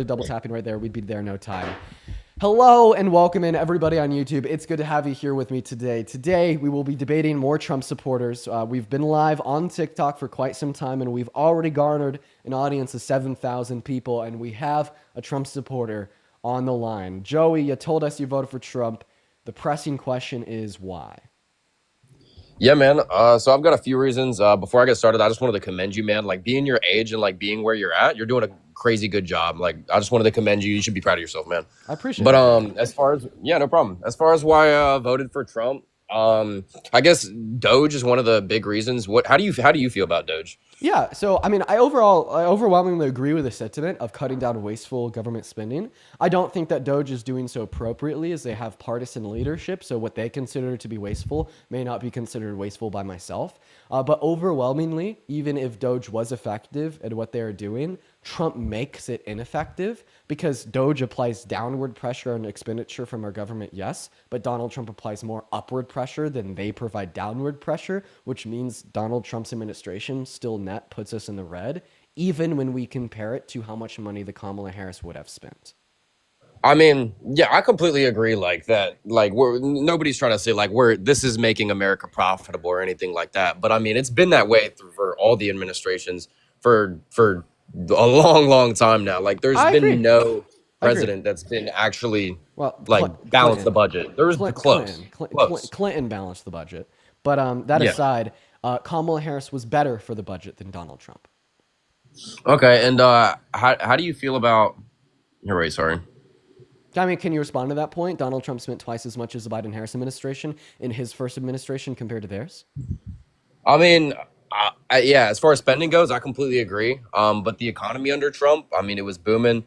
double tapping right there, we'd be there no time. Hello and welcome in everybody on YouTube. It's good to have you here with me today. Today we will be debating more Trump supporters. We've been live on TikTok for quite some time and we've already garnered an audience of 7,000 people and we have a Trump supporter on the line. Joey, you told us you voted for Trump. The pressing question is why? Yeah, man. So I've got a few reasons. Before I get started, I just wanted to commend you, man. Like being your age and like being where you're at, you're doing a crazy good job. Like I just wanted to commend you. You should be proud of yourself, man. I appreciate But that, Joey. as far as yeah, no problem. As far as why I voted for Trump, I guess Doge is one of the big reasons. How do you feel about Doge? Yeah, so I mean, I overwhelmingly agree with the sentiment of cutting down wasteful government spending. I don't think that Doge is doing so appropriately as they have partisan leadership, so what they consider to be wasteful may not be considered wasteful by myself. But overwhelmingly, even if Doge was effective at what they're doing, Trump makes it ineffective because Doge applies downward pressure on expenditure from our government, yes, but Donald Trump applies more upward pressure than they provide downward pressure, which means Donald Trump's administration still net puts us in the red, even when we compare it to how much money the Kamala Harris would have spent. I mean, yeah, I completely agree. Like that, like nobody's trying to say like this is making America profitable or anything like that. But I mean, it's been that way for all the administrations for a long, long time now. Like, there's I agree. been no I agree. president that's been actually Well, like balanced the Clinton. budget. There was close, close. Clinton balanced the budget. But that Yeah. aside, Kamala Harris was better for the budget than Donald Trump. Okay. And how do you feel about? You're right. Sorry. I mean, can you respond to that point? Donald Trump spent twice as much as the Biden Harris administration in his first administration compared to theirs. I mean, yeah, as far as spending goes, I completely agree. But the economy under Trump, I mean, it was booming.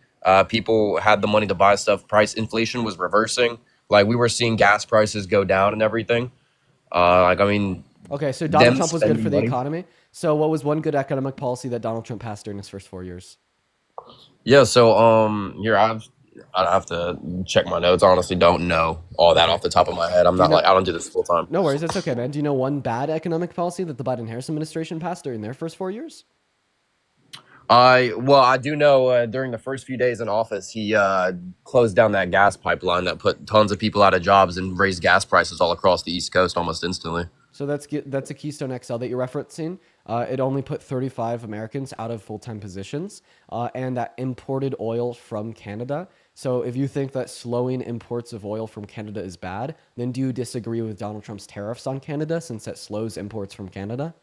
People had the money to buy stuff. Price inflation was reversing. Like we were seeing gas prices go down and everything. Like I mean, Okay, so Donald them Trump was good for spending the money. economy. So what was one good economic policy that Donald Trump passed during his first 4 years? Yeah. So here I'd have to check my notes. I honestly don't know all that Okay. off the top of my head. I'm Do you not know? like I don't do this full time. No worries, that's okay, man. Do you know one bad economic policy that the Biden Harris administration passed during their first 4 years? I do know during the first few days in office, he closed down that gas pipeline that put tons of people out of jobs and raised gas prices all across the East Coast almost instantly. So that's a Keystone XL that you're referencing. It only put 35 Americans out of full-time positions, and that imported oil from Canada. So if you think that slowing imports of oil from Canada is bad, then do you disagree with Donald Trump's tariffs on Canada since that slows imports from Canada?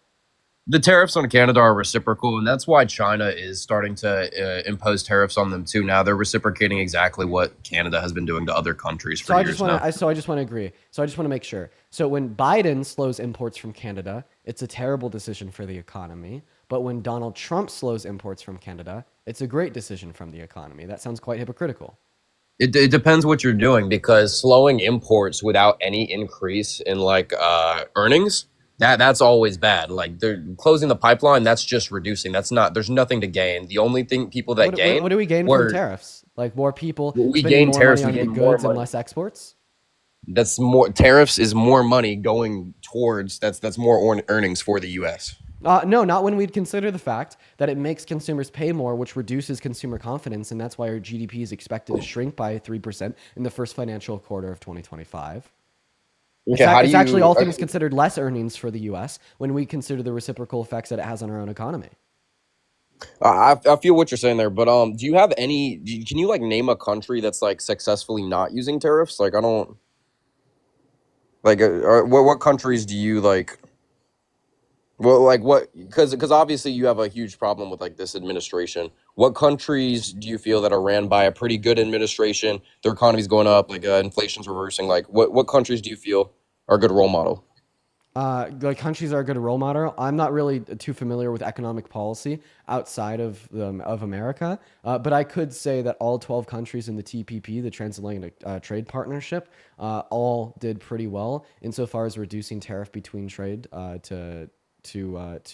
The tariffs on Canada are reciprocal, and that's why China is starting to impose tariffs on them too. Now they're reciprocating exactly what Canada has been doing to other countries So for years now. I just want to agree. So I just want to make sure. So when Biden slows imports from Canada, it's a terrible decision for the economy. But when Donald Trump slows imports from Canada, it's a great decision from the economy. That sounds quite hypocritical. It depends what you're doing because slowing imports without any increase in like earnings, that's always bad. Like they're closing the pipeline, that's just reducing. That's not there's nothing to gain. The only thing people that What gain do we gain from were tariffs? Like more people we spending gain more money tariffs, we on gain more goods and money. less exports? That's more tariffs is more money going towards that's more earnings for the US. No, not when we'd consider the fact that it makes consumers pay more, which reduces consumer confidence, and that's why our GDP is expected to shrink by 3% in the first financial quarter of 2025. Okay, how do It's actually you all things considered less earnings for the U.S. when we consider the reciprocal effects that it has on our own economy. I feel what you're saying there, but do you have can you like name a country that's like successfully not using tariffs? Like I don't like what countries do you like well like what because obviously you have a huge problem with like this administration. What countries do you feel that are ran by a pretty good administration? Their economy's going up, like inflation's reversing. Like what countries do you feel are a good role model? Like countries are a good role model. I'm not really too familiar with economic policy outside of America, but I could say that all 12 countries in the TPP, the Transatlantic Trade Partnership, all did pretty well insofar as reducing tariff between trade to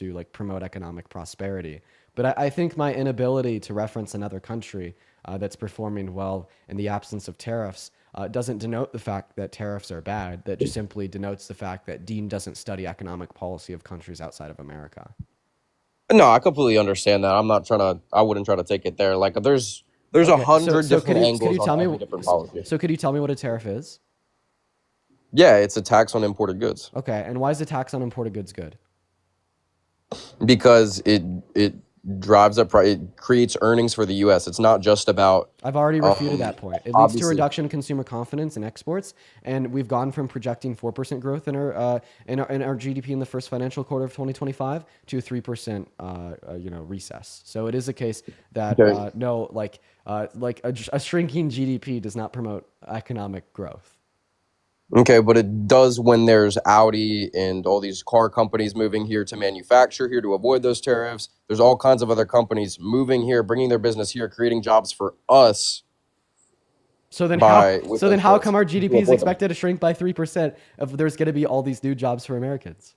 like promote economic prosperity. But I think my inability to reference another country that's performing well in the absence of tariffs doesn't denote the fact that tariffs are bad. That just simply denotes the fact that Dean doesn't study economic policy of countries outside of America. No, I completely understand that. I wouldn't try to take it there. Like, there's There's a Okay, hundred could different you angles on tell me every different policy. so could you tell me what a tariff is? Yeah, it's a tax on imported goods Okay, and why is the tax on imported goods good? because it drives up price. It creates earnings for the U.S. It's not just about I've already refuted that point. It leads to a obviously. reduction in consumer confidence in exports, and we've gone from projecting 4% growth in our GDP in the first financial quarter of 2025 to 3% recess. So it is a case that Okay. no, like a shrinking GDP does not promote economic growth. Okay, but it does when there's Audi and all these car companies moving here to manufacture here to avoid those tariffs. There's all kinds of other companies moving here, bringing their business here, creating jobs for us by with So then those how tariffs come our to GDP is avoid them. expected to shrink by 3% if there's going to be all these new jobs for Americans?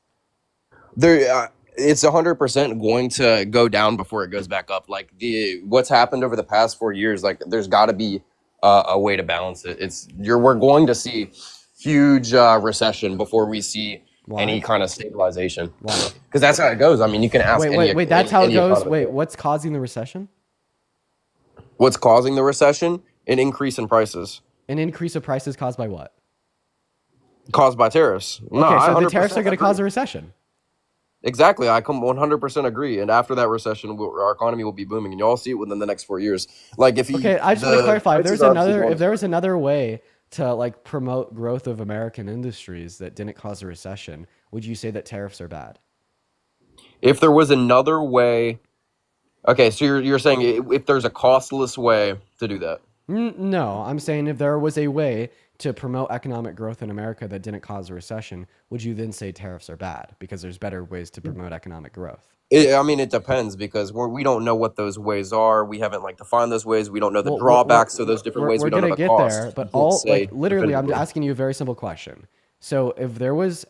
There, it's 100% going to go down before it goes back up. Like the what's happened over the past 4 years, like there's got to be a way to balance it. We're going to see huge recession before we see any Why? kind of stabilization. Why? Because that's how it goes. I mean, you can ask Wait. That's how it any goes. economist. Wait, what's causing the recession? What's causing the recession? An increase in prices An increase of prices caused by what? caused by tariffs. No, Okay, I so the tariffs are 100% going to cause agree. a recession. Exactly, I come 100% agree. And after that recession, our economy will be booming, and you'll see it within the next 4 years. Like if Okay, I just want to the clarify. prices are obviously going If to there was skyrocket. another way to like promote growth of American industries that didn't cause a recession, would you say that tariffs are bad? If there was another way, okay, so you're saying if there's a costless way to do that. No, I'm saying if there was a way to promote economic growth in America that didn't cause a recession, would you then say tariffs are bad because there's better ways to promote economic growth? I mean, it depends because we don't know what those ways are. We haven't like defined those ways. We don't know the Well, drawbacks to those different ways. we're We don't know gonna the get there, cost. We but can't all like say literally, I'm definitively. asking you a very simple question. So, if there was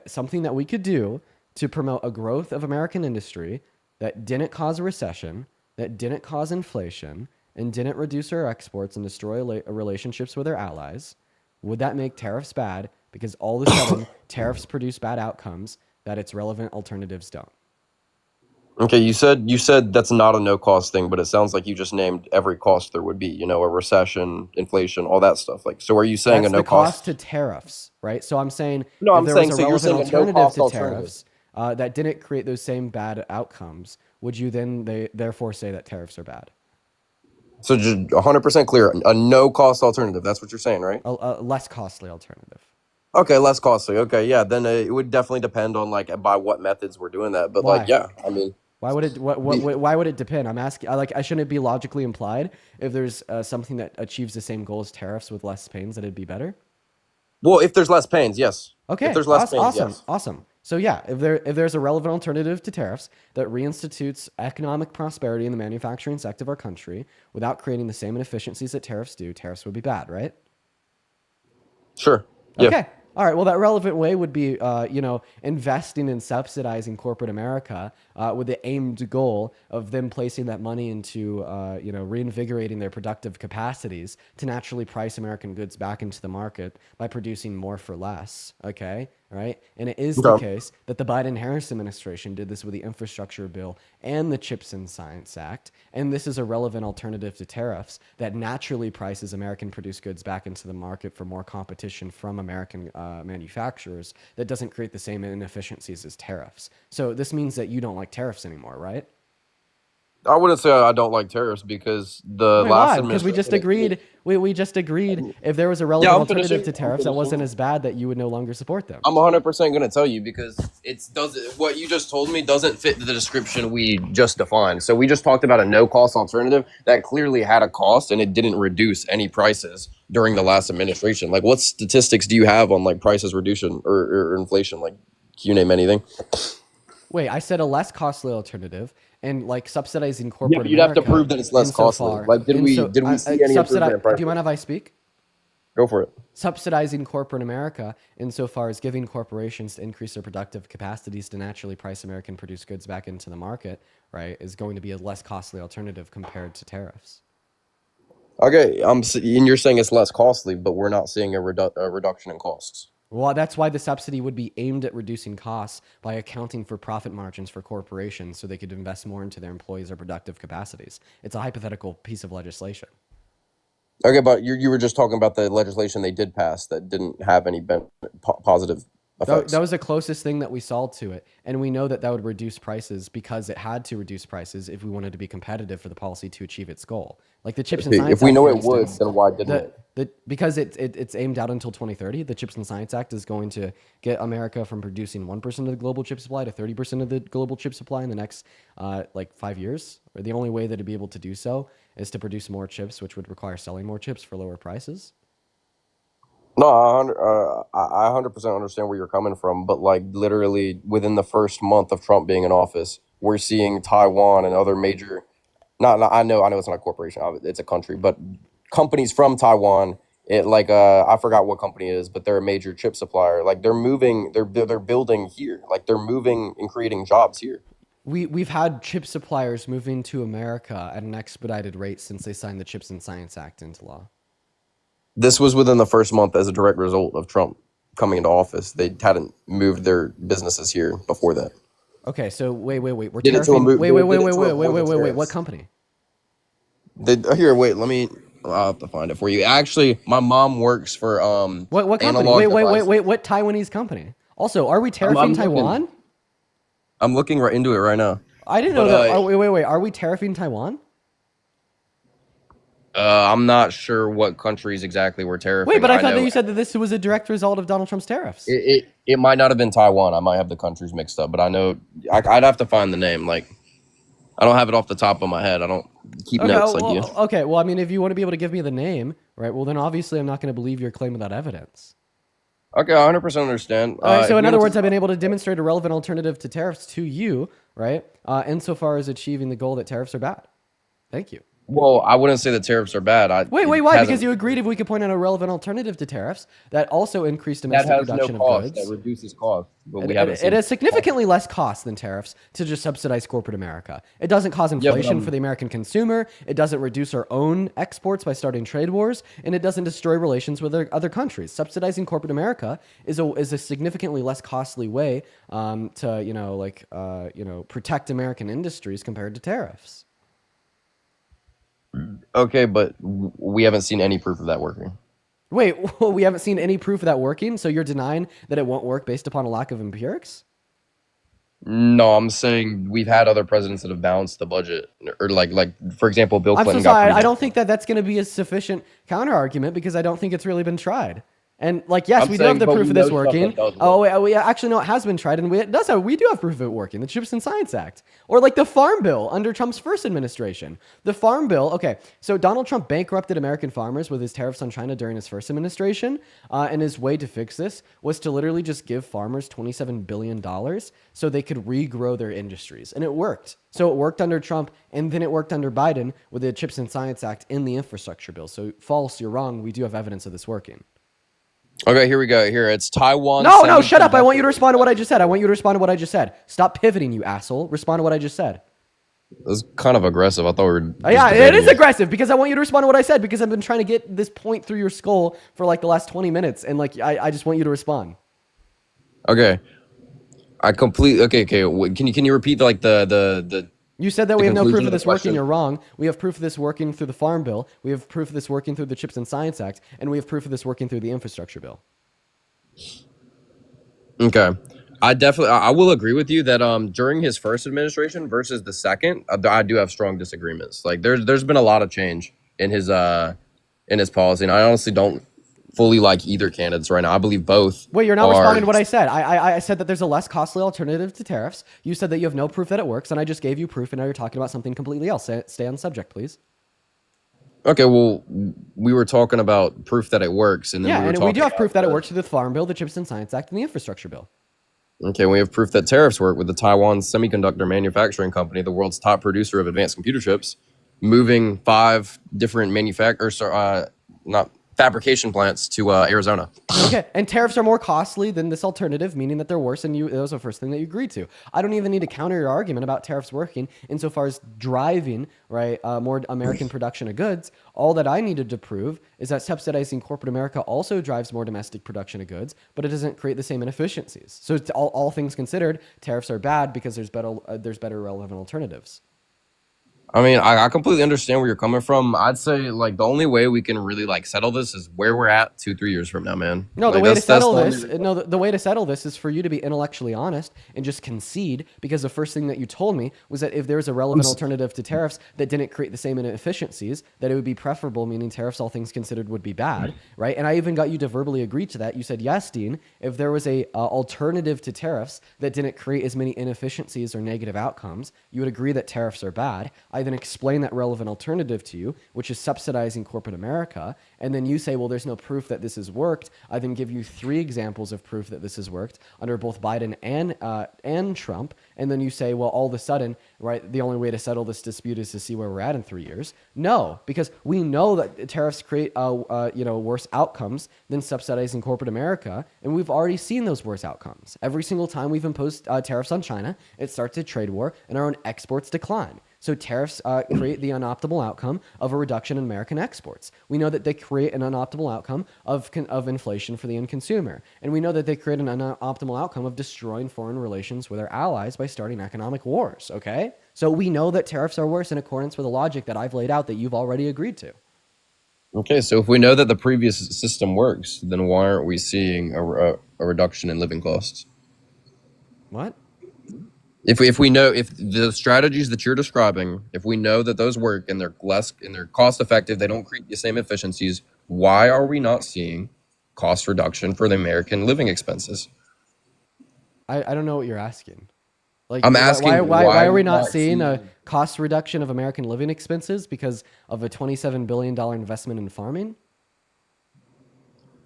something that we could do to promote a growth of American industry that didn't cause a recession, that didn't cause inflation, and didn't reduce our exports and destroy relationships with our allies, would that make tariffs bad? Because all of a sudden, tariffs produce bad outcomes that its relevant alternatives don't. Okay, you said that's not a no cost thing, but it sounds like you just named every cost there would be. You know, a recession, inflation, all that stuff. Like, so are you saying a That's the no cost cost? to tariffs, right? So I'm saying No, if I'm there was saying a so. You're relevant saying a no alternative cost to alternative. tariffs that didn't create those same bad outcomes, would you then therefore say that tariffs are bad? So just 100% clear, a no cost alternative. That's what you're saying, right? A less costly alternative. Okay, less costly. Okay, yeah, then it would definitely depend on like by what methods we're doing that. But like, Why? yeah, I mean, Why would it? the, Why would it depend? I'm asking. I shouldn't it be logically implied if there's something that achieves the same goal as tariffs with less pains that it'd be better? well, if there's less pains, yes. If Okay, there's less pains, awesome, yes. awesome. So yeah, if there's a relevant alternative to tariffs that reinstitutes economic prosperity in the manufacturing sector of our country without creating the same inefficiencies that tariffs do, tariffs would be bad, right? Sure. Yeah. Okay. All right. Well, that relevant way would be, investing and subsidizing corporate America with the aimed goal of them placing that money into, reinvigorating their productive capacities to naturally price American goods back into the market by producing more for less. Okay. Right. And it is the Okay. case that the Biden-Harris administration did this with the infrastructure bill and the Chips and Science Act. And this is a relevant alternative to tariffs that naturally prices American-produced goods back into the market for more competition from American manufacturers that doesn't create the same inefficiencies as tariffs. So this means that you don't like tariffs anymore, right? I wouldn't say I don't like tariffs because the Wait, last why? Because we just administration. agreed. We just agreed if there was a Yeah, relevant I'm alternative finishing. to I'm tariffs that wasn't finishing. as bad, that you would no longer support them. I'm 100% going to tell you because it's doesn't what you just told me doesn't fit the description we just defined. So we just talked about a no cost alternative that clearly had a cost and it didn't reduce any prices during the last administration. Like, what statistics do you have on like prices reduction or inflation? Like, can you name anything? Wait, I said a less costly alternative and like subsidizing Yeah, corporate but you'd have to America prove that it's less costly. insofar. Like, did we see any improvement Subsidize. in Do you prices? mind if I speak? Go for it. Subsidizing corporate America insofar as giving corporations to increase their productive capacities to naturally price American produced goods back into the market, right, is going to be a less costly alternative compared to tariffs. Okay, and you're saying it's less costly, but we're not seeing a reduction in costs. Well, that's why the subsidy would be aimed at reducing costs by accounting for profit margins for corporations so they could invest more into their employees' or productive capacities. It's a hypothetical piece of legislation. Okay, but you were just talking about the legislation they did pass that didn't have any positive That effects. was the closest thing that we saw to it. And we know that that would reduce prices because it had to reduce prices if we wanted to be competitive for the policy to achieve its goal. Like the Chips and Okay, if Science we Act, know for it would, instance, then why didn't it? because it's aimed out until 2030, the Chips and Science Act is going to get America from producing 1% of the global chip supply to 30% of the global chip supply in the next like 5 years. Or the only way that to be able to do so is to produce more chips, which would require selling more chips for lower prices. No, I 100% understand where you're coming from, but like literally within the first month of Trump being in office, we're seeing Taiwan and other major, not I know it's not a corporation, it's a country, but companies from Taiwan, it like I forgot what company it is, but they're a major chip supplier. Like they're moving, they're building here, like they're moving and creating jobs here. We've had chip suppliers moving to America at an expedited rate since they signed the Chips and Science Act into law. This was within the first month as a direct result of Trump coming into office. They hadn't moved their businesses here before that. Okay, so wait. We're Did it to tariffing. remove? Wait. They did it to avoid the Wait. What tariffs. company? Here, wait. I'll have to find it for you. Actually, my mom works for What company? Analog Devices. What Taiwanese company? Also, are we I'm tariffing looking. Taiwan? I'm looking right into it right now. I didn't know But that. Wait. Are we tariffing Taiwan? I'm not sure what countries exactly were tariffing. Wait, but I thought that know you said that this was a direct result of Donald Trump's tariffs. it might not have been Taiwan. I might have the countries mixed up, but I know I'd have to find the name. Like I don't have it off the top of my head. I don't keep notes like you. Okay. Well, I mean, if you want to be able to give me the name, right? Well, then obviously I'm not going to believe your claim without evidence. Okay, I 100% understand. All right, so If in we other went words, to- I've been able to demonstrate a relevant alternative to tariffs to you, right? Insofar as achieving the goal that tariffs are bad. Thank you. well, I wouldn't say the tariffs are bad. Wait, It why? hasn't- Because you agreed if we could point out a relevant alternative to tariffs that also increased that domestic has no production of cost. goods. That reduces cost, but we haven't It seen. has significantly less cost than tariffs to just subsidize corporate America. It doesn't cause but, inflation for the American consumer. It doesn't reduce our own exports by starting trade wars, and it doesn't destroy relations with other countries. Subsidizing corporate America is a significantly less costly way to protect American industries compared to tariffs. Okay, but we haven't seen any proof of that working. Wait, we haven't seen any proof of that working, so you're denying that it won't work based upon a lack of empirics? No, I'm saying we've had other presidents that have balanced the budget, or like for example, Bill I'm so Clinton got sorry. pretty. I don't think that that's going to be a sufficient counter argument because I don't think it's really been tried. And like, yes, I'm we do have saying, the but proof we of this know stuff that working. does Oh, work. we actually know it has been tried, and we do have proof of it working. The Chips and Science Act, or like the Farm Bill under Trump's first administration. The Farm Bill. Okay, so Donald Trump bankrupted American farmers with his tariffs on China during his first administration, and his way to fix this was to literally just give farmers $27 billion so they could regrow their industries, and it worked. So it worked under Trump, and then it worked under Biden with the Chips and Science Act in the infrastructure bill. So false, you're wrong. We do have evidence of this working. Okay, here we go. Here it's Taiwan. No, shut up. I want you to respond to what I just said. Stop pivoting, you asshole. Respond to what I just said. It was kind of aggressive. I thought we were. Yeah, it is aggressive because I want you to respond to what I said because I've been trying to get this point through your skull for like the last 20 minutes, and like I just want you to respond. Okay, I completely. Okay. Can you repeat like the You said that we have no conclusion proof of of the this working. question? You're wrong. We have proof of this working through the Farm Bill. We have proof of this working through the Chips and Science Act, and we have proof of this working through the infrastructure bill. Okay. I will agree with you that during his first administration versus the second, I do have strong disagreements. Like there's been a lot of change in his policy, and I honestly don't fully like either candidates right now. I believe both. Wait, you're not are- responding to what I said. I said that there's a less costly alternative to tariffs. You said that you have no proof that it works, and I just gave you proof, and now you're talking about something completely else. Stay on subject, please. Okay, well, we were talking about proof that it works, and then Yeah, we were and we talking do have proof about that it works through the Farm Bill, the Chips and Science Act, and the Infrastructure Bill. Okay, we have proof that tariffs work with the Taiwan Semiconductor Manufacturing Company, the world's top producer of advanced computer chips, moving 5 different manufacturers, not fabrication plants to Arizona. Okay, and tariffs are more costly than this alternative, meaning that they're worse, and that was the first thing that you agreed to. I don't even need to counter your argument about tariffs working insofar as driving more American production of goods. All that I needed to prove is that subsidizing corporate America also drives more domestic production of goods, but it doesn't create the same inefficiencies. So it's all things considered, tariffs are bad because there's better relevant alternatives. I mean, I completely understand where you're coming from. I'd say like the only way we can really like settle this is where we're at 2-3 years from now, man. No, the Like way to settle the this, the way to settle this is for you to be intellectually honest and just concede, because the first thing that you told me was that if there was a relevant alternative to tariffs that didn't create the same inefficiencies, that it would be preferable, meaning tariffs, all things considered, would be bad, right? And I even got you to verbally agree to that. You said, yes, Dean, if there was a alternative to tariffs that didn't create as many inefficiencies or negative outcomes, you would agree that tariffs are bad. I then explain that relevant alternative to you, which is subsidizing corporate America. And then you say, well, there's no proof that this has worked. I then give you 3 examples of proof that this has worked under both Biden and Trump. And then you say, well, all of a sudden, right, the only way to settle this dispute is to see where we're at in 3 years. No, because we know that tariffs create worse outcomes than subsidizing corporate America. And we've already seen those worse outcomes. Every single time we've imposed tariffs on China, it starts a trade war and our own exports decline. So tariffs create the unoptimal outcome of a reduction in American exports. We know that they create an unoptimal outcome of inflation for the end consumer. And we know that they create an unoptimal outcome of destroying foreign relations with our allies by starting economic wars, okay? So we know that tariffs are worse in accordance with the logic that I've laid out that you've already agreed to. Okay, so if we know that the previous system works, then why aren't we seeing a reduction in living costs? What? If we know, if the strategies that you're describing, if we know that those work and they're less and they're cost effective, they don't create the same efficiencies, why are we not seeing cost reduction for the American living expenses? I don't know what you're asking. Like, I'm asking why are we not seeing a cost reduction of American living expenses because of a $27 billion investment in farming?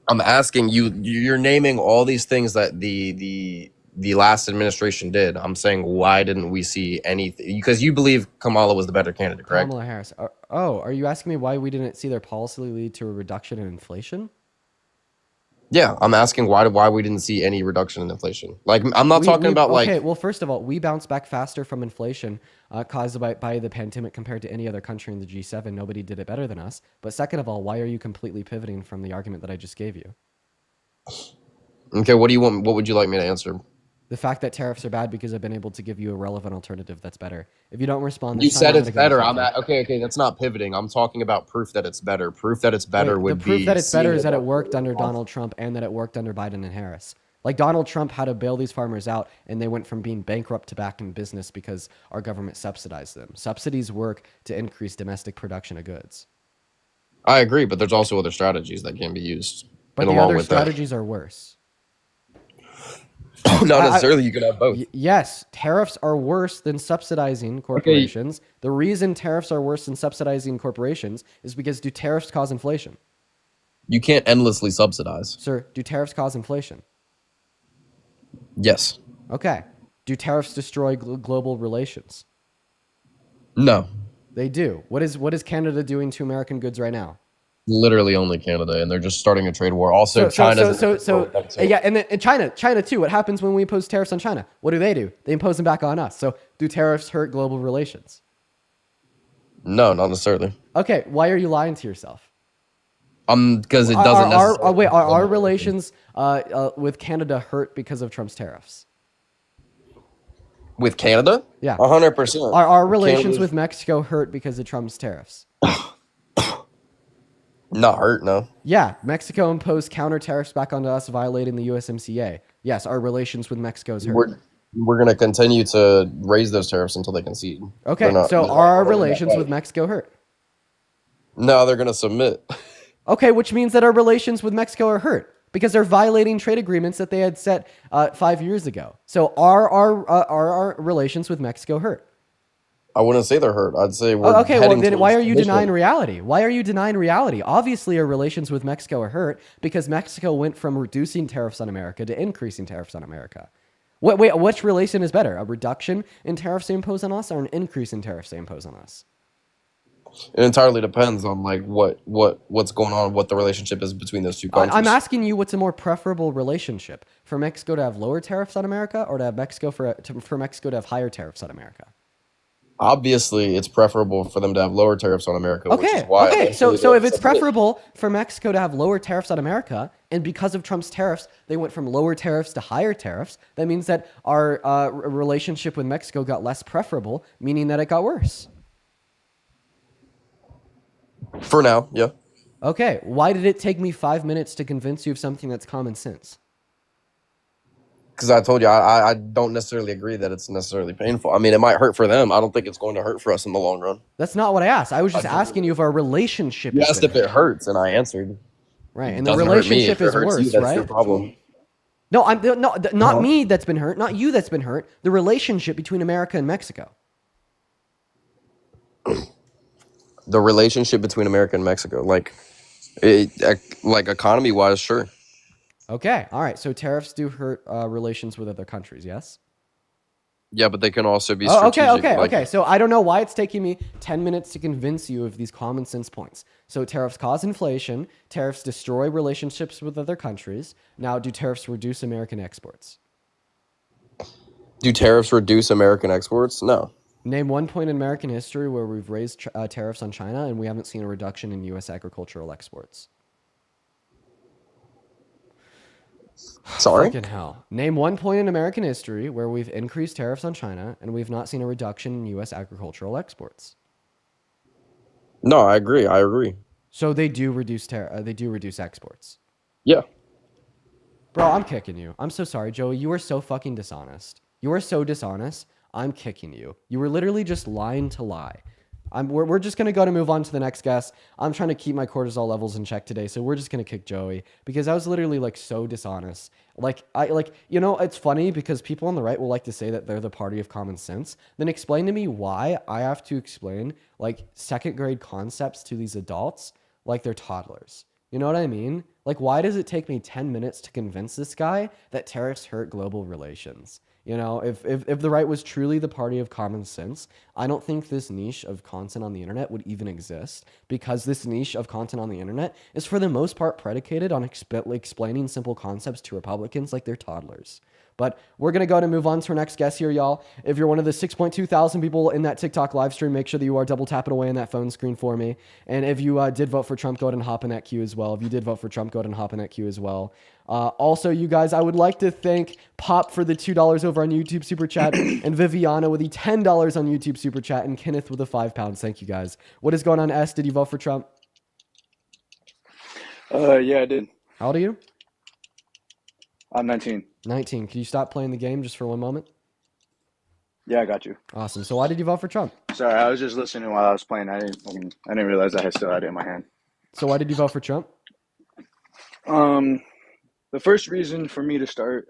I'm asking you. You're naming all these things that the last administration did. I'm saying, why didn't we see anything? Because you believe Kamala was the better candidate, correct? Kamala Harris. Are you asking me why we didn't see their policy lead to a reduction in inflation? Yeah, I'm asking why we didn't see any reduction in inflation. Like, I'm not talking about like. Okay, well, first of all, we bounced back faster from inflation caused by the pandemic compared to any other country in the G7. Nobody did it better than us. But second of all, why are you completely pivoting from the argument that I just gave you? Okay, what do you want? What would you like me to answer? The fact that tariffs are bad because I've been able to give you a relevant alternative that's better. If you don't respond, You this time, said I'm it's gonna go better. with you. Okay. That's not pivoting. I'm talking about proof that it's better. Proof that it's better Wait, would the proof be that it's better seeing is that it it worked under Donald Trump and that it worked under Biden and Harris. Like, Donald Trump had to bail these farmers out, and they went from being bankrupt to back in business because our government subsidized them. Subsidies work to increase domestic production of goods. I agree, but there's also other strategies that can be used. But and the along other with strategies are worse. that, not necessarily. You can have both. Yes, tariffs are worse than subsidizing corporations. The reason tariffs are worse than subsidizing corporations is because do tariffs cause inflation? You can't endlessly subsidize. Sir, do tariffs cause inflation? Yes. Okay. Do tariffs destroy global relations? No. They do. What is Canada doing to American goods right now? Literally only Canada, and they're just starting a trade war. Also, China. Yeah, and then China too. What happens when we impose tariffs on China? What do? They impose them back on us. So do tariffs hurt global relations? No, not necessarily. Okay, why are you lying to yourself? Because it doesn't necessarily. Are our relations with Canada hurt because of Trump's tariffs? With Canada? Yeah. 100%. Are our relations with Mexico hurt because of Trump's tariffs? Not hurt, no. Yeah, Mexico imposed counter tariffs back onto us, violating the USMCA. Yes, our relations with Mexico is hurt. We're going to continue to raise those tariffs until they concede. Okay, so are our relations with Mexico hurt? No, they're going to submit. Okay, which means that our relations with Mexico are hurt because they're violating trade agreements that they had set 5 years ago. So are our relations with Mexico hurt? I wouldn't say they're hurt. I'd say we're okay, well, then why are you towards denying reality? Why are you denying reality? Obviously, our relations with Mexico are hurt because Mexico went from reducing tariffs on America to increasing tariffs on America. Wait, which relation is better? A reduction in tariffs they impose on us or an increase in tariffs they impose on us? It entirely depends on like what's going on, what the relationship is between those two I'm countries. asking you, what's a more preferable relationship for Mexico to have lower tariffs on America, or to have for Mexico to have higher tariffs on America? Obviously, it's preferable for them to have lower tariffs on America, which is Okay, why okay. So eventually so they if it's accepted it. preferable for Mexico to have lower tariffs on America, and because of Trump's tariffs, they went from lower tariffs to higher tariffs, that means that our relationship with Mexico got less preferable, meaning that it got worse. For now, yeah. Okay, why did it take me 5 minutes to convince you of something that's common sense? Because I told you, I don't necessarily agree that it's necessarily painful. I mean, it might hurt for them. I don't think it's going to hurt for us in the long run. That's not what I asked. I was I just asking genuinely- you if our relationship You has asked been if it hurt. hurts, and I answered. Right, It and the doesn't hurt me. relationship If it is hurts you, worse, that's your right? problem. No, not Huh? me that's been hurt, not you that's been hurt. The relationship between America and Mexico. The relationship between America and Mexico, like economy wise, sure. Okay, all right. So tariffs do hurt relations with other countries, yes? Yeah, but they can also be Oh, okay, strategic. okay, Like, okay. So I don't know why it's taking me 10 minutes to convince you of these common sense points. So tariffs cause inflation, tariffs destroy relationships with other countries. Now, do tariffs reduce American exports? do tariffs reduce American exports? No. Name one point in American history where we've raised tariffs on China and we haven't seen a reduction in U.S. agricultural exports. Sorry. Freaking hell. Name one point in American history where we've increased tariffs on China and we've not seen a reduction in U.S. agricultural exports. No, I agree. I agree. So they do reduce they do reduce exports. Yeah. Bro, I'm kicking you. I'm so sorry, Joey. You are so fucking dishonest. You are so dishonest. I'm kicking you. You were literally just lying to lie. We're just going to go to move on to the next guest. I'm trying to keep my cortisol levels in check today, so we're just going to kick Joey because I was literally like so dishonest. It's funny because people on the right will like to say that they're the party of common sense. Then explain to me why I have to explain like second grade concepts to these adults like they're toddlers. You know what I mean? Like, why does it take me 10 minutes to convince this guy that tariffs hurt global relations? You know, if the right was truly the party of common sense, I don't think this niche of content on the internet would even exist, because this niche of content on the internet is for the most part predicated on explaining simple concepts to Republicans like they're toddlers. But we're going to go and move on to our next guest here, y'all. If you're one of the 6.2 thousand people in that TikTok live stream, make sure that you are double tapping away on that phone screen for me. And if you did vote for Trump, go ahead and hop in that queue as well. If you did vote for Trump, go ahead and hop in that queue as well. Also, you guys, I would like to thank Pop for the $2 over on YouTube Super Chat, and Viviana with the $10 on YouTube Super Chat, and Kenneth with the £5. Thank you, guys. What is going on, S? Did you vote for Trump? Yeah, I did. How old are you? I'm 19. 19. Can you stop playing the game just for one moment? Yeah, I got you. Awesome. So why did you vote for Trump? Sorry, I was just listening while I was playing. I didn't realize I still had it in my hand. So why did you vote for Trump? The first reason for me to start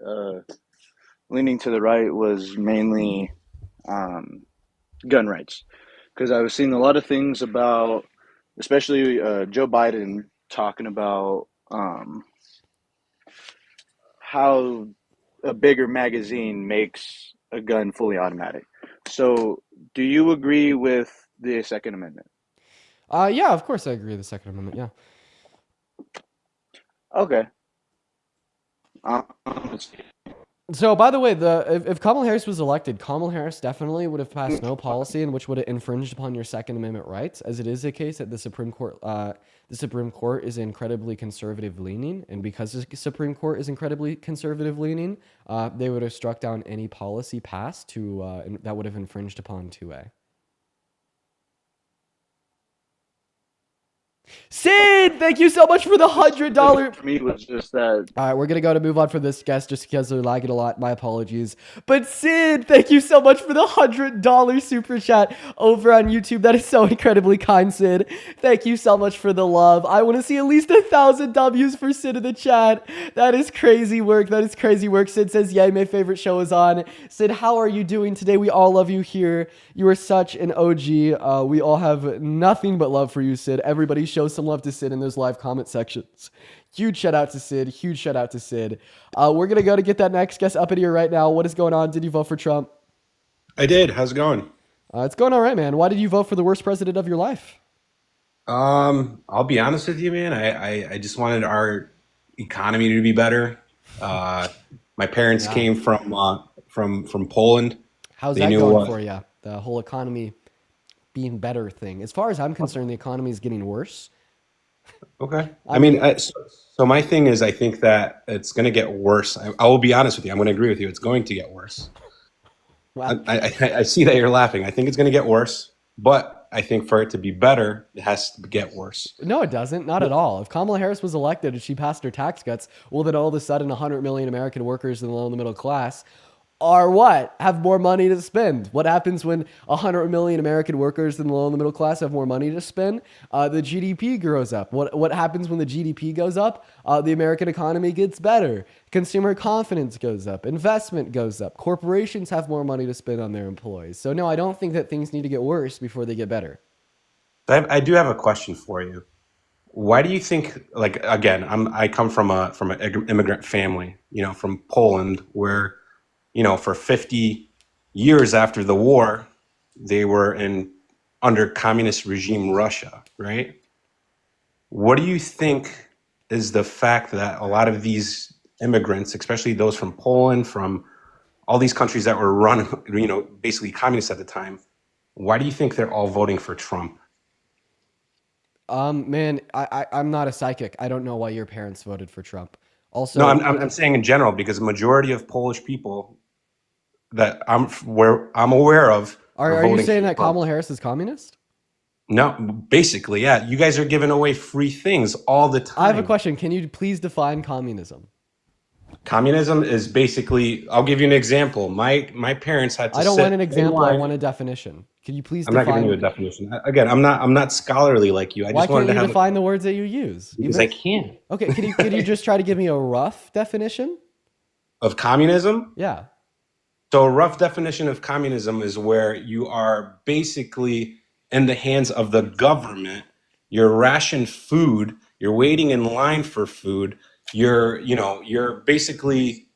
leaning to the right was mainly gun rights, because I was seeing a lot of things about, especially Joe Biden talking about how a bigger magazine makes a gun fully automatic. So, do you agree with the Second Amendment? Yeah, of course I agree with the Second Amendment. Yeah. Okay. So, by the way, if Kamala Harris was elected, Kamala Harris definitely would have passed no policy in which would have infringed upon your Second Amendment rights, as it is the case that the Supreme Court is incredibly conservative leaning, and because the Supreme Court is incredibly conservative leaning, they would have struck down any policy passed that would have infringed upon 2A. Sid, thank you so much for the $100. For me, it was just that. All right, we're going to go to move on for this guest just because they're lagging a lot. My apologies. But Sid, thank you so much for the $100 super chat over on YouTube. That is so incredibly kind, Sid. Thank you so much for the love. I want to see at least 1,000 W's for Sid in the chat. That is crazy work. That is crazy work. Sid says, yay, my favorite show is on. Sid, how are you doing today? We all love you here. You are such an OG. We all have nothing but love for you, Sid. Everybody show some love to Sid in those live comment sections. Huge shout out to Sid. Huge shout out to Sid. We're going to go to get that next guest up in here right now. What is going on? Did you vote for Trump? I did. How's it going? It's going all right, man. Why did you vote for the worst president of your life? I'll be honest with you, man. I just wanted our economy to be better. Uh, my parents Yeah. came from Poland. How's They that knew going what. for you? The whole economy being better thing. As far as I'm concerned, the economy is getting worse. Okay. I I mean, mean, so my thing is, I think that it's going to get worse. I will be honest with you. I'm going to agree with you. It's going to get worse. I, well, I see that you're laughing. I think it's going to get worse, but I think for it to be better, it has to get worse. no, it doesn't. Not at all. If Kamala Harris was elected and she passed her tax cuts, well, then all of a sudden 100 million American workers in the low and the middle class are what? Have more money to spend. What happens when 100 million American workers in the low and the middle class have more money to spend? The GDP grows up. What happens when the GDP goes up? The American economy gets better. Consumer confidence goes up. Investment goes up. Corporations have more money to spend on their employees. So no, I don't think that things need to get worse before they get better. I do have a question for you. Why do you think, like, again, I come from an immigrant family, from Poland, where, for 50 years after the war, they were in under communist regime Russia, right? What do you think is the fact that a lot of these immigrants, especially those from Poland, from all these countries that were run, basically communist at the time, why do you think they're all voting for Trump? Man, I'm not a psychic. I don't know why your parents voted for Trump. No, Also, I'm saying in general because the majority of Polish people that I'm aware of are are you voting saying for that Trump. Kamala Harris is communist? No, basically, yeah. You guys are giving away free things all the I have a time. question. Can you please define communism? Communism is basically, I'll give you an example. My parents had to I don't want an sit in example. I line. want a definition. Can you please I'm not giving you a define? definition. Again, I'm not scholarly like you. I Why just wanted can't to you have define the words that you use? because Even I can't. okay. Can you just try to give me a rough definition? Of communism. Yeah. So a rough definition of communism is where you are basically in the hands of the government. You're rationed food. You're waiting in line for food. You're basically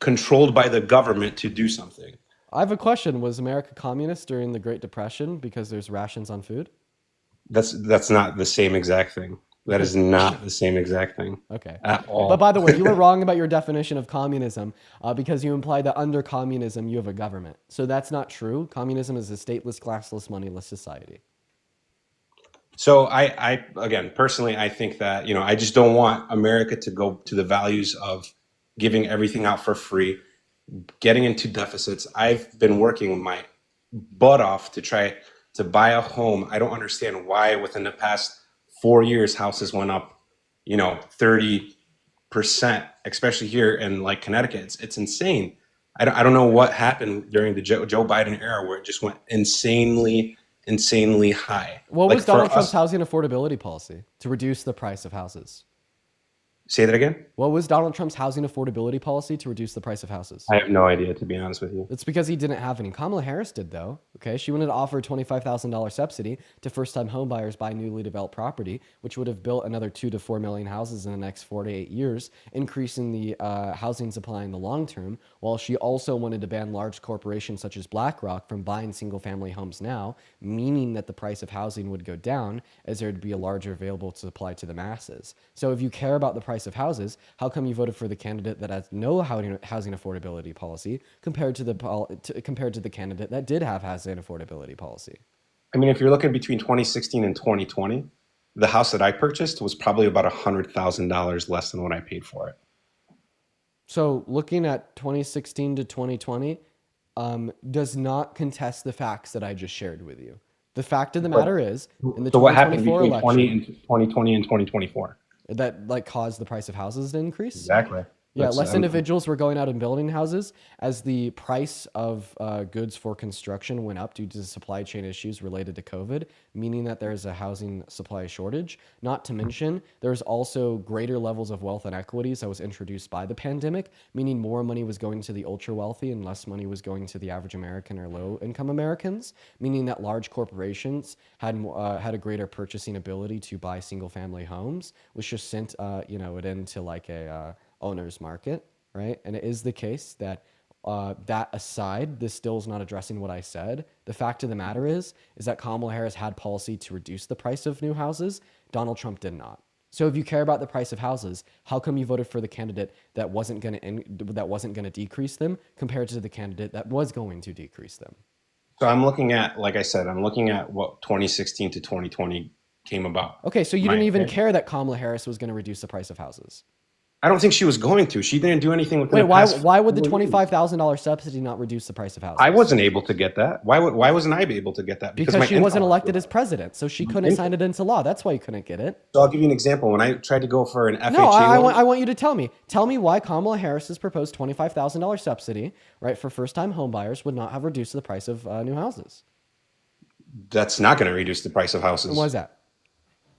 controlled by the government to do something. I have a question. Was America communist during the Great Depression because there's rations on food? That's not the same exact thing. That is not the same exact thing Okay. at But by all. the way, you were wrong about your definition of communism because you implied that under communism you have a government. So that's not true. Communism is a stateless, classless, moneyless society. So I again personally I think that I just don't want America to go to the values of giving everything out for free, getting into deficits. I've been working my butt off to try to buy a home. I don't understand why within the past 4 years houses went up, 30%, especially here in like Connecticut. It's insane. I don't know what happened during the Joe Biden era where it just went insanely high. What Like was Donald for Trump's us, housing affordability policy to reduce the price of houses? say that again. What was Donald Trump's housing affordability policy to reduce the price of houses? I have no idea, to be honest with you. It's because he didn't have any. Kamala Harris did, though. Okay, she wanted to offer a $25,000 subsidy to first-time homebuyers buying newly developed property, which would have built another 2 to 4 million houses in the next 4 to 8 years, increasing the housing supply in the long term. While she also wanted to ban large corporations such as BlackRock from buying single-family homes now, meaning that the price of housing would go down as there would be a larger available supply to the masses. So, if you care about the price of houses, how come you voted for the candidate that has no housing affordability policy compared to the candidate that did have housing affordability policy? I mean, if you're looking between 2016 and 2020, the house that I purchased was probably about $100,000 less than what I paid for it. So looking at 2016 to 2020 does not contest the facts that I just shared with you. The fact of the But matter is, in the so what happened 2024 between 20 election, and 2020 and 2024? that like caused the price of houses to increase. Exactly. Yeah, That's less individuals were going out and building houses as the price of goods for construction went up due to supply chain issues related to COVID, meaning that there's a housing supply shortage. Not to mention, there's also greater levels of wealth inequities that was introduced by the pandemic, meaning more money was going to the ultra wealthy and less money was going to the average American or low income Americans, meaning that large corporations had a greater purchasing ability to buy single family homes, which just sent it into like a owner's market, right? And it is the case that that aside, this still is not addressing what I said. The fact of the matter is that Kamala Harris had policy to reduce the price of new houses. Donald Trump did not. So if you care about the price of houses, how come you voted for the candidate that wasn't going to decrease them compared to the candidate that was going to decrease them? So I'm looking at, like I said, I'm looking at what 2016 to 2020 came about. Okay, so you didn't even care that Kamala Harris was going to reduce the price of houses. I don't think she was going to. She didn't do anything with. Wait, why would the $25,000 subsidy not reduce the price of houses? I wasn't able to get that. Why wasn't I able to get that? Because she wasn't elected as president, so she couldn't sign it into law. That's why you couldn't get it. So I'll give you an example. When I tried to go for an FHA No, loan, I want you to tell me why Kamala Harris's proposed $25,000 subsidy, right, for first-time homebuyers would not have reduced the price of new houses. that's not going to reduce the price of houses. And why is that?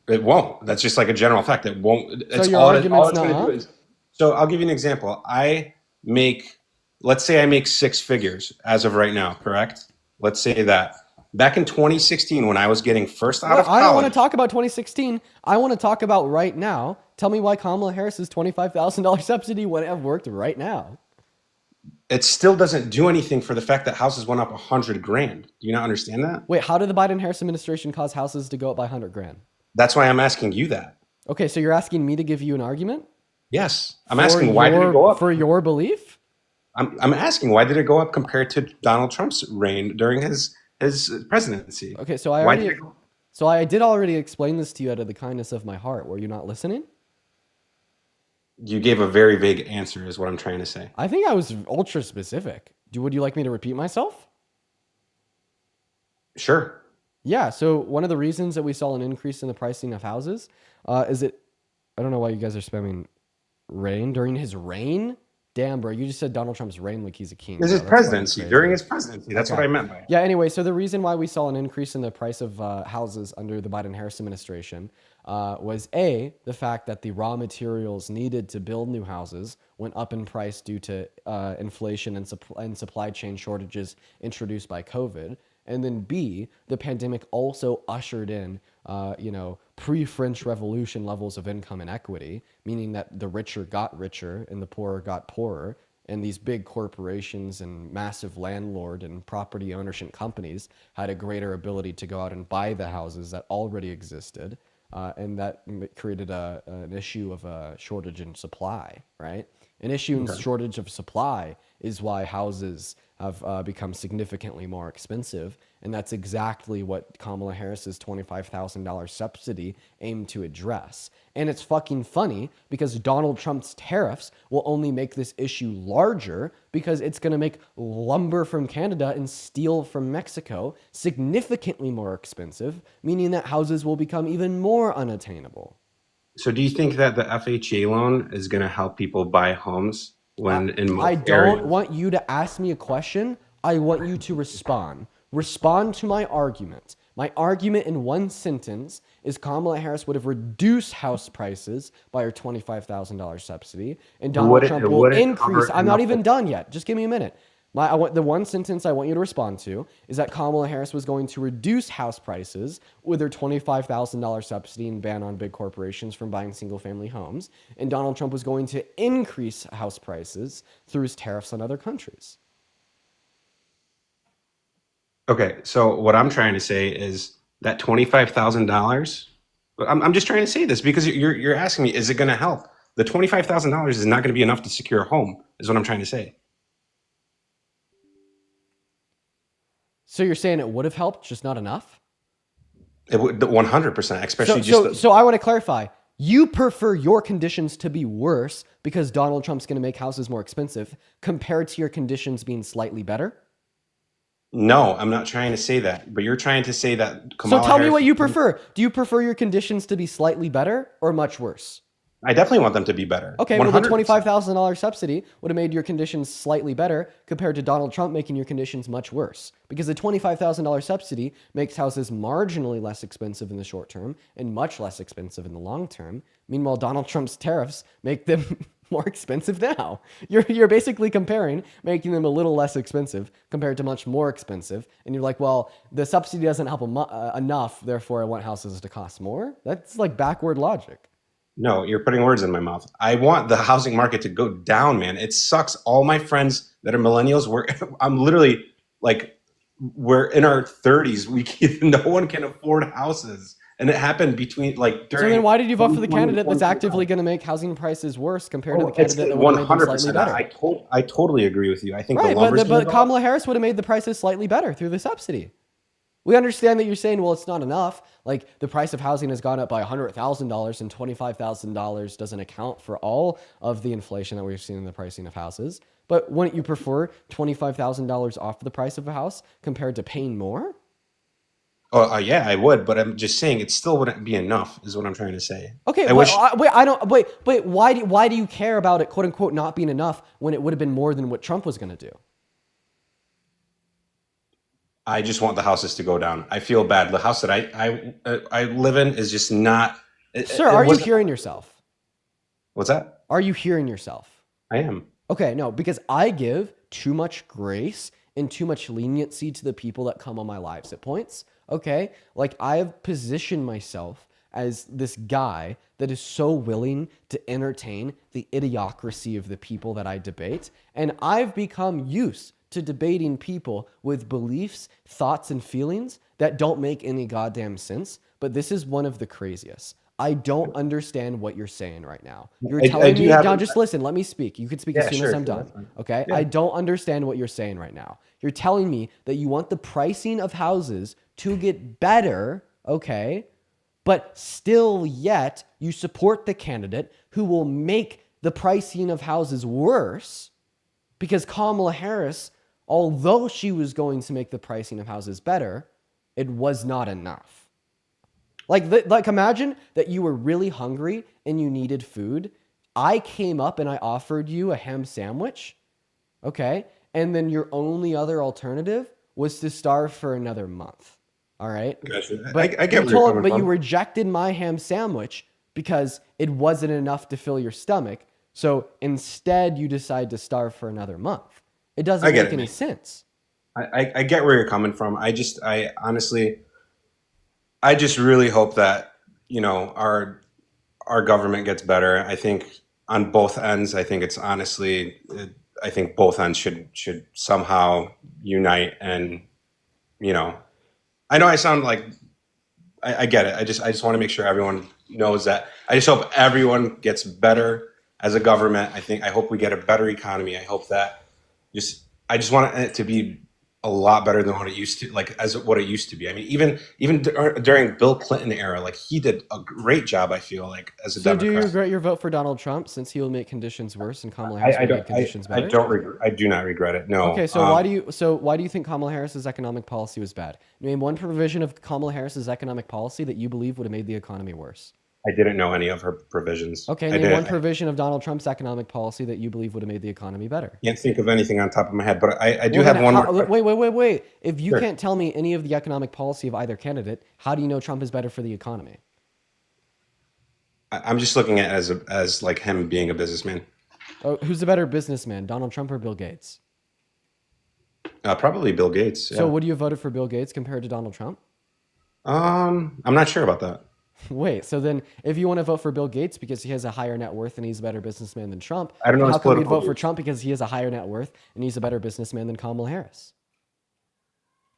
It won't. That's just like a general fact. It won't. So your argument's gonna not. do is, so I'll give you an example. Let's say I make six figures as of right now, correct? Let's say that. Back in 2016, when I was getting first out of college. I don't want to talk about 2016. I want to talk about right now. Tell me why Kamala Harris's $25,000 subsidy wouldn't have worked right now. It still doesn't do anything for the fact that houses went up $100,000. Do you not understand that? Wait, how did the Biden-Harris administration cause houses to go up by $100,000? That's why I'm asking you that. Okay, so you're asking me to give you an argument? Yes. I'm asking why did it go up? For your belief? I'm asking why did it go up compared to Donald Trump's reign during his presidency? Okay, so I did already explain this to you out of the kindness of my heart. Were you not listening? You gave a very vague answer is what I'm trying to say. I think I was ultra specific. Would you like me to repeat myself? Sure. Yeah, so one of the reasons that we saw an increase in the pricing of houses is it, I don't know why you guys are spamming reign. During his reign? Damn, bro, you just said Donald Trump's reign like he's a king. His presidency, during his presidency. That's what I meant by it. Yeah, anyway, so the reason why we saw an increase in the price of houses under the Biden-Harris administration was A, the fact that the raw materials needed to build new houses went up in price due to inflation and supply chain shortages introduced by COVID. And then B, the pandemic also ushered in, pre-French Revolution levels of income inequity, meaning that the richer got richer and the poorer got poorer. And these big corporations and massive landlord and property ownership companies had a greater ability to go out and buy the houses that already existed. And that created an issue of a shortage in supply, right? An issue in shortage of supply is why houses have become significantly more expensive. And that's exactly what Kamala Harris's $25,000 subsidy aimed to address. And it's fucking funny because Donald Trump's tariffs will only make this issue larger because it's going to make lumber from Canada and steel from Mexico significantly more expensive, meaning that houses will become even more unattainable. So do you think that the FHA loan is going to help people buy homes when in most I don't want you to ask me a question. I want you to respond. Respond to my argument. My argument in one sentence is Kamala Harris would have reduced house prices by her $25,000 subsidy, and Donald Trump will increase. I'm not even done yet. Just give me a minute. The one sentence I want you to respond to is that Kamala Harris was going to reduce house prices with her $25,000 subsidy and ban on big corporations from buying single-family homes, and Donald Trump was going to increase house prices through his tariffs on other countries. Okay, so what I'm trying to say is that $25,000. I'm just trying to say this because you're asking me, is it going to help? The $25,000 is not going to be enough to secure a home, is what I'm trying to say. So you're saying it would have helped, just not enough? It would 100%, especially So I want to clarify. You prefer your conditions to be worse because Donald Trump's going to make houses more expensive compared to your conditions being slightly better? No, I'm not trying to say that, but you're trying to say that Kamala So tell me Harris, what you prefer. Do you prefer your conditions to be slightly better or much worse? I definitely want them to be better. Okay, 100%. well, the $25,000 subsidy would have made your conditions slightly better compared to Donald Trump making your conditions much worse. Because the $25,000 subsidy makes houses marginally less expensive in the short term and much less expensive in the long term. Meanwhile, Donald Trump's tariffs make them more expensive now. You're basically comparing making them a little less expensive compared to much more expensive. And you're like, well, the subsidy doesn't help enough, therefore I want houses to cost more. That's like backward logic. No, you're putting words in my mouth. I want the housing market to go down, man. It sucks. All my friends that are millennials, I'm literally like, we're in our 30s. No one can afford houses. And it happened between like So then during why did you vote for the 2020 candidate that's 2021. actively going to make housing prices worse compared to the It's candidate that would have made them slightly 100%. better? I totally agree with you. I think the Right, lumber's gonna but go up. Kamala Harris would have made the prices slightly better through the subsidy. We understand that you're saying, well, it's not enough. Like the price of housing has gone up by $100,000 and $25,000 doesn't account for all of the inflation that we've seen in the pricing of houses. But wouldn't you prefer $25,000 off the price of a house compared to paying more? Oh, yeah, I would, but I'm just saying it still wouldn't be enough, is what I'm trying to say. Okay, I but wish. wait, I don't wait. Why do you care about it, quote unquote, not being enough when it would have been more than what Trump was going to do? I just want the houses to go down. I feel bad. The house that I live in is just not. Sir, are you hearing yourself? What's that? Are you hearing yourself? I am. Okay, no, because I give too much grace and too much leniency to the people that come on my lives at points. Okay, like I have positioned myself as this guy that is so willing to entertain the idiocracy of the people that I debate, and I've become used to debating people with beliefs, thoughts, and feelings that don't make any goddamn sense. But this is one of the craziest. I don't understand what you're saying right now. You're telling me, John, just listen, let me speak. You can speak as soon as I'm done. Okay? Yeah. I don't understand what you're saying right now. You're telling me that you want the pricing of houses to get better, okay? But still yet you support the candidate who will make the pricing of houses worse because Kamala Harris, although she was going to make the pricing of houses better, it was not enough. Like imagine that you were really hungry and you needed food. I came up and I offered you a ham sandwich, okay? And then your only other alternative was to starve for another month, all right? Gotcha. But I get where you're coming but you from. rejected my ham sandwich because it wasn't enough to fill your stomach. So instead, you decide to starve for another month. It doesn't I get make it, any man. sense. I get where you're coming from. I honestly, I just really hope that, our government gets better. I think on both ends, I think it's honestly, I think both ends should somehow unite and, I know I sound like I get it. I just want to make sure everyone knows that. I just hope everyone gets better as a government. I hope we get a better economy. I hope that I just want it to be a lot better than what it used to, like as what it used to be. I mean, even during Bill Clinton era, like he did a great job. I feel like as a So do you Democrat. regret your vote for Donald Trump since he will make conditions worse and Kamala Harris will make conditions I better? don't regret. I do not regret it. No. Okay, so why do you think Kamala Harris's economic policy was bad? Name one provision of Kamala Harris's economic policy that you believe would have made the economy worse. I didn't know any of her provisions. Okay, name one provision of Donald Trump's economic policy that you believe would have made the economy better. Can't think of anything on top of my head, but I do have one more. Wait. If you Sure. can't tell me any of the economic policy of either candidate, how do you know Trump is better for the economy? I'm just looking at it as like him being a businessman. Oh, who's the better businessman, Donald Trump or Bill Gates? Probably Bill Gates. Yeah. So would you have voted for Bill Gates compared to Donald Trump? I'm not sure about that. Wait, so then if you want to vote for Bill Gates because he has a higher net worth and he's a better businessman than Trump, I don't know how his come you'd political vote for views. Trump because he has a higher net worth and he's a better businessman than Kamala Harris?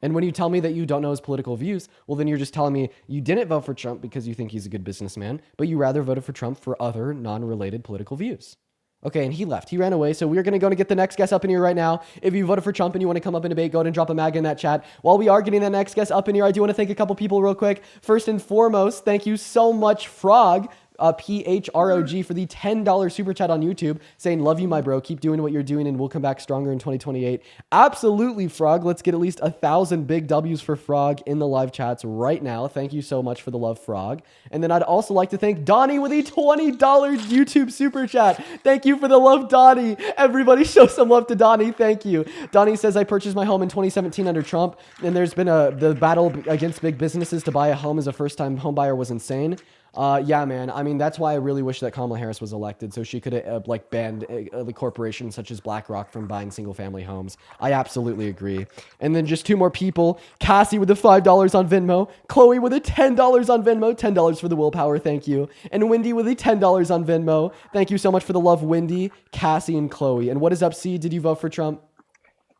And when you tell me that you don't know his political views, well, then you're just telling me you didn't vote for Trump because you think he's a good businessman, but you rather voted for Trump for other non-related political views. Okay, and he left. He ran away. So we're going to get the next guest up in here right now. If you voted for Trump and you want to come up and debate, go ahead and drop a MAGA in that chat. While we are getting the next guest up in here, I do want to thank a couple people real quick. First and foremost, thank you so much, Frog. PHROG for the $10 super chat on YouTube saying, love you, my bro. Keep doing what you're doing and we'll come back stronger in 2028. Absolutely, Frog. Let's get at least 1,000 big W's for Frog in the live chats right now. Thank you so much for the love, Frog. And then I'd also like to thank Donnie with a $20 YouTube super chat. Thank you for the love, Donnie. Everybody show some love to Donnie. Thank you. Donnie says, I purchased my home in 2017 under Trump, and there's been the battle against big businesses to buy a home as a first-time home buyer was insane. Yeah, man. I mean, that's why I really wish that Kamala Harris was elected, so she could have like banned the corporations such as BlackRock from buying single-family homes. I absolutely agree. And then just two more people: Cassie with the $5 on Venmo, Chloe with a $10 on Venmo, $10 for the willpower, thank you, and Wendy with a $10 on Venmo. Thank you so much for the love, Wendy, Cassie, and Chloe. And what is up, C? Did you vote for Trump?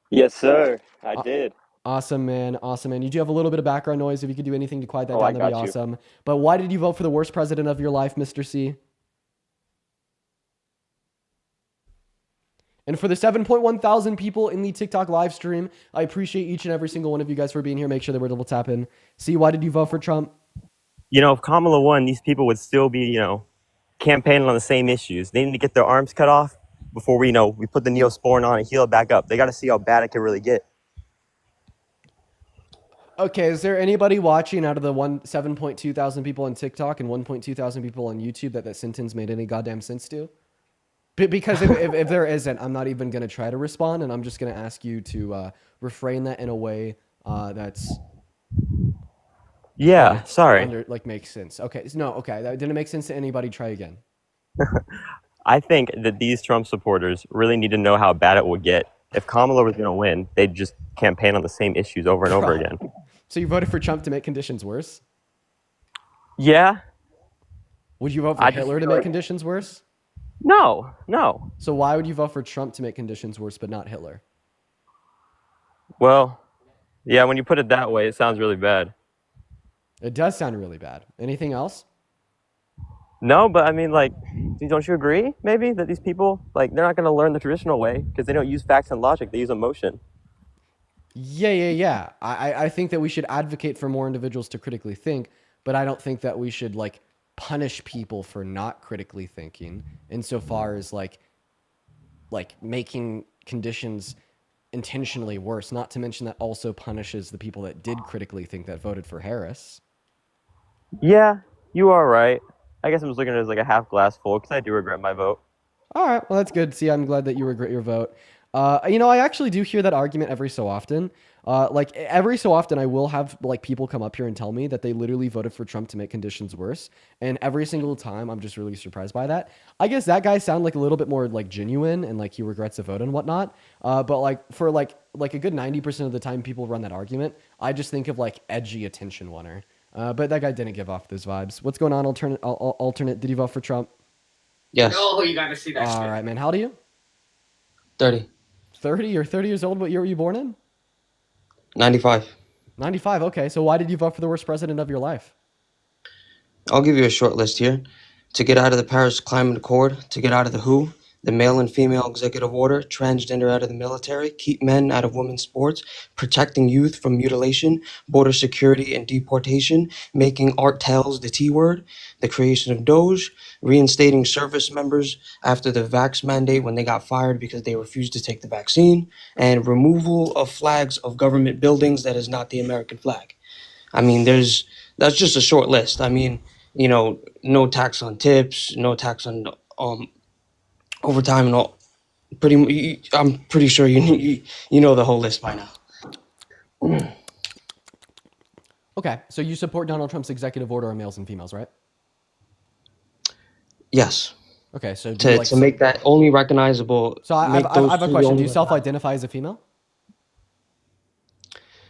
Yes, sir. I Uh, did. Awesome, man. Awesome, man. You do have a little bit of background noise. If you could do anything to quiet that Oh, down, I that'd be got you. awesome. But why did you vote for the worst president of your life, Mr. C? And for the 7.1 thousand people in the TikTok live stream, I appreciate each and every single one of you guys for being here. Make sure that we're double tapping. C, why did you vote for Trump? If Kamala won, these people would still be, campaigning on the same issues. They need to get their arms cut off before we put the Neosporin on and heal it back up. They got to see how bad it can really get. Okay, is there anybody watching out of the 7.2 thousand people on TikTok and 1.2 thousand people on YouTube that sentence made any goddamn sense to? Because if there isn't, I'm not even going to try to respond, and I'm just going to ask you to refrain that in a way that's Yeah, sorry. makes sense. Okay, no, okay, that didn't make sense to anybody. Try again. I think that these Trump supporters really need to know how bad it would get. If Kamala was going to win, they'd just campaign on the same issues over and over again. So you voted for Trump to make conditions worse? Yeah. Would you vote for Hitler to make conditions worse? No. So why would you vote for Trump to make conditions worse, but not Hitler? Well, yeah, when you put it that way, it sounds really bad. It does sound really bad. Anything else? No, but I mean, don't you agree, maybe, that these people, they're not going to learn the traditional way because they don't use facts and logic. They use emotion. Yeah. I think that we should advocate for more individuals to critically think, but I don't think that we should, punish people for not critically thinking insofar as, making conditions intentionally worse, not to mention that also punishes the people that did critically think that voted for Harris. Yeah, you are right. I guess I'm just looking at it as a half glass full because I do regret my vote. All right, well, that's good. See, I'm glad that you regret your vote. I actually do hear that argument every so often. Every so often, I will have people come up here and tell me that they literally voted for Trump to make conditions worse, and every single time, I'm just really surprised by that. I guess that guy sound a little bit more genuine and he regrets the vote and whatnot. But for a good 90% of the time, people run that argument. I just think of edgy attention wanter. But that guy didn't give off those vibes. What's going on, alternate? Did you vote for Trump? Yes. Oh, you gotta see that All shit. right, man. How old are you? 30. 30? You're 30 years old. What year were you born in? 95. 95. Okay. So why did you vote for the worst president of your life? I'll give you a short list here. To get out of the Paris Climate Accord, to get out of the WHO, the male and female executive order, transgender out of the military, keep men out of women's sports, protecting youth from mutilation, border security and deportation, making art tales the T word, the creation of Doge, reinstating service members after the vax mandate when they got fired because they refused to take the vaccine, and removal of flags of government buildings that is not the American flag. I mean, that's just a short list. I mean, no tax on tips, no tax on overtime and all. I'm pretty sure you know the whole list by now. Okay. So you support Donald Trump's executive order on males and females, right? Yes. Okay. So To make that only recognizable. So I have a question. Do you self-identify as a female?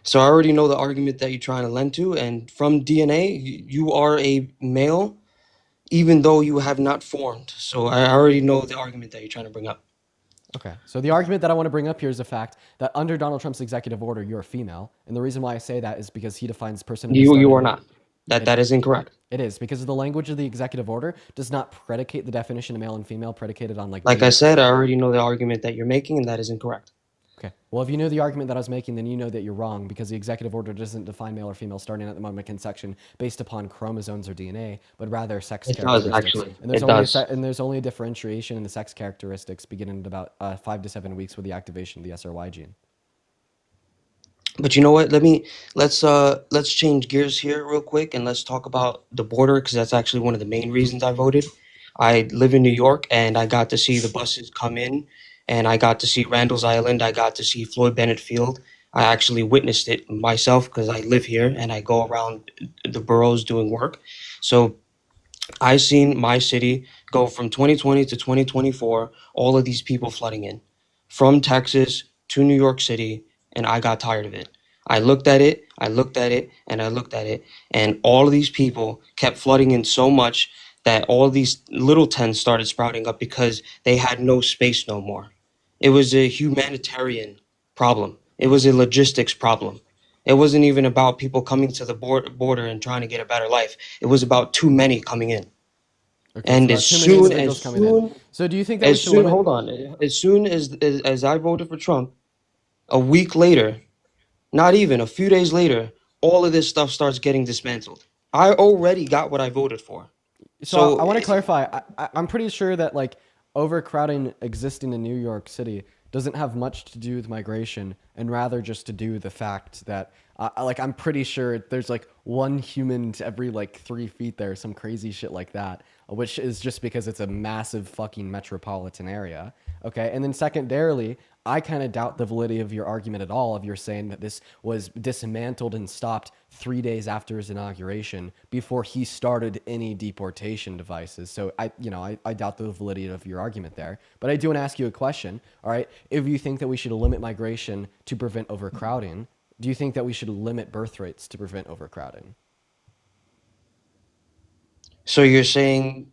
So I already know the argument that you're trying to lend to, and from DNA, you are a male, even though you have not formed. So I already know the argument that you're trying to bring up. Okay. So the argument that I want to bring up here is the fact that under Donald Trump's executive order, you're a female. And the reason why I say that is because he defines person. You are not. That is incorrect. It is because the language of the executive order does not predicate the definition of male and female predicated on Like I said, I already know the argument that you're making, and that is incorrect. Okay. Well, if you know the argument that I was making, then you know that you're wrong because the executive order doesn't define male or female starting at the moment of conception based upon chromosomes or DNA, but rather sex characteristics. Actually. And there's only a differentiation in the sex characteristics beginning at about 5 to 7 weeks with the activation of the SRY gene. But you know what? Let's change gears here real quick and let's talk about the border because that's actually one of the main reasons I voted. I live in New York and I got to see the buses come in and I got to see Randall's Island. I got to see Floyd Bennett Field. I actually witnessed it myself because I live here and I go around the boroughs doing work. So I seen my city go from 2020 to 2024, all of these people flooding in from Texas to New York City, and I got tired of it. I looked at it, I looked at it, and I looked at it, and all of these people kept flooding in so much that all these little tents started sprouting up because they had no space no more. It was a humanitarian problem. It was a logistics problem. It wasn't even about people coming to the border and trying to get a better life. It was about too many coming in. Okay, it's And about too many individuals coming in. So do you think that we should limit? hold on, as soon as I voted for Trump, a week later, not even a few days later, all of this stuff starts getting dismantled. I already got what I voted for. So I So want to clarify. I'm pretty sure that like overcrowding existing in New York City doesn't have much to do with migration, and rather just to do with the fact that like I'm pretty sure there's like one human to every like 3 feet there, some crazy shit like that, which is just because it's a massive fucking metropolitan area. Okay, and then secondarily, I kind of doubt the validity of your argument at all. If you're saying that this was dismantled and stopped 3 days after his inauguration before he started any deportation devices. So I doubt the validity of your argument there. But I do want to ask you a question. All right, if you think that we should limit migration to prevent overcrowding, do you think that we should limit birth rates to prevent overcrowding? so you're saying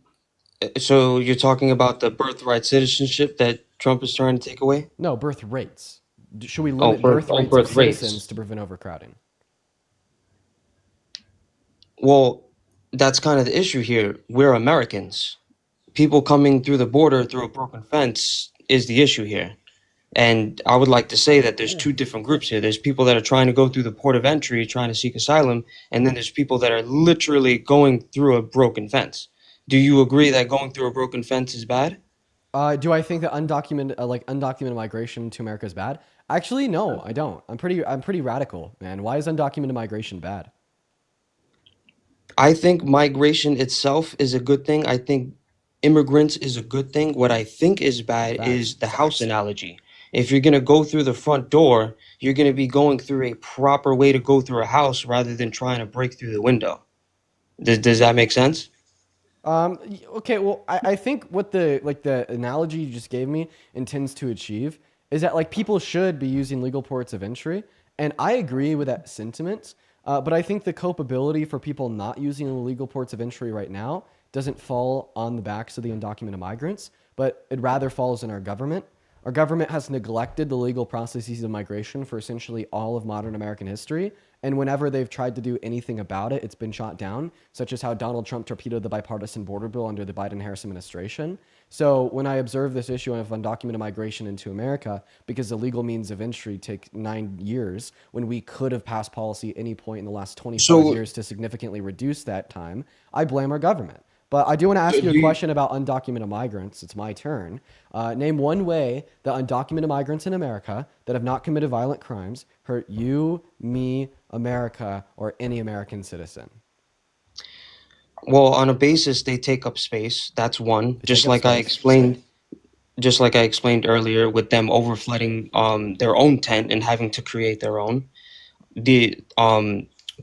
so you're talking about the birthright citizenship that Trump is trying to take away? No, birth rates. Should we limit birth rates of Birth citizens rates. to prevent overcrowding? Well, that's kind of the issue here. We're Americans. People coming through the border through a broken fence is the issue here. And I would like to say that there's two different groups here. There's people that are trying to go through the port of entry, trying to seek asylum, and then there's people that are literally going through a broken fence. Do you agree that going through a broken fence is bad? Do I think that undocumented migration to America is bad? Actually, no, I don't. I'm pretty radical, man. Why is undocumented migration bad? I think migration itself is a good thing. I think immigrants is a good thing. What I think is bad Facts. is the house analogy. If you're going to go through the front door, you're going to be going through a proper way to go through a house rather than trying to break through the window. Does that make sense? Okay, well, I think what the analogy you just gave me intends to achieve is that like people should be using legal ports of entry, and I agree with that sentiment. But I think the culpability for people not using the legal ports of entry right now doesn't fall on the backs of the undocumented migrants, but it rather falls in our government. Our government has neglected the legal processes of migration for essentially all of modern American history. And whenever they've tried to do anything about it, it's been shot down, such as how Donald Trump torpedoed the bipartisan border bill under the Biden-Harris administration. So when I observe this issue of undocumented migration into America, because the legal means of entry take 9 years, when we could have passed policy at any point in the last 25 So years to significantly reduce that time, I blame our government. But I do want to ask do you a you question about undocumented migrants. It's my turn. Name one way that undocumented migrants in America that have not committed violent crimes hurt you, me, America, or any American citizen. well, on a basis they take up space. That's one. They take up space. Just like I explained earlier with them overflooding their own tent and having to create their own. The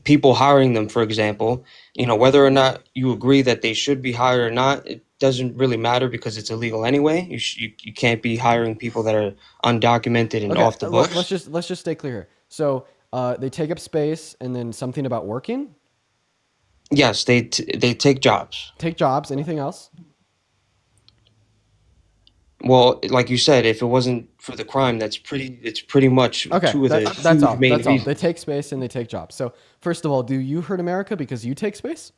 people hiring them, for example, whether or not you agree that they should be hired or not, it doesn't really matter because it's illegal anyway. You can't be hiring people that are undocumented and Okay, off the let's books. just stay clear here. So they take up space, and then something about working. Yes, they take jobs. Take jobs. Anything else? Well, like you said, if it wasn't for the crime, it's pretty much Okay, two of the that's huge all. main That's all. reasons. They take space and they take jobs. So first of all, do you hurt America because you take space?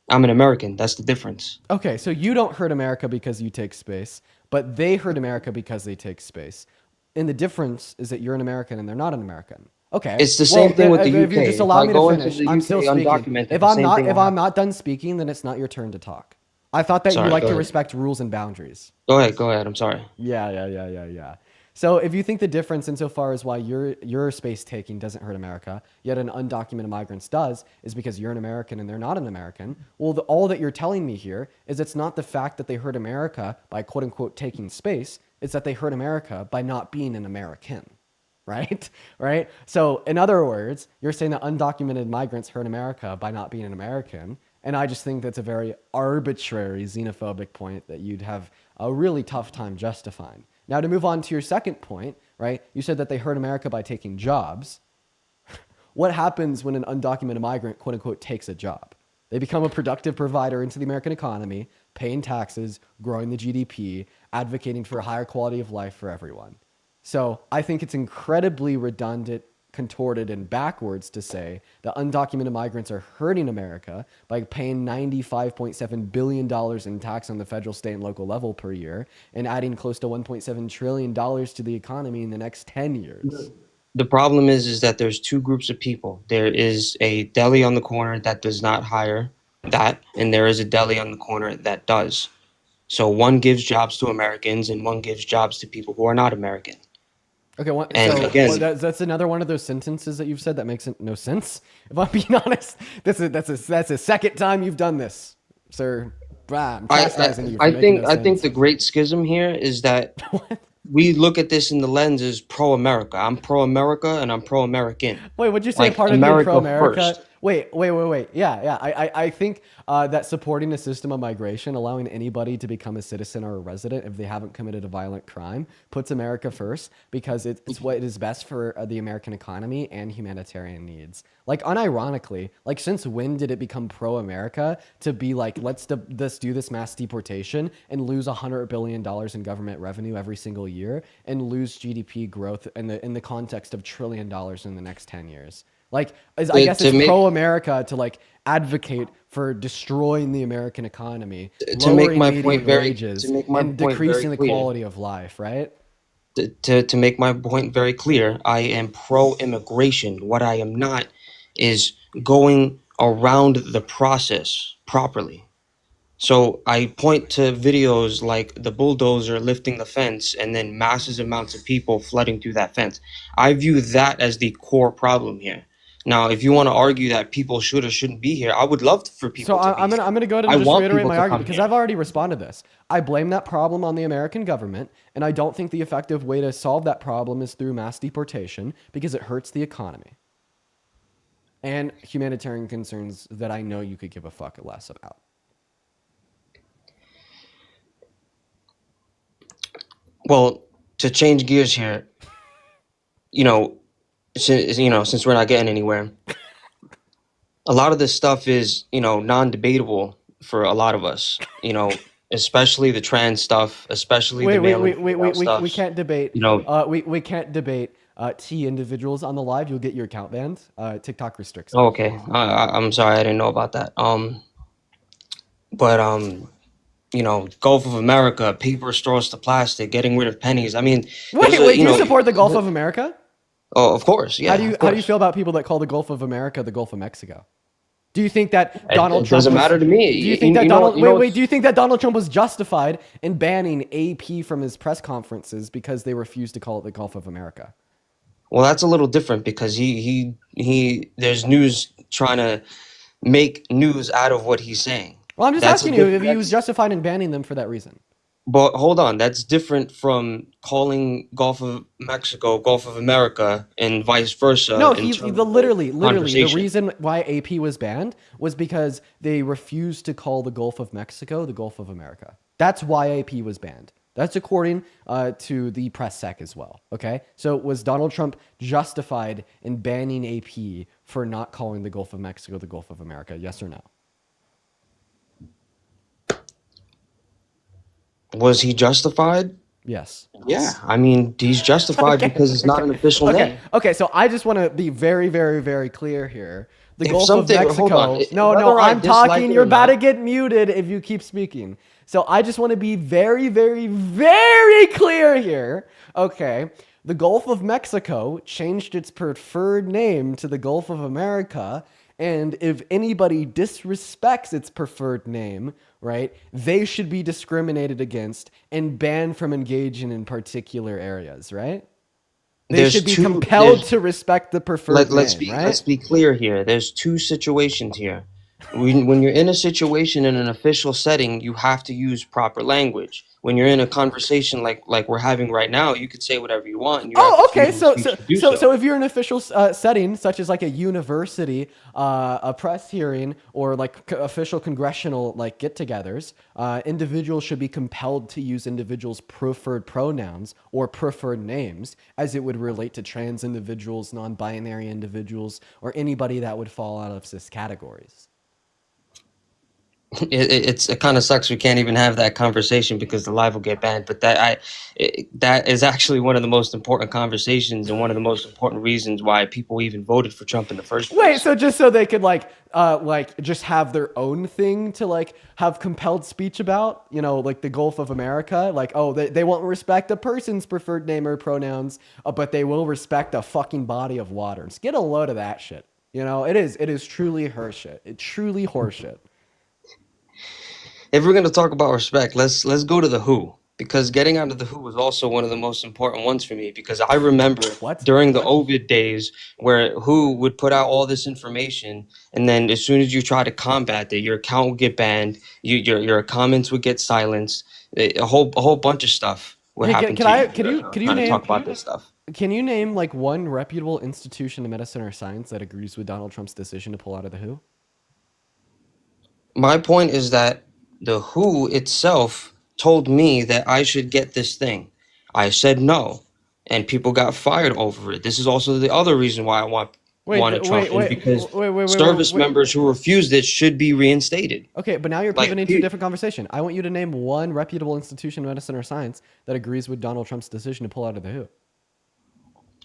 I'm an American. That's the difference. Okay, so you don't hurt America because you take space, but they hurt America because they take space. And the difference is that you're an American and they're not an American. Okay. It's the Well, same thing with the if you UK. just If allow I me go to into finish, the I'm still UK speaking. undocumented, If the I'm same not thing if will I'm happen. not done speaking, then it's not your turn to talk. I thought that you Sorry, like go to ahead. respect rules and boundaries. Go ahead. Go ahead. I'm sorry. Yeah. So if you think the difference insofar as why your space taking doesn't hurt America, yet an undocumented migrants does, is because you're an American and they're not an American, well, all that you're telling me here is it's not the fact that they hurt America by quote unquote taking space, it's that they hurt America by not being an American. Right? Right? So in other words, you're saying that undocumented migrants hurt America by not being an American, And I just think that's a very arbitrary xenophobic point that you'd have a really tough time justifying. Now, to move on to your second point, right? You said that they hurt America by taking jobs. What happens when an undocumented migrant, quote unquote, takes a job? They become a productive provider into the American economy, paying taxes, growing the GDP, advocating for a higher quality of life for everyone. So I think it's incredibly redundant, contorted, and backwards to say that undocumented migrants are hurting America by paying $95.7 billion in tax on the federal, state, and local level per year and adding close to $1.7 trillion to the economy in the next 10 years. The problem is that there's two groups of people. There is a deli on the corner that does not hire that, and there is a deli on the corner that does. So one gives jobs to Americans and one gives jobs to people who are not American. Okay, And so again- that's another one of those sentences that you've said that makes no sense. If I'm being honest, that's a second time you've done this, sir. I'm chastising you. For I making think no I think sense. the great schism here is that we look at this in the lens as pro-America. I'm pro-America and I'm pro-American. Wait, would you say Like, part of being America pro-America? first. Wait. Yeah. I think that supporting a system of migration, allowing anybody to become a citizen or a resident if they haven't committed a violent crime, puts America first because it's what is best for the American economy and humanitarian needs. Like, unironically, like, since when did it become pro-America to be like, let's do this mass deportation and lose $100 billion in government revenue every single year and lose GDP growth in the context of $1 trillion in the next 10 years? Like, I guess it's pro-America to like advocate for destroying the American economy, To make lowering my median point very- wages, to make my and point very decreasing the clear. quality of life, right? To make my point very clear, I am pro-immigration. What I am not is going around the process properly. So I point to videos like the bulldozer lifting the fence and then massive amounts of people flooding through that fence. I view that as the core problem here. Now, if you want to argue that people should or shouldn't be here, I would love for people So to be I'm here. gonna go ahead I and just want reiterate people my to argument come because here. I've already responded to this. I blame that problem on the American government, and I don't think the effective way to solve that problem is through mass deportation because it hurts the economy and humanitarian concerns that I know you could give a fuck less about. Well, to change gears here, since we're not getting anywhere, a lot of this stuff is, non-debatable for a lot of us, especially the trans stuff, especially the male and female stuff. We can't debate. You know- we can't debate T individuals on the live. You'll get your account banned. TikTok restricts. Oh, okay. I'm sorry, I didn't know about that. Gulf of America, paper straws to plastic, getting rid of pennies. I mean, Wait, do you support the Gulf of America? Oh, of course, yeah. How do you of course. feel about people that call the Gulf of America the Gulf of Mexico? Do you think that It Donald Trump doesn't matter to me. Do you think that You know- Donald you know- do you think that Donald Trump was justified in banning AP from his press conferences because they refused to call it the Gulf of America? Well, that's a little different because he there's news trying to make news out of what he's saying. Well, I'm just That's a asking you if different- he was justified in banning them for that reason. But hold on, that's different from calling Gulf of Mexico Gulf of America and vice versa. No, in he terms the of literally the conversation. reason why AP was banned was because they refused to call the Gulf of Mexico the Gulf of America. That's why AP was banned. That's according to the press sec as well. Okay, so was Donald Trump justified in banning AP for not calling the Gulf of Mexico the Gulf of America? Yes or no? Was he justified? Yes. Yeah, I mean, he's justified because it's not an official name. Okay, so I just want to be very, very, very clear here. The If Gulf of something- hold Mexico. on. No, Whether I I'm dislike talking. it You're or about to not- get muted if you keep speaking. So I just want to be very, very, very clear here. Okay. The Gulf of Mexico changed its preferred name to the Gulf of America. And if anybody disrespects its preferred name, right, they should be discriminated against and banned from engaging in particular areas, right? They There's should be two- compelled there's- to respect the preferred Let's name, be right? let's be clear here. There's two situations here. When you're in a situation in an official setting, you have to use proper language. When you're in a conversation like we're having right now, you could say whatever you want, and you have Oh, the okay. freedom of So, speech so, to do so, so. so, if you're in an official setting, such as like a university, a press hearing, or like official congressional like get-togethers, individuals should be compelled to use individuals' preferred pronouns or preferred names, as it would relate to trans individuals, non-binary individuals, or anybody that would fall out of cis categories. It kind of sucks we can't even have that conversation because the live will get banned. But that is actually one of the most important conversations and one of the most important reasons why people even voted for Trump in the first Wait, place. so just so they could like just have their own thing to like have compelled speech about, like the Gulf of America, like, oh, they won't respect a person's preferred name or pronouns, but they will respect a fucking body of water. Just get a load of that shit. It is truly horseshit. It's truly horseshit. If we're going to talk about respect, let's go to the WHO, because getting out of the WHO was also one of the most important ones for me, because I remember What? during the Ovid days where WHO would put out all this information, and then as soon as you try to combat it, your account would get banned, your comments would get silenced, a whole bunch of stuff would Hey, happen can to I you. can you can you Trying to name talk about this stuff. can you name like one reputable institution of medicine or science that agrees with Donald Trump's decision to pull out of the WHO? My point is that the WHO itself told me that I should get this thing. I said no, and people got fired over it. This is also the other reason why I Wait, wanted Trump, is because wait, service members who refused it should be reinstated. Okay, but now you're Like, pivoting to a different conversation. I want you to name one reputable institution of medicine or science that agrees with Donald Trump's decision to pull out of the WHO.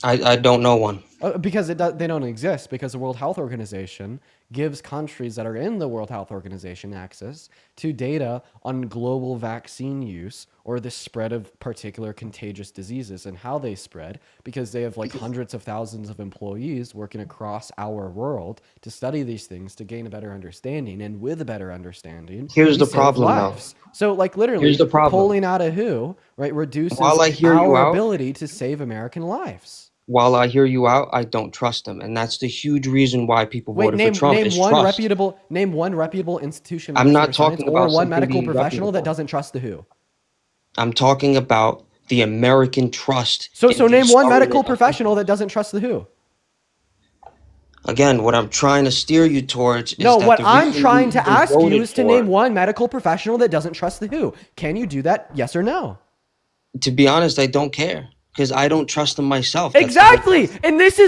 I don't know one. Because they don't exist, because the World Health Organization gives countries that are in the World Health Organization access to data on global vaccine use or the spread of particular contagious diseases and how they spread, because they have like hundreds of thousands of employees working across our world to study these things to gain a better understanding. And with a better understanding, Here's we the save problem, though. lives. So like literally Here's the problem. pulling out of WHO, right, reduces While I hear you our out- ability to save American lives. While I hear you out, I don't trust them, and that's the huge reason why people Wait, voted for Trump. Is one trust. reputable institution. I'm not medicine or science, talking or about one something medical being professional that reputable. doesn't trust the WHO. I'm talking about the American trust. So in name these one medical government professional that doesn't trust the WHO. Again, what I'm trying to steer you towards is No, that what the I'm reason trying you to even ask you voted is to for- name one medical professional that doesn't trust the WHO. Can you do that? Yes or no? To be honest, I don't care because I don't trust them myself. That's the whole Exactly. point. And this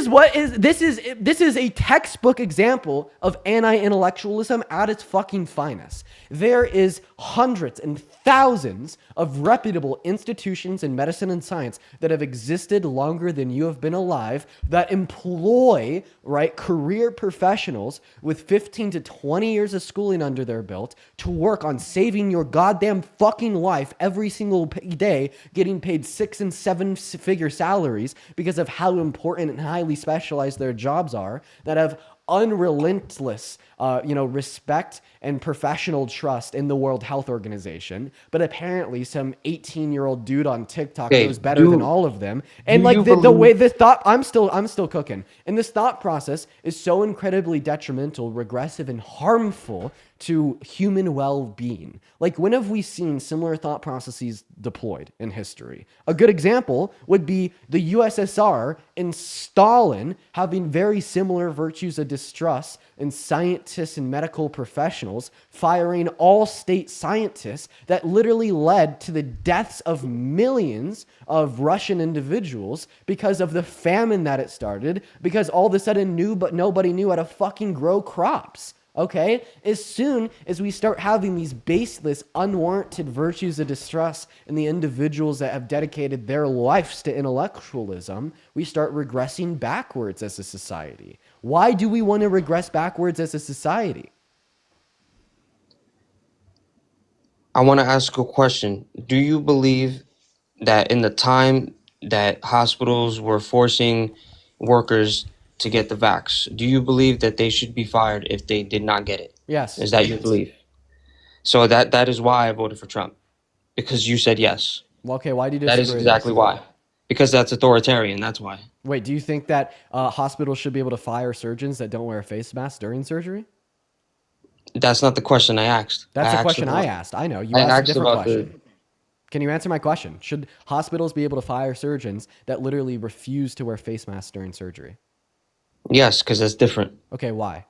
is a textbook example of anti-intellectualism at its fucking finest. There is hundreds and thousands of reputable institutions in medicine and science that have existed longer than you have been alive, that employ, right, career professionals with 15 to 20 years of schooling under their belt to work on saving your goddamn fucking life every single day, getting paid 6 and 7 figure salaries because of how important and highly specialized their jobs are, that have unrelentless, respect and professional trust in the World Health Organization. But apparently some 18-year-old dude on TikTok Okay, knows better than all of them. And do like you the way believe- this thought, I'm still cooking. And this thought process is so incredibly detrimental, regressive, and harmful to human well-being. Like, when have we seen similar thought processes deployed in history? A good example would be the USSR and Stalin having very similar virtues of distrust in scientists and medical professionals, firing all state scientists that literally led to the deaths of millions of Russian individuals because of the famine that it started, because all of a sudden nobody knew how to fucking grow crops. Okay? As soon as we start having these baseless, unwarranted virtues of distrust in the individuals that have dedicated their lives to intellectualism, we start regressing backwards as a society. Why do we want to regress backwards as a society? I want to ask a question. Do you believe that in the time that hospitals were forcing workers to get the vax, do you believe that they should be fired if they did not get it? Yes. Is that your belief? So that is why I voted for Trump, because you said yes. Well, okay, why do you That disagree? is exactly why. Because that's authoritarian. That's why. Wait, do you think that hospitals should be able to fire surgeons that don't wear a face mask during surgery? That's not the question I asked. That's the question I about, asked. I know. You I asked a asked different about question. Can you answer my question? Should hospitals be able to fire surgeons that literally refuse to wear face masks during surgery? yes, because that's different. Okay, why?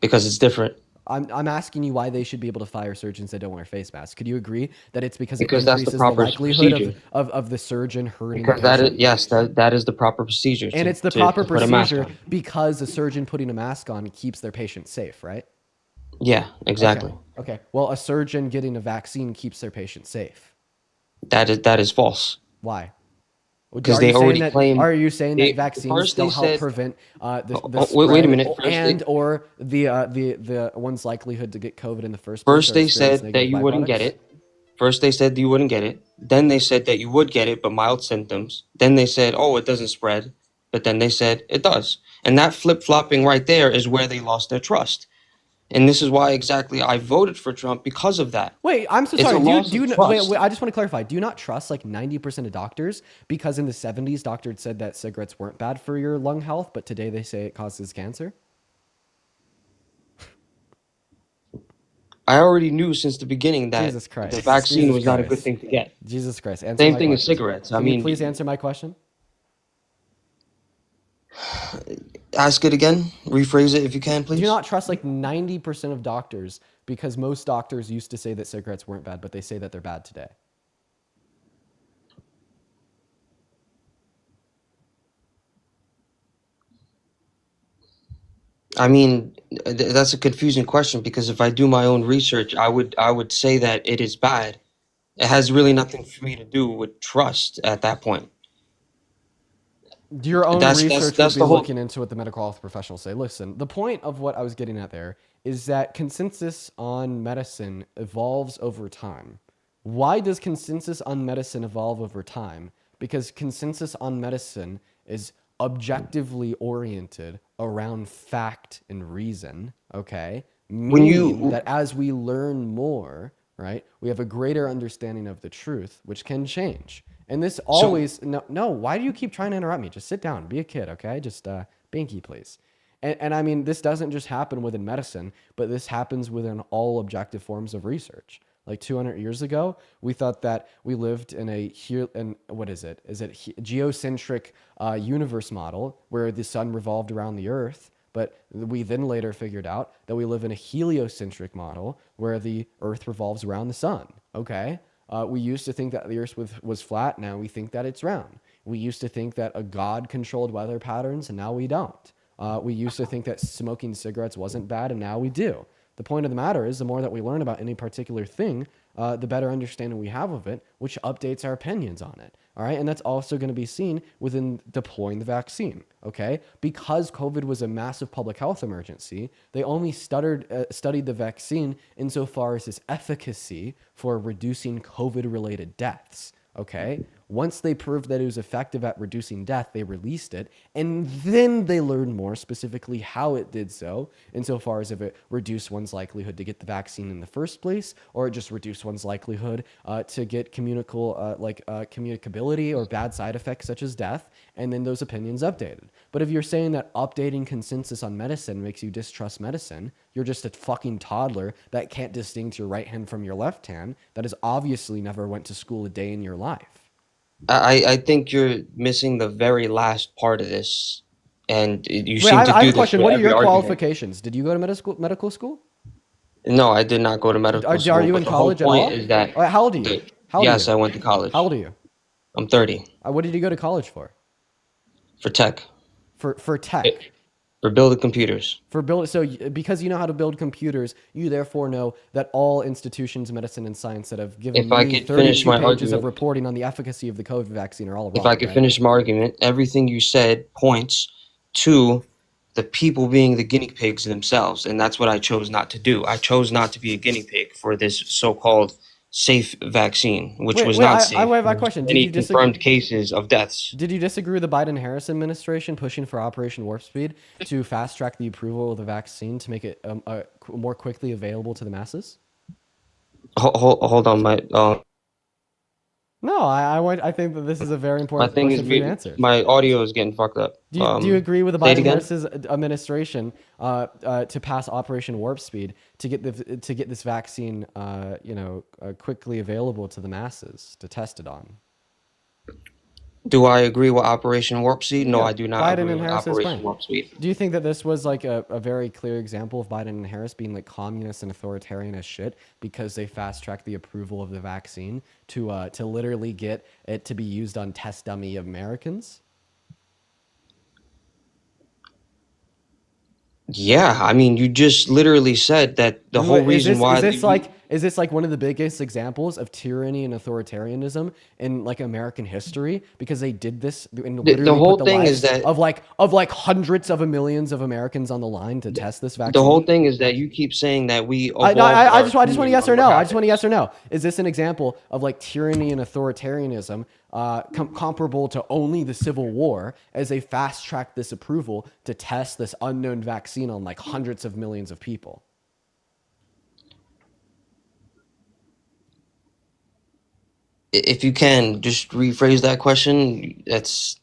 Because it's different. I'm asking you why they should be able to fire surgeons that don't wear face masks. Could you agree that it's because it Because that's the increases the proper likelihood procedure. of the surgeon hurting the Because that is patient? yes, that is the proper procedure And it's the to proper put a mask procedure on. because the surgeon putting a mask on keeps their patient safe, right? Yeah, exactly. Okay. Well, a surgeon getting a vaccine keeps their patient safe. That is false. Why? Because Are you they saying already that? claimed Are you saying that they vaccines first they don't help said prevent the wait a spread minute. or the one's likelihood to get COVID in the first place First or they experience said that negative you wouldn't get byproducts? it. First they said you wouldn't get it. Then they said that you would get it, but mild symptoms. Then they said, oh, it doesn't spread. But then they said it does. And that flip flopping right there is where they lost their trust. And this is why exactly I voted for Trump because of that. Wait, I'm so It's sorry. a loss of trust. Wait, I just want to clarify. Do you not trust like 90% of doctors because in the 70s doctors said that cigarettes weren't bad for your lung health, but today they say it causes cancer? I already knew since the beginning that Jesus Christ. the vaccine Jesus was not a good Christ. thing to get. Jesus Christ. Answer Same my thing as question. cigarettes. Can you please answer my question? Ask it again. Rephrase it if you can, please. Do you not trust like 90% of doctors because most doctors used to say that cigarettes weren't bad, but they say that they're bad today? I mean, that's a confusing question because if I do my own research, I would say that it is bad. It has really nothing for me to do with trust at that point. Your own research would That's be the whole. looking into what the medical health professionals say. Listen, the point of what I was getting at there is that consensus on medicine evolves over time. Why does consensus on medicine evolve over time? Because consensus on medicine is objectively oriented around fact and reason, okay? When Meaning you that as we learn more, right, we have a greater understanding of the truth, which can change. And this so always, no, why do you keep trying to interrupt me? Just sit down, be a kid, okay? Just binky, please. And I mean, this doesn't just happen within medicine, but this happens within all objective forms of research. Like 200 years ago, we thought that we lived in what is it? Is it geocentric universe model where the sun revolved around the earth? But we then later figured out that we live in a heliocentric model where the earth revolves around the sun, okay? We used to think that the earth was flat. Now we think that it's round. We used to think that a god controlled weather patterns, and now we don't. We used to think that smoking cigarettes wasn't bad, and now we do. The point of the matter is the more that we learn about any particular thing, the better understanding we have of it, which updates our opinions on it. All right. And that's also going to be seen within deploying the vaccine. Okay. Because COVID was a massive public health emergency, they only studied the vaccine insofar as its efficacy for reducing COVID related deaths. Okay. Once they proved that it was effective at reducing death, they released it. And then they learned more specifically how it did so, insofar as if it reduced one's likelihood to get the vaccine in the first place, or it just reduced one's likelihood to get communicability or bad side effects such as death. And then those opinions updated. But if you're saying that updating consensus on medicine makes you distrust medicine, you're just a fucking toddler that can't distinguish your right hand from your left hand, that has obviously never went to school a day in your life. I think you're missing the very last part of this, and you Wait, seem to I have do a this question. with What are every your argument. qualifications? Did you go to medical school? No, I did not go to medical Are school, you but in the whole college at point all? is that How old are you? How old are yes, you? I went to How college. old are you? I'm 30 What did you go to college for? for tech, For tech. for building computers. Because you know how to build computers, you therefore know that all institutions of medicine and science that have given If I me could finish 32 my pages of argument, reporting on the efficacy of the COVID vaccine are all if wrong, I could right? finish my argument, everything you said points to the people being the guinea pigs themselves, and that's what I chose not to do. I chose not to be a guinea pig for this so-called safe vaccine, which was not I safe. have a There was question. many confirmed cases of deaths. Did you disagree with the Biden-Harris administration pushing for Operation Warp Speed to fast-track the approval of the vaccine to make it more quickly available to the masses? Hold on, my No, I think that this is a very My important thing is question for you to answer. my audio is getting fucked up. Do you agree with the Say it Biden again. Harris's administration to pass Operation Warp Speed to get this vaccine quickly available to the masses to test it on? Do I agree with Operation Warp Speed? No, Yeah, I do not Biden agree and with Harris's Operation plan. Warp Speed. Do you think that this was like a very clear example of Biden and Harris being like communist and authoritarian as shit because they fast tracked the approval of the vaccine to literally get it to be used on test dummy Americans? Yeah, I mean, you just literally said that the And whole what- reason why is this like one of the biggest examples of tyranny and authoritarianism in like American history because they did this and literally whole put the thing lives is that of like hundreds of millions of Americans on the line to test this vaccine? the whole thing is that you keep saying that we I evolved just want a yes or no. I just want a to. yes or no. Is this an example of like tyranny and authoritarianism comparable to only the Civil War as they fast tracked this approval to test this unknown vaccine on like hundreds of millions of people? If you can just rephrase that question, that's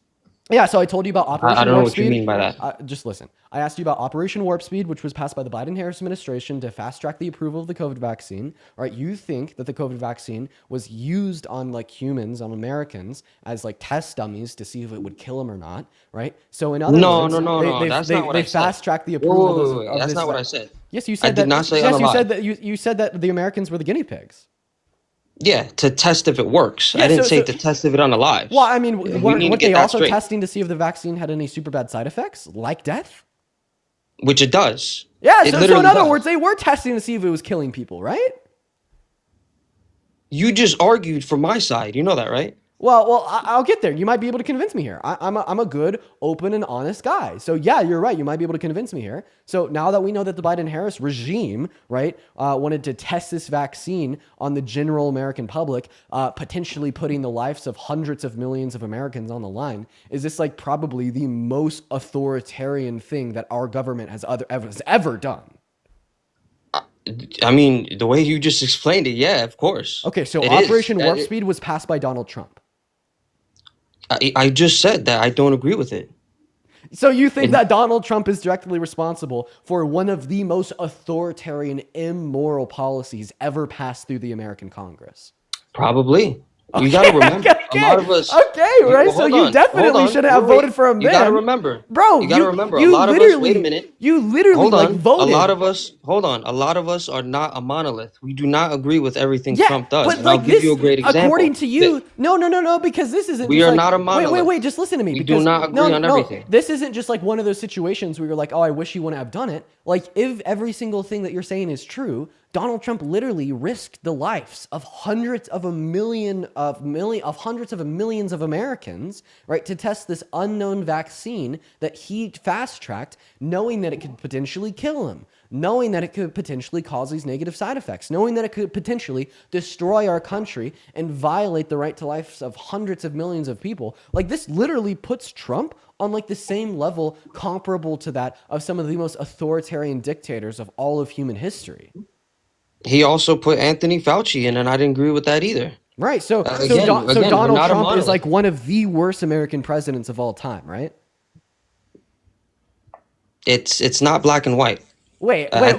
Yeah, so I told you about Operation I don't know Warp what Speed. you mean by that. Just listen. I asked you about Operation Warp Speed, which was passed by the Biden-Harris administration to fast-track the approval of the COVID vaccine. All right, you think that the COVID vaccine was used on like humans, on Americans, as like test dummies to see if it would kill them or not, right? So in other No, words, no, no, no. That's not what I said. fast-tracked the Whoa, approval whoa, of whoa, wait. of That's this not what vac- I said. Yes, you I said did that. not say Yes, you unalive. said that. You said that the Americans were the guinea pigs. Yeah, to test if it works. Yeah, I didn't so- say so- to test if it unalives. Well, I mean, We weren't need to get they that also straight. testing to see if the vaccine had any super bad side effects, like death? Which it does. Yeah, It so in literally other does. words, they were testing to see if it was killing people, right? You just argued for my side. You know that, right? Well, I'll get there. You might be able to convince me here. I'm a good, open, and honest guy. So yeah, you're right. You might be able to convince me here. So now that we know that the Biden-Harris regime, right, wanted to test this vaccine on the general American public, potentially putting the lives of hundreds of millions of Americans on the line, is this like probably the most authoritarian thing that our government has ever done? I mean, the way you just explained it, yeah, of course. Okay, so It is. Operation That Warp is- Speed was passed by Donald Trump. I just said that I don't agree with it. So you think that Donald Trump is directly responsible for one of the most authoritarian, immoral policies ever passed through the American Congress? Probably. You got to remember, a lot of us. Okay, right. Well, So hold you on, definitely hold on, shouldn't have wait, voted for him You got to then. remember, Bro, You got to remember, a you lot of us. literally- Wait a minute. You literally Hold like on. voted. A lot of us. Hold on. A lot of us are not a monolith. We do not agree with everything Trump does. but And I'll like give this, you a great example. according to you, That- no, because this isn't. We just are like, not a monolith. Wait, just listen to me. We because do not agree on everything. This isn't just like one of those situations where you're like, oh, I wish you wouldn't have done it. Like, if every single thing that you're saying is true, Donald Trump literally risked the lives of hundreds of millions of Americans, right, to test this unknown vaccine that he fast-tracked, knowing that it could potentially kill him, knowing that it could potentially cause these negative side effects, knowing that it could potentially destroy our country and violate the right to life of hundreds of millions of people. Like, this literally puts Trump on like the same level comparable to that of some of the most authoritarian dictators of all of human history. He also put Anthony Fauci in, and I didn't agree with that either. Right. So Again, we're Donald not a Trump is monolith. like one of the worst American presidents of all time, right? It's not black and white. Wait. I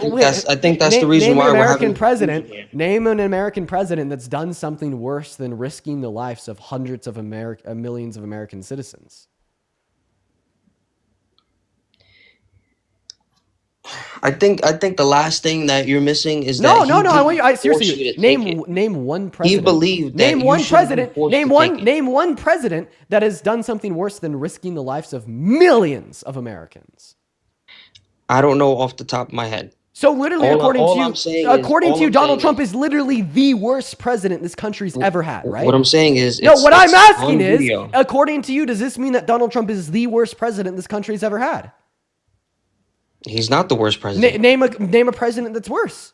think that's the reason why we're having. Name an American president that's done something worse than risking the lives of hundreds of millions of American citizens. I think the last thing that you're missing is No. that I want you. force Seriously, you to take it. name one president. believed that name you one shouldn't be president. forced Name to one. take it. Name one president that has done something worse than risking the lives of millions of Americans. I don't know off the top of my head. So literally, All according I'm to saying you, is- according all to you, I'm Donald saying Trump is literally the worst president this country's ever had, right? What I'm saying is, No, what I'm it's asking on is, video. according to you, does this mean that Donald Trump is the worst president this country's ever had? He's not the worst president. Name a president that's worse.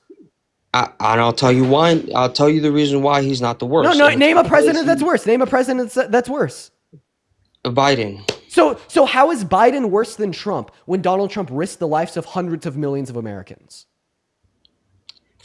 And I'll tell you why. I'll tell you the reason why he's not the worst. No, And name a it's president because that's worse. Name a president that's worse. Biden. So how is Biden worse than Trump when Donald Trump risked the lives of hundreds of millions of Americans?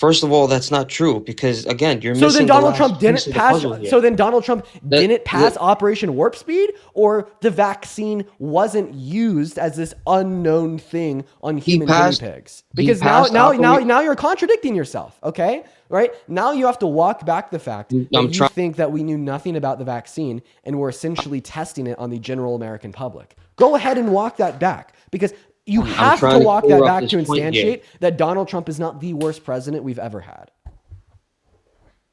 First of all, that's not true because again, you're So missing then the Donald last Trump piece didn't of the pass. puzzle here. So then Donald Trump That- didn't pass that- Operation Warp Speed, or the vaccine wasn't used as this unknown thing on human passed- guinea pigs. he Because passed now you're contradicting yourself. Okay, right? Now you have to walk back the fact I'm that you try- think that we knew nothing about the vaccine and we're essentially testing it on the general American public. Go ahead and walk that back because you have to trying to walk clear that up back this to point here. instantiate that Donald Trump is not the worst president we've ever had.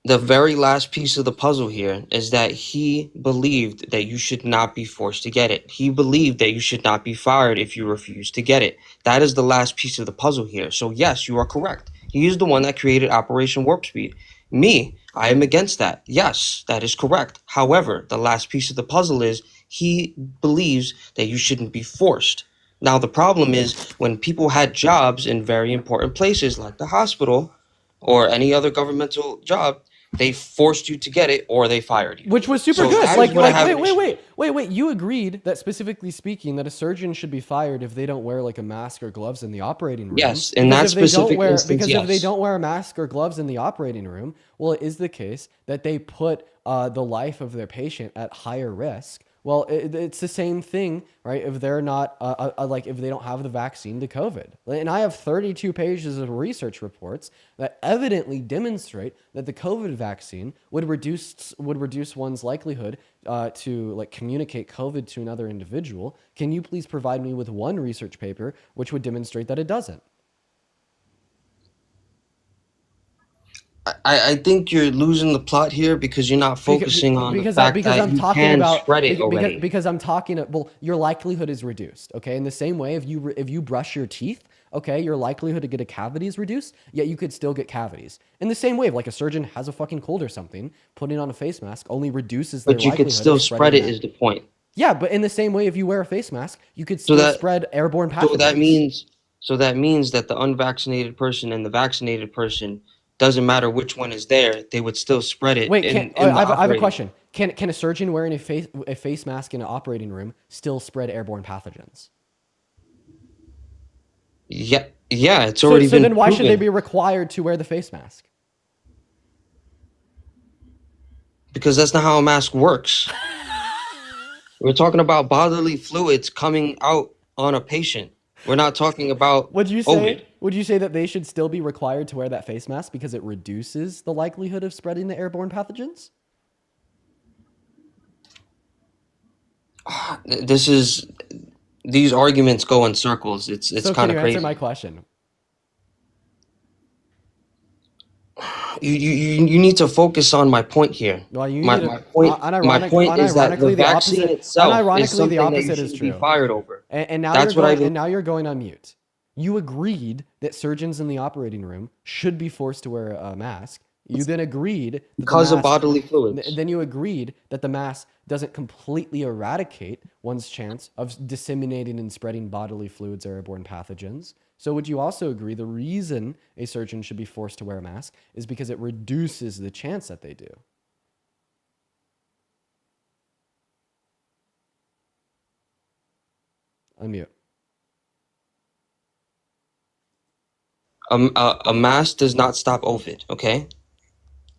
The very last piece of the puzzle here is that he believed that you should not be forced to get it. He believed that you should not be fired if you refuse to get it. That is the last piece of the puzzle here. So yes, you are correct. He is the one that created Operation Warp Speed. Me, I am against that. Yes, that is correct. However, the last piece of the puzzle is he believes that you shouldn't be forced. Now, the problem is when people had jobs in very important places like the hospital or any other governmental job, they forced you to get it or they fired you. Which was super So good. that is Like, what I like have wait, an wait, issue wait, wait, wait. You agreed that specifically speaking, that a surgeon should be fired if they don't wear like a mask or gloves in the operating room. Yes, in Because that if they don't specific wear, instance, because if they yes. don't wear a mask or gloves in the operating room, well, it is the case that they put the life of their patient at higher risk. Well, it's the same thing, right? If they're not like if they don't have the vaccine to COVID, and I have 32 pages of research reports that evidently demonstrate that the COVID vaccine would reduce one's likelihood to like communicate COVID to another individual. Can you please provide me with one research paper which would demonstrate that it doesn't? I think you're losing the plot here because you're not focusing on the fact that I'm you talking can about spread it already. because I'm talking well, your likelihood is reduced. Okay, in the same way, if you brush your teeth, okay, your likelihood to get a cavity is reduced. Yet you could still get cavities. In the same way, if like a surgeon has a fucking cold or something, putting on a face mask only reduces their But you likelihood could still of spread spreading it that. is the point. Yeah, but in the same way, if you wear a face mask, you could still that- spread airborne pathogens. So that means that the unvaccinated person and the vaccinated person, doesn't matter which one is there, they would still spread it. Wait, I have a operating. question. Can a surgeon wearing a face mask in an operating room still spread airborne pathogens? Yeah, it's already So been then why should they proven. be required to wear the face mask? Because that's not how a mask works. We're talking about bodily fluids coming out on a patient. We're not talking about Would you COVID. say that they should still be required to wear that face mask because it reduces the likelihood of spreading the airborne pathogens? These arguments go in circles. It's So kind can of you answer crazy. my question? You need to focus on my point here. Well, you My need to- point unironic- is that the unironically, the vaccine opposite- itself unironically, is something the that you opposite is shouldn't be true. fired over. And now That's you're what I going, believe. and now you're going on mute. You agreed that surgeons in the operating room should be forced to wear a mask. You then agreed that the Because of mask- bodily fluids. Then you agreed that the mask doesn't completely eradicate one's chance of disseminating and spreading bodily fluids or airborne pathogens. So would you also agree the reason a surgeon should be forced to wear a mask is because it reduces the chance that they do? Unmute. A mask does not stop COVID. Okay,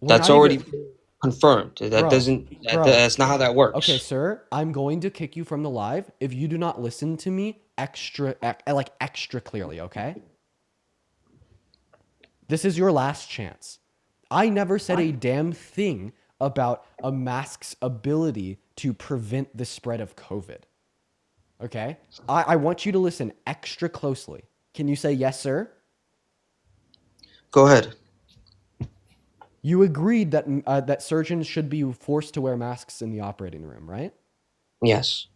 We're that's not already even- confirmed. That Bro, doesn't. bro. That's not how that works. Okay, sir, I'm going to kick you from the live if you do not listen to me extra clearly, okay? This is your last chance. I never said a damn thing about a mask's ability to prevent the spread of COVID. Okay? I want you to listen extra closely. Can you say yes, sir? Go ahead. You agreed that that surgeons should be forced to wear masks in the operating room, right? Yes.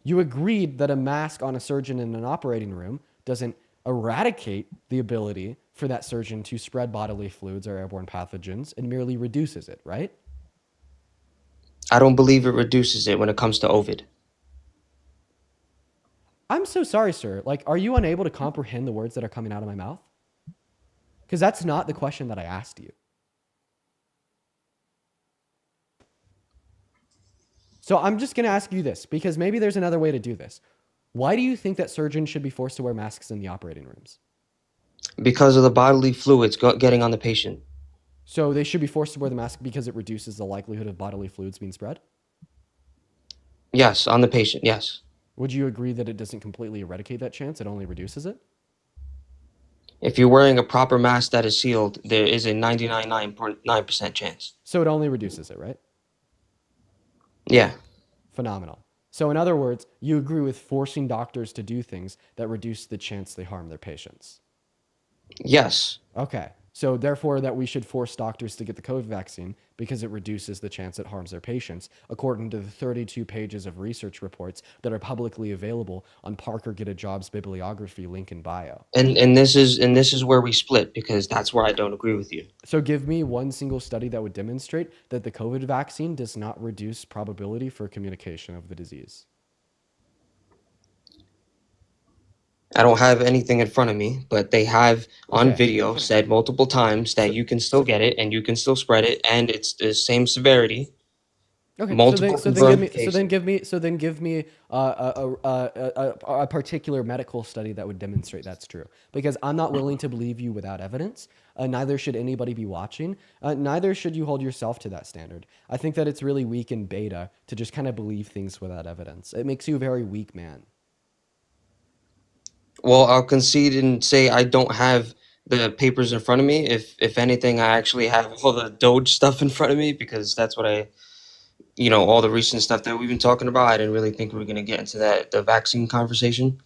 You agreed that a mask on a surgeon in an operating room doesn't eradicate the ability for that surgeon to spread bodily fluids or airborne pathogens. It merely reduces it, right? I don't believe it reduces it when it comes to COVID. I'm so sorry, sir. Like, are you unable to comprehend the words that are coming out of my mouth? Because that's not the question that I asked you. So I'm just going to ask you this, because maybe there's another way to do this. Why do you think that surgeons should be forced to wear masks in the operating rooms? Because of the bodily fluids getting on the patient. So they should be forced to wear the mask because it reduces the likelihood of bodily fluids being spread? Yes, on the patient, yes. Would you agree that it doesn't completely eradicate that chance? It only reduces it? If you're wearing a proper mask that is sealed, there is a 99.9% chance. So it only reduces it, right? Yeah. Phenomenal. So in other words, you agree with forcing doctors to do things that reduce the chance they harm their patients? Yes. Okay. So therefore that we should force doctors to get the COVID vaccine because it reduces the chance it harms their patients, according to the 32 pages of research reports that are publicly available on Parker Get a Job's bibliography link in bio. And this is where we split, because that's where I don't agree with you. So give me one single study that would demonstrate that the COVID vaccine does not reduce probability for communication of the disease. I don't have anything in front of me, but they have on Okay. video said multiple times that you can still get it and you can still spread it, and it's the same severity. Okay. Multiple So confirmed then give me a particular medical study that would demonstrate that's true. Because I'm not willing to believe you without evidence. Neither should anybody be watching. Neither should you hold yourself to that standard. I think that it's really weak in beta to just kind of believe things without evidence. It makes you a very weak man. Well, I'll concede and say I don't have the papers in front of me. If anything, I actually have all the Doge stuff in front of me, because that's what all the recent stuff that we've been talking about. I didn't really think we were gonna get into the vaccine conversation.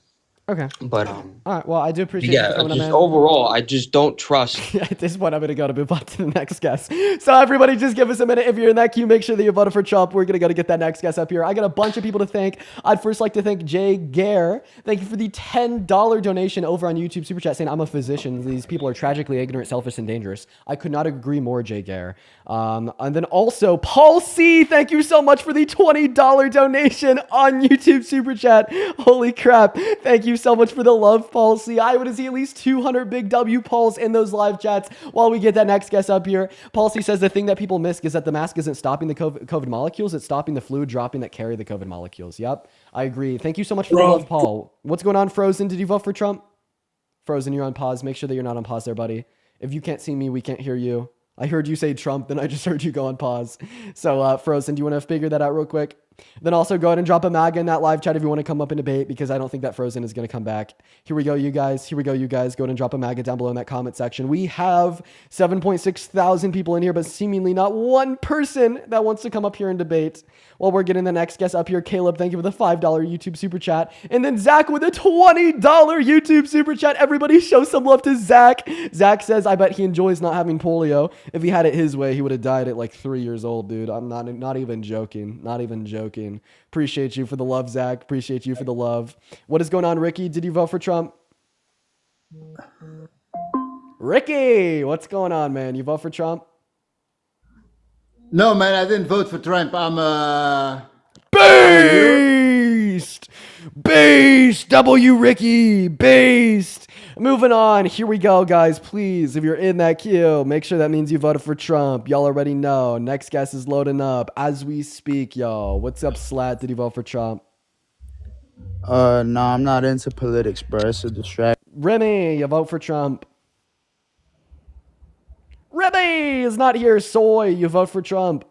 Okay. But All right. Well, I do appreciate you for yeah, coming on, just man. overall, I just don't trust. At this point, I'm going to go to move on to the next guest. So everybody just give us a minute. If you're in that queue, make sure that you voted for Trump. We're going to go to get that next guest up here. I got a bunch of people to thank. I'd first like to thank Jay Gare. Thank you for the $10 donation over on YouTube Super Chat, saying I'm a physician. These people are tragically ignorant, selfish, and dangerous. I could not agree more, Jay Gare. And then also Paul C. Thank you so much for the $20 donation on YouTube Super Chat. Holy crap. Thank you so much for the love, Paul C. I want to see at least 200 big W Pauls in those live chats while we get that next guest up here. Paul C says the thing that people miss is that the mask isn't stopping the COVID molecules. It's stopping the fluid dropping that carry the COVID molecules. Yep, I agree. Thank you so much for the love, Paul. What's going on, Frozen? Did you vote for Trump? Frozen, you're on pause. Make sure that you're not on pause there, buddy. If you can't see me, we can't hear you. I heard you say Trump, then I just heard you go on pause. So, Frozen, do you want to figure that out real quick? Then also go ahead and drop a MAGA in that live chat if you want to come up and debate, because I don't think that Frozen is going to come back. Here we go, you guys. Here we go, you guys. Go ahead and drop a MAGA down below in that comment section. We have 7.6 thousand people in here, but seemingly not one person that wants to come up here and debate. While we're getting the next guest up here, Caleb, thank you for the $5 YouTube super chat. And then Zach with a $20 YouTube super chat. Everybody show some love to Zach. Zach says, I bet he enjoys not having polio. If he had it his way, he would have died at like 3 years old, dude. I'm not even joking. Not even joking. Appreciate you for the love, Zach. Appreciate you for the love. What is going on, Ricky? Did you vote for Trump? Ricky, what's going on, man? You vote for Trump? No, man, I didn't vote for Trump. Beast! Beast! W Ricky! Beast! Moving on. Here we go, guys. Please, if you're in that queue, make sure that means you voted for Trump. Y'all already know. Next guest is loading up as we speak, y'all. What's up, Slat? Did you vote for Trump? No, I'm not into politics, bro. It's a distraction. Remy, you vote for Trump. Remy is not here. Soy, you vote for Trump.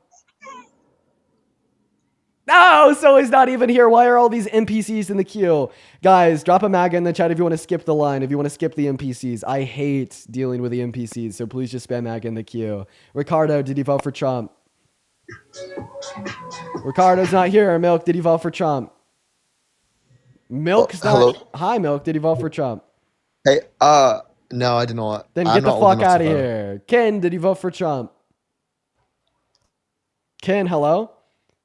No, Soy's not even here. Why are all these NPCs in the queue? Guys, drop a MAGA in the chat if you want to skip the line, if you want to skip the NPCs. I hate dealing with the NPCs, so please just spam MAGA in the queue. Ricardo, did you vote for Trump? Ricardo's not here. Milk, did you vote for Trump? Milk's not. Hello? Hi, Milk, did you vote for Trump? Hey, no, I did not. Then I'm get the not old fuck enough out to of vote. here. Ken, did you vote for Trump? Ken, hello?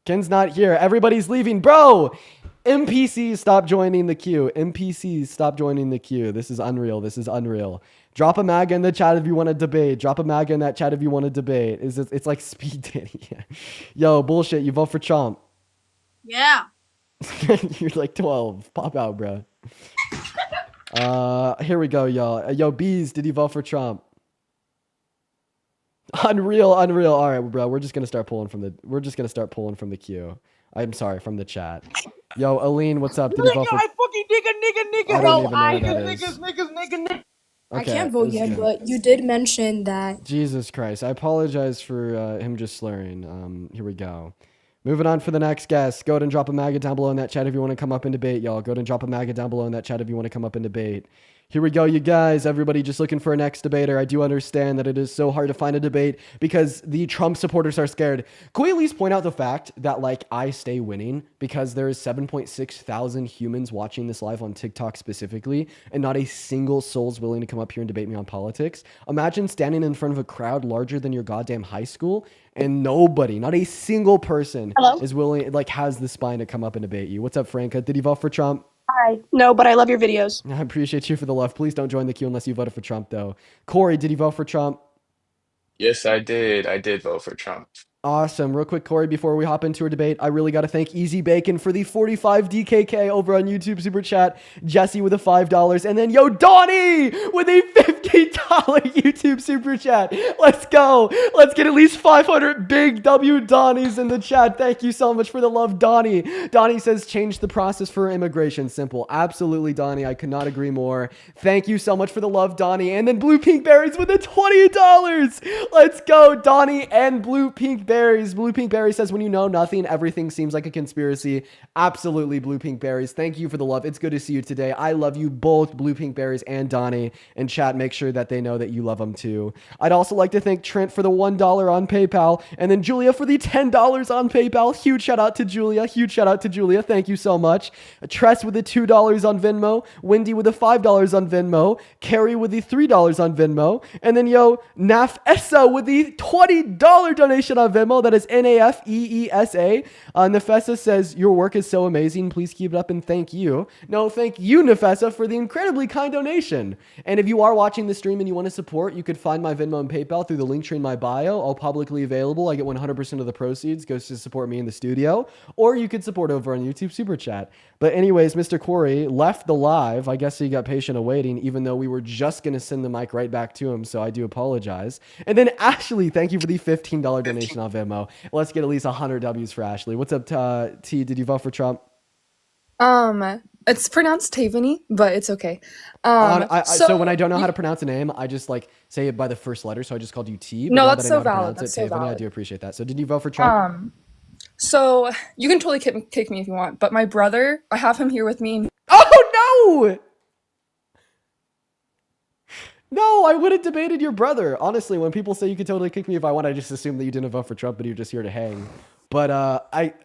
Ken's not here. Everybody's leaving. Bro, NPCs, stop joining the queue. NPCs, stop joining the queue. This is unreal. This is unreal. Drop a MAGA in the chat if you want to debate. Drop a MAGA in that chat if you want to debate. It's like speed dating. Yo, bullshit. You vote for Trump. Yeah. You're like 12. Pop out, bro. Here we go, y'all. Yo, Bees, did you vote for Trump? Unreal. All right, bro. We're just gonna start pulling from the queue. I'm sorry, from the chat. Yo, Aline, what's up? Did you vote for? I fucking nigga. I don't even know who that is. Niggas. I Okay, can't it vote was yet, good. but you did mention that. Jesus Christ. I apologize for him just slurring. Here we go. Moving on for the next guest. Go ahead and drop a maggot down below in that chat if you want to come up and debate, y'all. Go ahead and drop a maggot down below in that chat if you want to come up and debate. Here we go, you guys. Everybody just looking for a next debater. I do understand that it is so hard to find a debate because the Trump supporters are scared. Can we at least point out the fact that, like, I stay winning because there is 7.6 thousand humans watching this live on TikTok specifically, and not a single soul's willing to come up here and debate me on politics? Imagine standing in front of a crowd larger than your goddamn high school, and nobody, not a single person, Hello? is willing, like, has the spine to come up and debate you. What's up, Franca? Did you vote for Trump? Hi. No, but I love your videos. I appreciate you for the love. Please don't join the queue unless you voted for Trump, though. Corey, did you vote for Trump? Yes, I did. I did vote for Trump. Awesome. Real quick, Corey, before we hop into our debate, I really got to thank Easy Bacon for the 45 DKK over on YouTube Super Chat, Jesse with a $5, and then Donnie with a $50 YouTube Super Chat. Let's go. Let's get at least 500 big W Donnies in the chat. Thank you so much for the love, Donnie. Donnie says, change the process for immigration. Simple. Absolutely, Donnie. I could not agree more. Thank you so much for the love, Donnie. And then Blue Pink Berries with a $20. Let's go, Donnie and Blue Pink Berries. Blue Pink Berry says, when you know nothing, everything seems like a conspiracy. Absolutely, Blue Pink Berries. Thank you for the love. It's good to see you today. I love you both, Blue Pink Berries and Donnie. And chat, make sure that they know that you love them too. I'd also like to thank Trent for the $1 on PayPal, and then Julia for the $10 on PayPal. Huge shout out to Julia. Huge shout out to Julia. Thank you so much. Tress with the $2 on Venmo. Wendy with the $5 on Venmo. Carrie with the $3 on Venmo. And then Naf Essa with the $20 donation on Venmo. That is NAFEESA. Nefessa says, your work is so amazing. Please keep it up and thank you. No, thank you, Nefessa, for the incredibly kind donation. And if you are watching the stream and you want to support, you could find my Venmo and PayPal through the link tree in my bio. All publicly available. I get 100% of the proceeds goes to support me in the studio. Or you could support over on YouTube Super Chat. But anyways, Mr. Corey left the live. I guess he got patient awaiting, even though we were just going to send the mic right back to him. So I do apologize. And then Ashley, thank you for the $15 donation on Venmo. Let's get at least 100 W's for Ashley. What's up, T? Did you vote for Trump? It's pronounced Tavany, but it's okay. So when I don't know how to pronounce a name, I just like say it by the first letter. So I just called you T. But No, now that's that I know so how to valid. pronounce That's it, so Tavany, I valid. do appreciate that. So did you vote for Trump? So you can totally kick me if you want, but my brother, I have him here with me. Oh no! No, I would have debated your brother. Honestly, when people say you could totally kick me if I want, I just assume that you didn't vote for Trump, but you're just here to hang. But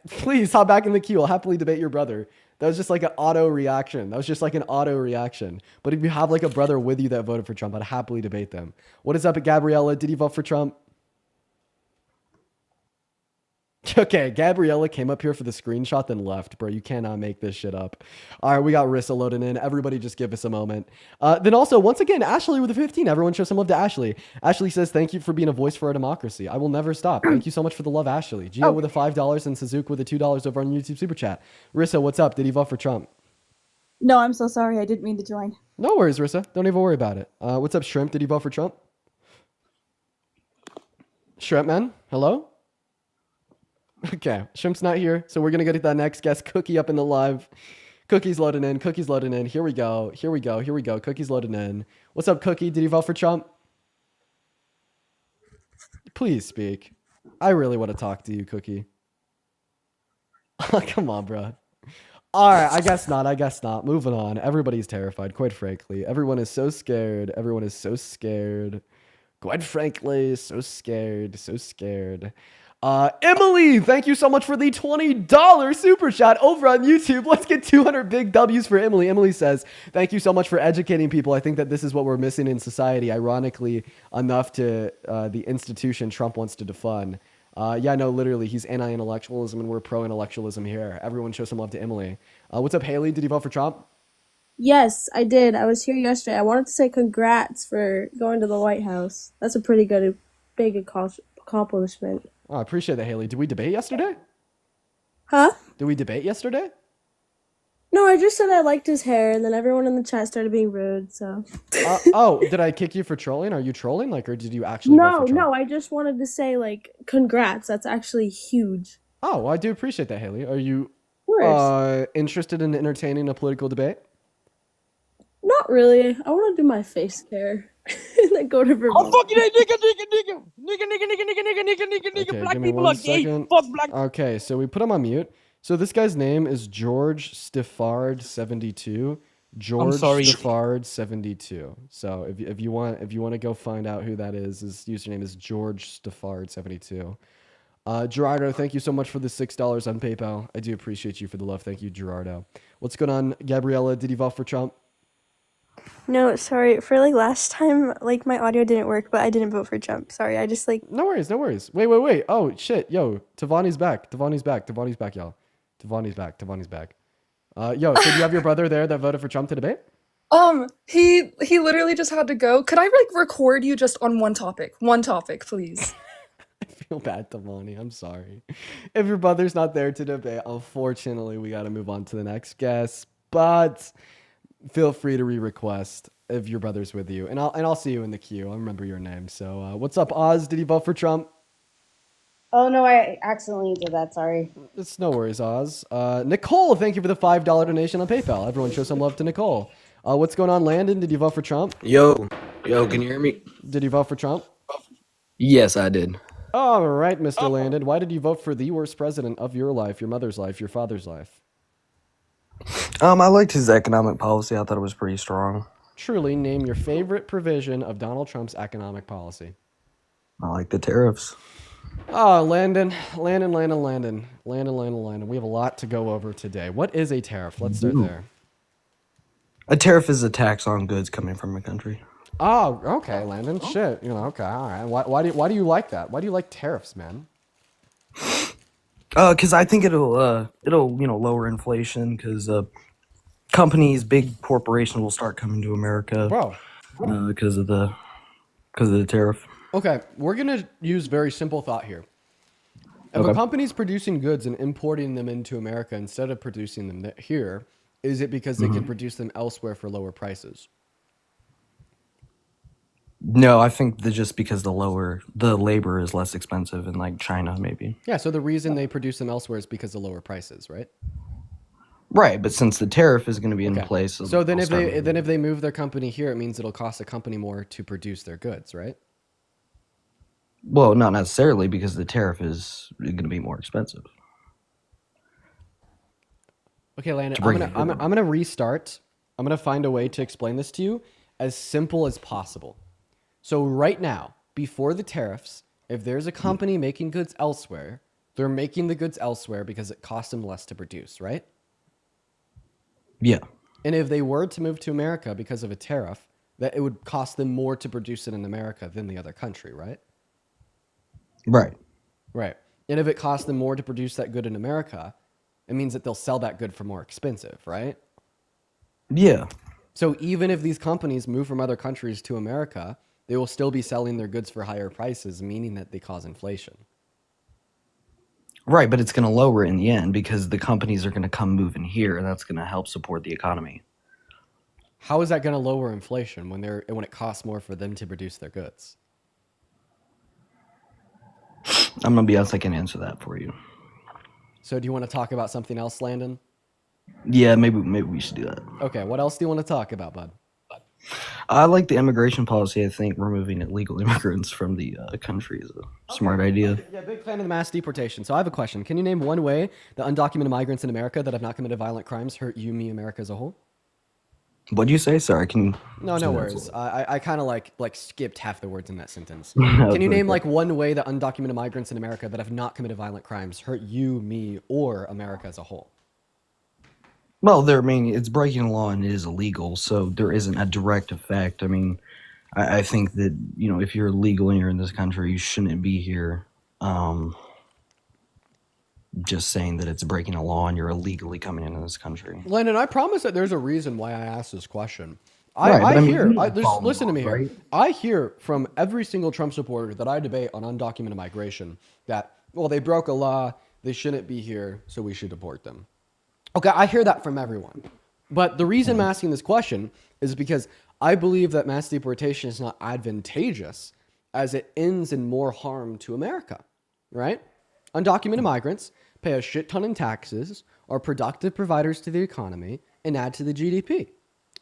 please hop back in the queue. I'll happily debate your brother. That was just like an auto reaction. But if you have like a brother with you that voted for Trump, I'd happily debate them. What is up at Gabriella? Did you vote for Trump? Okay, Gabriella came up here for the screenshot, then left. Bro, you cannot make this shit up. All right, we got Rissa loading in. Everybody just give us a moment. Then also, once again, Ashley with the 15. Everyone show some love to Ashley. Ashley says, thank you for being a voice for our democracy. I will never stop. Thank you so much for the love, Ashley. Gio with the $5 and Suzuki with the $2 over on YouTube Super Chat. Rissa, what's up? Did you vote for Trump? No, I'm so sorry. I didn't mean to join. No worries, Rissa. Don't even worry about it. What's up, Shrimp? Did you vote for Trump? Shrimp man, hello? Okay, Shrimp's not here, so we're gonna get that next guest, Cookie, up in the live. Cookie's loading in. Here we go. Cookie's loading in. What's up, Cookie? Did you vote for Trump? Please speak. I really want to talk to you, Cookie. Come on, bro. All right, I guess not. Moving on. Everybody's terrified, quite frankly. Everyone is so scared. Quite frankly, so scared. Emily, thank you so much for the $20 super chat over on YouTube. Let's get 200 big W's for Emily. Emily says, thank you so much for educating people. I think that this is what we're missing in society, ironically enough to the institution Trump wants to defund. Yeah, no, literally, he's anti-intellectualism and we're pro-intellectualism here. Everyone show some love to Emily. What's up, Haley? Did you vote for Trump? Yes, I did. I was here yesterday. I wanted to say congrats for going to the White House. That's a pretty good, big accomplishment. Oh, I appreciate that, Haley. Did we debate yesterday? Huh? Did we debate yesterday? No, I just said I liked his hair, and then everyone in the chat started being rude, so. Did I kick you for trolling? Are you trolling? Like, or did you actually vote for Trump? No, I just wanted to say, like, congrats. That's actually huge. Oh, well, I do appreciate that, Haley. Are you Of course. interested in entertaining a political debate? Not Not really. I want to do my face care and then go to Vermont. Okay, give me one second. Okay, so we put him on mute. So this guy's name is George Stiffard72. George sorry. Stiffard72. So if you want to go find out who that is, his username is George Stiffard72. Gerardo, thank you so much for the $6 on PayPal. I do appreciate you for the love. Thank you, Gerardo. What's going on, Gabriella? Did you vote for Trump? No, sorry. For like last time, like my audio didn't work, but I didn't vote for Trump. Sorry, I just like. No worries, no worries. Wait. Oh shit, yo, Tavani's back, y'all. Tavani's back. Yo, so do you have your brother there that voted for Trump to debate? He literally just had to go. Could I like record you just on one topic? One topic, please. I feel bad, Tavani. I'm sorry. If your brother's not there to debate, unfortunately, we got to move on to the next guest. But feel free to re-request if your brother's with you, and I'll see you in the queue. I'll remember your name. So, what's up, Oz? Did you vote for Trump? Oh no, I accidentally did that. Sorry. It's no worries, Oz. Nicole, thank you for the $5 donation on PayPal. Everyone show some love to Nicole. What's going on, Landon? Did you vote for Trump? Yo, can you hear me? Did you vote for Trump? Yes, I did. All right, Mr. Landon. Why did you vote for the worst president of your life, your mother's life, your father's life? I liked his economic policy. I thought it was pretty strong. Truly, name your favorite provision of Donald Trump's economic policy. I like the tariffs. Oh, Landon. We have a lot to go over today. What is a tariff? Let's start there. A tariff is a tax on goods coming from a country. Oh, okay, Landon. Shit. Okay, all right. Why do you like that? Why do you like tariffs, man? Because I think it'll lower inflation. Because companies, big corporations will start coming to America. Bro. Because of the tariff. Okay, we're gonna use very simple thought here. If a company's producing goods and importing them into America instead of producing them here, is it because they can produce them elsewhere for lower prices? No, I think that just because the labor is less expensive in like China, maybe. Yeah, so the reason they produce them elsewhere is because of lower prices, right? Right, but since the tariff is going to be in place, so then if they move their company here, it means it'll cost the company more to produce their goods, right? Well, not necessarily, because the tariff is going to be more expensive. Okay, Landon, I'm gonna restart. I'm gonna find a way to explain this to you as simple as possible. So right now, before the tariffs, if there's a company making goods elsewhere, they're making the goods elsewhere because it costs them less to produce, right? Yeah. And if they were to move to America because of a tariff, that it would cost them more to produce it in America than the other country, right? Right. Right. And if it costs them more to produce that good in America, it means that they'll sell that good for more expensive, right? Yeah. So even if these companies move from other countries to America, they will still be selling their goods for higher prices, meaning that they cause inflation. Right, but it's going to lower it in the end because the companies are going to come move in here, and that's going to help support the economy. How is that going to lower inflation when it costs more for them to produce their goods? I'm going to be honest, I can answer that for you. So do you want to talk about something else, Landon? Yeah, maybe we should do that. Okay, what else do you want to talk about, bud? I like the immigration policy. I think removing illegal immigrants from the country is a smart idea. Yeah, big fan of the mass deportation. So I have a question. Can you name one way that undocumented migrants in America that have not committed violent crimes hurt you, me, America as a whole? What'd you say? Sorry, No worries. I kind of like skipped half the words in that sentence. Can you name like one way that undocumented migrants in America that have not committed violent crimes hurt you, me, or America as a whole? Well, it's breaking the law and it is illegal, so there isn't a direct effect. I mean, I think that, if you're legal and you're in this country, you shouldn't be here. Just saying that it's breaking a law and you're illegally coming into this country. Landon, I promise that there's a reason why I asked this question. Listen to me here. I hear from every single Trump supporter that I debate on undocumented migration that, well, they broke a law, they shouldn't be here, so we should deport them. Okay, I hear that from everyone. But the reason I'm asking this question is because I believe that mass deportation is not advantageous as it ends in more harm to America, right? Undocumented migrants pay a shit ton in taxes, are productive providers to the economy, and add to the GDP.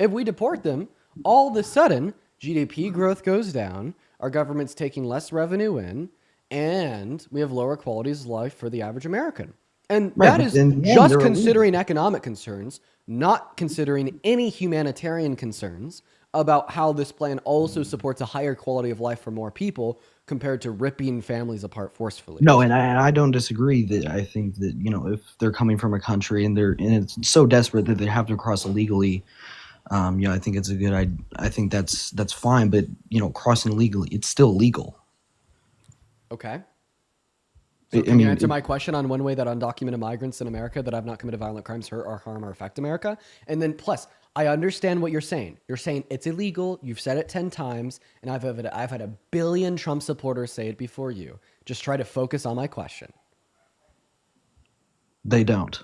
If we deport them, all of a sudden, GDP growth goes down, our government's taking less revenue in, and we have lower qualities of life for the average American. And Right, that but is then just they're illegal. considering economic concerns, not considering any humanitarian concerns about how this plan also supports a higher quality of life for more people compared to ripping families apart forcefully. No, and I don't disagree that I think that, if they're coming from a country and it's so desperate that they have to cross illegally, I think it's I think that's fine, but crossing illegally, it's still legal. Okay. So can you answer my question on one way that undocumented migrants in America that have not committed violent crimes hurt or harm or affect America? And then plus, I understand what you're saying. You're saying it's illegal. You've said it 10 times, and I've had a billion Trump supporters say it before you. Just try to focus on my question. They don't.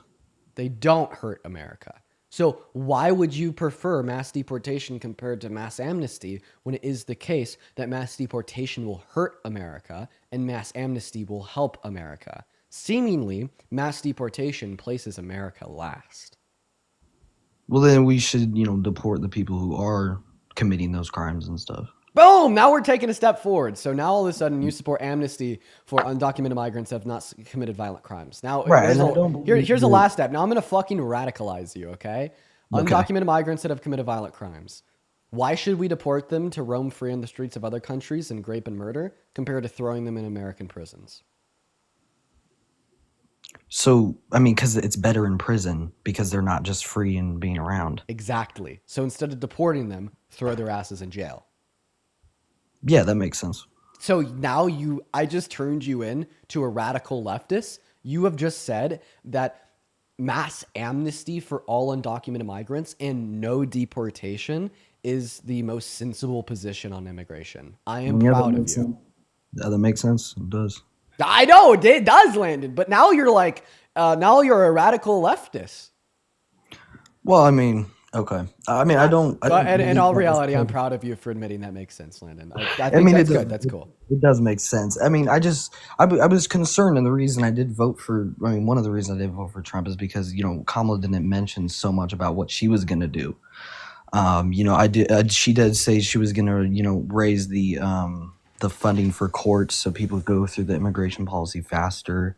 They don't hurt America. So why would you prefer mass deportation compared to mass amnesty when it is the case that mass deportation will hurt America and mass amnesty will help America? Seemingly, mass deportation places America last. Well, then we should, deport the people who are committing those crimes and stuff. Boom! Now we're taking a step forward. So now all of a sudden you support amnesty for undocumented migrants that have not committed violent crimes. Now, Right, here's the last step. Now I'm going to fucking radicalize you, okay? Undocumented migrants that have committed violent crimes. Why should we deport them to roam free on the streets of other countries and rape and murder compared to throwing them in American prisons? So, because it's better in prison because they're not just free and being around. Exactly. So instead of deporting them, throw their asses in jail. Yeah, that makes sense. So now I just turned you in to a radical leftist. You have just said that mass amnesty for all undocumented migrants and no deportation is the most sensible position on immigration. I am proud of you. Yeah, that makes sense. It does. I know it does, Landon. But now you're like, now you're a radical leftist. Well, okay. I don't. But in all reality, I'm proud of you for admitting that makes sense, Landon. I think that's good. That's cool. It does make sense. I was concerned, and the reason I did vote for, one of the reasons I did vote for Trump is because, Kamala didn't mention so much about what she was going to do. She did say she was going to, raise the funding for courts so people go through the immigration policy faster.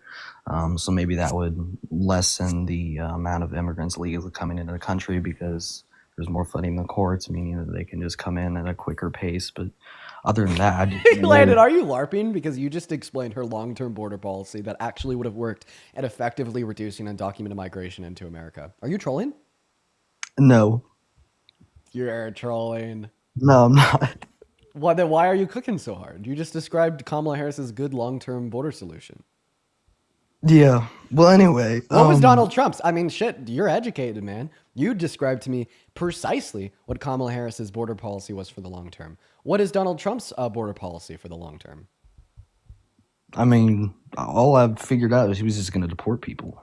So maybe that would lessen the amount of immigrants legally coming into the country because there's more funding in the courts, meaning that they can just come in at a quicker pace. But other than that, Landon, are you LARPing? Because you just explained her long-term border policy that actually would have worked at effectively reducing undocumented migration into America. Are you trolling? No. You're trolling. No, I'm not. Well, then why are you cooking so hard? You just described Kamala Harris's good long-term border solution. Yeah. Well, anyway. What was Donald Trump's? Shit, you're educated, man. You described to me precisely what Kamala Harris's border policy was for the long term. What is Donald Trump's border policy for the long term? All I've figured out is he was just going to deport people.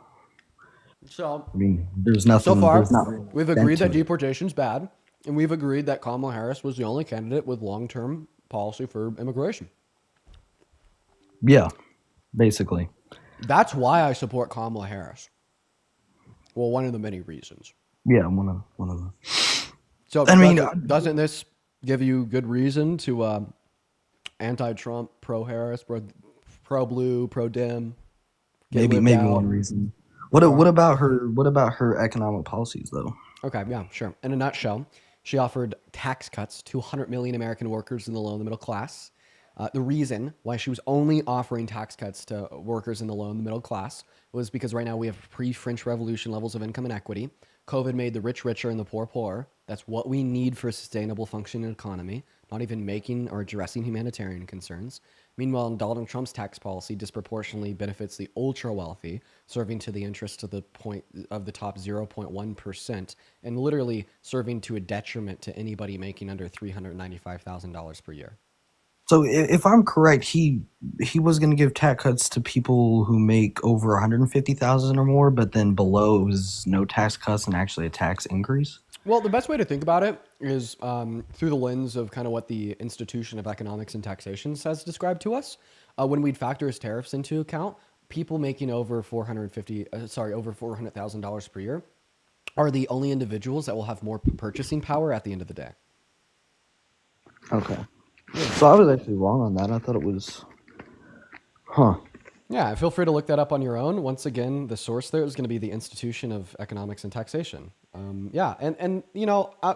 So, there's nothing. So far, there's we've agreed that deportation's bad, and we've agreed that Kamala Harris was the only candidate with long-term policy for immigration. Yeah, basically. That's why I support Kamala Harris. Well, one of the many reasons. Yeah, one of them. So, doesn't this give you good reason to anti-Trump, pro-Harris, pro-blue, pro-Dem? Maybe one reason. What about her economic policies though? Okay, yeah, sure. In a nutshell, she offered tax cuts to 100 million American workers in the low and the middle class. The reason why she was only offering tax cuts to workers in the low and the middle class was because right now we have pre-French Revolution levels of income inequity. COVID made the rich richer and the poor poorer. That's what we need for a sustainable functioning economy, not even making or addressing humanitarian concerns. Meanwhile, Donald Trump's tax policy disproportionately benefits the ultra wealthy, serving to the interest of the top 0.1%, and literally serving to a detriment to anybody making under $395,000 per year. So if I'm correct, he was going to give tax cuts to people who make over 150,000 or more, but then below it was no tax cuts and actually a tax increase. Well, the best way to think about it is through the lens of kind of what the institution of economics and taxation has described to us. When we'd factor his tariffs into account, people making over $400,000 per year are the only individuals that will have more purchasing power at the end of the day. Okay. So I was actually wrong on that. I thought it was, huh? Yeah, feel free to look that up on your own. Once again, the source there is going to be the Institution of Economics and Taxation. Yeah, and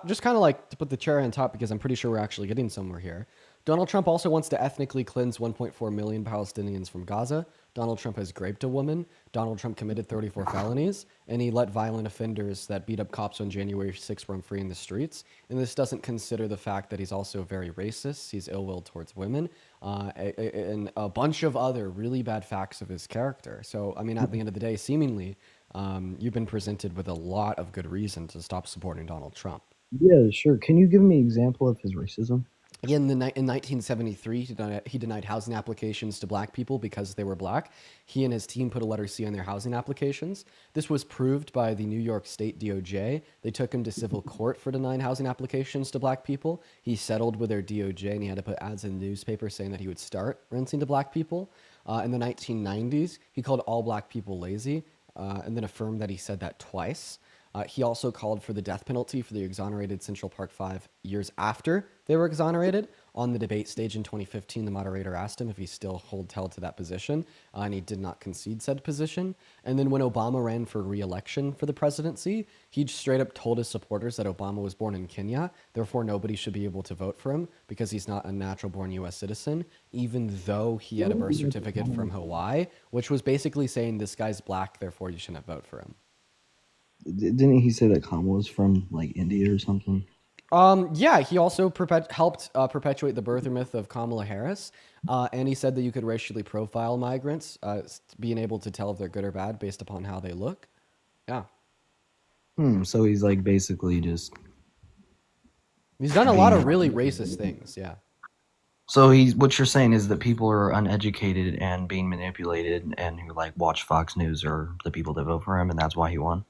just kind of like to put the cherry on top because I'm pretty sure we're actually getting somewhere here. Donald Trump also wants to ethnically cleanse 1.4 million Palestinians from Gaza. Donald Trump has raped a woman. Donald Trump committed 34 felonies, and he let violent offenders that beat up cops on January 6th roam free in the streets. And this doesn't consider the fact that he's also very racist. He's ill-willed towards women, and a bunch of other really bad facts of his character. So, I mean, at the end of the day, seemingly, you've been presented with a lot of good reason to stop supporting Donald Trump. Yeah, sure. Can you give me an example of his racism? In 1973, he denied housing applications to black people because they were black. He and his team put a letter C on their housing applications. This was proved by the New York State DOJ. They took him to civil court for denying housing applications to black people. He settled with their DOJ, and he had to put ads in the newspaper saying that he would start renting to black people. In the 1990s, he called all black people lazy, and then affirmed that he said that twice. He also called for the death penalty for the exonerated Central Park Five years after they were exonerated. On the debate stage in 2015, the moderator asked him if he still held to that position, and he did not concede said position. And then when Obama ran for re-election for the presidency, he straight up told his supporters that Obama was born in Kenya, therefore nobody should be able to vote for him because he's not a natural-born U.S. citizen, even though he had a birth certificate from Hawaii, which was basically saying this guy's black, therefore you shouldn't vote for him. Didn't he say that Kamala was from like India or something? Yeah, he also helped perpetuate the birther myth of Kamala Harris, and he said that you could racially profile migrants, being able to tell if they're good or bad based upon how they look. Yeah. So he's like basically just. He's done a lot of really racist things. Yeah. So what you're saying is that people are uneducated and being manipulated, and who like watch Fox News are the people that vote for him, and that's why he won.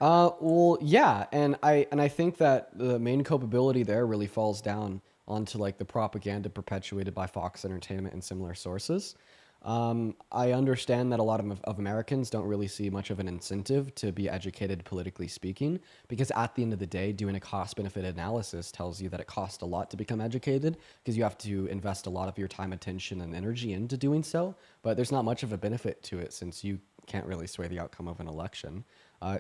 Well, yeah, and I think that the main culpability there really falls down onto like the propaganda perpetuated by Fox Entertainment and similar sources. I understand that a lot of Americans don't really see much of an incentive to be educated politically speaking, because at the end of the day, doing a cost-benefit analysis tells you that it costs a lot to become educated because you have to invest a lot of your time, attention, and energy into doing so, but there's not much of a benefit to it since you can't really sway the outcome of an election.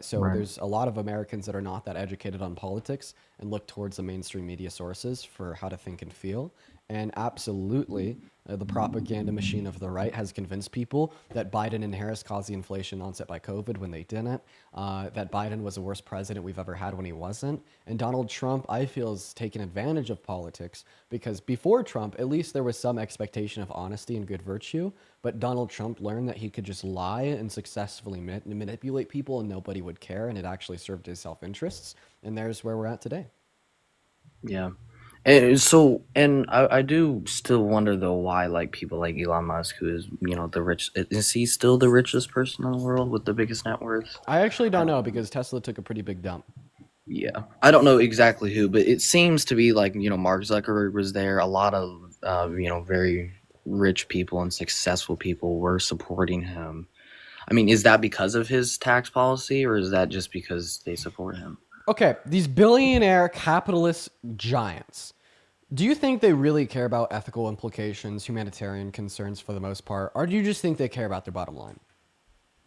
So Right. there's a lot of Americans that are not that educated on politics and look towards the mainstream media sources for how to think and feel. And absolutely, the propaganda machine of the right has convinced people that Biden and Harris caused the inflation onset by COVID when they didn't, that Biden was the worst president we've ever had when he wasn't. And Donald Trump, I feel, is taking advantage of politics because before Trump, at least there was some expectation of honesty and good virtue. But Donald Trump learned that he could just lie and successfully manipulate people and nobody would care. And it actually served his self-interests. And there's where we're at today. Yeah. And I do still wonder though why like people like Elon Musk, who is is he still the richest person in the world with the biggest net worth? I actually don't know because Tesla took a pretty big dump. Yeah, I don't know exactly who, but it seems to be like Mark Zuckerberg was there. A lot of very rich people and successful people were supporting him. I mean, is that because of his tax policy, or is that just because they support him? Okay, these billionaire capitalist giants, do you think they really care about ethical implications, humanitarian concerns for the most part, or do you just think they care about their bottom line?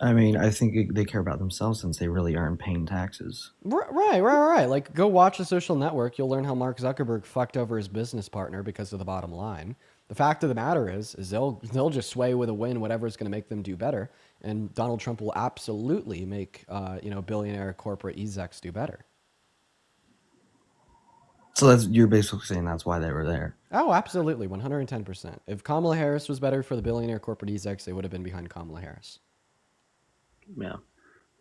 I mean, I think they care about themselves since they really aren't paying taxes. Right. Like, go watch The Social Network. You'll learn how Mark Zuckerberg fucked over his business partner because of the bottom line. The fact of the matter is they'll just sway with a win whatever's going to make them do better. And Donald Trump will absolutely make billionaire corporate execs do better. So you're basically saying that's why they were there. Oh, absolutely, 110%. If Kamala Harris was better for the billionaire corporate execs, they would have been behind Kamala Harris. Yeah.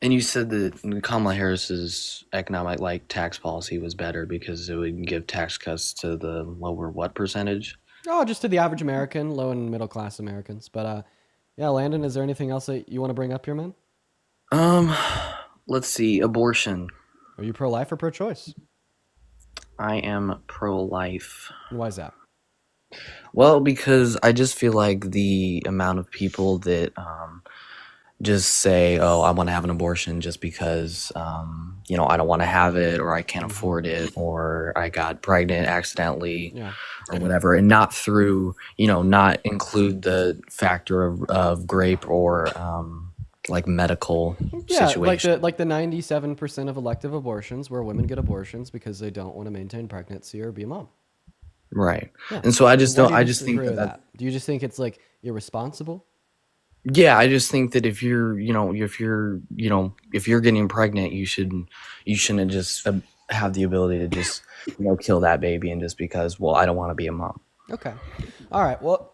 And you said that Kamala Harris's economic tax policy was better because it would give tax cuts to the lower what percentage? Oh, just to the average American, low and middle class Americans. But yeah, Landon, is there anything else that you want to bring up here, man? Let's see. Abortion. Are you pro-life or pro-choice? I am pro-life. And why is that? Well, because I just feel like the amount of people that just say, "Oh, I want to have an abortion just because, I don't want to have it, or I can't afford it, or I got pregnant accidentally, Yeah. or whatever," and not through, not include the factor of grape or like medical Yeah, situation. like the 97% of elective abortions where women get abortions because they don't want to maintain pregnancy or be a mom. Right. Yeah. And so I just Why don't. do you I just think disagree that with that? Do you just think it's like irresponsible? Yeah, I just think that if you're getting pregnant, you shouldn't just have the ability to just kill that baby and just because, well, I don't want to be a mom. Okay. All right. Well,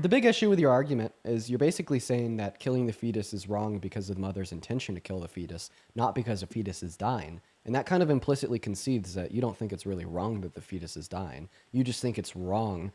the big issue with your argument is you're basically saying that killing the fetus is wrong because of the mother's intention to kill the fetus, not because the fetus is dying. And that kind of implicitly concedes that you don't think it's really wrong that the fetus is dying. You just think it's wrong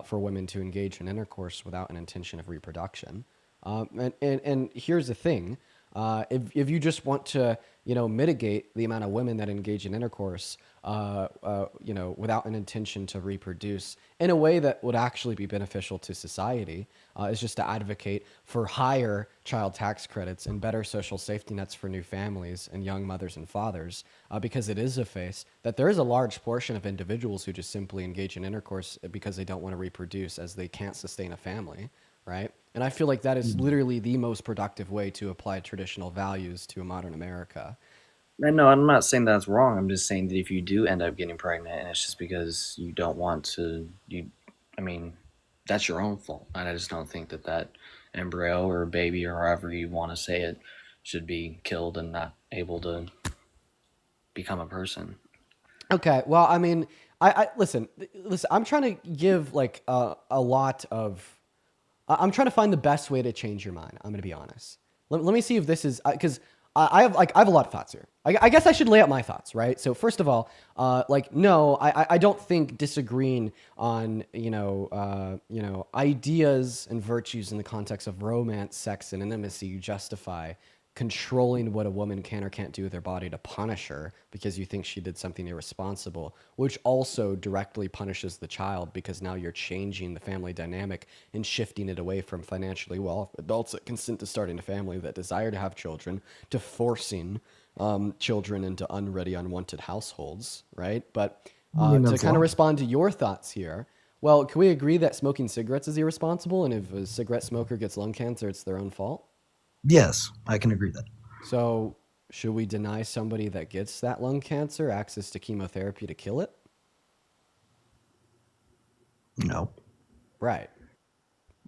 for women to engage in intercourse without an intention of reproduction. And here's the thing. If you just want to, mitigate the amount of women that engage in intercourse, without an intention to reproduce in a way that would actually be beneficial to society, is just to advocate for higher child tax credits and better social safety nets for new families and young mothers and fathers, because it is a face that there is a large portion of individuals who just simply engage in intercourse because they don't want to reproduce as they can't sustain a family. Right? And I feel like that is literally the most productive way to apply traditional values to a modern America. And no, I'm not saying that's wrong. I'm just saying that if you do end up getting pregnant and it's just because you don't want to, that's your own fault. And I just don't think that embryo or baby or however you want to say it should be killed and not able to become a person. Okay. Well, I listen. I'm trying to give like a lot of. I'm trying to find the best way to change your mind. I'm going to be honest. Let me see if this is because I have a lot of thoughts here. I guess I should lay out my thoughts, right? So first of all, no, I don't think disagreeing on ideas and virtues in the context of romance, sex, and intimacy justify controlling what a woman can or can't do with her body to punish her because you think she did something irresponsible, which also directly punishes the child because now you're changing the family dynamic and shifting it away from financially well adults that consent to starting a family that desire to have children to forcing children into unready, unwanted households, right? But to kind of respond to your thoughts here, well, can we agree that smoking cigarettes is irresponsible, and if a cigarette smoker gets lung cancer, it's their own fault? Yes, I can agree with that. So, should we deny somebody that gets that lung cancer access to chemotherapy to kill it? No. Right.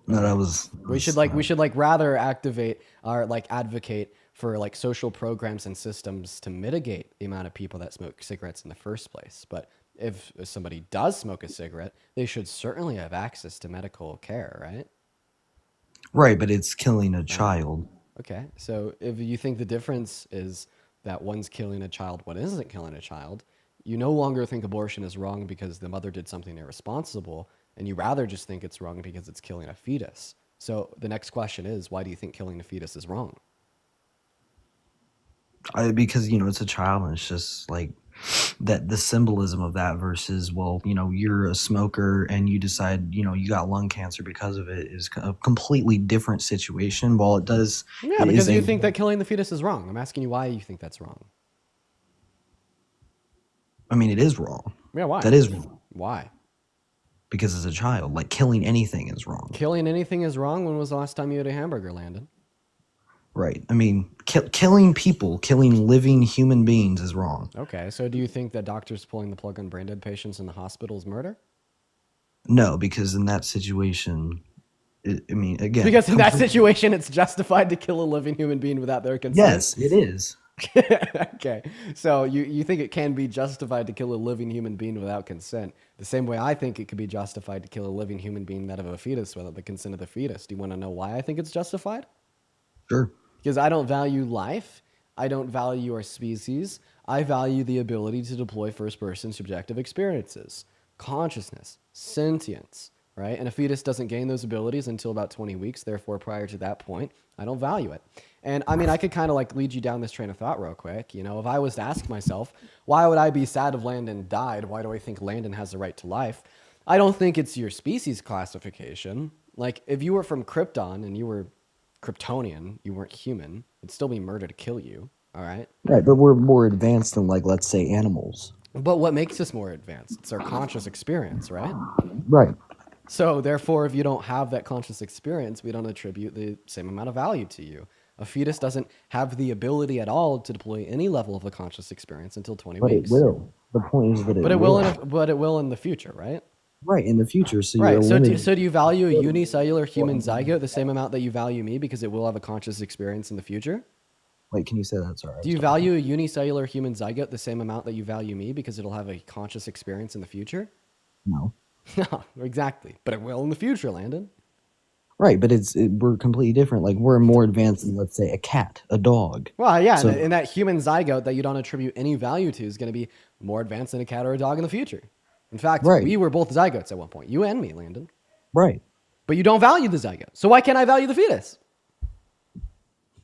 No, that was. We should rather activate or advocate for social programs and systems to mitigate the amount of people that smoke cigarettes in the first place. But if somebody does smoke a cigarette, they should certainly have access to medical care, right? Right, but it's killing a child. Okay, so if you think the difference is that one's killing a child, one isn't killing a child, you no longer think abortion is wrong because the mother did something irresponsible, and you rather just think it's wrong because it's killing a fetus. So the next question is, why do you think killing a fetus is wrong? Because it's a child, and it's just like that the symbolism of that versus, well, you're a smoker and you decide you got lung cancer because of it is a completely different situation. While it does, yeah, because you think that killing the fetus is wrong. I'm asking you why you think that's wrong. It is wrong. Yeah, why? That is wrong. Why? Because as a child, killing anything is wrong. Killing anything is wrong. When was the last time you ate a hamburger, Landon? Right. Killing people, killing living human beings is wrong. Okay, so do you think that doctors pulling the plug on brain dead patients in the hospital is murder? No, because in that situation, again... Because in that situation, it's justified to kill a living human being without their consent? Yes, it is. Okay, so you think it can be justified to kill a living human being without consent, the same way I think it could be justified to kill a living human being out of a fetus without the consent of the fetus. Do you want to know why I think it's justified? Sure. Because I don't value life. I don't value our species. I value the ability to deploy first-person subjective experiences, consciousness, sentience, right? And a fetus doesn't gain those abilities until about 20 weeks. Therefore, prior to that point, I don't value it. And I could kind of lead you down this train of thought real quick. If I was to ask myself, why would I be sad if Landon died? Why do I think Landon has the right to life? I don't think it's your species classification. If you were from Krypton and you were Kryptonian, you weren't human, it'd still be murder to kill you. All right. Right, but we're more advanced than, like, let's say, animals. But what makes us more advanced? It's our conscious experience, right? Right. So therefore, if you don't have that conscious experience, we don't attribute the same amount of value to you. A fetus doesn't have the ability at all to deploy any level of a conscious experience until 20 But weeks. it will. The point is that it But it will. will in the future, right? Right, in the future. So Right. you're So limited. so do you value a unicellular human zygote the same amount that you value me because it will have a conscious experience in the future? Wait, can you say that? Sorry. I Do was you talking. value a unicellular human zygote the same amount that you value me because it'll have a conscious experience in the future? No. No, exactly. But it will in the future, Landon. Right, but we're completely different. Like, we're more advanced than, let's say, a cat, a dog. Well, yeah, So- and that human zygote that you don't attribute any value to is going to be more advanced than a cat or a dog in the future. In fact, Right. we were both zygotes at one point. You and me, Landon. Right. But you don't value the zygote. So why can't I value the fetus?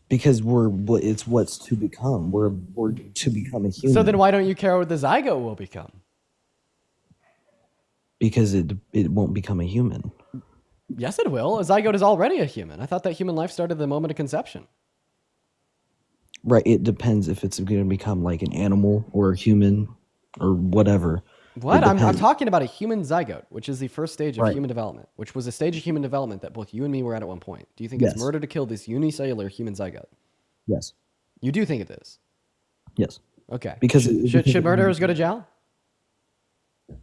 Because it's what's to become. We're to become a human. So then why don't you care what the zygote will become? Because it won't become a human. Yes, it will. A zygote is already a human. I thought that human life started the moment of conception. Right. It depends if it's going to become like an animal or a human or whatever. What? It I'm depends. talking about a human zygote, which is the first stage of Right. human development, which was a stage of human development that both you and me were at one point. Do you think Yes. it's murder to kill this unicellular human zygote? Yes. You do think it is? Yes. Okay. Because should murderers go to jail?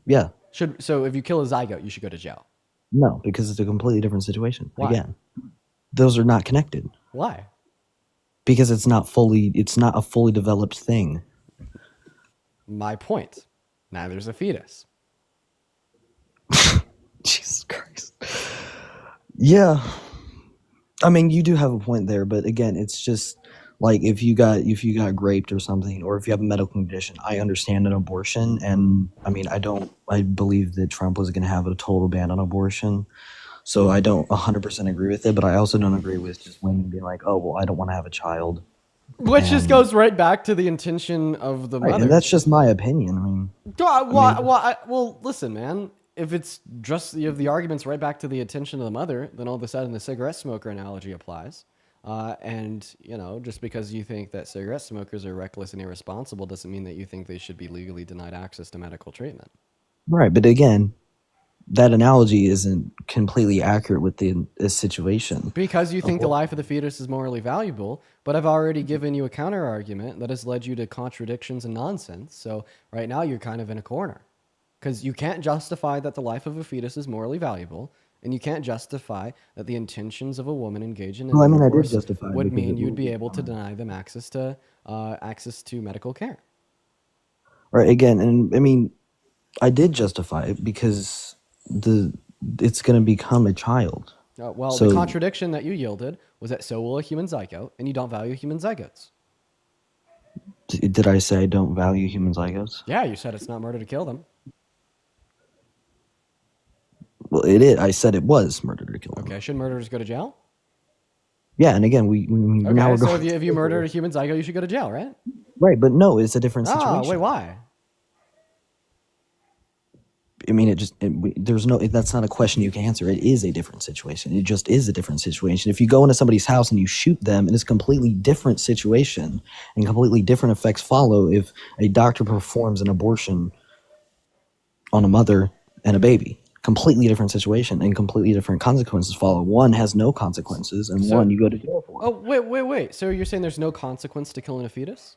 Yeah. So if you kill a zygote, you should go to jail. No, because it's a completely different situation. Why? Again, those are not connected Why? because it's not a fully developed thing. My point. Neither's a fetus. Jesus Christ. Yeah. I mean, you do have a point there, but again, it's just like if you got raped or something, or if you have a medical condition, I understand an abortion, and I mean, I believe that Trump was going to have a total ban on abortion, so I don't 100% agree with it, but I also don't agree with just women being like, oh, well, I don't want to have a child. Which just goes right back to the intention of the Right, mother. and that's just my opinion. I mean, Well, listen, man. If it's just you have the arguments right back to the attention of the mother, then all of a sudden the cigarette smoker analogy applies. And just because you think that cigarette smokers are reckless and irresponsible doesn't mean that you think they should be legally denied access to medical treatment. right, but again, that analogy isn't completely accurate with the situation. Because you think the life of the fetus is morally valuable, but I've already given you a counter argument that has led you to contradictions and nonsense. So right now you're kind of in a corner. Because you can't justify that the life of a fetus is morally valuable, and you can't justify that the intentions of a woman engaged in Well, I mean, I did intercourse justify it would because mean it you'd will be be able to deny them access to medical care. Right, again, and I mean, I did justify it because it's going to become a child. The So- contradiction that you yielded was that so will a human zygote, and you don't value human zygotes. Did I say I don't value human zygotes? Yeah, you said it's not murder to kill them. Well, it is. I said it was murder to kill them. Okay, should murderers go to jail? Yeah, and again, we now Okay, we're so going. if you murdered a human zygote, you should go to jail, right? Right, but no, it's a different situation. Oh, wait, why? I mean, there's no. That's not a question you can answer. It is a different situation. It just is a different situation. If you go into somebody's house and you shoot them, and it's a completely different situation, and completely different effects follow if a doctor performs an abortion on a mother and a baby. Completely different situation and completely different consequences follow. One has no consequences, and one you go to jail for. Oh, wait. So you're saying there's no consequence to killing a fetus?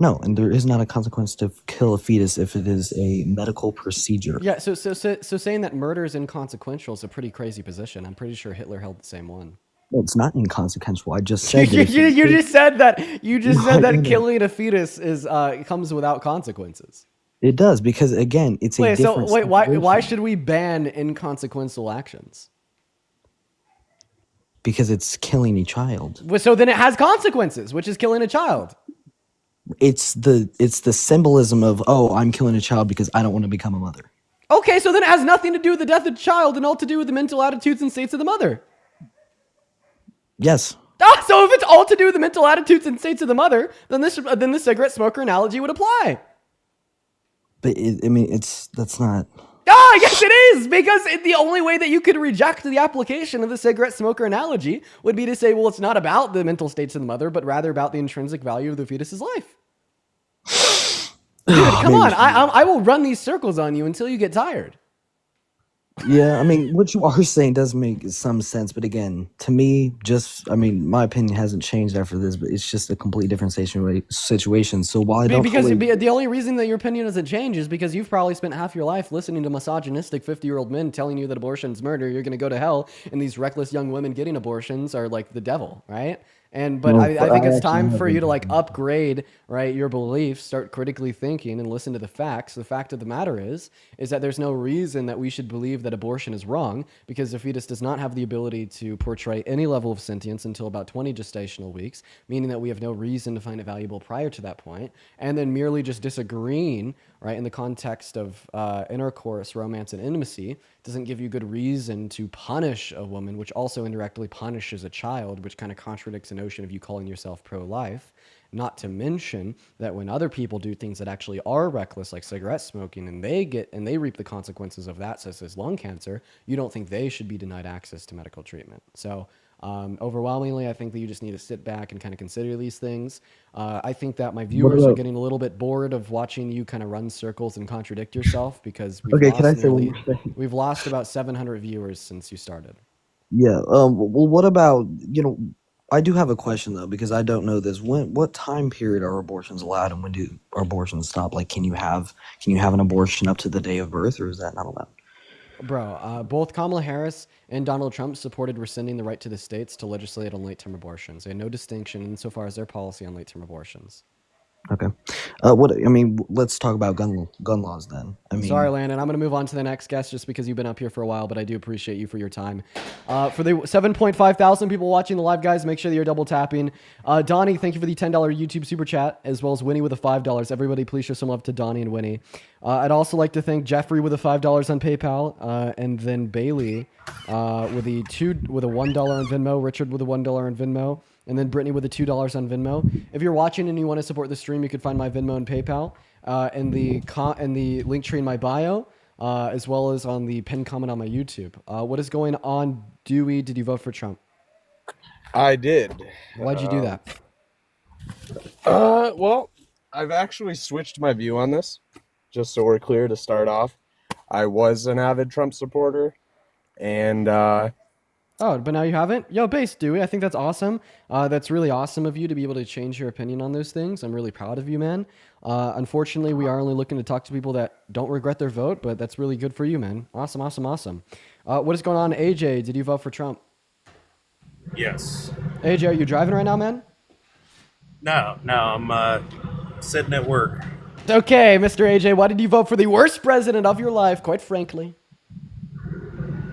No, and there is not a consequence to kill a fetus if it is a medical procedure. Yeah, so saying that murder is inconsequential is a pretty crazy position. I'm pretty sure Hitler held the same one. No, it's not inconsequential. I just said that you just said that No. killing a fetus is comes without consequences. it does because again, it's a different. Why should we ban inconsequential actions? Because it's killing a child. Well, so then it has consequences, which is killing a child. It's the symbolism of, oh, I'm killing a child because I don't want to become a mother. Okay, so then it has nothing to do with the death of the child and all to do with the mental attitudes and states of the mother. Yes. So if it's all to do with the mental attitudes and states of the mother, then the cigarette smoker analogy would apply. But that's not. Ah, yes, it is, because the only way that you could reject the application of the cigarette smoker analogy would be to say, well, it's not about the mental states of the mother, but rather about the intrinsic value of the fetus's life. Dude, come on. I will run these circles on you until you get tired. Yeah, I mean, what you are saying does make some sense, but again, to me, my opinion hasn't changed after this, but it's just a complete different situation. So while I don't Because fully, the only reason that your opinion doesn't change is because you've probably spent half your life listening to misogynistic 50-year-old men telling you that abortion's murder, you're going to go to hell, and these reckless young women getting abortions are like the devil, right? But I think it's time for you to like upgrade, right, your beliefs, start critically thinking and listen to the facts. The fact of the matter is that there's no reason that we should believe that abortion is wrong, because the fetus does not have the ability to portray any level of sentience until about 20 gestational weeks, meaning that we have no reason to find it valuable prior to that point. And then merely just disagreeing, right, in the context of intercourse, romance, and intimacy doesn't give you good reason to punish a woman, which also indirectly punishes a child, which kind of contradicts the notion of you calling yourself pro-life. Not to mention that when other people do things that actually are reckless, like cigarette smoking, and they reap the consequences of that, such as lung cancer, you don't think they should be denied access to medical treatment. So overwhelmingly, I think that you just need to sit back and kind of consider these things. I think that my viewers are getting a little bit bored of watching you kind of run circles and contradict yourself, because we've lost about 700 viewers since you started. yeah. Well, what about I do have a question though, because I don't know this. What time period are abortions allowed, and when do abortions stop? Like, can you have an abortion up to the day of birth, or is that not allowed? Bro, both Kamala Harris and Donald Trump supported rescinding the right to the states to legislate on late-term abortions. They had no distinction insofar as their policy on late-term abortions. Okay. Let's talk about gun laws then. Sorry, Landon. I'm going to move on to the next guest just because you've been up here for a while, but I do appreciate you for your time. For the 7.5 thousand people watching the live, guys, make sure that you're double tapping. Donnie, thank you for the $10 YouTube super chat, as well as Winnie with the $5. Everybody, please show some love to Donnie and Winnie. I'd also like to thank Jeffrey with the $5 on PayPal, and then Bailey with a $1 on Venmo, Richard with a $1 on Venmo, and then Brittany with the $2 on Venmo. If you're watching and you want to support the stream, you can find my Venmo and PayPal in the link tree in my bio, as well as on the pinned comment on my YouTube. What is going on, Dewey? Did you vote for Trump? I did. Why'd you do that? Well, I've actually switched my view on this, just so we're clear to start off. I was an avid Trump supporter, and Oh, but now you haven't? Yo, Base, Dewey, I think that's awesome. That's really awesome of you to be able to change your opinion on those things. I'm really proud of you, man. Unfortunately, we are only looking to talk to people that don't regret their vote, but that's really good for you, man. Awesome, awesome, awesome. What is going on, AJ? Did you vote for Trump? Yes. AJ, are you driving right now, man? No, I'm sitting at work. Okay, Mr. AJ, why did you vote for the worst president of your life, quite frankly?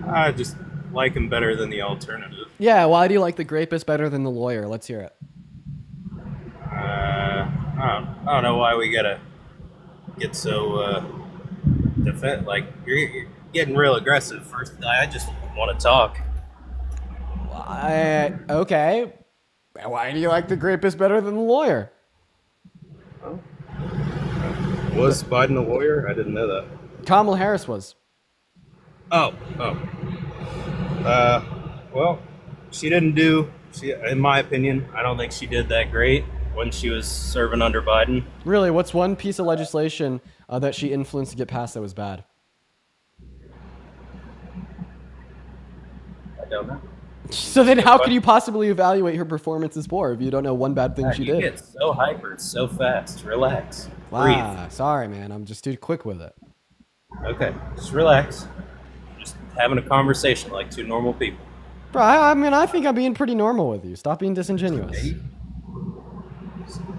I just like him better than the alternative. Yeah, why do you like the rapist better than the lawyer? Let's hear it. I don't know why we gotta get so like you're getting real aggressive. First, I just want to talk. Okay. Why do you like the rapist better than the lawyer? Was Biden a lawyer? I didn't know that. Kamala Harris was. Oh. Well, she didn't do. In my opinion, I don't think she did that great when she was serving under Biden. Really, what's one piece of legislation that she influenced to get passed that was bad? I don't know. So then how could you possibly evaluate her performance as poor if you don't know one bad thing she did? You get so hyper so fast. Relax. Wow, Breathe. sorry, man. I'm just too quick with it. Okay, just relax. Just having a conversation like two normal people. Bro, I think I'm being pretty normal with you. Stop being disingenuous. Okay.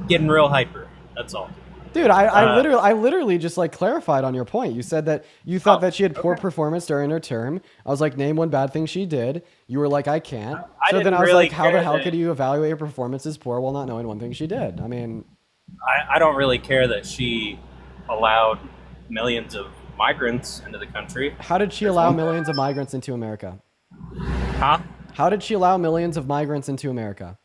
Getting real hyper. That's all. Dude, I literally just like clarified on your point. You said that you thought that she had poor performance during her term. I was like, name one bad thing she did. You were like, I can't. So then I was like, how the hell could you evaluate her performance as poor while not knowing one thing she did? I mean, I don't really care that she allowed millions of migrants into the country. How did she allow millions of migrants into America? Huh? How did she allow millions of migrants into America?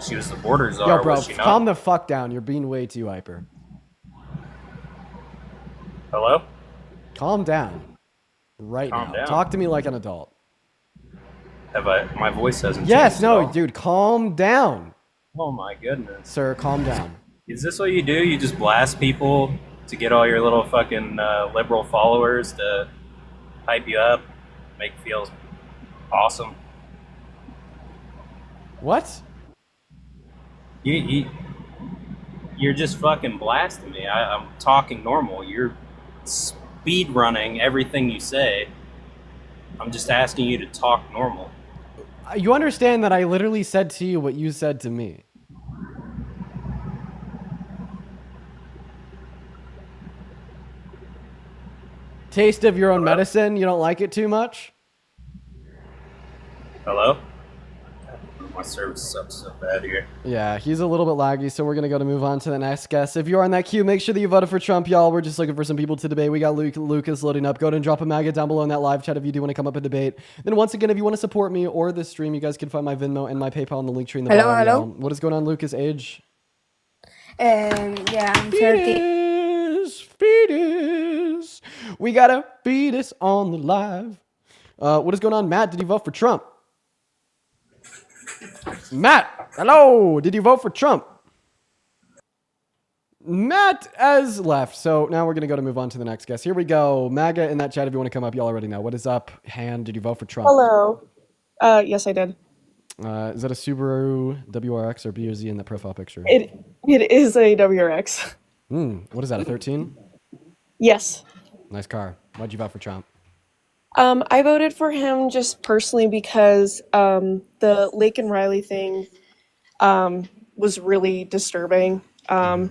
She was the border czar. Yo, bro, was she not? calm the fuck down. You're being way too hyper. Hello? Calm down. Right Calm now. down. Talk to me like an adult. My voice hasn't Yes, changed no, at all? dude, calm down. Oh my goodness. Sir, calm down. Is this what you do? You just blast people to get all your little fucking liberal followers to hype you up, make you feel awesome? What? You're just fucking blasting me. I'm talking normal. You're speed running everything you say. I'm just asking you to talk normal. You understand that I literally said to you what you said to me. Taste of your own medicine? You don't like it too much? Hello? My service sucks so bad here. Yeah, he's a little bit laggy, so we're going to move on to the next guest. If you're on that queue, make sure that you voted for Trump, y'all. We're just looking for some people to debate. We got Lucas loading up. Go ahead and drop a maggot down below in that live chat if you do want to come up and debate. Then once again, if you want to support me or this stream, you guys can find my Venmo and my PayPal in the link tree in the bottom. Hello. Y'all. What is going on, Lucas? Age? Yeah, I'm 30. Fetus. We got a fetus on the live. What is going on, Matt? Did you vote for Trump? Matt, hello. Did you vote for Trump? Matt has left. So now we're going to move on to the next guest. Here we go. MAGA in that chat if you want to come up. You already know. What is up, Han? Did you vote for Trump? Hello. Yes, I did. Is that a Subaru WRX or B or Z in the profile picture? It is a WRX. What is that, a 13? Yes. Nice car. Why'd you vote for Trump? I voted for him just personally because the Lake and Riley thing was really disturbing. And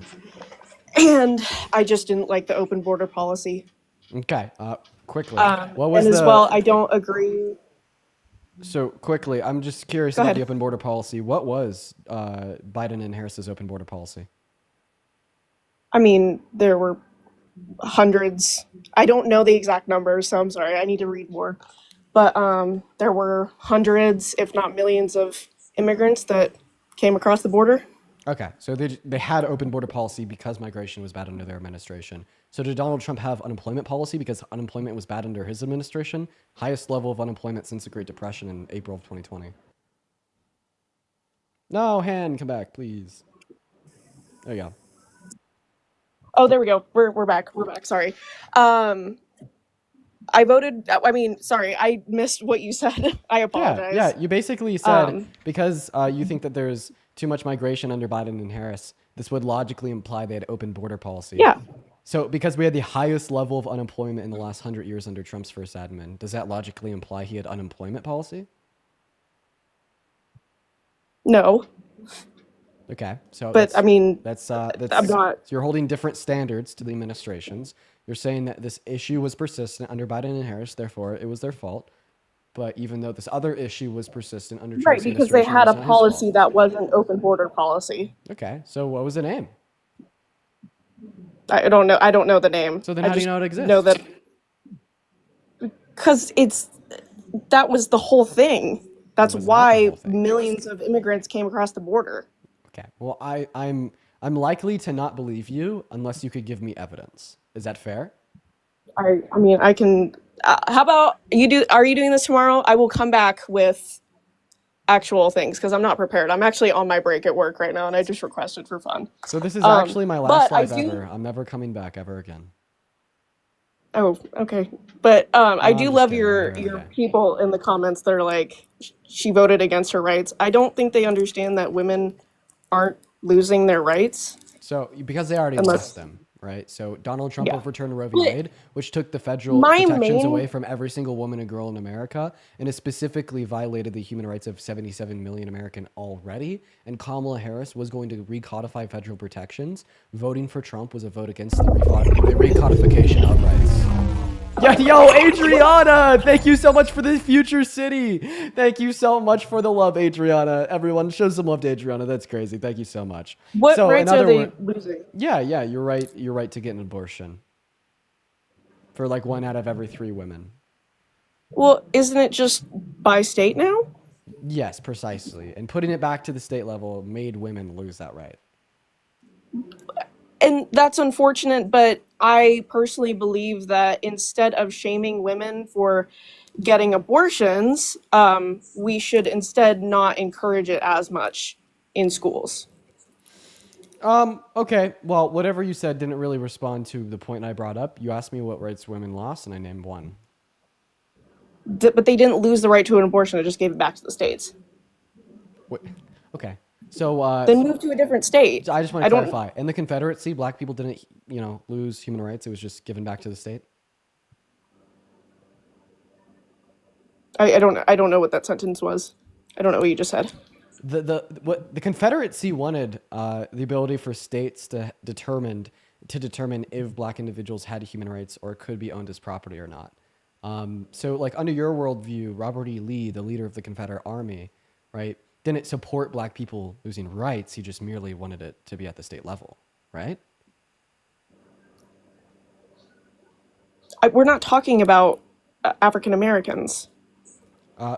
I just didn't like the open border policy. Okay. Quickly. What and as well, I don't agree. So quickly, I'm just curious Go about ahead. the open border policy. What was Biden and Harris's open border policy? I mean, there were hundreds. I don't know the exact numbers, so I'm sorry. I need to read more. But there were hundreds, if not millions, of immigrants that came across the border. Okay, so they had open border policy because migration was bad under their administration. So did Donald Trump have unemployment policy because unemployment was bad under his administration? Highest level of unemployment since the Great Depression in April of 2020. No, Han, come back, please. There you go. Oh, there we go. We're back. We're back. Sorry. I voted. I mean, sorry, I missed what you said. I apologize. Yeah. You basically said because you think that there's too much migration under Biden and Harris, this would logically imply they had open border policy. Yeah. So because we had the highest level of unemployment in the last 100 years under Trump's first admin, does that logically imply he had unemployment policy? No. Okay, so But I mean, that's I'm not. so you're holding different standards to the administrations. You're saying that this issue was persistent under Biden and Harris, therefore it was their fault. But even though this other issue was persistent under Right, Trump's because they administration, had it a was not his fault. policy that wasn't open border policy. Okay, so what was the name? I don't know. I don't know the name. So then I how do you just know it exists? know that because that was the whole thing. That's was not the why whole thing. millions of immigrants came across the border. Okay, well I'm likely to not believe you unless you could give me evidence. Is that fair? I mean, I can. How about you do? Are you doing this tomorrow? I will come back with actual things because I'm not prepared. I'm actually on my break at work right now, and I just requested for fun. So this is actually my last but I live do- ever. I'm never coming back ever again. Oh, okay. But I I'm do just love kidding. your I'm okay. people in the comments that are like, she voted against her rights. I don't think they understand that women aren't losing their rights. So because they already Unless- lost them, right? So Donald Trump Yeah. overturned Roe v. But Wade, which took the federal my protections main- away from every single woman and girl in America, and has specifically violated the human rights of 77 million American already. And Kamala Harris was going to recodify federal protections. Voting for Trump was a vote against the recodification of rights. Yo, Adriana! Thank you so much for the future city. Thank you so much for the love, Adriana. Everyone, show some love to Adriana. That's crazy. Thank you so much. What So, in rights are other they wor- losing? Yeah, you're right. You're right to get an abortion. For like 1 out of every 3 women. Well, isn't it just by state now? Yes, precisely. And putting it back to the state level made women lose that right. And That's unfortunate, but I personally believe that instead of shaming women for getting abortions, we should instead not encourage it as much in schools. Okay. Well, whatever you said didn't really respond to the point I brought up. You asked me what rights women lost, and I named one. But they didn't lose the right to an abortion; they just gave it back to the states. Wait, okay. So Then move to a different state. I just want I to don't. clarify. In the Confederacy, black people didn't, lose human rights. It was just given back to the state. I don't know what that sentence was. I don't know what you just said. What the Confederacy wanted the ability for states to determine if black individuals had human rights or could be owned as property or not. So like under your worldview, Robert E. Lee, the leader of the Confederate Army, right, didn't support black people losing rights. He just merely wanted it to be at the state level, right? We're not talking about African Americans.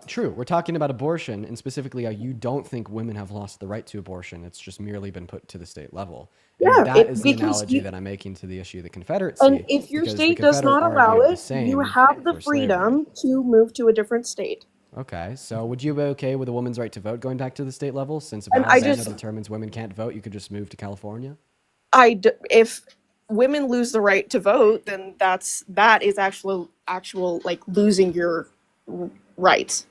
True. We're talking about abortion, and specifically how you don't think women have lost the right to abortion. It's just merely been put to the state level. And Yeah, that is the because analogy you, that I'm making to the issue of the Confederacy. and if your because the state does Confederate not allow argued the it, you same have the for slavery. freedom to move to a different state. Okay, so would you be okay with a woman's right to vote going back to the state level? Since if And I Arizona just, determines women can't vote, you could just move to California? if women lose the right to vote, then that is actual like losing your rights.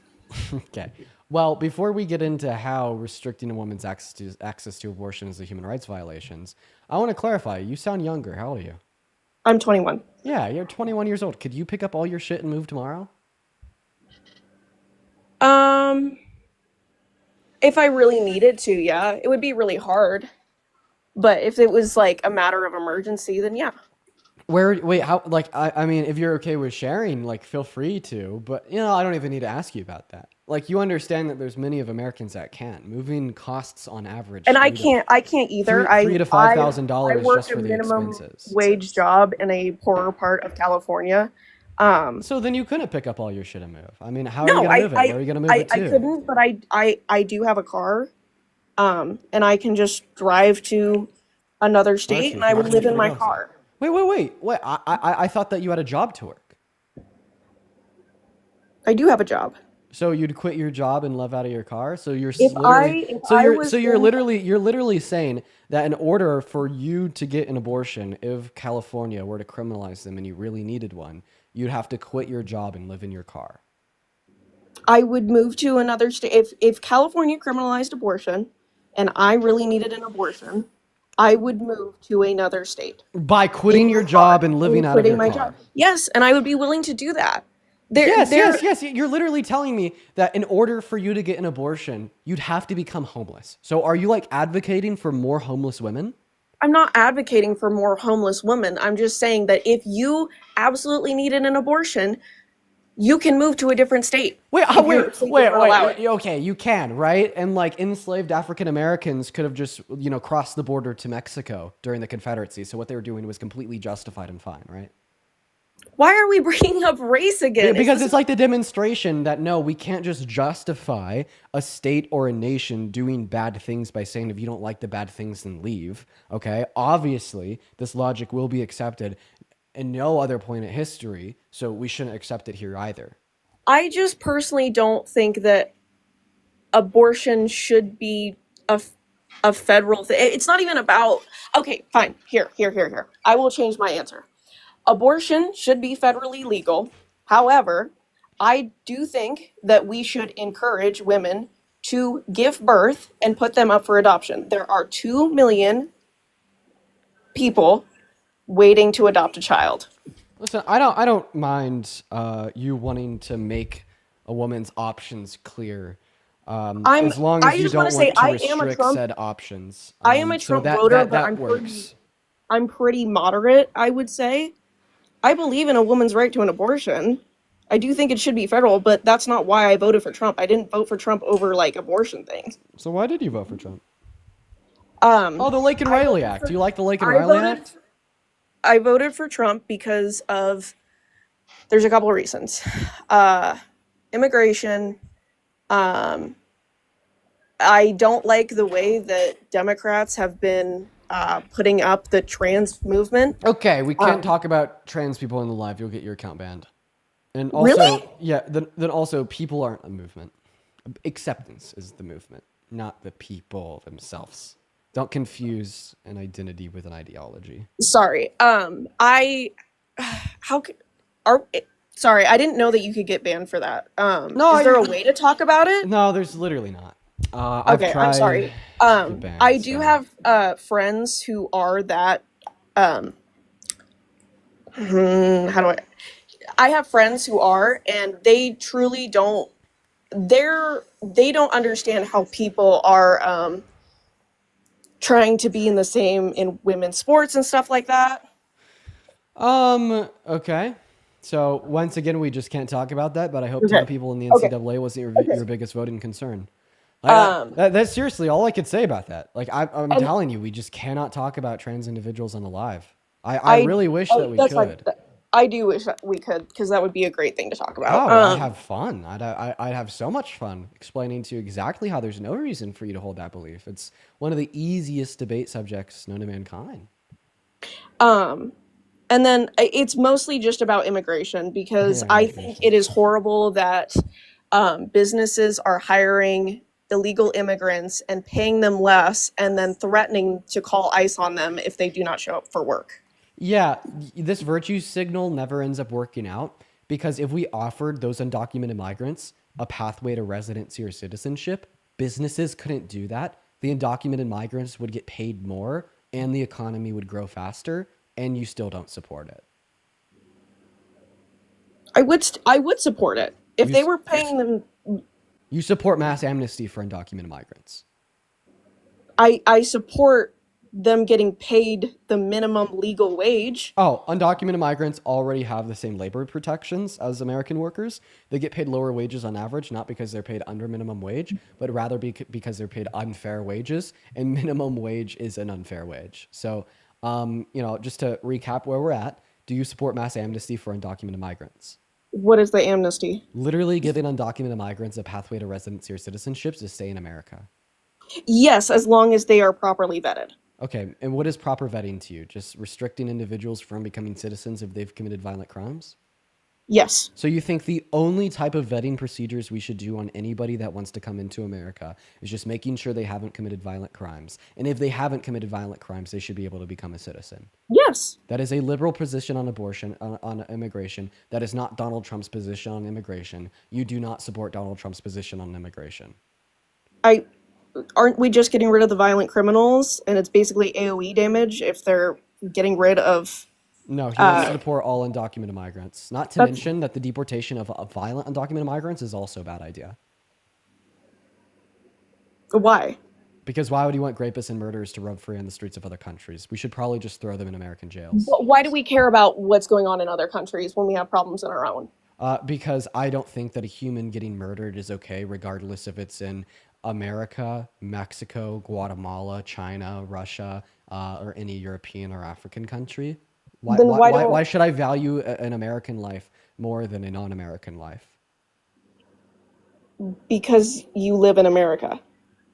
Okay. Well, before we get into how restricting a woman's access to abortion is a human rights violations, I want to clarify. You sound younger. How old are you? I'm 21. Yeah, you're 21 years old. Could you pick up all your shit and move tomorrow? If I really needed to, yeah, it would be really hard. But if it was like a matter of emergency, then yeah. Wait, how, like, I mean, if you're okay with sharing, like, feel free to, but, I don't even need to ask you about that. Like, you understand that there's many of Americans that can't. Moving costs on average. And I can't either. $3,000 to $5,000 I just worked for a the minimum expenses. wage job in a poorer part of California. So then you couldn't pick up all your shit and move. I mean, how are you No, gonna move it? Where are you gonna move it to? I couldn't, but I do have a car, and I can just drive to another state, and I would live in my car. Wait. I thought that you had a job to work. I do have a job. So you'd quit your job and live out of your car? So you're literally saying that in order for you to get an abortion, if California were to criminalize them and you really needed one, you'd have to quit your job and live in your car. I would move to another state. If California criminalized abortion and I really needed an abortion, I would move to another state. By quitting your job and living out of your car? Job. Yes, and I would be willing to do that. Yes. You're literally telling me that in order for you to get an abortion, you'd have to become homeless. So are you like advocating for more homeless women? I'm not advocating for more homeless women. I'm just saying that if you absolutely needed an abortion, you can move to a different state. Wait. Okay, you can, right? And like enslaved African Americans could have just, crossed the border to Mexico during the Confederacy. So what they were doing was completely justified and fine, right? Why are we bringing up race again? Because it's like the demonstration that no, we can't just justify a state or a nation doing bad things by saying if you don't like the bad things, then leave. Okay? Obviously, this logic will be accepted in no other point in history, so we shouldn't accept it here either. I just personally don't think that abortion should be a federal thing. It's not even about, okay, fine, here. I will change my answer. Abortion should be federally legal. However, I do think that we should encourage women to give birth and put them up for adoption. There are 2 million people waiting to adopt a child. Listen, I don't mind you wanting to make a woman's options clear, as long as you don't want to restrict said options. I am a Trump voter, but I'm pretty moderate, I would say. I believe in a woman's right to an abortion. I do think it should be federal, but that's not why I voted for Trump. I didn't vote for Trump over like abortion things. So why did you vote for Trump? The Lake and Riley Act. Do you like the Lake and Riley Act? I voted for Trump because there's a couple of reasons. Immigration. I don't like the way that Democrats have been putting up the trans movement. Okay, we can't Um, talk about trans people in the live. You'll get your account banned. And also, Really? yeah, then also people aren't a movement. Acceptance is the movement, not the people themselves. Don't confuse an identity with an ideology. Sorry. How could are sorry, I didn't know that you could get banned for that. No, Is there a way to talk about it? No, there's literally not. I've Okay, tried I'm sorry. to get banned, I do so. have friends who are that how do I have friends who are, and they truly don't they don't understand how people are trying to be in the same in women's sports and stuff like that. Okay. So once again, we just can't talk about that, but I hope Okay. 10 people in the Okay. NCAA wasn't Okay. your biggest voting concern. Um, That's seriously all I could say about that. Like, I'm And- telling you, we just cannot talk about trans individuals on the live. I really wish that we that's fine. could. I do wish that we could, because that would be a great thing to talk about. Oh, I'd have fun. I'd have so much fun explaining to you exactly how there's no reason for you to hold that belief. It's one of the easiest debate subjects known to mankind. And then it's mostly just about immigration, because Yeah, I think it is horrible that businesses are hiring illegal immigrants and paying them less and then threatening to call ICE on them if they do not show up for work. Yeah, this virtue signal never ends up working out, because if we offered those undocumented migrants a pathway to residency or citizenship, businesses couldn't do that. The undocumented migrants would get paid more and the economy would grow faster, and you still don't support it. I would support it if they were paying them. You support mass amnesty for undocumented migrants. I support them getting paid the minimum legal wage. Oh, undocumented migrants already have the same labor protections as American workers. They get paid lower wages on average, not because they're paid under minimum wage, but rather because they're paid unfair wages, and minimum wage is an unfair wage. So, just to recap where we're at, do you support mass amnesty for undocumented migrants? What is the amnesty? Literally giving undocumented migrants a pathway to residency or citizenship to stay in America. Yes, as long as they are properly vetted. Okay, and what is proper vetting to you? Just restricting individuals from becoming citizens if they've committed violent crimes? Yes. So you think the only type of vetting procedures we should do on anybody that wants to come into America is just making sure they haven't committed violent crimes. And if they haven't committed violent crimes, they should be able to become a citizen. Yes. That is a liberal position on abortion, on immigration. That is not Donald Trump's position on immigration. You do not support Donald Trump's position on immigration. Aren't we just getting rid of the violent criminals, and it's basically AOE damage if they're getting rid of? No, he wants to deport all undocumented migrants. Not to mention that the deportation of violent undocumented migrants is also a bad idea. Why? Because why would you want rapists and murderers to roam free on the streets of other countries? We should probably just throw them in American jails. Why do we care about what's going on in other countries when we have problems in our own? Because I don't think that a human getting murdered is okay, regardless if it's in America, Mexico, Guatemala, China, Russia, or any European or African country. Why should I value an American life more than a non-American life? Because you live in America.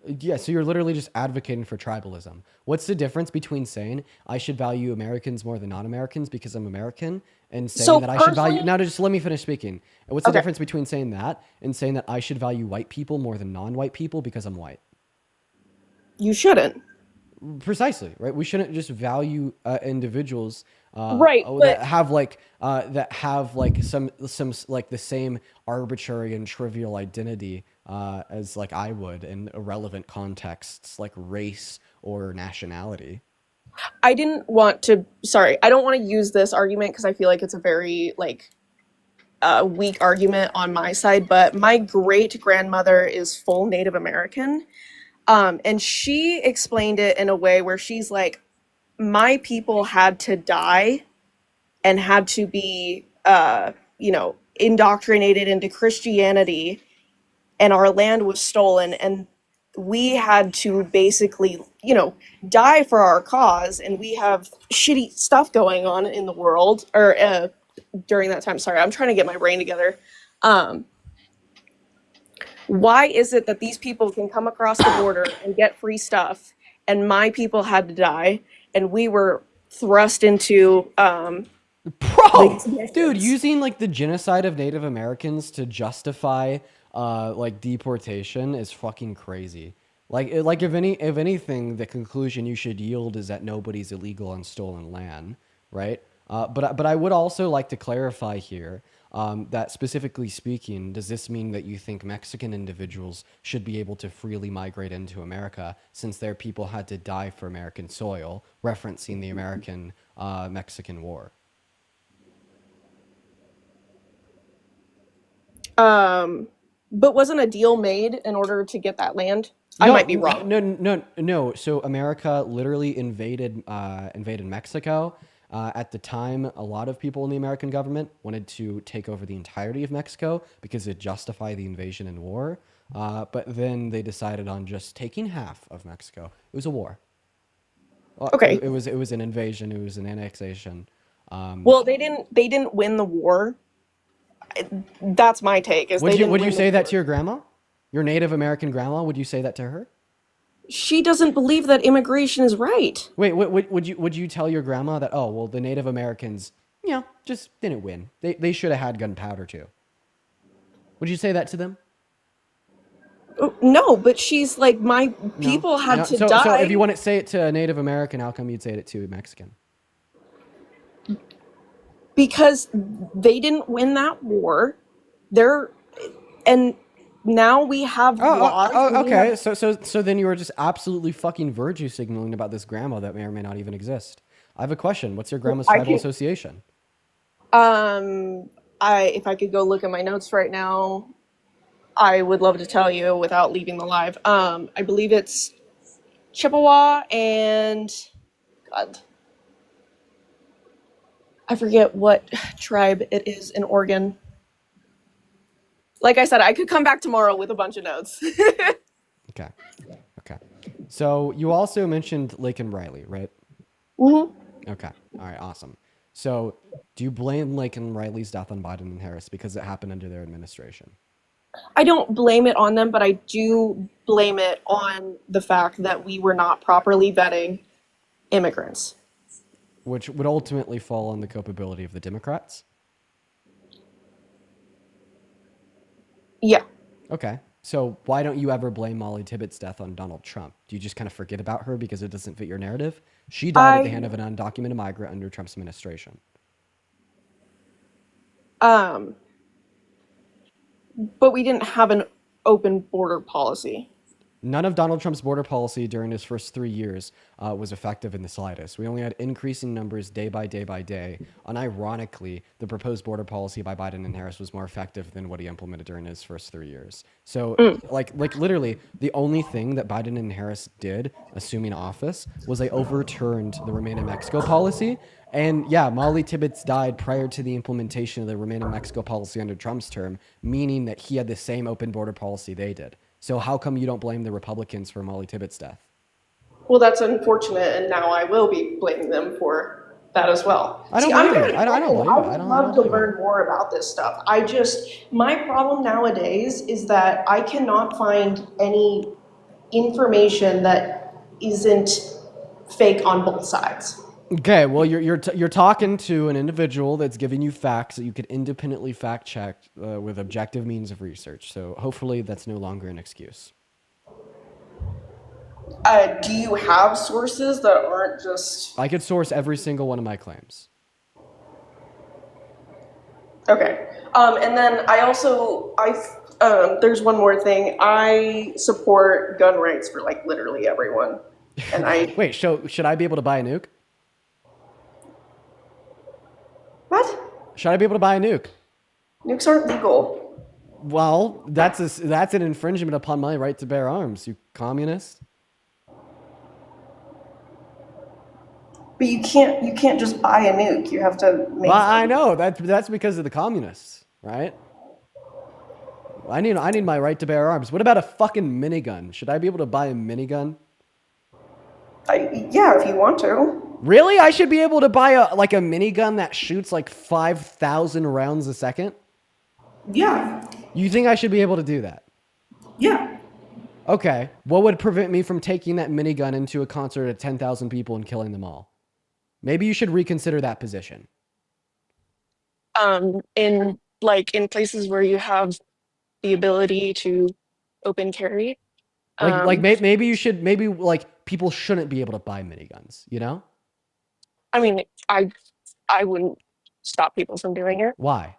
Yeah, so you're literally just advocating for tribalism. What's the difference between saying I should value Americans more than non-Americans because I'm American, and saying that I should value... Now, just let me finish speaking. What's the difference between saying that and saying that I should value white people more than non-white people because I'm white? You shouldn't. Precisely, right? We shouldn't just value individuals right, that have some like the same arbitrary and trivial identity as like I would in irrelevant contexts like race or nationality. I don't want to use this argument because I feel like it's a very weak argument on my side, but my great grandmother is full Native American. And she explained it in a way where she's like, my people had to die and had to be, indoctrinated into Christianity, and our land was stolen, and we had to basically, die for our cause, and we have shitty stuff going on in the world, or during that time. Sorry, I'm trying to get my brain together. Why is it that these people can come across the border and get free stuff, and my people had to die, and we were thrust into Bro, dude, using like the genocide of Native Americans to justify like deportation is fucking crazy. Like if anything, the conclusion you should yield is that nobody's illegal on stolen land, right? But I would also like to clarify here that specifically speaking, does this mean that you think Mexican individuals should be able to freely migrate into America since their people had to die for American soil, referencing the American Mexican War? But wasn't a deal made in order to get that land? I might be wrong. No. So America literally invaded Mexico. At the time, a lot of people in the American government wanted to take over the entirety of Mexico because it justified the invasion and war. But then they decided on just taking half of Mexico. It was a war. Okay. It was an invasion. It was an annexation. Well, they didn't win the war. That's my take. Would you say that to your grandma? Your Native American grandma? Would you say that to her? She doesn't believe that immigration is right. Wait, would you tell your grandma that, oh, well, the Native Americans, just didn't win. They should have had gunpowder too. Would you say that to them? No, but she's like, my people had to die. So if you want to say it to a Native American, how come you'd say it to a Mexican? Because they didn't win that war. And now we have laws. Okay. So then you were just absolutely fucking virtue signaling about this grandma that may or may not even exist. I have a question. What's your grandma's tribal association? If I could go look at my notes right now, I would love to tell you without leaving the live. I believe it's Chippewa and God, I forget what tribe it is in Oregon. Like I said, I could come back tomorrow with a bunch of notes. Okay. So you also mentioned Laken Riley, right? Mm-hmm. Okay. All right. Awesome. So do you blame Laken Riley's death on Biden and Harris because it happened under their administration? I don't blame it on them, but I do blame it on the fact that we were not properly vetting immigrants. Which would ultimately fall on the culpability of the Democrats? Yeah. Okay. So why don't you ever blame Molly Tibbetts' death on Donald Trump? Do you just kind of forget about her because it doesn't fit your narrative? She died at the hand of an undocumented migrant under Trump's administration. But we didn't have an open border policy. None of Donald Trump's border policy during his first 3 years was effective in the slightest. We only had increasing numbers day by day by day. Unironically, the proposed border policy by Biden and Harris was more effective than what he implemented during his first 3 years. So, like literally, the only thing that Biden and Harris did, assuming office, was they overturned the Remain in Mexico policy. And yeah, Molly Tibbetts died prior to the implementation of the Remain in Mexico policy under Trump's term, meaning that he had the same open border policy they did. So how come you don't blame the Republicans for Molly Tibbetts' death? Well, that's unfortunate, and now I will be blaming them for that as well. I don't blame you. I would love to learn more about this stuff. My problem nowadays is that I cannot find any information that isn't fake on both sides. Okay, well, you're talking to an individual that's giving you facts that you could independently fact check with objective means of research. So hopefully that's no longer an excuse. Do you have sources that aren't just... I could source every single one of my claims. Okay. And then there's one more thing. I support gun rights for like literally everyone. And Wait, so should I be able to buy a nuke? What? Should I be able to buy a nuke? Nukes aren't legal. Well, that's an infringement upon my right to bear arms, you communist. But you can't just buy a nuke. You have to make. Well, I know that's because of the communists, right? I need my right to bear arms. What about a fucking minigun? Should I be able to buy a minigun? Yeah, if you want to. Really? I should be able to buy a minigun that shoots like 5,000 rounds a second? Yeah. You think I should be able to do that? Yeah. Okay. What would prevent me from taking that minigun into a concert of 10,000 people and killing them all? Maybe you should reconsider that position. In places where you have the ability to open carry. Maybe you should, maybe like people shouldn't be able to buy miniguns, you know? I mean, I wouldn't stop people from doing it. Why?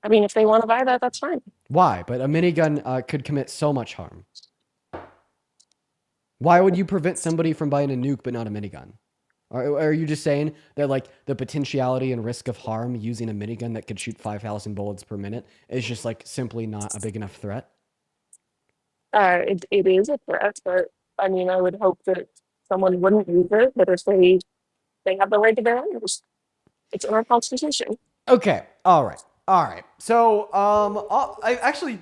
I mean, if they want to buy that, that's fine. Why? But a minigun could commit so much harm. Why would you prevent somebody from buying a nuke but not a minigun? Are you just saying that like the potentiality and risk of harm using a minigun that could shoot 5,000 bullets per minute is just like simply not a big enough threat? It is a threat, but I mean, I would hope that someone wouldn't use it, but if they have the right to bear arms. It's in our constitution. Okay. All right. So, I actually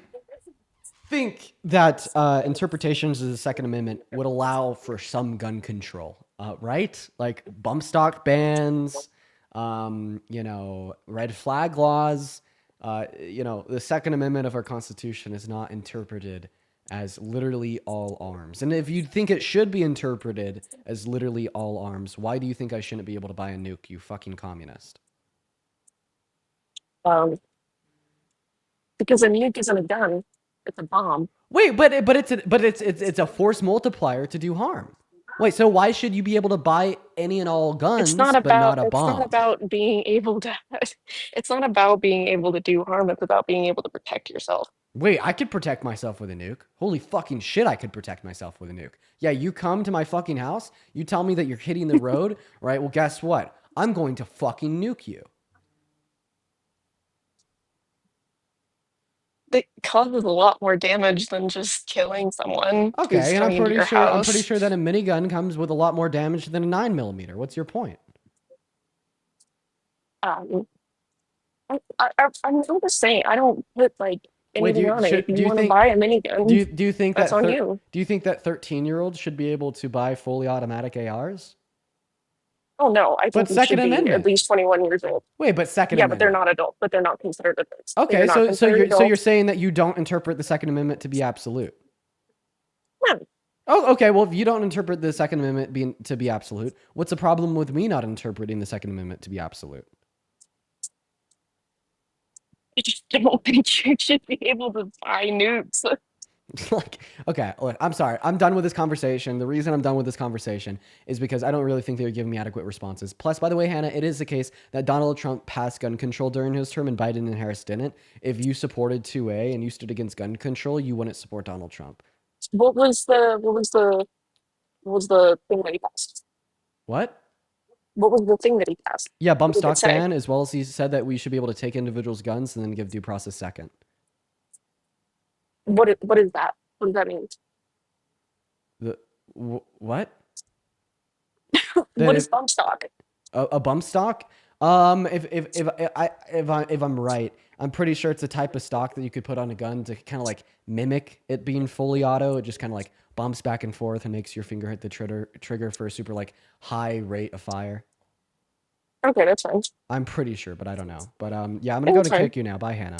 think that interpretations of the Second Amendment would allow for some gun control, right? Like bump stock bans, red flag laws. The Second Amendment of our Constitution is not interpreted as literally all arms. And if you think it should be interpreted as literally all arms, why do you think I shouldn't be able to buy a nuke, you fucking communist? Because a nuke isn't a gun; it's a bomb. Wait, but it's a force multiplier to do harm. Wait, so why should you be able to buy any and all guns, but not a bomb? It's not about being able to. It's not about being able to do harm. It's about being able to protect yourself. Wait, I could protect myself with a nuke. Holy fucking shit, I could protect myself with a nuke. Yeah, you come to my fucking house, you tell me that you're hitting the road, right? Well, guess what? I'm going to fucking nuke you. It causes a lot more damage than just killing someone. Okay, and I'm pretty sure that a minigun comes with a lot more damage than a 9mm. What's your point? I'm just saying, I don't put like anything on it. If you want to buy a minigun, do you think that's on you. Do you think that 13-year-olds should be able to buy fully automatic ARs? Oh no, I think you should be at least 21 years old. Wait, but Second Yeah, Amendment. but they're not adults, but they're not considered adults. Okay, so you're saying that you don't interpret the Second Amendment to be absolute? No. Oh, okay. Well, if you don't interpret the Second Amendment to be absolute, what's the problem with me not interpreting the Second Amendment to be absolute? I just don't think you should be able to buy nukes. Okay, look, I'm sorry. I'm done with this conversation. The reason I'm done with this conversation is because I don't really think they were giving me adequate responses. Plus, by the way, Hannah, it is the case that Donald Trump passed gun control during his term and Biden and Harris didn't. If you supported 2A and you stood against gun control, you wouldn't support Donald Trump. What was the thing that he passed? What? What was the thing that he passed? Yeah, bump stock ban, as well as he said that we should be able to take individuals' guns and then give due process second. What is that? What does that mean? What? What is bump stock? A bump stock? If I'm right, I'm pretty sure it's a type of stock that you could put on a gun to kind of like mimic it being fully auto. It just kind of like bumps back and forth and makes your finger hit the trigger for a super like high rate of fire. Okay, that's fine. I'm pretty sure, but I don't know. But yeah, I'm gonna go to kick you now. Bye, Hannah.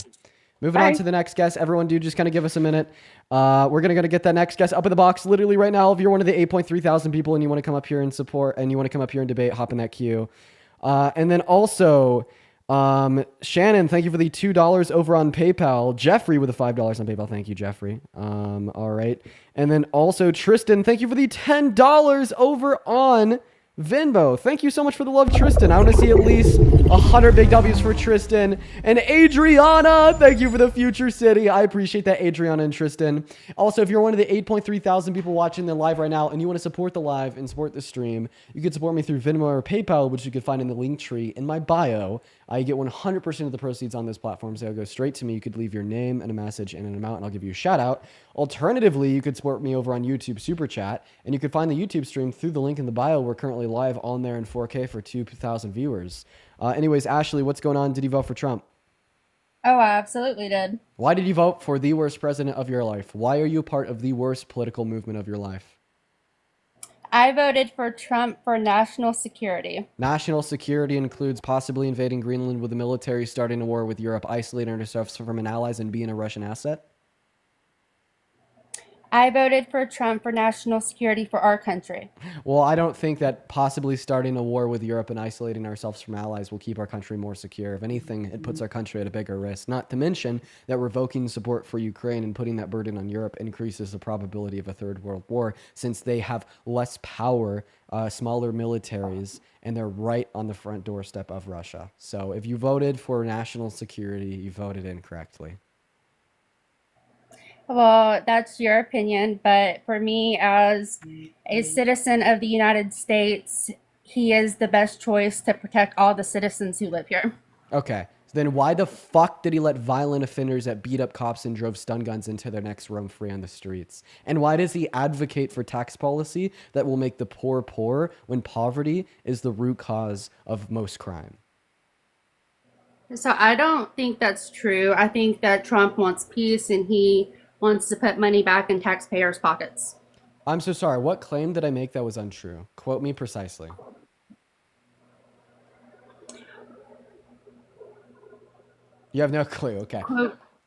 Moving on to the next guest. Everyone, dude, just kind of give us a minute. We're gonna get that next guest up in the box literally right now. If you're one of the 8.3 thousand people and you want to come up here and support and you want to come up here and debate, hop in that queue. And then also, Shannon, thank you for the $2 over on PayPal. Jeffrey with the $5 on PayPal. Thank you, Jeffrey. All right. And then also Tristan, thank you for the $10 over on Venmo. Thank you so much for the love, Tristan. I want to see at least 100 big W's for Tristan. And Adriana, thank you for the future city. I appreciate that, Adriana and Tristan. Also, if you're one of the 8.3 thousand people watching the live right now and you want to support the live and support the stream, you can support me through Venmo or PayPal, which you can find in the link tree in my bio. I get 100% of the proceeds on this platform, so it'll go straight to me. You could leave your name and a message and an amount, and I'll give you a shout out. Alternatively, you could support me over on YouTube Super Chat, and you could find the YouTube stream through the link in the bio. We're currently live on there in 4K for 2,000 viewers. Anyways, Ashley, what's going on? Did you vote for Trump? Oh, I absolutely did. Why did you vote for the worst president of your life? Why are you part of the worst political movement of your life? I voted for Trump for national security. National security includes possibly invading Greenland with the military, starting a war with Europe, isolating ourselves from an allies, and being a Russian asset? I voted for Trump for national security for our country. Well, I don't think that possibly starting a war with Europe and isolating ourselves from allies will keep our country more secure. If anything, it puts our country at a bigger risk. Not to mention that revoking support for Ukraine and putting that burden on Europe increases the probability of a third world war, since they have less power, smaller militaries, and they're right on the front doorstep of Russia. So if you voted for national security, you voted incorrectly. Well, that's your opinion, but for me, as a citizen of the United States, he is the best choice to protect all the citizens who live here. Okay. So then why the fuck did he let violent offenders that beat up cops and drove stun guns into their necks roam free on the streets? And why does he advocate for tax policy that will make the poor poor when poverty is the root cause of most crime? So I don't think that's true. I think that Trump wants peace and he wants to put money back in taxpayers' pockets. I'm so sorry. What claim did I make that was untrue? Quote me precisely. You have no clue. Okay.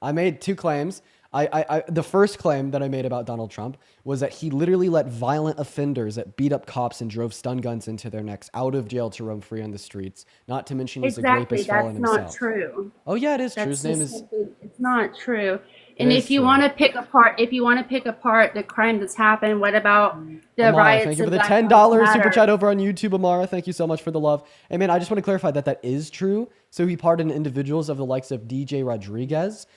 I made two claims. The first claim that I made about Donald Trump was that he literally let violent offenders that beat up cops and drove stun guns into their necks out of jail to roam free on the streets. Not to mention he's a rapist felon himself. That's not true. Oh yeah, it is true. His name is. It's not true. And if you want to pick apart, the crime that's happened, what about the Amara, riots? thank you for the Black $10 Lives super Matter? chat over on YouTube, Amara. Thank you so much for the love. And man, I just want to clarify that that is true. So he pardoned individuals of the likes of DJ Rodriguez,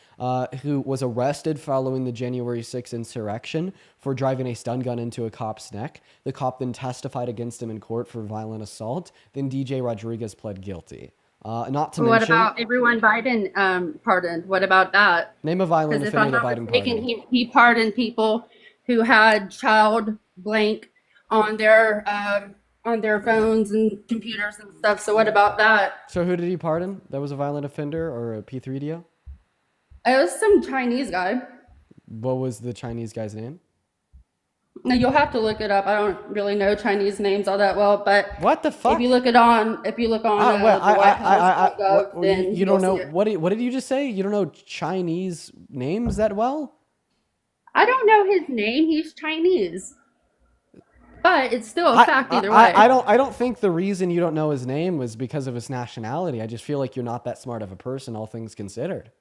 who was arrested following the January 6th insurrection for driving a stun gun into a cop's neck. The cop then testified against him in court for violent assault. Then DJ Rodriguez pled guilty. Not to What mention, about everyone Biden pardoned? What about that? name a violent Because if I'm offender that not Biden mistaken, pardoned. he pardoned people who had child blank on their phones and computers and stuff. So what about that? So who did he pardon? That was a violent offender or a P3 deal? It was some Chinese guy. What was the Chinese guy's name? Now you'll have to look it up. I don't really know Chinese names all that well, but what the fuck? If you look on the White House.gov, then you don't you'll know see it. what did you just say? You don't know Chinese names that well? I don't know his name. He's Chinese, but it's still a fact either way. I don't think the reason you don't know his name was because of his nationality. I just feel like you're not that smart of a person, all things considered.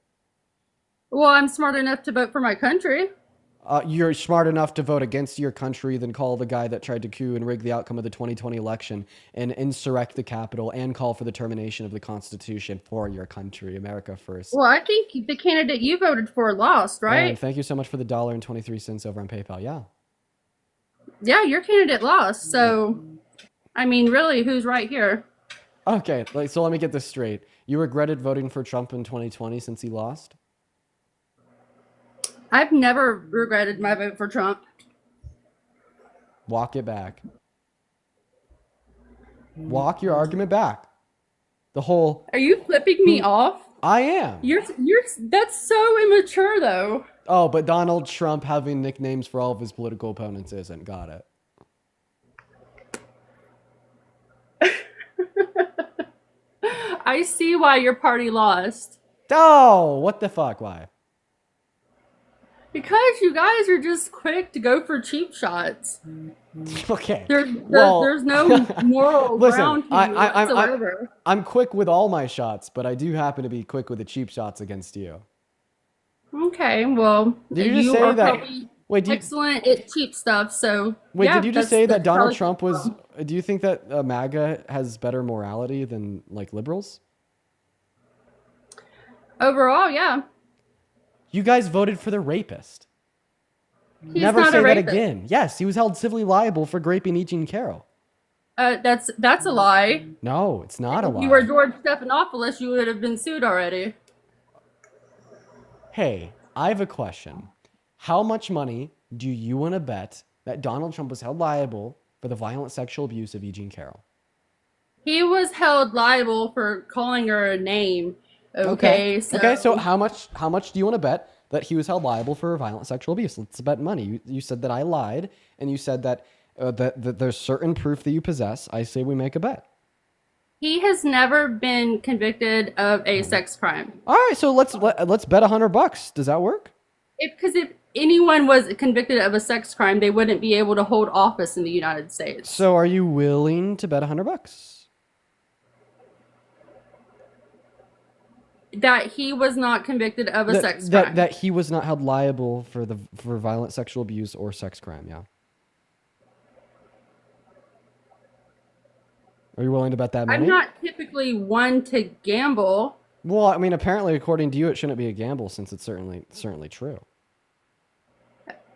Well, I'm smart enough to vote for my country. You're smart enough to vote against your country than call the guy that tried to coup and rig the outcome of the 2020 election and insurrect the Capitol and call for the termination of the Constitution for your country, America first. Well, I think the candidate you voted for lost, right? And thank you so much for the $1.23 over on PayPal. Yeah. Yeah, your candidate lost. So, I mean, really, who's right here? Okay, so let me get this straight. You regretted voting for Trump in 2020 since he lost? I've never regretted my vote for Trump. Walk it back. Walk your argument back. The whole... Are you flipping me off? I am. You're that's so immature though. Oh, but Donald Trump having nicknames for all of his political opponents isn't. Got it. I see why your party lost. Oh, what the fuck? Why? Because you guys are just quick to go for cheap shots. Okay. There's no moral ground to you whatsoever. I'm quick with all my shots, but I do happen to be quick with the cheap shots against you. Okay, well, Did you just you say are that? probably Wait, excellent at cheap stuff. So wait, yeah, did you just say that that's Donald probably- Trump was? Do you think that MAGA has better morality than like liberals? Overall, yeah. You guys voted for the rapist. He's Never not say a that rapist. again. Yes, he was held civilly liable for raping E. Jean Carroll. That's a lie. No, it's not a If lie. you were George Stephanopoulos, you would have been sued already. Hey, I have a question. How much money do you want to bet that Donald Trump was held liable for the violent sexual abuse of E. Jean Carroll? He was held liable for calling her a name. Okay, so how much do you want to bet that he was held liable for violent sexual abuse? Let's bet money. You said that I lied, and you said that that there's certain proof that you possess. I say we make a bet. He has never been convicted of a sex crime. All right, so let's bet $100. Does that work? Because anyone was convicted of a sex crime, they wouldn't be able to hold office in the United States. So are you willing to bet $100? That he was not convicted of a sex crime. That he was not held liable for violent sexual abuse or sex crime, yeah. Are you willing to bet that money? I'm not typically one to gamble. Well, I mean, apparently, according to you, it shouldn't be a gamble since it's certainly true.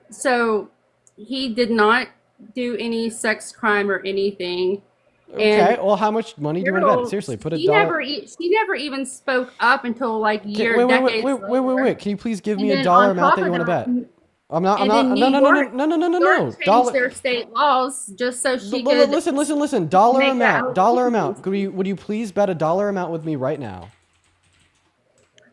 So he did not do any sex crime or anything. Okay, And well, how much money do you want to bet? Seriously, put a dollar. She never even spoke up until like Okay, decades wait. Can you please give me And a then dollar on amount top that you of want to bet? that, I'm not. and then No. New York Dollar. changed their state laws just so she could Listen. Dollar make that amount. Dollar amount. Would you please bet a dollar amount with me right now?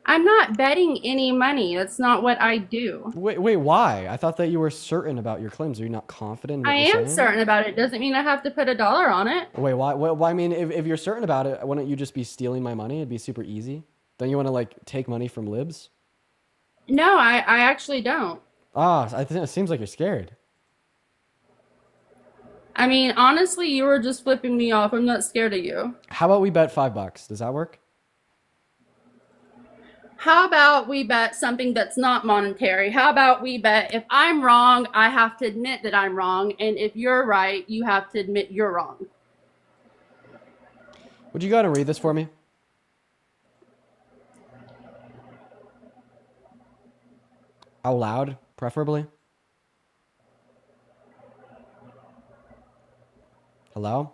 I'm not betting any money. That's not what I do. Wait. Why? I thought that you were certain about your claims. Are you not confident in what I you're am saying? certain about it. Doesn't mean I have to put a dollar on it. Wait, why? Well, I mean, if you're certain about it, wouldn't you just be stealing my money? It'd be super easy. Don't you want to like take money from libs? No, I actually don't. I think it seems like you're scared. I mean, honestly, you were just flipping me off. I'm not scared of you. How about we bet $5? Does that work? How about we bet something that's not monetary? How about we bet if I'm wrong, I have to admit that I'm wrong. And if you're right, you have to admit you're wrong. Would you go ahead and read this for me? Out loud, preferably. Hello?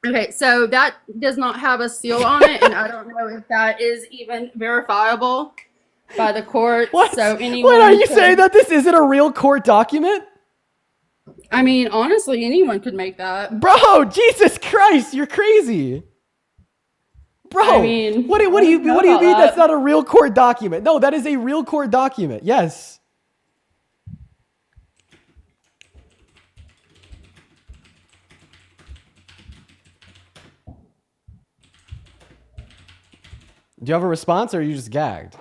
Okay, so that does not have a seal on it, and I don't know if that is even verifiable by the court. What? So anyone Wait, are you could- saying that this isn't a real court document? I mean, honestly, anyone could make that. Bro, Jesus Christ, you're crazy. Bro, I mean, what do you mean that's not a real court document? No, that is a real court document. Yes. Do you have a response or are you just gagged?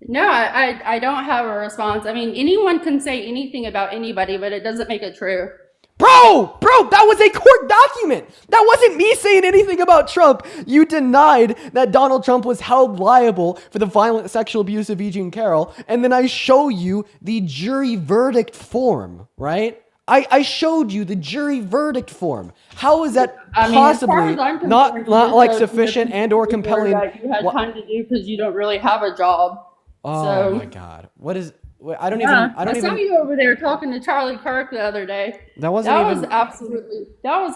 No, I don't have a response. I mean, anyone can say anything about anybody, but it doesn't make it true. Bro, that was a court document. That wasn't me saying anything about Trump. You denied that Donald Trump was held liable for the violent sexual abuse of E. Jean Carroll, and then I show you the jury verdict form, right? I showed you the jury verdict form. How is that possibly not like sufficient and or compelling? That you had time to do because you don't really have a job. Oh my God! What is? I don't I even. saw you over there talking to Charlie Kirk the other day. That was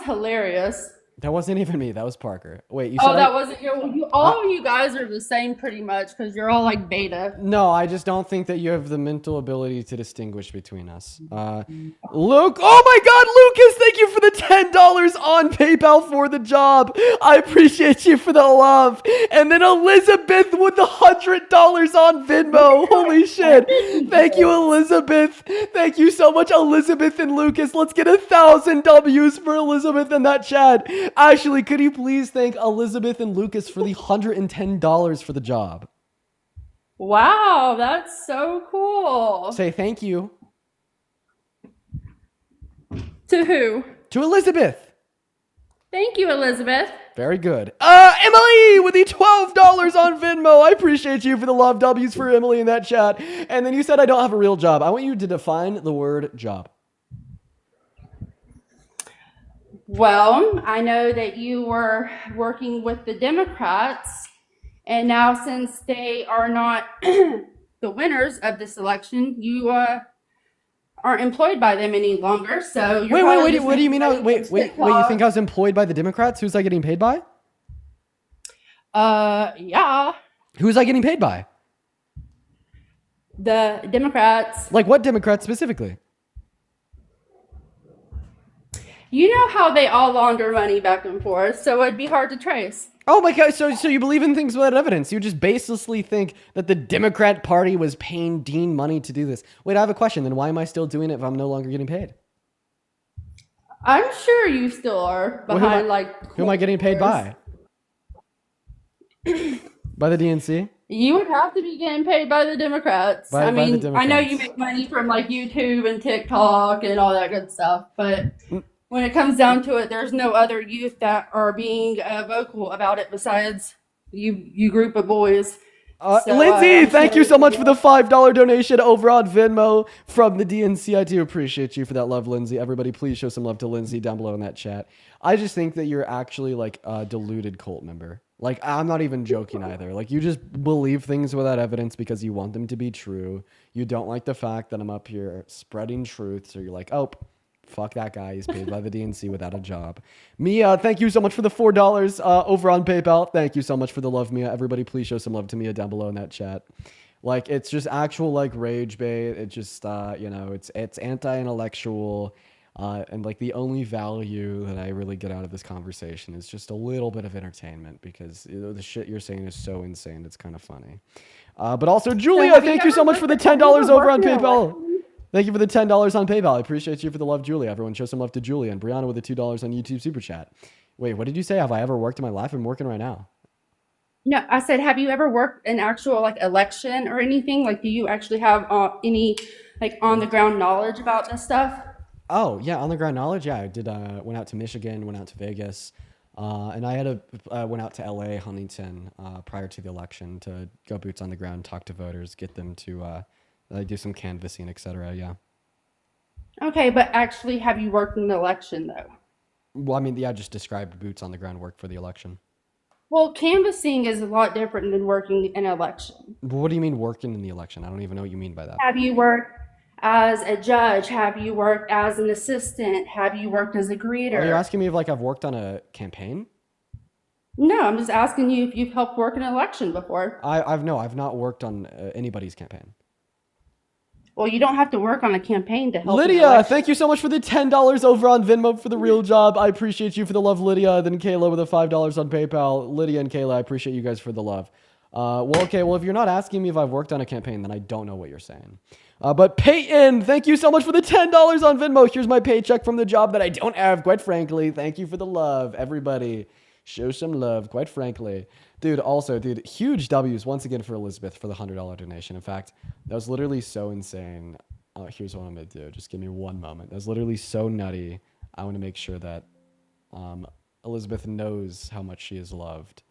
hilarious. That wasn't even me. That was Parker. Wait, you Oh, said that wasn't you. All of you guys are the same pretty much because you're all like beta. No, I just don't think that you have the mental ability to distinguish between us. Luke, oh my God, Lucas, thank you for the $10 on PayPal for the job. I appreciate you for the love. And then Elizabeth with the $100 on Venmo. Holy shit. Thank you, Elizabeth. Thank you so much, Elizabeth and Lucas. Let's get 1,000 W's for Elizabeth in that chat. Actually, could you please thank Elizabeth and Lucas for the $110 for the job? Wow, that's so cool. Say thank you. To who? To Elizabeth. Thank you, Elizabeth. Very good. Emily with the $12 on Venmo. I appreciate you for the love W's for Emily in that chat. And then you said I don't have a real job. I want you to define the word job. Well, I know that you were working with the Democrats, and now since they are not the winners of this election, you aren't employed by them any longer. So you're wait. What do you mean? Wait. You think I was employed by the Democrats? Who's I getting paid by? Yeah. Who's I getting paid by? The Democrats. Like what Democrats specifically? You know how they all launder money back and forth, so it'd be hard to trace. Oh my God, so you believe in things without evidence. You just baselessly think that the Democrat Party was paying Dean money to do this. Wait, I have a question. Then why am I still doing it if I'm no longer getting paid? I'm sure you still are behind who am I getting paid by? By the DNC? You would have to be getting paid by the Democrats. By I the mean, I know you Democrats. make money from like YouTube and TikTok and all that good stuff, but when it comes down to it, there's no other youth that are being vocal about it besides you group of boys. So Lindsay, I'm thank sure you so much you for the $5 donation over on Venmo from the DNC. I do appreciate you for that love, Lindsay. Everybody, please show some love to Lindsay down below in that chat. I just think that you're actually like a deluded cult member. Like, I'm not even joking either. Like, you just believe things without evidence because you want them to be true. You don't like the fact that I'm up here spreading truth. So you're like, oh, fuck that guy. He's paid by the DNC without a job. Mia, thank you so much for the $4 over on PayPal. Thank you so much for the love, Mia. Everybody, please show some love to Mia down below in that chat. Like, it's just actual like rage bait. It just it's anti-intellectual. And like the only value that I really get out of this conversation is just a little bit of entertainment because the shit you're saying is so insane. It's kind of funny. But also, Julia, thank you so much for the $10 over on PayPal. Thank you for the $10 on PayPal. I appreciate you for the love, Julia. Everyone show some love to Julia and Brianna with the $2 on YouTube Super Chat. Wait, what did you say? Have I ever worked in my life? I'm working right now. No, I said, have you ever worked an actual like election or anything? Like, do you actually have any like on the ground knowledge about this stuff? Oh, yeah, on the ground knowledge. Yeah, I did. Went out to Michigan, went out to Vegas, and I went out to LA, Huntington, prior to the election to go boots on the ground, talk to voters, get them to do some canvassing, etc. Yeah. Okay, but actually, have you worked in an election though? Well, I mean, yeah, I just described boots on the ground work for the election. Well, canvassing is a lot different than working an election. But what do you mean working in the election? I don't even know what you mean by that. Have you worked as a judge? Have you worked as an assistant? Have you worked as a greeter? Are you asking me if like I've worked on a campaign? No, I'm just asking you if you've helped work an election before. I've not worked on anybody's campaign. Well, you don't have to work on a campaign to help. Lydia, thank you so much for the $10 over on Venmo for the real job. I appreciate you for the love, Lydia. Then Kayla with the $5 on PayPal. Lydia and Kayla, I appreciate you guys for the love. Okay, if you're not asking me if I've worked on a campaign, then I don't know what you're saying. But Peyton, thank you so much for the $10 on Venmo. Here's my paycheck from the job that I don't have, quite frankly. Thank you for the love, everybody. Show some love, quite frankly. Dude, huge W's once again for Elizabeth for the $100 donation. In fact, that was literally so insane. Here's what I'm going to do. Just give me one moment. That was literally so nutty. I want to make sure that Elizabeth knows how much she is loved.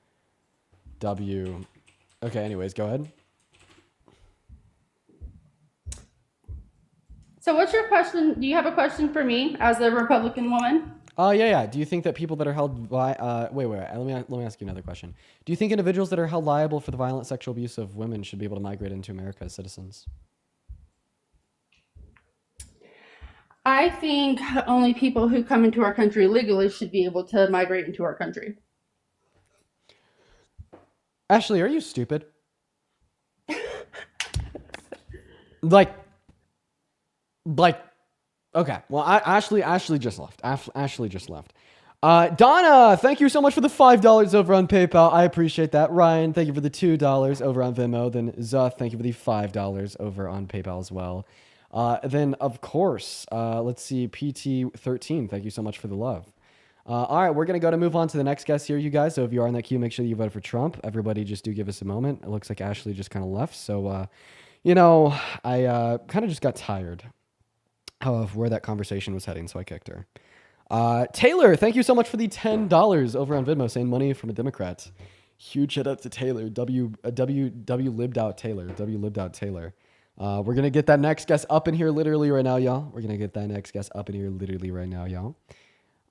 W. Okay, anyways, go ahead. So what's your question? Do you have a question for me as a Republican woman? Yeah. Do you think that people that are held wait. Let me ask you another question. Do you think individuals that are held liable for the violent sexual abuse of women should be able to migrate into America as citizens? I think only people who come into our country legally should be able to migrate into our country. Ashley, are you stupid? like, okay. Well, Ashley just left. Ashley just left. Donna, thank you so much for the $5 over on PayPal. I appreciate that. Ryan, thank you for the $2 over on Venmo. Then Zuth, thank you for the $5 over on PayPal as well. Then, of course, let's see, PT13, thank you so much for the love. All right, we're going to move on to the next guest here, you guys. So if you are in that queue, make sure that you vote for Trump. Everybody just do give us a moment. It looks like Ashley just kind of left. So, I kind of just got tired of where that conversation was heading, so I kicked her. Taylor, thank you so much for the $10 over on Venmo, saying money from a Democrat. Huge shout out to Taylor. W lived out Taylor. W lived out Taylor. We're gonna get that next guest up in here literally right now, y'all.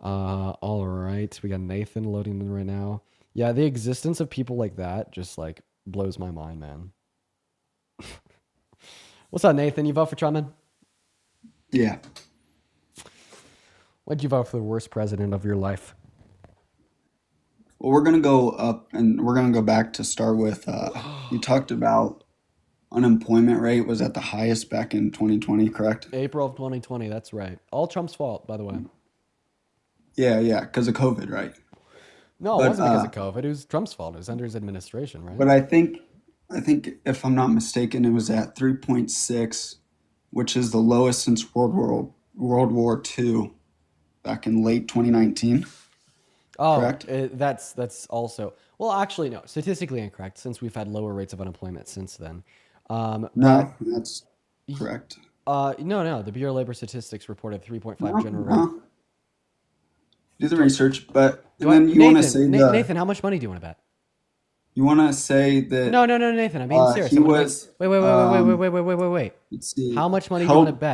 All right, we got Nathan loading in right now. Yeah, the existence of people like that just like blows my mind, man. What's up, Nathan? You vote for Trump, man? Yeah. Why'd you vote for the worst president of your life? Well, we're going to go up and we're going to go back to start with, you talked about unemployment rate was at the highest back in 2020, correct? April of 2020, that's right. All Trump's fault, by the way. Yeah, because of COVID, right? No, it wasn't because of COVID. It was Trump's fault. It was under his administration, right? But I think if I'm not mistaken, it was at 3.6, which is the lowest since World War II back in late 2019. correct? That's also well, actually no, statistically incorrect since we've had lower rates of unemployment since then. No, But that's correct. no, the Bureau of Labor Statistics reported 3.5 No, general rate. no. Do the research, but Do and I, then you want to say Nathan, how much money do you want to bet? you want to say that No, Nathan. I'm being serious. he I'm gonna make. was Wait. let's see, How much money do you want to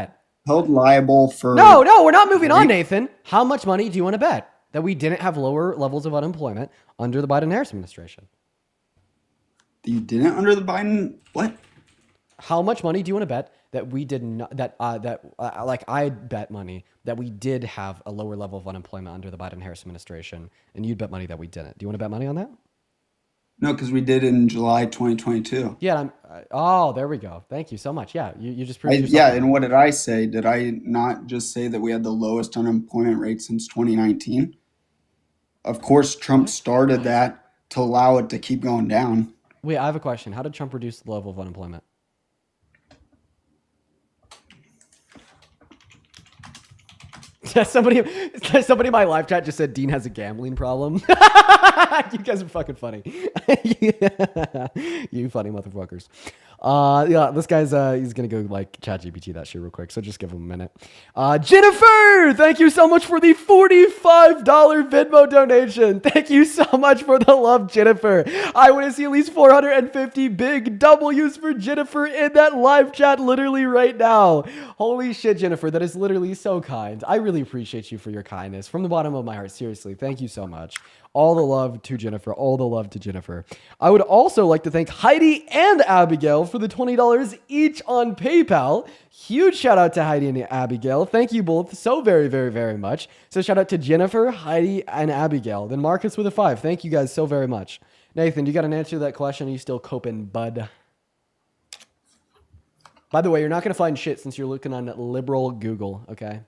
held bet? liable for No, we're not moving on, rape. Nathan. How much money do you want to bet that we didn't have lower levels of unemployment under the Biden-Harris administration? You didn't under the Biden what? How much money do you want to bet that we did not like I bet money that we did have a lower level of unemployment under the Biden-Harris administration, and you'd bet money that we didn't. Do you want to bet money on that? No, because we did in July 2022. Yeah. There we go. Thank you so much. Yeah, you just proved yourself. Yeah, and what did I say? Did I not just say that we had the lowest unemployment rate since 2019? Of course, Trump started that to allow it to keep going down. Wait, I have a question. How did Trump reduce the level of unemployment? Somebody in my live chat just said Dean has a gambling problem. You guys are fucking funny. You funny motherfuckers. Yeah, this guy's he's gonna go like ChatGPT that shit real quick, so just give him a minute. Jennifer, thank you so much for the $45 Venmo donation. Thank you so much for the love, Jennifer. I want to see at least 450 big W's for Jennifer in that live chat literally right now. Holy shit, Jennifer, that is literally so kind. I really appreciate you for your kindness from the bottom of my heart. Seriously, thank you so much. All the love to Jennifer. All the love to Jennifer. I would also like to thank Heidi and Abigail for the $20 each on PayPal. Huge shout out to Heidi and Abigail. Thank you both so very, very, very much. So shout out to Jennifer, Heidi, and Abigail. Then Marcus with a 5. Thank you guys so very much. Nathan, you got an answer to that question? Are you still coping, bud? By the way, you're not going to find shit since you're looking on liberal Google, okay?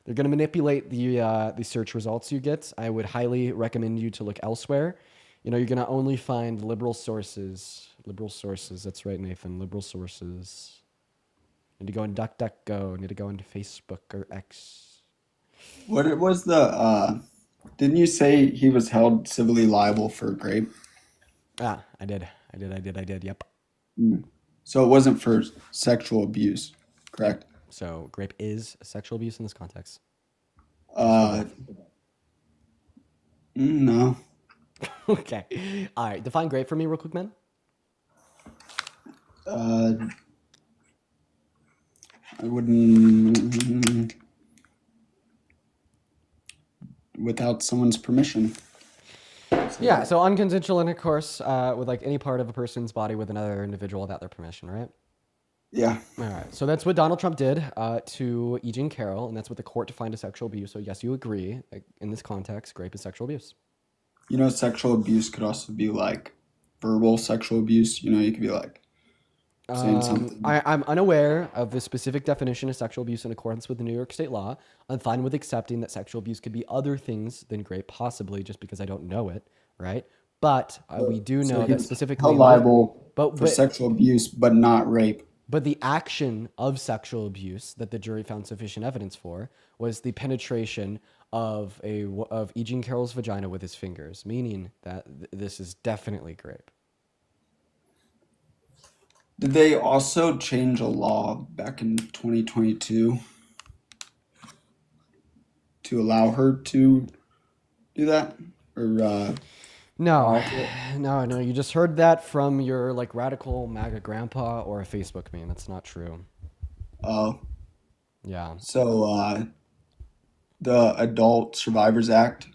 They're going to manipulate the search results you get. I would highly recommend you to look elsewhere. You know, you're going to only find liberal sources. Liberal sources. That's right, Nathan. Liberal sources. Need to go in DuckDuckGo. Need to go into Facebook or X. What was the didn't you say he was held civilly liable for rape? I did. Yep. So it wasn't for sexual abuse, correct? So rape is sexual abuse in this context. No. Okay. All right. Define rape for me real quick, man. I wouldn't without someone's permission. Yeah, so unconsensual intercourse with like any part of a person's body with another individual without their permission, right? Yeah. All right. So that's what Donald Trump did to E. Jean Carroll, and that's what the court defined as sexual abuse. So yes, you agree. In this context, rape is sexual abuse. You know, sexual abuse could also be like verbal sexual abuse. You know, you could be like saying something. I'm unaware of the specific definition of sexual abuse in accordance with the New York State law. I'm fine with accepting that sexual abuse could be other things than rape, possibly just because I don't know it, right? But we do know that specifically held liable but for sexual abuse, but not rape. But the action of sexual abuse that the jury found sufficient evidence for was the penetration of E. Jean Carroll's vagina with his fingers, meaning that this is definitely rape. Did they also change a law back in 2022 to allow her to do that? Or No. You just heard that from your like radical MAGA grandpa or a Facebook meme. That's not true. Oh. Yeah. So the Adult Survivors Act,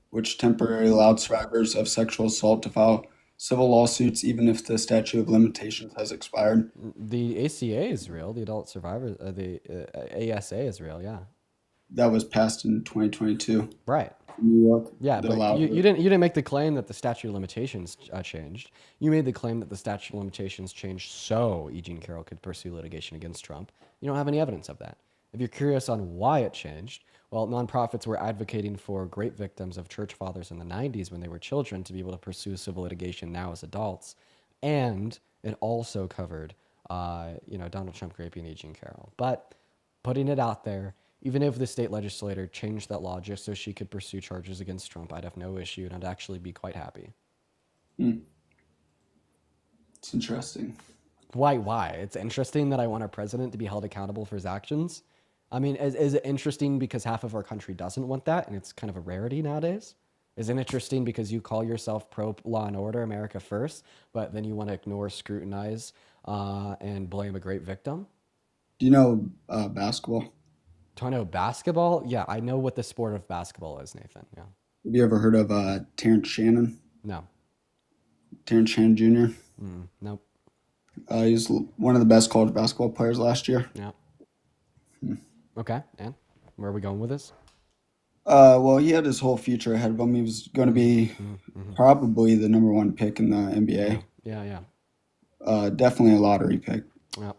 which temporarily allowed survivors of sexual assault to file civil lawsuits even if the statute of limitations has expired. The ACA is real. The Adult Survivors, the ASA is real. Yeah. That was passed in 2022. Right. New York. Yeah, but you didn't make the claim that the statute of limitations changed. You made the claim that the statute of limitations changed so E. Jean Carroll could pursue litigation against Trump. You don't have any evidence of that. If you're curious on why it changed, well, nonprofits were advocating for great victims of church fathers in the 90s when they were children to be able to pursue civil litigation now as adults. And it also covered, Donald Trump raping E. Jean Carroll. But putting it out there, even if the state legislator changed that law just so she could pursue charges against Trump, I'd have no issue and I'd actually be quite happy. It's interesting. Why? It's interesting that I want our president to be held accountable for his actions. I mean, is it interesting because half of our country doesn't want that and it's kind of a rarity nowadays? Is it interesting because you call yourself pro law and order, America first, but then you want to ignore, scrutinize, and blame a great victim? Do you know basketball? Do I know basketball? Yeah, I know what the sport of basketball is, Nathan. Yeah. Have you ever heard of Terrence Shannon? No. Terrence Shannon Jr.? Nope. He's one of the best college basketball players last year. Yeah. Okay, and where are we going with this? Well, he had his whole future ahead of him. He was going to be probably the number 1 pick in the NBA. Yeah. Definitely a lottery pick. Yeah.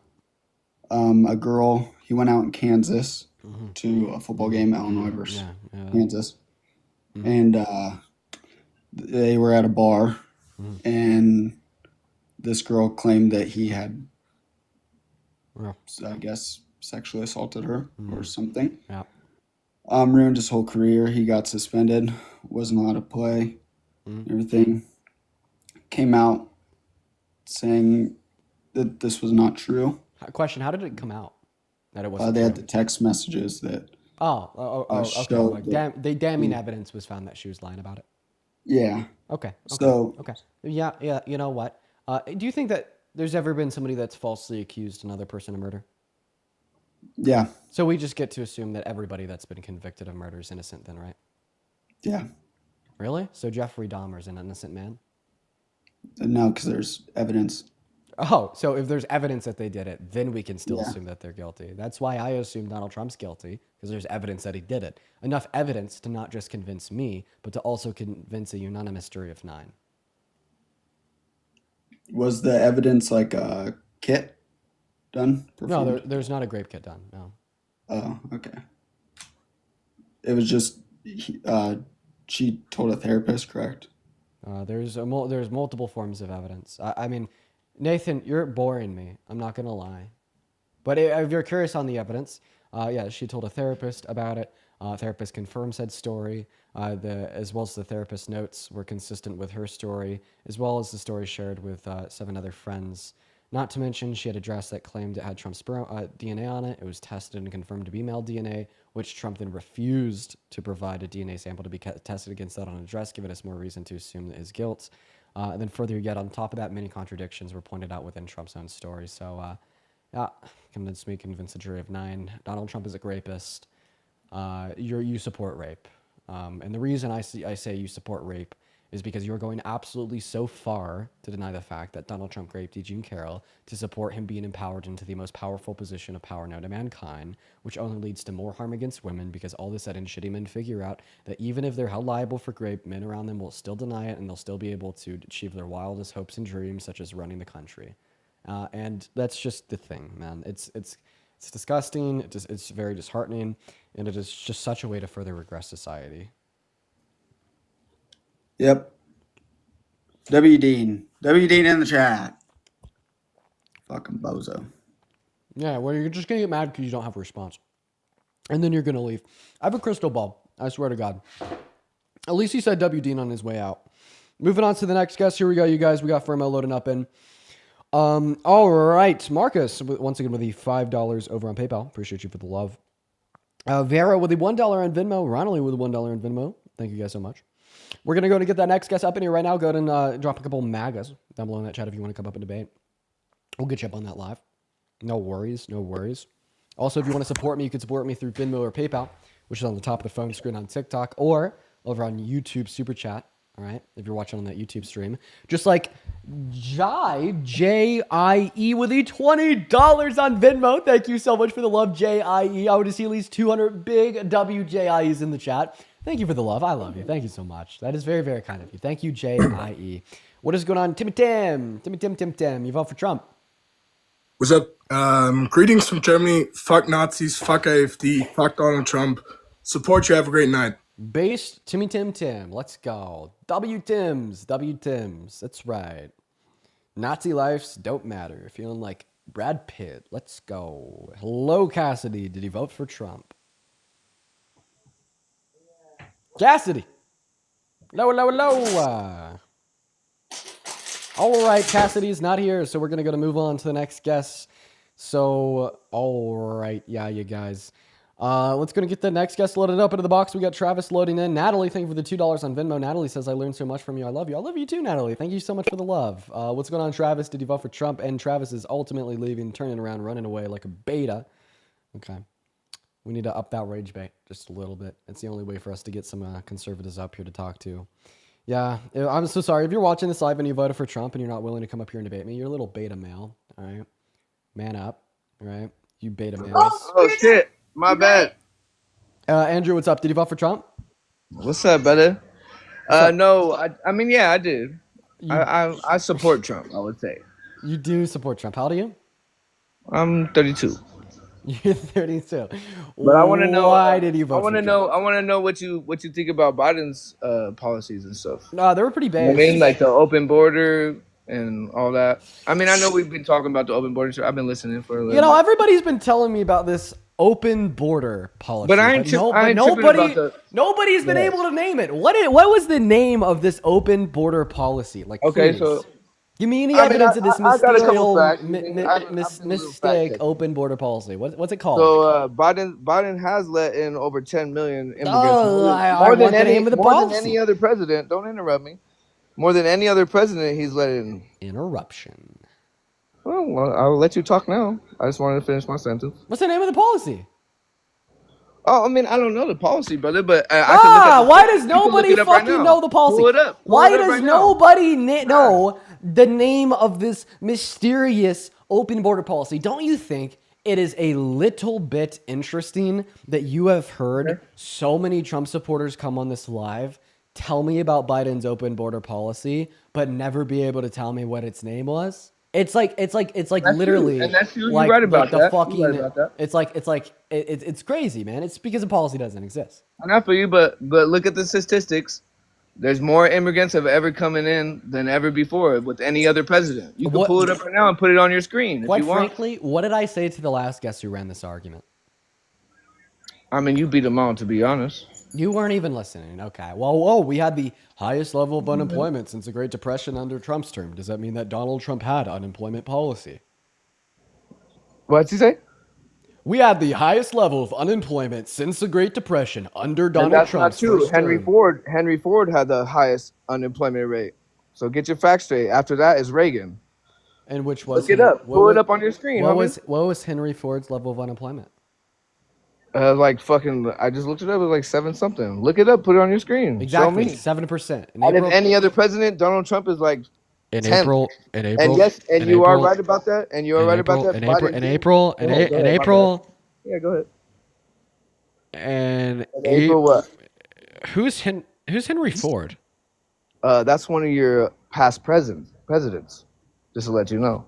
He went out in Kansas to a football game, Illinois versus Kansas. And they were at a bar, and this girl claimed that he had, I guess, sexually assaulted her or something. Yeah. Ruined his whole career. He got suspended, wasn't allowed to play, everything. Came out saying that this was not true. Question, how did it come out that it wasn't They true? had the text messages that Okay. showed that, The damning evidence was found that she was lying about it. yeah. Okay. So Yeah. You know what? Do you think that there's ever been somebody that's falsely accused another person of murder? yeah, So we just get to assume that everybody that's been convicted of murder is innocent then, right? yeah. Really? So Jeffrey Dahmer's an innocent man? No, because there's evidence. Oh, so if there's evidence that they did it, then we can still Yeah. assume that they're guilty. That's why I assume Donald Trump's guilty, because there's evidence that he did it. Enough evidence to not just convince me, but to also convince a unanimous jury of 9. Was the evidence like a kit done? No, Performed? there's not a grape kit done. No. Oh, okay. It was just she told a therapist, correct? There's multiple forms of evidence. I mean, Nathan, you're boring me. I'm not gonna lie. But if you're curious on the evidence, yeah, she told a therapist about it. Therapist confirmed said story. As well as the therapist's notes were consistent with her story, as well as the story shared with 7 other friends. Not to mention, she had a dress that claimed it had Trump's DNA on it. It was tested and confirmed to be male DNA, which Trump then refused to provide a DNA sample to be tested against that on a dress, giving us more reason to assume that his guilt. And then further yet, on top of that, many contradictions were pointed out within Trump's own story. So, yeah, convince the jury of 9. Donald Trump is a rapist. You support rape. And the reason I say you support rape is because you're going absolutely so far to deny the fact that Donald Trump raped Eugene Carroll to support him being empowered into the most powerful position of power known to mankind, which only leads to more harm against women because all of a sudden shitty men figure out that even if they're held liable for rape, men around them will still deny it and they'll still be able to achieve their wildest hopes and dreams, such as running the country. And that's just the thing, man. It's disgusting. It's very disheartening, and it is just such a way to further regress society. Yep. W Dean in the chat. Fucking bozo. Yeah, well, you're just gonna get mad because you don't have a response, and then you're gonna leave. I have a crystal ball. I swear to God. At least he said W Dean on his way out. Moving on to the next guest. Here we go, you guys. We got Firmo loading up in. All right, Marcus, once again with the $5 over on PayPal. Appreciate you for the love. Vera with the $1 on Venmo. Ronald with the $1 on Venmo. Thank you guys so much. We're going to go and get that next guest up in here right now. Go ahead and drop a couple magas down below in that chat if you want to come up and debate. We'll get you up on that live. No worries. Also, if you want to support me, you can support me through Venmo or PayPal, which is on the top of the phone screen on TikTok or over on YouTube Super Chat. All right, if you're watching on that YouTube stream. Just like J-I-E with the $20 on Venmo. Thank you so much for the love, J-I-E. I want to see at least 200 big WJIEs in the chat. Thank you for the love. I love you. Thank you so much. That is very, very kind of you. Thank you, J-I-E. What is going on? Timmy Tim. You vote for Trump. What's up? Greetings from Germany. Fuck Nazis. Fuck AfD. Fuck Donald Trump. Support you. Have a great night. Based Timmy Tim. Let's go. W Tims. That's right. Nazi lives don't matter. Feeling like Brad Pitt. Let's go. Hello, Cassidy. Did he vote for Trump? Cassidy. Low. All right, Cassidy's not here, so we're gonna move on to the next guest. So, all right, yeah, you guys. Let's go get the next guest loaded up into the box. We got Travis loading in. Natalie, thank you for the $2 on Venmo. Natalie says, I learned so much from you. I love you. I love you too, Natalie. Thank you so much for the love. What's going on, Travis? Did you vote for Trump? And Travis is ultimately leaving, turning around, running away like a beta. Okay. We need to up that rage bait just a little bit. It's the only way for us to get some conservatives up here to talk to. Yeah, I'm so sorry. If you're watching this live and you voted for Trump and you're not willing to come up here and debate me, you're a little beta male, all right? Man up, all right? You beta males. Oh, shit. My bad. Andrew, what's up? Did you vote for Trump? What's up, brother? No, I mean, yeah, I did. I support Trump, I would say. You do support Trump. How old are you? I'm 32. You're 32. But I want to know why did you vote? I want to know. I want to know what you think about Biden's policies and stuff. No, they were pretty bad. I mean, like the open border and all that. I mean, I know we've been talking about the open border. So I've been listening for a little. You know, everybody's been telling me about this open border policy, but I ain't nobody's been able to name it. What was the name of this open border policy? Like, okay, please. so. Give me any evidence of this mistake open border policy. What's it called? So Biden has let in over 10 million immigrants. More than any other president. Don't interrupt me. More than any other president, he's let in. Interruption. Well, I'll let you talk now. I just wanted to finish my sentence. What's the name of the policy? Oh, I mean, I don't know the policy, brother, but I can look at why does nobody fucking know the policy? Pull it up. Why does nobody know the name of this mysterious open border policy? Don't you think it is a little bit interesting that you have heard so many Trump supporters come on this live, tell me about Biden's open border policy, but never be able to tell me what its name was? It's like that's literally, true. And that's true. like, You're right about the that. fucking. You're right about that. It's crazy, man. It's because the policy doesn't exist. Not for you, but look at the statistics. There's more immigrants have ever coming in than ever before with any other president. You can pull it up right now and put it on your screen if Quite you want. frankly, what did I say to the last guest who ran this argument? I mean, you beat them all, to be honest. You weren't even listening. Okay. Well, we had the highest level of unemployment since the Great Depression under Trump's term. Does that mean that Donald Trump had unemployment policy? What'd you say? We had the highest level of unemployment since the Great Depression under Donald Trump. That's not true. Henry Ford had the highest unemployment rate. So get your facts straight. After that is Reagan. And which was Look it up. Pull it up on your screen. What was Henry Ford's level of unemployment? Like fucking, I just looked it up. It was like 7 something. Look it up. Put it on your screen. Exactly, 7%. And if any other president, Donald Trump is like in 10. April. And yes, and you are right about that. And you are right about that. In April. Yeah, go ahead. And April what? Who's Henry Ford? That's one of your past presidents. Just to let you know.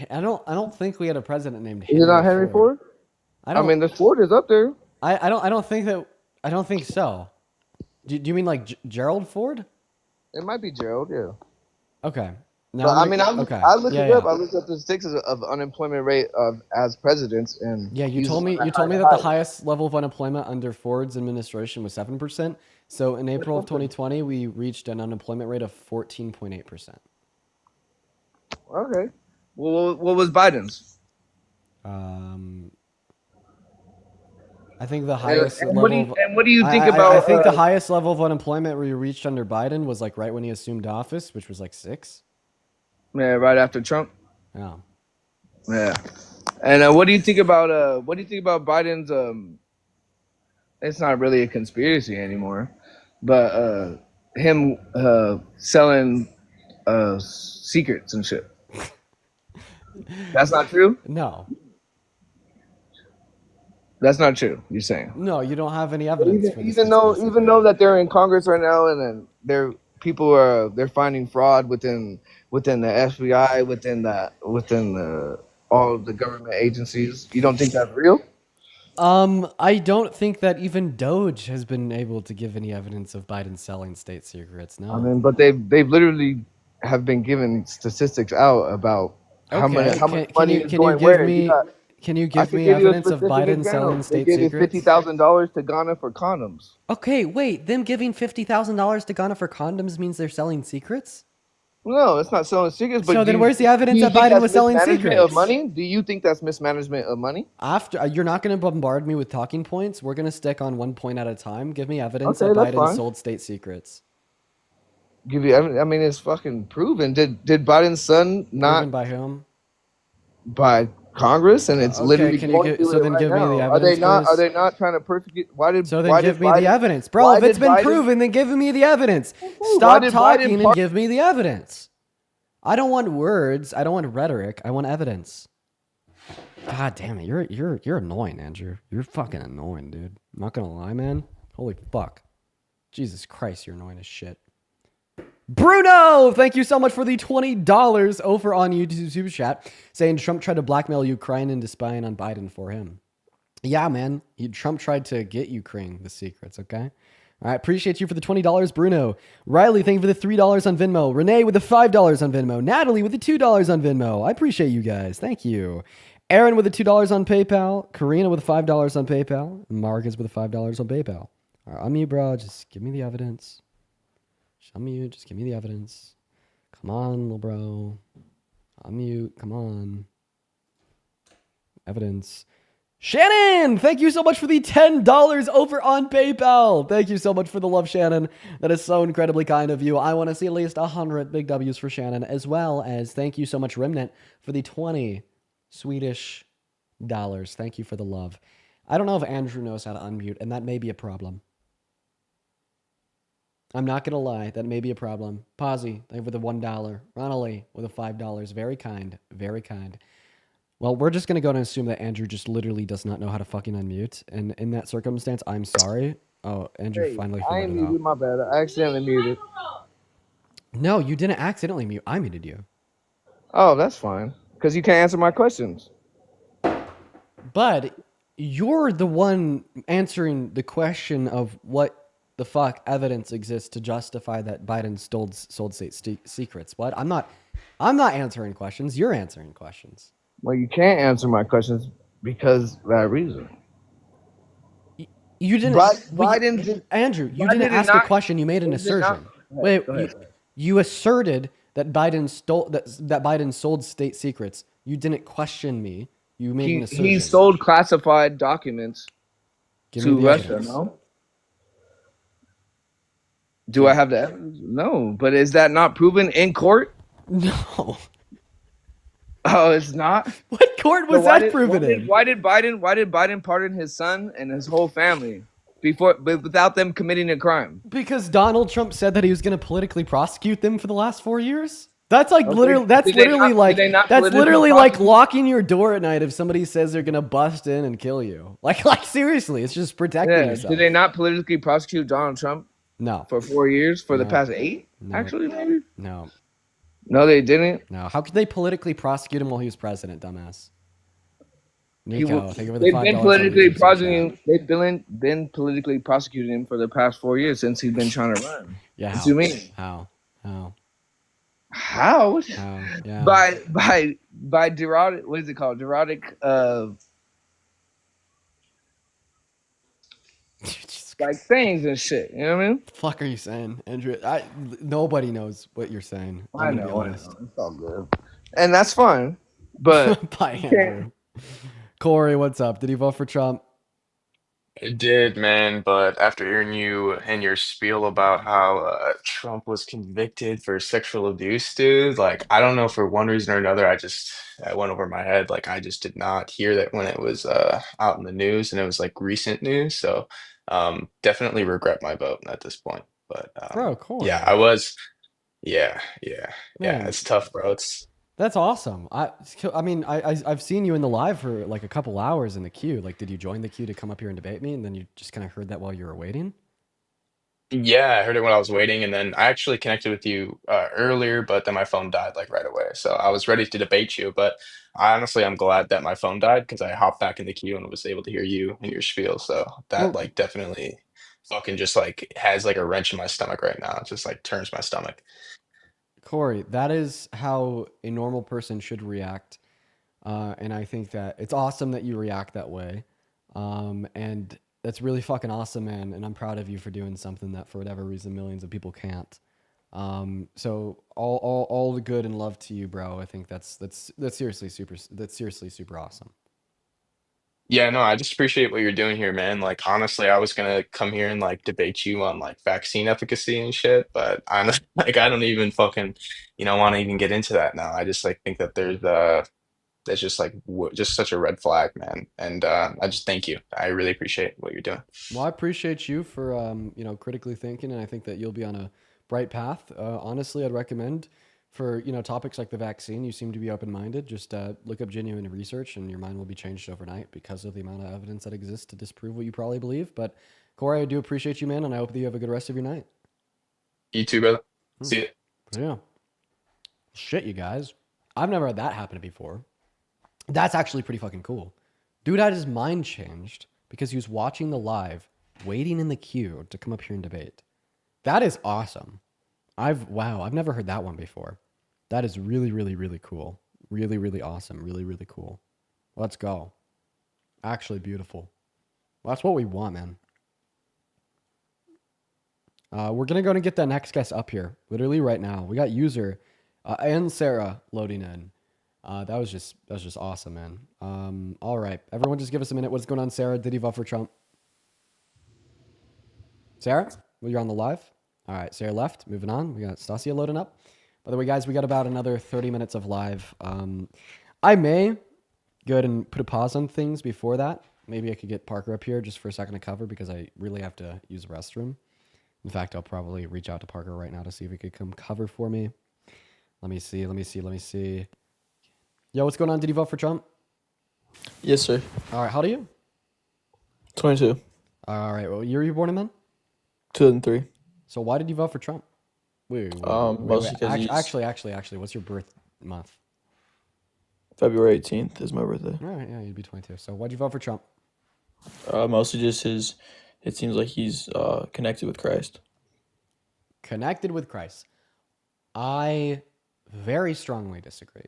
I don't think we had a president named Henry. Is it not Henry Ford? I mean, the Ford is up there. I don't think so. Do you mean like Gerald Ford? It might be Gerald, yeah. Okay. No, I mean, I looked it up. I looked up the statistics of unemployment rate as presidents, and you told me that the highest level of unemployment under Ford's administration was 7%. So in April of 2020, we reached an unemployment rate of 14.8%. Okay. Well, what was Biden's? I think the highest level. What do you think about? I think the highest level of unemployment we reached under Biden was like right when he assumed office, which was like 6. Yeah, right after Trump. Yeah. Yeah. And what do you think about Biden's it's not really a conspiracy anymore, but him selling secrets and shit. That's not true? No. That's not true, you're saying? No, you don't have any evidence for this. Even though that they're in Congress right now and then they're finding fraud within the FBI, within all of the government agencies. You don't think that's real? I don't think that even Doge has been able to give any evidence of Biden selling state secrets. No. I mean, but they've literally have been giving statistics out about how much money is going where. Can you I give could me give you a evidence of specific Biden example. selling They state gave you secrets? $50,000 to Ghana for condoms. Okay, wait. Them giving $50,000 to Ghana for condoms means they're selling secrets? No, it's not selling secrets. But So then, do where's the evidence you that think Biden that's was selling mismanagement of secrets? money? Do you think that's mismanagement of money? After you're not going to bombard me with talking points. We're going to stick on one point at a time. Give me evidence Okay, that that's Biden fine. sold state secrets. Give you. I mean, it's fucking proven. Did Biden's son not Proven by whom? by Congress, and it's Okay, literally can you going through so it then right give me now. the Are they evidence, not? Are please? they not trying to persecute? So then give me the Biden, evidence. Bro, why if it's did been Biden- proven, then give me the evidence. why Stop did talking Biden and give me the evidence. I don't want words. I don't want rhetoric. I want evidence. God damn it. You're annoying, Andrew. You're fucking annoying, dude. I'm not gonna lie, man. Holy fuck. Jesus Christ, you're annoying as shit. Bruno, thank you so much for the $20 over on YouTube Super Chat, saying Trump tried to blackmail Ukraine into spying on Biden for him. Yeah, man. Trump tried to get Ukraine the secrets, okay? All right, appreciate you for the $20, Bruno. Riley, thank you for the $3 on Venmo. Renee with the $5 on Venmo. Natalie with the $2 on Venmo. I appreciate you guys. Thank you. Aaron with the $2 on PayPal. Karina with the $5 on PayPal. Marcus with the $5 on PayPal. All right, I'm you, bro. Just give me the evidence. Show me you. Just give me the evidence. Come on, little bro. I'm mute. Come on. Evidence. Shannon, thank you so much for the $10 over on PayPal. Thank you so much for the love, Shannon. That is so incredibly kind of you. I want to see at least 100 big W's for Shannon, as well as thank you so much, Remnant, for the 20 Swedish dollars. Thank you for the love. I don't know if Andrew knows how to unmute, and that may be a problem. I'm not going to lie. That may be a problem. Posy, thank you for the $1. Ronally with the $5. Very kind. Very kind. Well, we're just going to go and assume that Andrew just literally does not know how to fucking unmute. And in that circumstance, I'm sorry. Oh, Andrew finally I figured ain't it out. muted. My bad. I accidentally muted. No, you didn't accidentally mute. I muted you. Oh, that's fine. Because you can't answer my questions. But you're the one answering the question of what the fuck evidence exists to justify that Biden sold state secrets. What? I'm not answering questions. You're answering questions. Well, you can't answer my questions because of that reason. You didn't. Andrew, you didn't ask a question. You made an assertion. Wait, you asserted that Biden sold state secrets. You didn't question me. You made an assertion. He sold classified documents to Russia. Evidence. No. Do I have the evidence? No. But is that not proven in court? No. Oh, it's not. What court was that proven in? Why did Biden pardon his son and his whole family without them committing a crime? Because Donald Trump said that he was going to politically prosecute them for the last 4 years. That's like literally. That's literally like locking your door at night if somebody says they're going to bust in and kill you. Like seriously, it's just protecting yourself. Did they not politically prosecute Donald Trump? No. For 4 years? For the past 8? No. Actually, maybe. No. No, they didn't. No. How could they politically prosecute him while he was president, dumbass? Nico, thank you for the They've $5 been politically prosecuting. They've been politically prosecuting him for the past 4 years since he's been trying to run. Yeah. What do you mean? How? Yeah. By derogatory. What is it called? Derogatory. Like sayings and shit. You know what I mean? What the fuck are you saying, Andrew? Nobody knows what you're saying. I know. It's all good, and that's fine. But bye, Andrew. Corey, what's up? Did he vote for Trump? I did, man, but after hearing you and your spiel about how Trump was convicted for sexual abuse, dude, like, I don't know, for one reason or another, I went over my head. Like, I just did not hear that when it was out in the news, and it was like recent news. So definitely regret my vote at this point. But bro, Corey. yeah, I was. Yeah, it's tough, bro. That's awesome. I mean, I've seen you in the live for like a couple hours in the queue. Like, did you join the queue to come up here and debate me, and then you just kind of heard that while you were waiting? Yeah, I heard it when I was waiting, and then I actually connected with you earlier, but then my phone died like right away. So I was ready to debate you, but honestly, I'm glad that my phone died because I hopped back in the queue and was able to hear you and your spiel. So that like definitely fucking just like has like a wrench in my stomach right now. It just like turns my stomach. Corey, that is how a normal person should react And I think that it's awesome that you react that way. And that's really fucking awesome, man. And I'm proud of you for doing something that for whatever reason millions of people can't. So all the good and love to you, bro. I think that's seriously super awesome. Yeah, no, I just appreciate what you're doing here, man. Like, honestly, I was gonna come here and like debate you on like vaccine efficacy and shit, but I'm like, I don't even fucking, want to even get into that now. I just like think that there's just like just such a red flag, man. And I just thank you. I really appreciate what you're doing. Well, I appreciate you for critically thinking, and I think that you'll be on a bright path. Honestly, I'd recommend for topics like the vaccine. You seem to be open-minded. Just look up genuine research, and your mind will be changed overnight because of the amount of evidence that exists to disprove what you probably believe. But Corey, I do appreciate you, man, and I hope that you have a good rest of your night. You too, brother. See you. Yeah. Shit, you guys. I've never had that happen before. That's actually pretty fucking cool. Dude had his mind changed because he was watching the live, waiting in the queue to come up here and debate. That is awesome. I've never heard that one before. That is really, really, really cool. Really, really awesome. Really, really cool. Let's go. Actually beautiful. Well, that's what we want, man. We're going to go and get that next guest up here. Literally right now. We got User and Sarah loading in. That was just awesome, man. All right. Everyone just give us a minute. What's going on, Sarah? Did you vote for Trump? Sarah? Well, you're on the live. All right. Sarah left. Moving on. We got Stasia loading up. By the way, guys, we got about another 30 minutes of live. I may go ahead and put a pause on things before that. Maybe I could get Parker up here just for a second to cover because I really have to use the restroom. In fact, I'll probably reach out to Parker right now to see if he could come cover for me. Let me see. Yo, what's going on? Did you vote for Trump? Yes, sir. All right. How old are you? 22. All right. What year were you born in, man? 2003. So why did you vote for Trump? Wait. Mostly because he's... Actually, what's your birth month? February 18th is my birthday. All right. Yeah, you'd be 22. So why'd you vote for Trump? Mostly just it seems like he's connected with Christ. Connected with Christ. I very strongly disagree.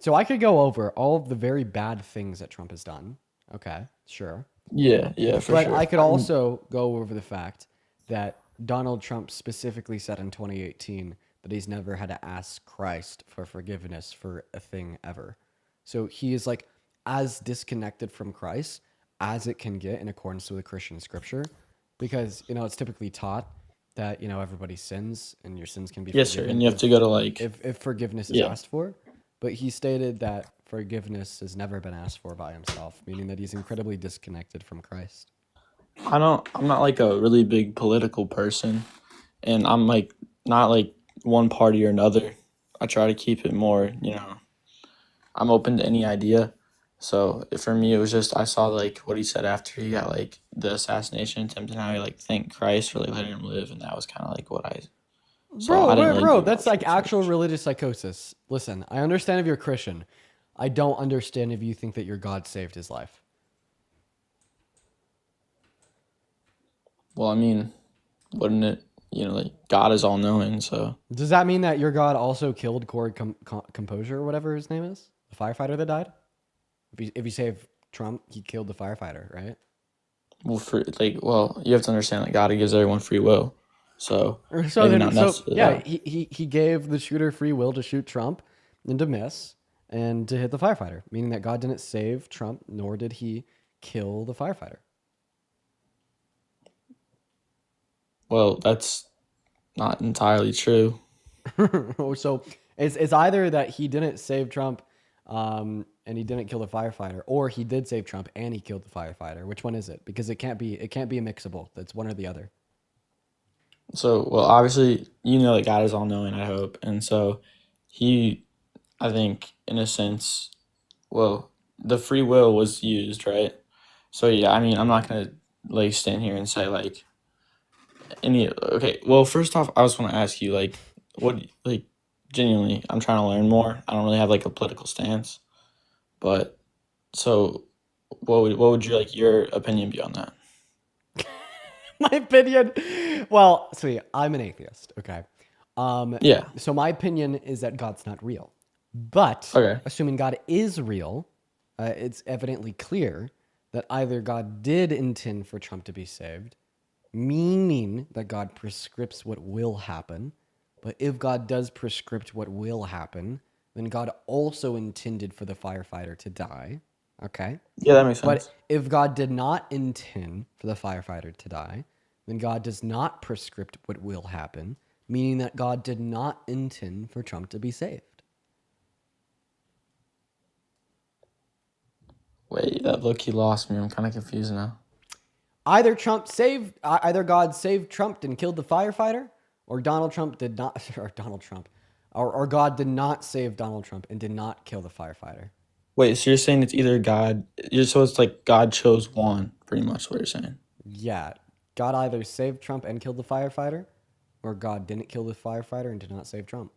So I could go over all of the very bad things that Trump has done. Okay, sure. Yeah, for sure. But I could also go over the fact that Donald Trump specifically said in 2018 that he's never had to ask Christ for forgiveness for a thing ever. So he is like as disconnected from Christ as it can get in accordance with the Christian scripture, because it's typically taught that everybody sins and your sins can be yes, forgiven. Sir, and you have to go to like if forgiveness is asked for. But he stated that forgiveness has never been asked for by himself, meaning that he's incredibly disconnected from Christ. I'm not like a really big political person, and I'm like not like one party or another. I try to keep it more, I'm open to any idea. So for me, it was just, I saw like what he said after he got like the assassination attempt and how he like thanked Christ for like letting him live. And that was kind of like what I saw. Bro, that's like actual religious psychosis. Listen, I understand if you're a Christian. I don't understand if you think that your God saved his life. Well, I mean, wouldn't it, like God is all knowing, so. Does that mean that your God also killed Corey Composure or whatever his name is? The firefighter that died? If you save Trump, he killed the firefighter, right? Well, you have to understand that God gives everyone free will. So he gave the shooter free will to shoot Trump and to miss and to hit the firefighter, meaning that God didn't save Trump, nor did he kill the firefighter. Well, that's not entirely true. So it's either that he didn't save Trump and he didn't kill the firefighter, or he did save Trump and he killed the firefighter. Which one is it? Because it can't be a mixable. That's one or the other. So, well, obviously, that God is all knowing, I hope. And so I think, in a sense, well, the free will was used, right? So, yeah, I mean, I'm not going to, like, stand here and say, like, okay, well, first off, I just want to ask you, like, what, like, genuinely, I'm trying to learn more. I don't really have, like, a political stance. But, so, what would you, like, your opinion be on that? My opinion? Well, see, I'm an atheist, okay? Yeah. So my opinion is that God's not real. But Okay. assuming God is real, it's evidently clear that either God did intend for Trump to be saved, meaning that God prescripts what will happen. But if God does prescript what will happen, then God also intended for the firefighter to die. Okay? Yeah, that makes But sense. if God did not intend for the firefighter to die, then God does not prescript what will happen, meaning that God did not intend for Trump to be saved. Wait, that look, he lost me. I'm kind of confused now. Either God saved Trump and killed the firefighter, or Donald Trump did not, or God did not save Donald Trump and did not kill the firefighter. Wait, so you're saying it's either God, so it's like God chose one, pretty much what you're saying. Yeah, God either saved Trump and killed the firefighter, or God didn't kill the firefighter and did not save Trump.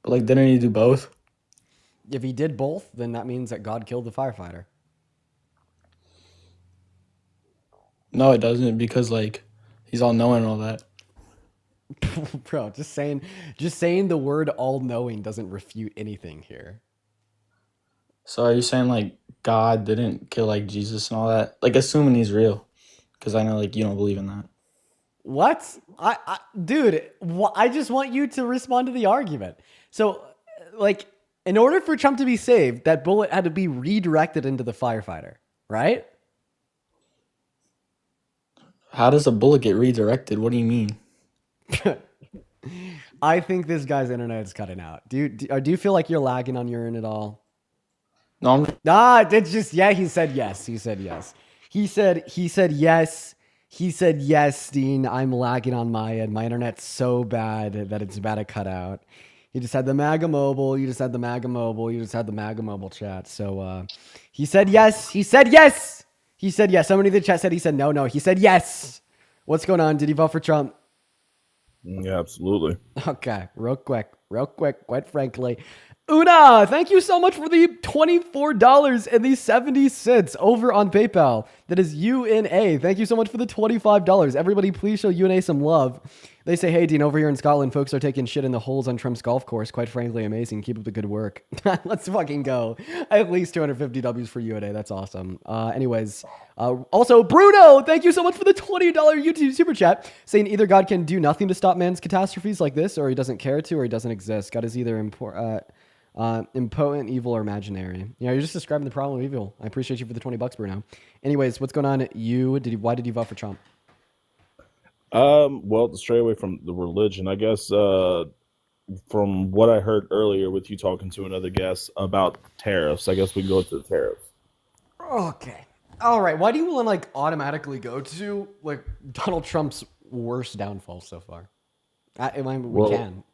But like, didn't he do both? If he did both, then that means that God killed the firefighter. No, it doesn't, because like, he's all knowing and all that. Bro, just saying the word all-knowing doesn't refute anything here. So are you saying like God didn't kill like Jesus and all that? Like, assuming he's real, because I know like you don't believe in that. What? Dude, I just want you to respond to the argument. So, like, in order for Trump to be saved, that bullet had to be redirected into the firefighter, right? How does a bullet get redirected? What do you mean? I think this guy's internet is cutting out. Do you feel like you're lagging on your end at all? No, it's just, yeah, he said yes. He said yes. He said yes. He said yes, Dean. I'm lagging on my end. My internet's so bad that it's about to cut out. He just had the MAGA mobile. You just had the MAGA mobile. You just had the MAGA mobile chat. So he said yes. He said yes. He said yes. Somebody in the chat said he said no. No, he said yes. What's going on? Did he vote for Trump? Yeah, absolutely. Okay, real quick, quite frankly. Una, thank you so much for the $24.70 over on PayPal. That is UNA. Thank you so much for the $25. Everybody, please show UNA some love. They say, hey, Dean, over here in Scotland, folks are taking shit in the holes on Trump's golf course. Quite frankly, amazing. Keep up the good work. Let's fucking go. At least 250 Ws for UNA. That's awesome. Anyways, also, Bruno, thank you so much for the $20 YouTube super chat, saying either God can do nothing to stop man's catastrophes like this, or he doesn't care to, or he doesn't exist. God is either impotent, evil, or imaginary. Yeah, you're just describing the problem of evil. I appreciate you for the $20, Bruno. Anyways, what's going on? Why did you vote for Trump? Well, to stray away from the religion, I guess, from what I heard earlier with you talking to another guest about tariffs, I guess we can go to the tariffs. Okay. All right. Why do you want to automatically go to Donald Trump's worst downfall so far? We can.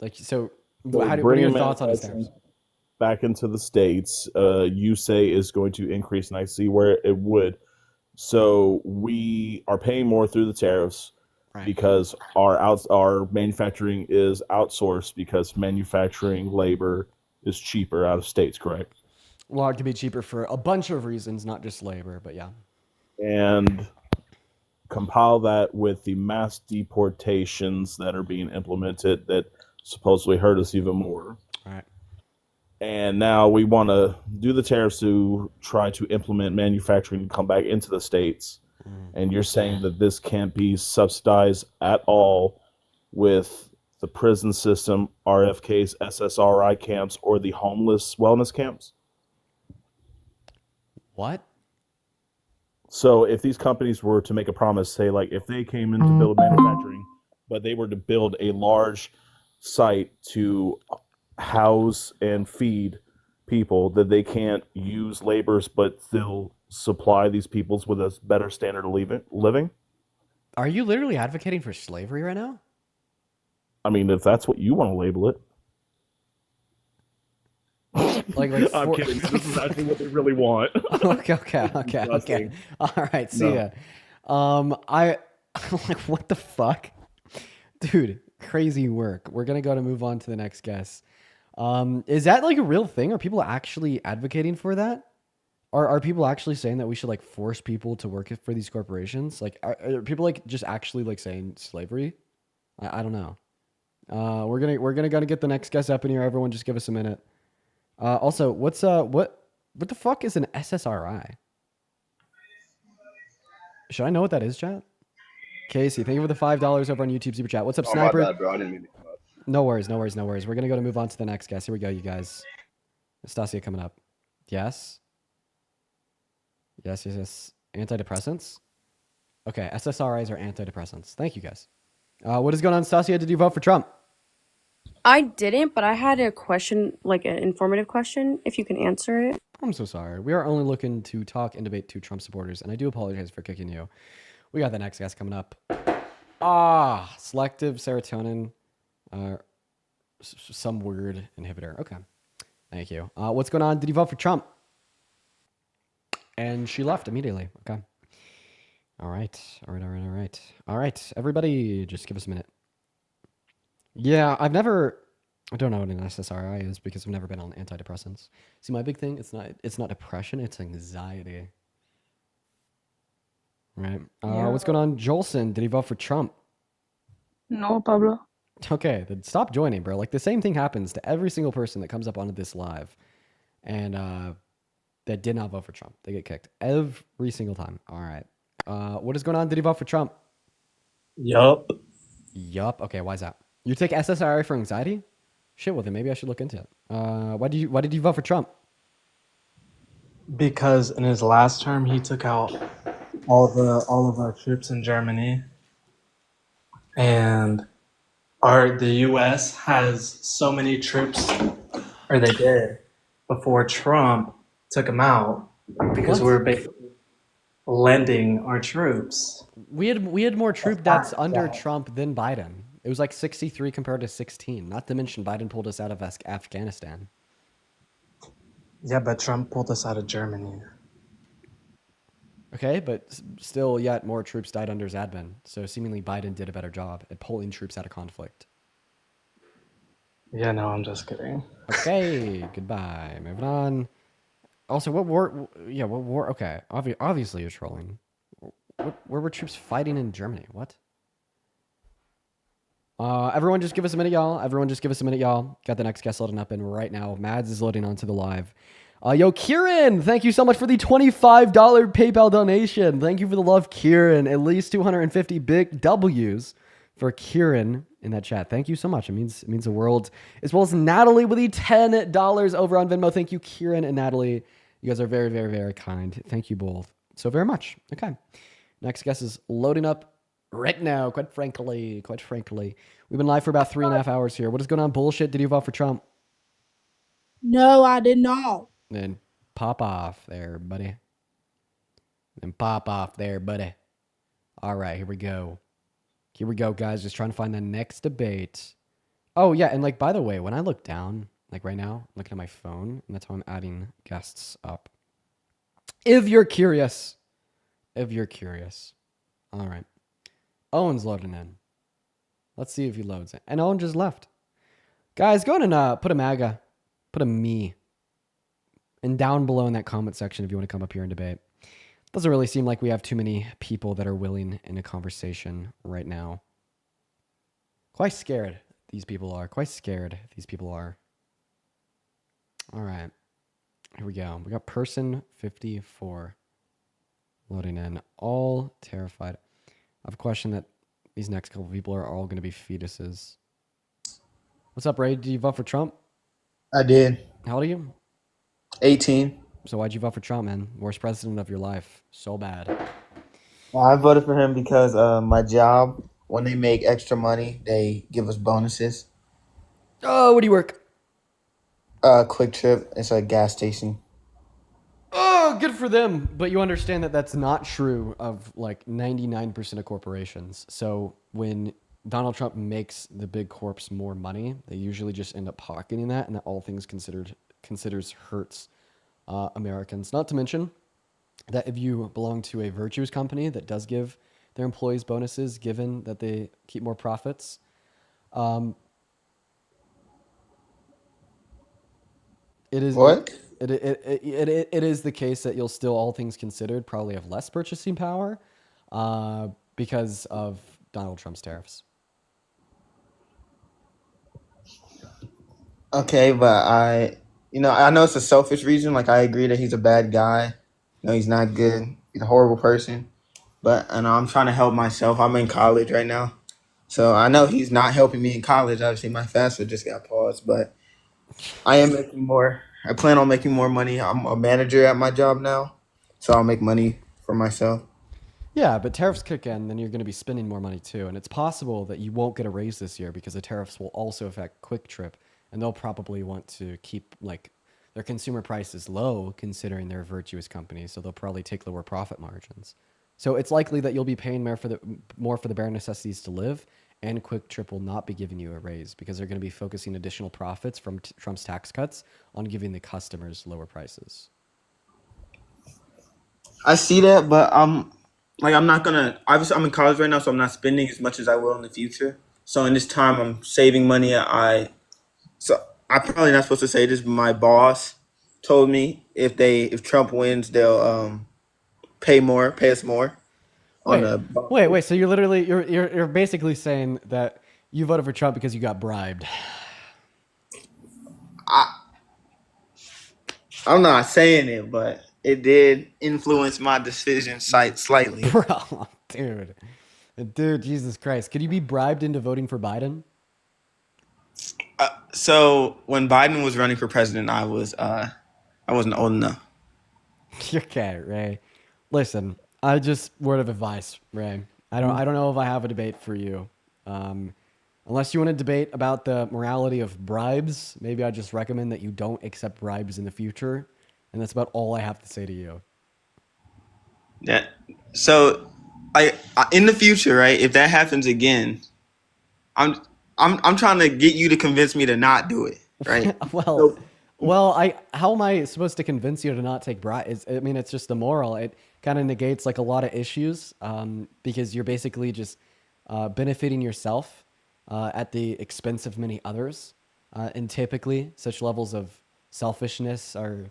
What are your thoughts on his tariffs? Back into the States, you say is going to increase, and I see where it would. So we are paying more through the tariffs. Right. Because our manufacturing is outsourced because manufacturing labor is cheaper out of states, correct? Well, it could be cheaper for a bunch of reasons, not just labor, but yeah. And compile that with the mass deportations that are being implemented that supposedly hurt us even more. Right. And now we want to do the tariffs to try to implement manufacturing to come back into the states. And you're saying that this can't be subsidized at all with the prison system, RFKs, SSRI camps, or the homeless wellness camps? What? So if these companies were to make a promise, say like if they came in to build manufacturing, but they were to build a large site to house and feed people, that they can't use laborers but still supply these peoples with a better standard of living? Are you literally advocating for slavery right now? I mean, if that's what you want to label it. I'm kidding. This is actually what they really want. Okay. All right, see ya. I'm like, what the fuck? Dude, crazy work. We're going to move on to the next guest. Is that a real thing? Are people actually advocating for that? Are people actually saying that we should force people to work for these corporations? Are people just actually saying slavery? I don't know. We're gonna get the next guest up in here. Everyone, just give us a minute. Also, what the fuck is an SSRI? Should I know what that is, chat? Casey, thank you for the $5 over on YouTube Super Chat. What's up, Oh, my Sniper? bad, bro. I didn't mean to cut. No worries. We're gonna move on to the next guest. Here we go, you guys. Nastasia coming up. Yes. Antidepressants. Okay, SSRIs are antidepressants. Thank you, guys. What is going on, Nastasia? Did you vote for Trump? I didn't, but I had a question, like an informative question, if you can answer it. I'm so sorry. We are only looking to talk and debate to Trump supporters, and I do apologize for kicking you. We got the next guest coming up. Selective serotonin, some weird inhibitor. Okay, thank you. What's going on? Did you vote for Trump? And she left immediately. Okay. All right. Everybody, just give us a minute. Yeah, I don't know what an SSRI is because I've never been on antidepressants. See, my big thing, it's not depression, it's anxiety. Right. What's going on, Jolson? Did he vote for Trump? No, Pablo. Okay, then stop joining, bro. Like, the same thing happens to every single person that comes up onto this live and that did not vote for Trump. They get kicked every single time. All right. What is going on? Did he vote for Trump? Yup. Okay, why is that? You take SSRI for anxiety? Shit, well then maybe I should look into it. Why did you vote for Trump? Because in his last term, he took out all of our troops in Germany, and the U.S. has so many troops, or they did, before Trump took them out because we were basically lending our troops. We had more troop deaths under Trump than Biden. It was like 63 compared to 16. Not to mention Biden pulled us out of Afghanistan. Yeah, but Trump pulled us out of Germany. Okay, but still, yet more troops died under his admin. So seemingly Biden did a better job at pulling troops out of conflict. Yeah, no, I'm just kidding. Okay, goodbye. Moving on. Also, what war? Yeah, what war? Okay, obviously you're trolling. Where were troops fighting in Germany? What? Everyone just give us a minute, y'all. Got the next guest loading up in right now. Mads is loading onto the live. Yo, Kieran, thank you so much for the $25 PayPal donation. Thank you for the love, Kieran. At least 250 big W's for Kieran in that chat. Thank you so much. It means the world. As well as Natalie with the $10 over on Venmo. Thank you, Kieran and Natalie. You guys are very, very, very kind. Thank you both so very much. Okay. Next guest is loading up right now, quite frankly. We've been live for about 3.5 hours here. What is going on? Bullshit. Did you vote for Trump? No, I did not. Then pop off there, buddy. All right, here we go. Guys. Just trying to find the next debate. Oh, yeah, and like, by the way, when I look down, like right now, I'm looking at my phone, and that's how I'm adding guests up. If you're curious. All right. Owen's loading in. Let's see if he loads it. And Owen just left. Guys, go ahead and put a MAGA. Put a me. And down below in that comment section if you want to come up here and debate. Doesn't really seem like we have too many people that are willing in a conversation right now. Quite scared these people are. All right. Here we go. We got person 54 loading in. All terrified. I have a question that these next couple people are all going to be fetuses. What's up, Ray? Did you vote for Trump? I did. How old are you? 18. So why'd you vote for Trump, man? Worst president of your life. So bad. I voted for him because my job, when they make extra money, they give us bonuses. Oh, where do you work? Quick Trip. It's a gas station. Oh, good for them. But you understand that that's not true of like 99% of corporations. So when Donald Trump makes the big corps more money, they usually just end up pocketing that, and that all things considers hurts Americans. Not to mention that if you belong to a virtuous company that does give their employees bonuses, given that they keep more profits, it is What? It is the case that you'll still, all things considered, probably have less purchasing power because of Donald Trump's tariffs. Okay, but I know it's a selfish reason. Like, I agree that he's a bad guy. No, he's not good. He's a horrible person. But I'm trying to help myself. I'm in college right now. So I know he's not helping me in college. Obviously, my FAFSA just got paused, but I am making more. I plan on making more money. I'm a manager at my job now, so I'll make money for myself. Yeah, but tariffs kick in, then you're going to be spending more money too. And it's possible that you won't get a raise this year because the tariffs will also affect Quick Trip, and they'll probably want to keep like their consumer prices low considering they're a virtuous company, so they'll probably take lower profit margins. So it's likely that you'll be paying more for the bare necessities to live, and Quick Trip will not be giving you a raise because they're going to be focusing additional profits from Trump's tax cuts on giving the customers lower prices. I see that, but I'm not gonna. Obviously, I'm in college right now, so I'm not spending as much as I will in the future. So in this time, I'm saving money. I'm probably not supposed to say this, but my boss told me if Trump wins, they'll pay us more on Wait, the. wait. So you're basically saying that you voted for Trump because you got bribed. I'm not saying it, but it did influence my decision slightly. Bro, dude, Jesus Christ. Could you be bribed into voting for Biden? So when Biden was running for president, I wasn't old enough. Okay, Ray. Listen, word of advice, Ray. I don't know if I have a debate for you. Unless you want to debate about the morality of bribes, maybe I just recommend that you don't accept bribes in the future. And that's about all I have to say to you. Yeah. So, in the future, right? If that happens again, I'm trying to get you to convince me to not do it, right? How am I supposed to convince you to not take bribes? I mean, it's just the moral. It kind of negates like a lot of issues because you're basically just benefiting yourself at the expense of many others. And typically, such levels of selfishness are,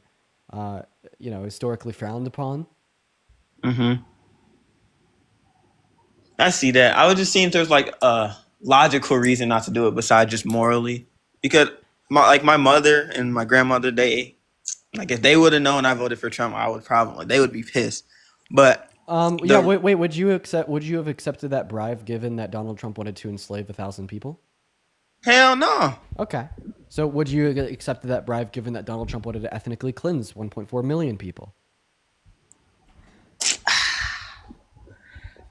historically frowned upon. Mm-hmm. I see that. I was just seeing if there's like a logical reason not to do it besides just morally, because my mother and my grandmother, if they would have known I voted for Trump, they would be pissed. But wait. Would you have accepted that bribe given that Donald Trump wanted to enslave 1,000 people? Hell no. Okay. So would you have accepted that bribe given that Donald Trump wanted to ethnically cleanse 1.4 million people?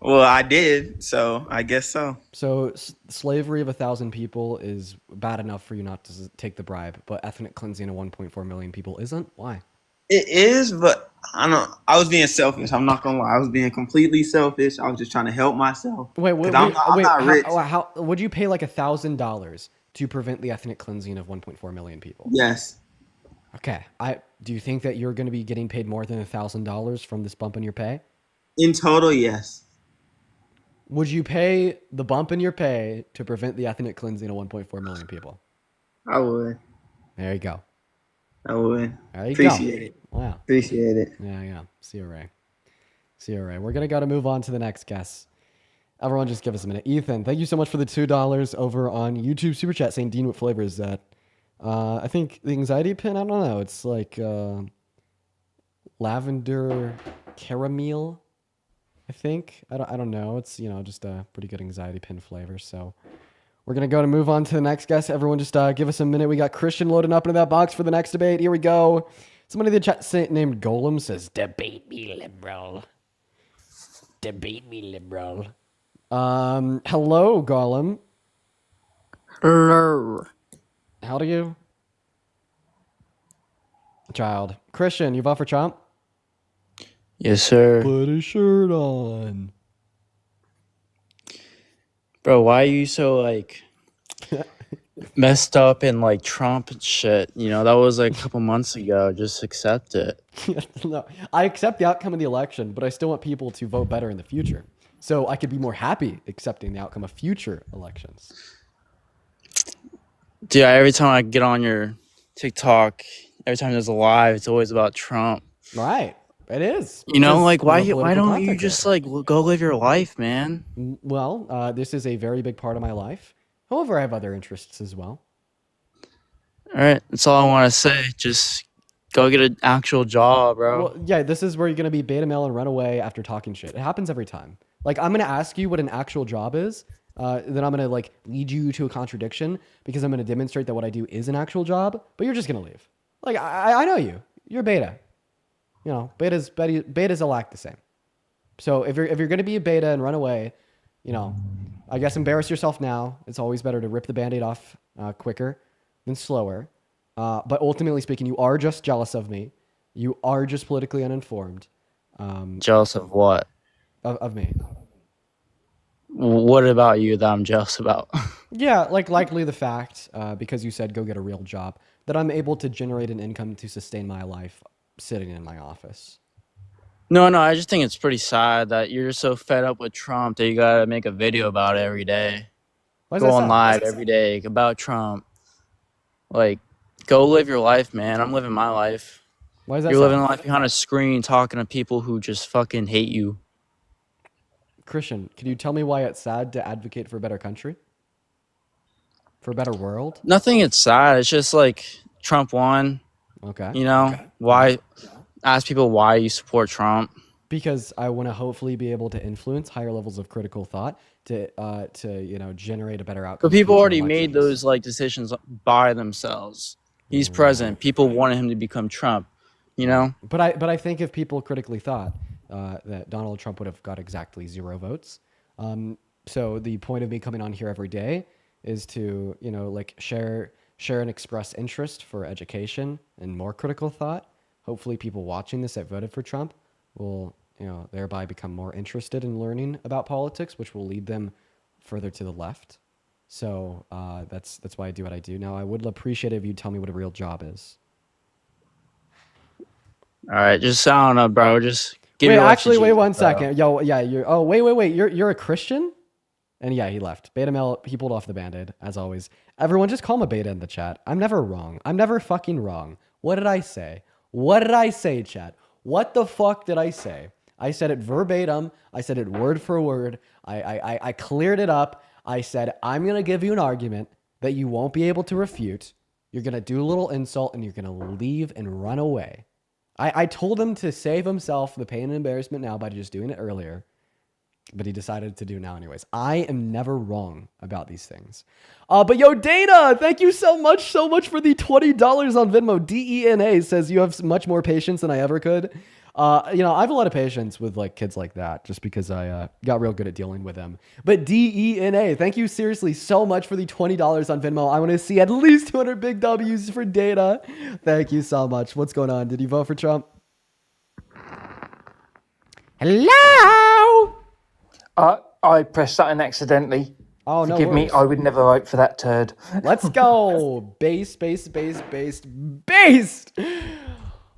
Well, I did, so I guess so. So slavery of 1,000 people is bad enough for you not to take the bribe, but ethnic cleansing of 1.4 million people isn't? Why? It is, but I don't know. I was being selfish. I'm not gonna lie. I was being completely selfish. I was just trying to help myself. Wait. I'm not rich. How would you pay like $1,000 to prevent the ethnic cleansing of 1.4 million people? Yes. Okay. Do you think that you're going to be getting paid more than $1,000 from this bump in your pay? In total, yes. Would you pay the bump in your pay to prevent the ethnic cleansing of 1.4 million people? I would. There you go. I would. There you Appreciate go. it. Wow. Appreciate it. Yeah. See you, Ray. We're going to move on to the next guest. Everyone just give us a minute. Ethan, thank you so much for the $2 over on YouTube Super Chat saying, Dean, what flavor is that? I think the anxiety pin, I don't know. It's like lavender caramel, I think. I don't know. It's, just a pretty good anxiety pin flavor. So we're going to move on to the next guest. Everyone just give us a minute. We got Christian loading up into that box for the next debate. Here we go. Somebody in the chat named Golem says, debate me, liberal. Debate me, liberal. Hello, Golem. Hello. How do you? Child. Christian, you vote for Trump? Yes, sir. Put a shirt on. Bro, why are you so, messed up in, Trump and shit? That was, a couple months ago. Just accept it. No, I accept the outcome of the election, but I still want people to vote better in the future. So I could be more happy accepting the outcome of future elections. Dude, every time I get on your TikTok, every time there's a live, it's always about Trump. Right. It is. Why don't you just go live your life, man? Well, this is a very big part of my life. However, I have other interests as well. All right, that's all I want to say. Just go get an actual job, bro. Well, yeah, this is where you're gonna be beta male and run away after talking shit. It happens every time. Like, I'm gonna ask you what an actual job is. Then I'm gonna like lead you to a contradiction because I'm gonna demonstrate that what I do is an actual job. But you're just gonna leave. Like, I know you. You're beta. You know, betas all act the same. So if you're gonna be a beta and run away, you know, I guess embarrass yourself now. It's always better to rip the band-aid off quicker than slower. But ultimately speaking, you are just jealous of me. You are just politically uninformed. Jealous of what? Of me. What about you that I'm jealous about? Yeah, like likely the fact, because you said go get a real job, that I'm able to generate an income to sustain my life sitting in my office. No, I just think it's pretty sad that you're so fed up with Trump that you gotta make a video about it every day. Why is Go that on sad? live every day about Trump. Like, go live your life, man. I'm living my life. Why is that You're sad? living a life behind a screen talking to people who just fucking hate you. Christian, can you tell me why it's sad to advocate for a better country? For a better world? Nothing it's sad. It's just like Trump won. Okay. You know? Why ask people why you support Trump? Because I want to hopefully be able to influence higher levels of critical thought to you know, generate a better outcome. But people already made those like decisions by themselves. He's president. People wanted him to become Trump. You know? But I think if people critically thought that Donald Trump would have got exactly 0 votes, so the point of me coming on here every day is to, you know, like share and express interest for education and more critical thought. Hopefully, people watching this that voted for Trump will, you know, thereby become more interested in learning about politics, which will lead them further to the left. So that's why I do what I do. Now, I would appreciate it if you tell me what a real job is. All right, just I don't know, bro. Just give wait, your life to actually, wait Jesus, one bro. second. Yo, yeah, you're. Oh, wait. You're a Christian? And yeah, he left. Beta male, he pulled off the band-aid, as always. Everyone, just call him a beta in the chat. I'm never wrong. I'm never fucking wrong. What did I say? What did I say, chat? What the fuck did I say? I said it verbatim. I said it word for word. I cleared it up. I said, I'm going to give you an argument that you won't be able to refute. You're going to do a little insult, and you're going to leave and run away. I told him to save himself the pain and embarrassment now by just doing it earlier. But he decided to do it now anyways. I am never wrong about these things. But yo, Dana, thank you so much for the $20 on Venmo. DENA says you have much more patience than I ever could. You know, I have a lot of patience with like kids like that just because I got real good at dealing with them. But DENA, thank you seriously so much for the $20 on Venmo. I want to see at least 200 big W's for Dana. Thank you so much. What's going on? Did you vote for Trump? Hello? I pressed something accidentally. Oh, no Forgive me, worries. I would never vote for that turd. Let's go. Based.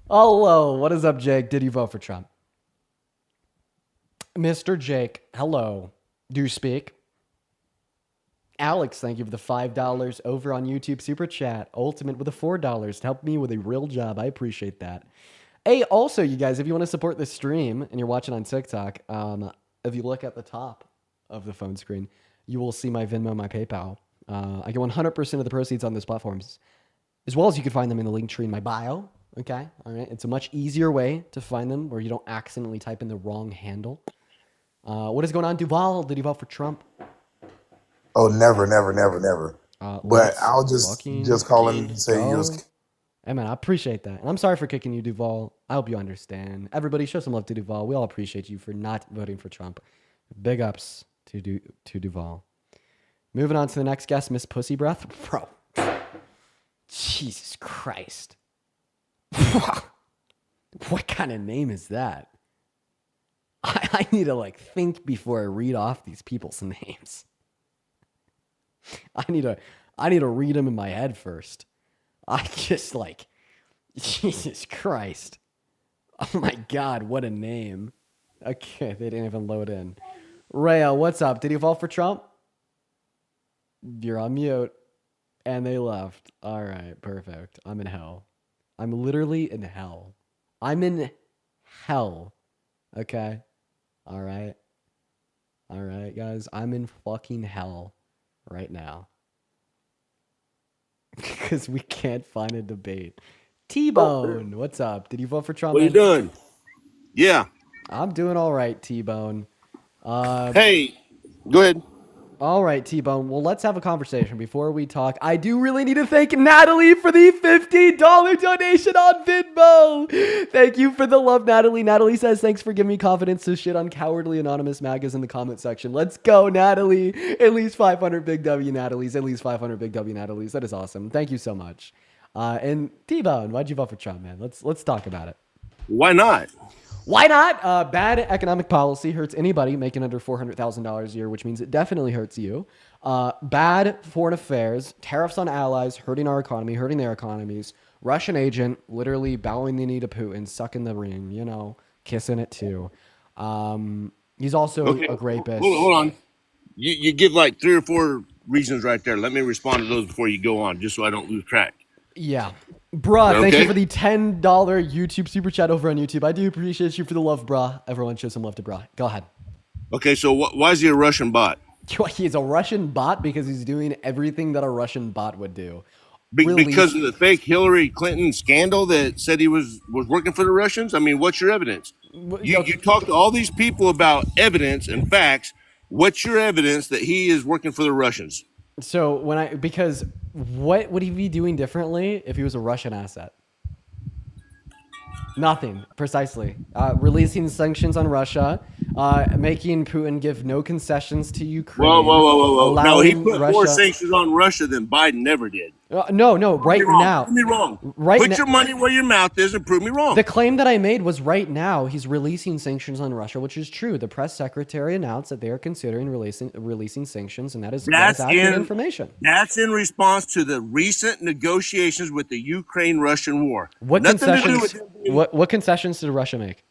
Hello. What is up, Jake? Did you vote for Trump? Mr. Jake, hello. Do you speak? Alex, thank you for the $5 over on YouTube Super Chat. Ultimate with the $4 to help me with a real job. I appreciate that. Hey, also, you guys, if you want to support this stream and you're watching on TikTok, if you look at the top of the phone screen, you will see my Venmo, my PayPal. I get 100% of the proceeds on those platforms, as well as you can find them in the link tree in my bio. Okay, all right. It's a much easier way to find them where you don't accidentally type in the wrong handle. What is going on, Duval? Did you vote for Trump? Oh, never. But Let's I'll just call him and say you was. go. Hey, man, I appreciate that. And I'm sorry for kicking you, Duval. I hope you understand. Everybody, show some love to Duval. We all appreciate you for not voting for Trump. Big ups to Duval. Moving on to the next guest, Miss Pussy Breath. Bro. Jesus Christ. What kind of name is that? I need to like think before I read off these people's names. I need to read them in my head first. I just like, Jesus Christ. Oh my God, what a name. Okay, they didn't even load in. Rhea, what's up? Did you vote for Trump? You're on mute. And they left. All right, perfect. I'm in hell. I'm literally in hell. I'm in hell. Okay? All right? All right, guys. I'm in fucking hell right now. Because we can't find a debate. T-Bone, what's up? Did you vote for Trump? What are you doing? Yeah. I'm doing all right, T-Bone. Hey, go ahead. All right, T-Bone. Well, let's have a conversation before we talk. I do really need to thank Natalie for the $50 donation on Venmo. Thank you for the love, Natalie. Natalie says, thanks for giving me confidence to shit on cowardly anonymous magas in the comment section. Let's go, Natalie. At least 500 big W Natalies. At least 500 big W Natalies. That is awesome. Thank you so much. And T-Bone, why'd you vote for Trump, man? Let's talk about it. Why not? Why not? Bad economic policy hurts anybody making under $400,000 a year, which means it definitely hurts you. Bad foreign affairs, tariffs on allies, hurting our economy, hurting their economies. Russian agent, literally bowing the knee to Putin, sucking the ring, you know, kissing it too. He's also a rapist. Hold on. You give like 3 or 4 reasons right there. Let me respond to those before you go on, just so I don't lose track. Yeah. Bruh, Okay. Thank you for the $10 YouTube super chat over on YouTube. I do appreciate you for the love, bruh. Everyone show some love to bruh. Go ahead. Okay, so why is he a Russian bot? He's a Russian bot because he's doing everything that a Russian bot would do. Because of the fake Hillary Clinton scandal that said he was working for the Russians? I mean, what's your evidence? You talk to all these people about evidence and facts. What's your evidence that he is working for the Russians? So because what would he be doing differently if he was a Russian asset? Nothing, precisely. Releasing sanctions on Russia, making Putin give no concessions to Ukraine. Whoa. No, he put more Russia... sanctions on Russia than Biden never did. No, right now. Prove me wrong. Right Put your money where your mouth is and prove me wrong. The claim that I made was right now he's releasing sanctions on Russia, which is true. The press secretary announced that they are considering releasing sanctions, and that is accurate information. That's in response to the recent negotiations with the Ukraine-Russian war. What Nothing concessions? to do with What concessions did Russia make?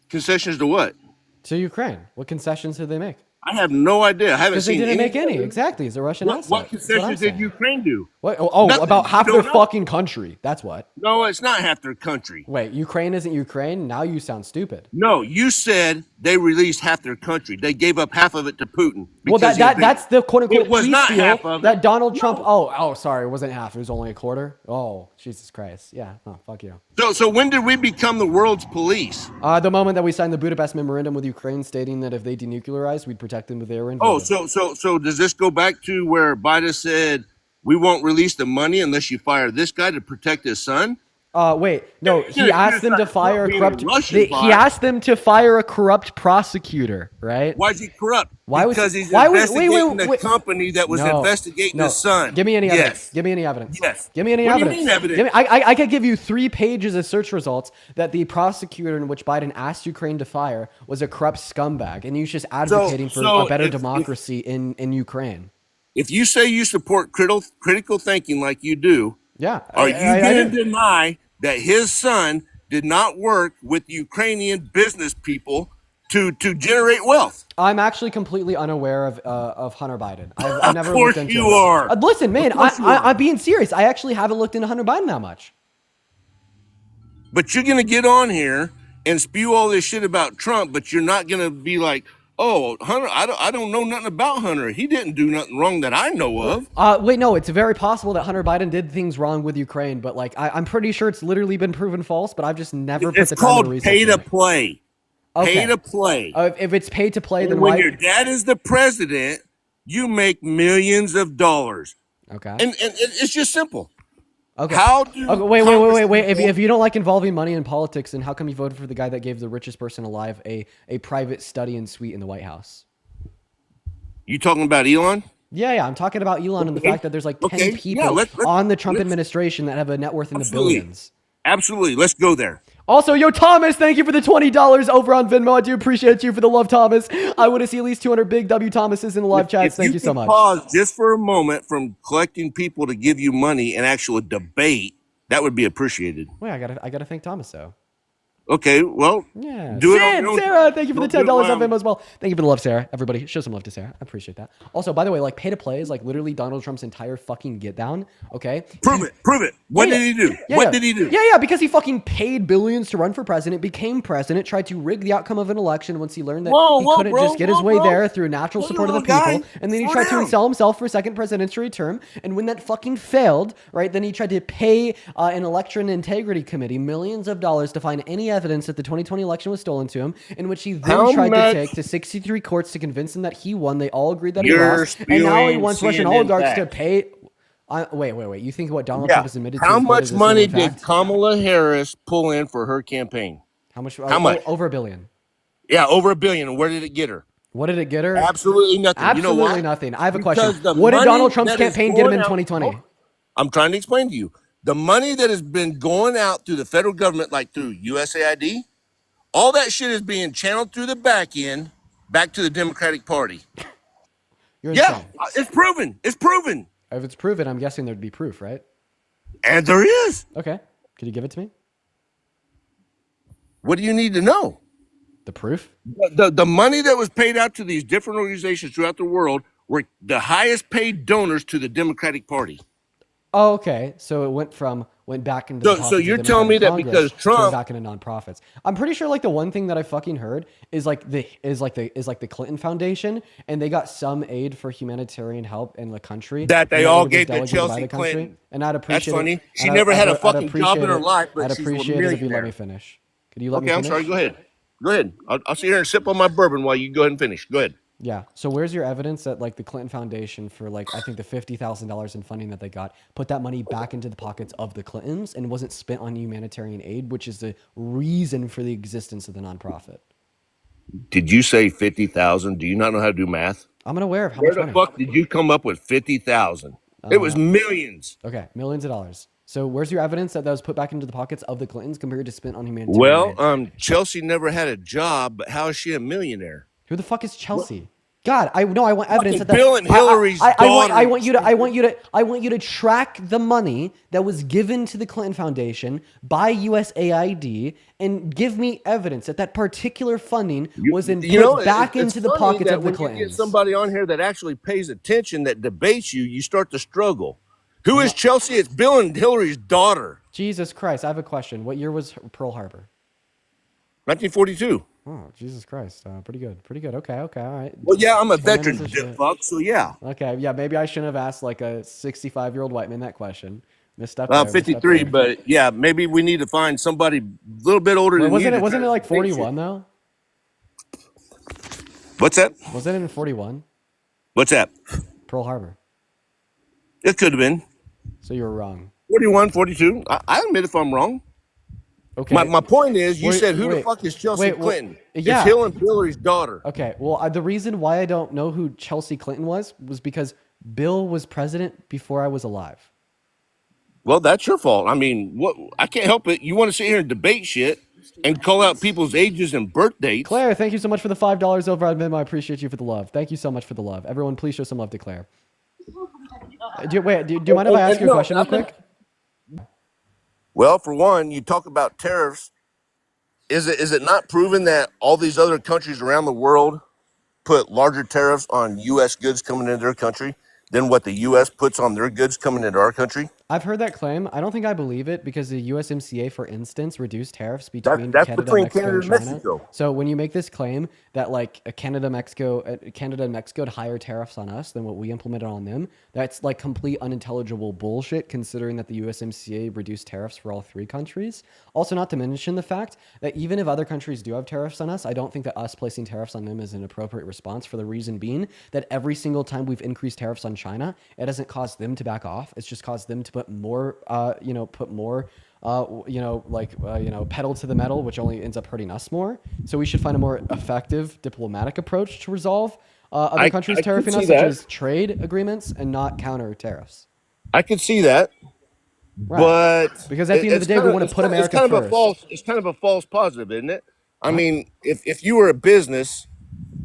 Concessions to what? To Ukraine. What concessions did they make? I have no idea. I haven't Because they seen didn't make any. any. Exactly. It's a Russian asset. What concessions did Ukraine do? What? Nothing. About half You their don't know? fucking country. That's what. No, it's not half their country. Wait, Ukraine isn't Ukraine? Now you sound stupid. No, you said they released half their country. They gave up half of it to Putin. Well, that's the quote unquote It was peace not deal half of that it. Donald Trump. Oh, sorry, it wasn't half. It was only a quarter. Oh, Jesus Christ. Yeah. Oh, fuck you. So when did we become the world's police? The moment that we signed the Budapest Memorandum with Ukraine, stating that if they denuclearized, we'd protect them if they were invaded. Oh, so does this go back to where Biden said we won't release the money unless you fire this guy to protect his son? Wait, no. He You're asked them to not fire a being corrupt. Russian He bot. asked them to fire a corrupt prosecutor, right? Why is he corrupt? Why was because he- he's why was- investigating wait. the company that was No, investigating no. his son. Give me any evidence. Yes. Give me any evidence. Yes. Give me any What do you evidence. mean evidence? Give me- I could give you 3 pages of search results that the prosecutor in which Biden asked Ukraine to fire was a corrupt scumbag, and he's just advocating for a better democracy in Ukraine. If you say you support critical thinking like you do, Yeah. are you going to deny that his son did not work with Ukrainian business people to generate wealth? I'm actually completely unaware of Hunter Biden. I've never Of course looked into you it. are. Listen, man, Of course you are. I'm being serious. I actually haven't looked into Hunter Biden that much. But you're going to get on here and spew all this shit about Trump, but you're not going to be like, oh, Hunter, I don't know nothing about Hunter. He didn't do nothing wrong that I know of. Wait, no, it's very possible that Hunter Biden did things wrong with Ukraine, but like I'm pretty sure it's literally been proven false. But I've just never put It's the time to called research pay to it. play. Okay. Pay to play. If it's paid to play, And then when why? your dad is the president, you make millions of dollars. Okay. And it's just simple. Okay. How do Okay, wait. If you don't like involving money in politics, then how come you voted for the guy that gave the richest person alive a private study and suite in the White House? You talking about Elon? Yeah, I'm talking about Elon and the fact that there's like 10 people on the Trump administration that have a net worth in the billions. Absolutely. Let's go there. Also, yo, Thomas, thank you for the $20 over on Venmo. I do appreciate you for the love, Thomas. I want to see at least 200 big W Thomases in the live chats. Thank you so much. Pause just for a moment from collecting people to give you money and actual debate. That would be appreciated. Wait, I gotta thank Thomas though. Okay, well, Yeah. do it on your own Sarah, time. thank you for the Don't do it $10 while off Venmo as well. Thank you for the love, Sarah. Everybody, show some love to Sarah. I appreciate that. Also, by the way, like pay to play is like literally Donald Trump's entire fucking get down. Okay. Prove it. Prove it. What did he do? Yeah, What yeah. did he do? Yeah, because he fucking paid billions to run for president, became president, tried to rig the outcome of an election once he learned that he couldn't just get his way there through natural support of the people. And then he tried to install himself for a second presidential term. And when that fucking failed, right, then he tried to pay an election integrity committee millions of dollars to find any evidence that the 2020 election was stolen to him, in which he then tried to take to 63 courts to convince them that he won. They all agreed that he lost. And now he wants Russian oligarchs to pay. Wait. You think what Donald Trump has admitted to? How much money did Kamala Harris pull in for her campaign? How much? How much? Over $1 billion. Yeah, over $1 billion. And where did it get her? What did it get her? Absolutely nothing. Absolutely you know why? nothing. I have a question. Because What did Donald money Trump's that is campaign get him going in out- 2020? I'm trying to explain to you. The money that has been going out through the federal government, like through USAID, all that shit is being channeled through the back end back to the Democratic Party. You're Yeah, insane. it's proven. It's proven. If it's proven, I'm guessing there'd be proof, right? And there is. Okay. Could you give it to me? What do you need to know? The proof? The money that was paid out to these different organizations throughout the world were the highest paid donors to the Democratic Party. Oh, okay. So it went back into the pockets So of you're Democratic telling me that Congress because to go Trump back into nonprofits. I'm pretty sure like the one thing that I fucking heard is like the Clinton Foundation, and they got some aid for humanitarian help in the country that they and all it was gave to delegated by Chelsea the country. Clinton. And I'd That's appreciate funny. it. She and never had a I'd fucking job in her appreciate it. life, but I'd she's a appreciate it if you let millionaire. me finish. Could you let me Okay, finish? I'm sorry. Go ahead. Go ahead. I'll sit here and sip on my bourbon while you go ahead and finish. Go ahead. Yeah. So where's your evidence that like the Clinton Foundation for like I think the $50,000 in funding that they got put that money back into the pockets of the Clintons and wasn't spent on humanitarian aid, which is the reason for the existence of the nonprofit? Did you say 50,000? Do you not know how to do math? I'm unaware of how Where much the money. fuck did you come up with 50,000? It was millions. Okay, millions of dollars. So where's your evidence that was put back into the pockets of the Clintons compared to spent on humanitarian aid? Well, Chelsea never had a job, but how is she a millionaire? Who the fuck is Chelsea? God, I want evidence that Bill and Hillary's daughter. I want you to track the money that was given to the Clinton Foundation by USAID and give me evidence that that particular funding was put back into the pockets of the when you Clintons. get somebody on here that actually pays attention, that debates you, you start to struggle. Who is Chelsea? It's Bill and Hillary's daughter. Jesus Christ, I have a question. What year was Pearl Harbor? 1942. Oh, Jesus Christ. Pretty good. Okay, all right. Well, yeah, I'm a Veteran, veteran, fuck, so yeah. Okay, yeah, maybe I shouldn't have asked like a 65-year-old white man that question. Missed up. 53, but yeah, maybe we need to find somebody a little bit older than you. Wasn't it like 41 though? What's that? Was it in 41? What's that? Pearl Harbor. It could have been. So you were wrong. 41, 42. I admit if I'm wrong. Okay. My point is, you said, who the fuck is Chelsea Clinton? Yeah. It's Hill and Hillary's daughter. Okay. Well, the reason why I don't know who Chelsea Clinton was because Bill was president before I was alive. Well, that's your fault. I mean, what? I can't help it. You want to sit here and debate shit and call out people's ages and birth dates. Claire, thank you so much for the $5 over on Venmo. I appreciate you for the love. Thank you so much for the love. Everyone, please show some love to Claire. Do you mind if I ask you a question real quick? Well, for one, you talk about tariffs. Is it not proven that all these other countries around the world put larger tariffs on U.S. goods coming into their country than what the U.S. puts on their goods coming into our country? I've heard that claim. I don't think I believe it because the USMCA, for instance, reduced tariffs between that's Canada, between Mexico, Canada and and China. Mexico. So when you make this claim that like Canada and Mexico had higher tariffs on us than what we implemented on them, that's like complete unintelligible bullshit considering that the USMCA reduced tariffs for all three countries. Also, not to mention the fact that even if other countries do have tariffs on us, I don't think that us placing tariffs on them is an appropriate response for the reason being that every single time we've increased tariffs on China, it hasn't caused them to back off. It's just caused them to put more pedal to the metal, which only ends up hurting us more. So we should find a more effective diplomatic approach to resolve other countries tariffing us, such as trade agreements and not counter tariffs. I can see that, right. But because at the end of the day, we want to put America first. It's kind of a false positive, isn't it? I mean, if you were a business,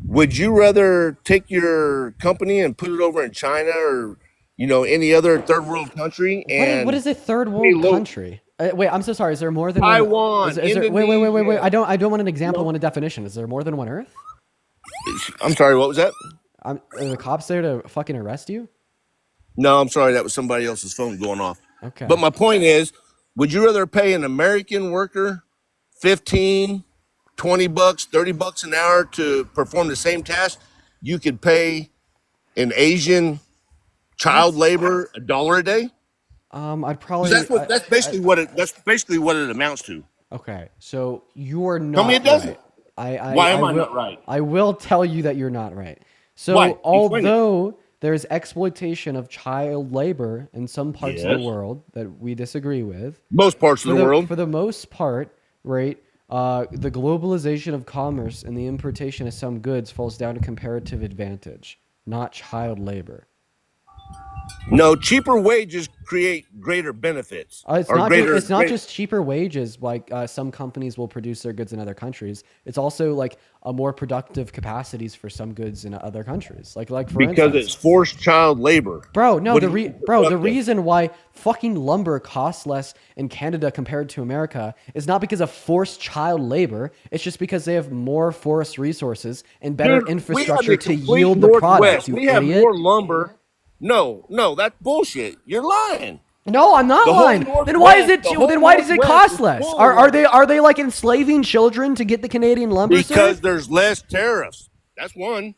would you rather take your company and put it over in China or any other third world country? And what is a third world country? Wait, I'm so sorry. Is there more than Taiwan, one? Is there, wait. Indonesia. I don't want an example. I want a definition. Is there more than one Earth? I'm sorry, what was that? Are the cops there to fucking arrest you? No, I'm sorry, that was somebody else's phone going off. Okay. But my point is, would you rather pay an American worker 15, 20 bucks, 30 bucks an hour to perform the same task? You could pay an Asian child labor $1 a day? I'd probably. That's basically what it amounts to. Okay, so you are not Tell me it doesn't. right. Why am I not right? I will tell you that you're not right. So Why? Explain it. although there's exploitation of child labor in some parts of the Yes. world that we disagree with, Most parts of the world. for the most part, right? The globalization of commerce and the importation of some goods falls down to comparative advantage, not child labor. No, cheaper wages create greater benefits. It's not just cheaper wages. Like some companies will produce their goods in other countries. It's also like a more productive capacities for some goods in other countries. Like for because instance, it's forced child labor. bro. No, What the do you- the reason why fucking lumber costs less in Canada compared to America is not because of forced child labor. It's just because they have more forest resources and better Dude, we have infrastructure the to complete yield the product. Northwest. You We have idiot. more lumber. No, that's bullshit. You're lying. No, I'm not The whole lying. Then why is it? Northwest- the whole Then why does it Northwest cost is less? full of Are they like enslaving children to get the Canadian lumber? Because sir? there's less tariffs. That's one.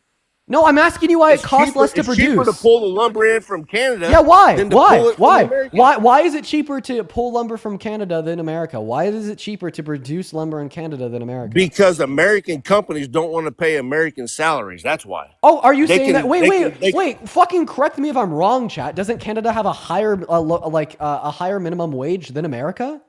No, I'm asking you why it costs less to It's cheaper to produce. pull the lumber in from Canada. Yeah, why? Than to pull it from Why? America. Why is it cheaper to pull lumber from Canada than America? Why is it cheaper to produce lumber in Canada than America? Because American companies don't want to pay American salaries. That's why. Oh, are you They saying can- that? Wait, they wait, can- they- wait! Fucking correct me if I'm wrong, chat. Doesn't Canada have a higher, a higher minimum wage than America?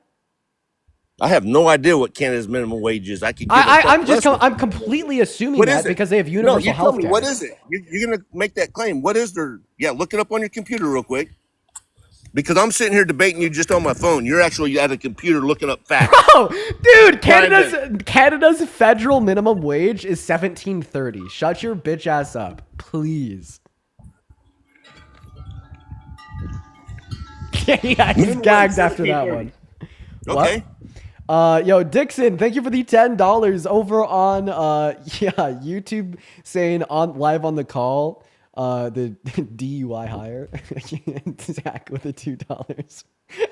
I have no idea what Canada's minimum wage is. I could. Give a fuck I'm just, less. I'm completely assuming What that is it? because they have No, universal you tell health me. care. What is it? You're gonna make that claim. What is their? Yeah, look it up on your computer real quick. Because I'm sitting here debating you just on my phone. You're actually at a computer looking up facts. Bro, dude, Trying Canada's federal minimum wage is $17.30. Shut your bitch ass up, please. Yeah, he's gagged after that one. Okay. Yo, Dixon, thank you for the $10 over on YouTube saying on live on the call. The DUI hire. Zach with the $2.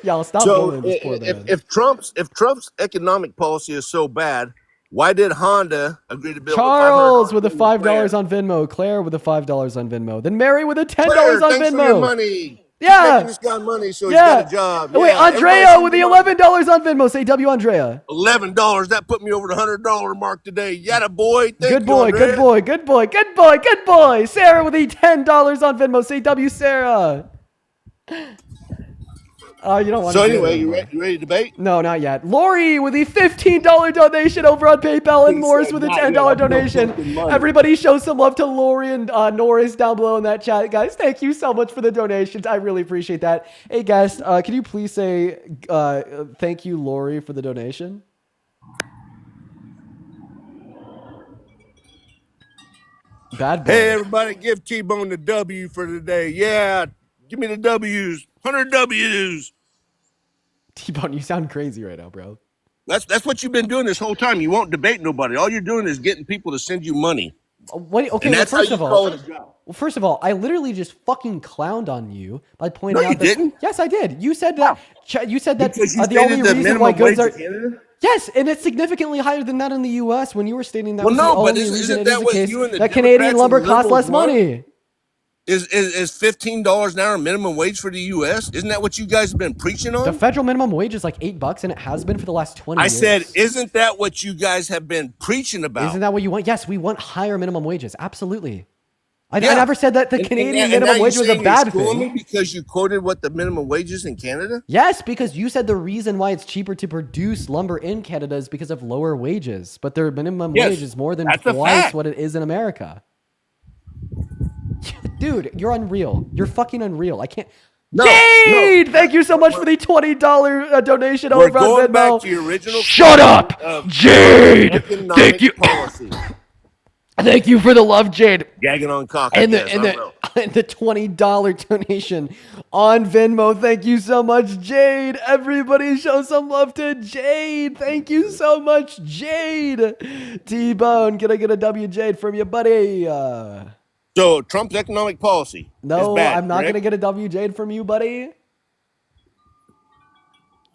Y'all stop bullying this poor man. if Trump's economic policy is so bad, why did Honda agree to build Charles a with the $500 $5 on Venmo. Claire with the $5 on Venmo. Then Mary with the $10 Claire, on thanks Venmo. for your money. Yeah. Making this guy money so he's got a job. Oh, wait, Yeah, Andrea everybody with the see $11 on Venmo. Say W, Andrea. $11. That put me over the $100 mark today. Yatta boy. Thank Good you, boy, Andrea. good boy, good boy, good boy, good boy. Sarah with the $10 on Venmo. Say W, Sarah. Oh, you don't want So to do anyway, it you anymore. ready to debate? No, not yet. Lori with the $15 donation over on PayPal and He Morris said with a not $10 yet. I have no donation. fucking money. Everybody show some love to Lori and Norris down below in that chat. Guys, thank you so much for the donations. I really appreciate that. Hey, guest, can you please say thank you, Lori, for the donation? Bad boy. Hey, everybody, give T-Bone the W for today. Yeah, give me the W's. 100 W's. T-Bone, you sound crazy right now, bro. That's what you've been doing this whole time. You won't debate nobody. All you're doing is getting people to send you money. What? Okay, And well, that's how first you of all, call it a job. well, first of all, I literally just fucking clowned on you by pointing No, out you that. didn't. Yes, I did. You said that. You said that Because you the only stated the reason why minimum goods wage are. in Canada? Yes, and it's significantly higher than that in the U.S. When you were stating that Well, was no, the but only isn't reason it that is the what case you and the that Canadian Democrats lumber and costs less liberals want? money. Is $15 an hour minimum wage for the U.S.? Isn't that what you guys have been preaching on? The federal minimum wage is like $8, and it has been for the last 20 I years. said, isn't that what you guys have been preaching about? Isn't that what you want? Yes, we want higher minimum wages. Absolutely. I Yeah. never said that the And Canadian now minimum you're wage was a saying bad you're schooling thing. me because you quoted what the minimum wage is in Canada? Yes, because you said the reason why it's cheaper to produce lumber in Canada is because of lower wages, but their minimum Yes, wage is more than that's a twice fact. what it is in America. Dude, you're unreal. You're fucking unreal. I can't. No, Jade, thank you so much for the $20 donation We're over on going Venmo. back to your original Shut question up, of Jade. economic Thank you. policy. Thank you for the love, Jade. Gagging on cock. And I guess. I the don't know. the $20 donation on Venmo. Thank you so much, Jade. Everybody show some love to Jade. Thank you so much, Jade. T-Bone, can I get a W, Jade, from you, buddy? So Trump's economic policy No, is bad, I'm not going to correct? get a W, Jade, from you, buddy.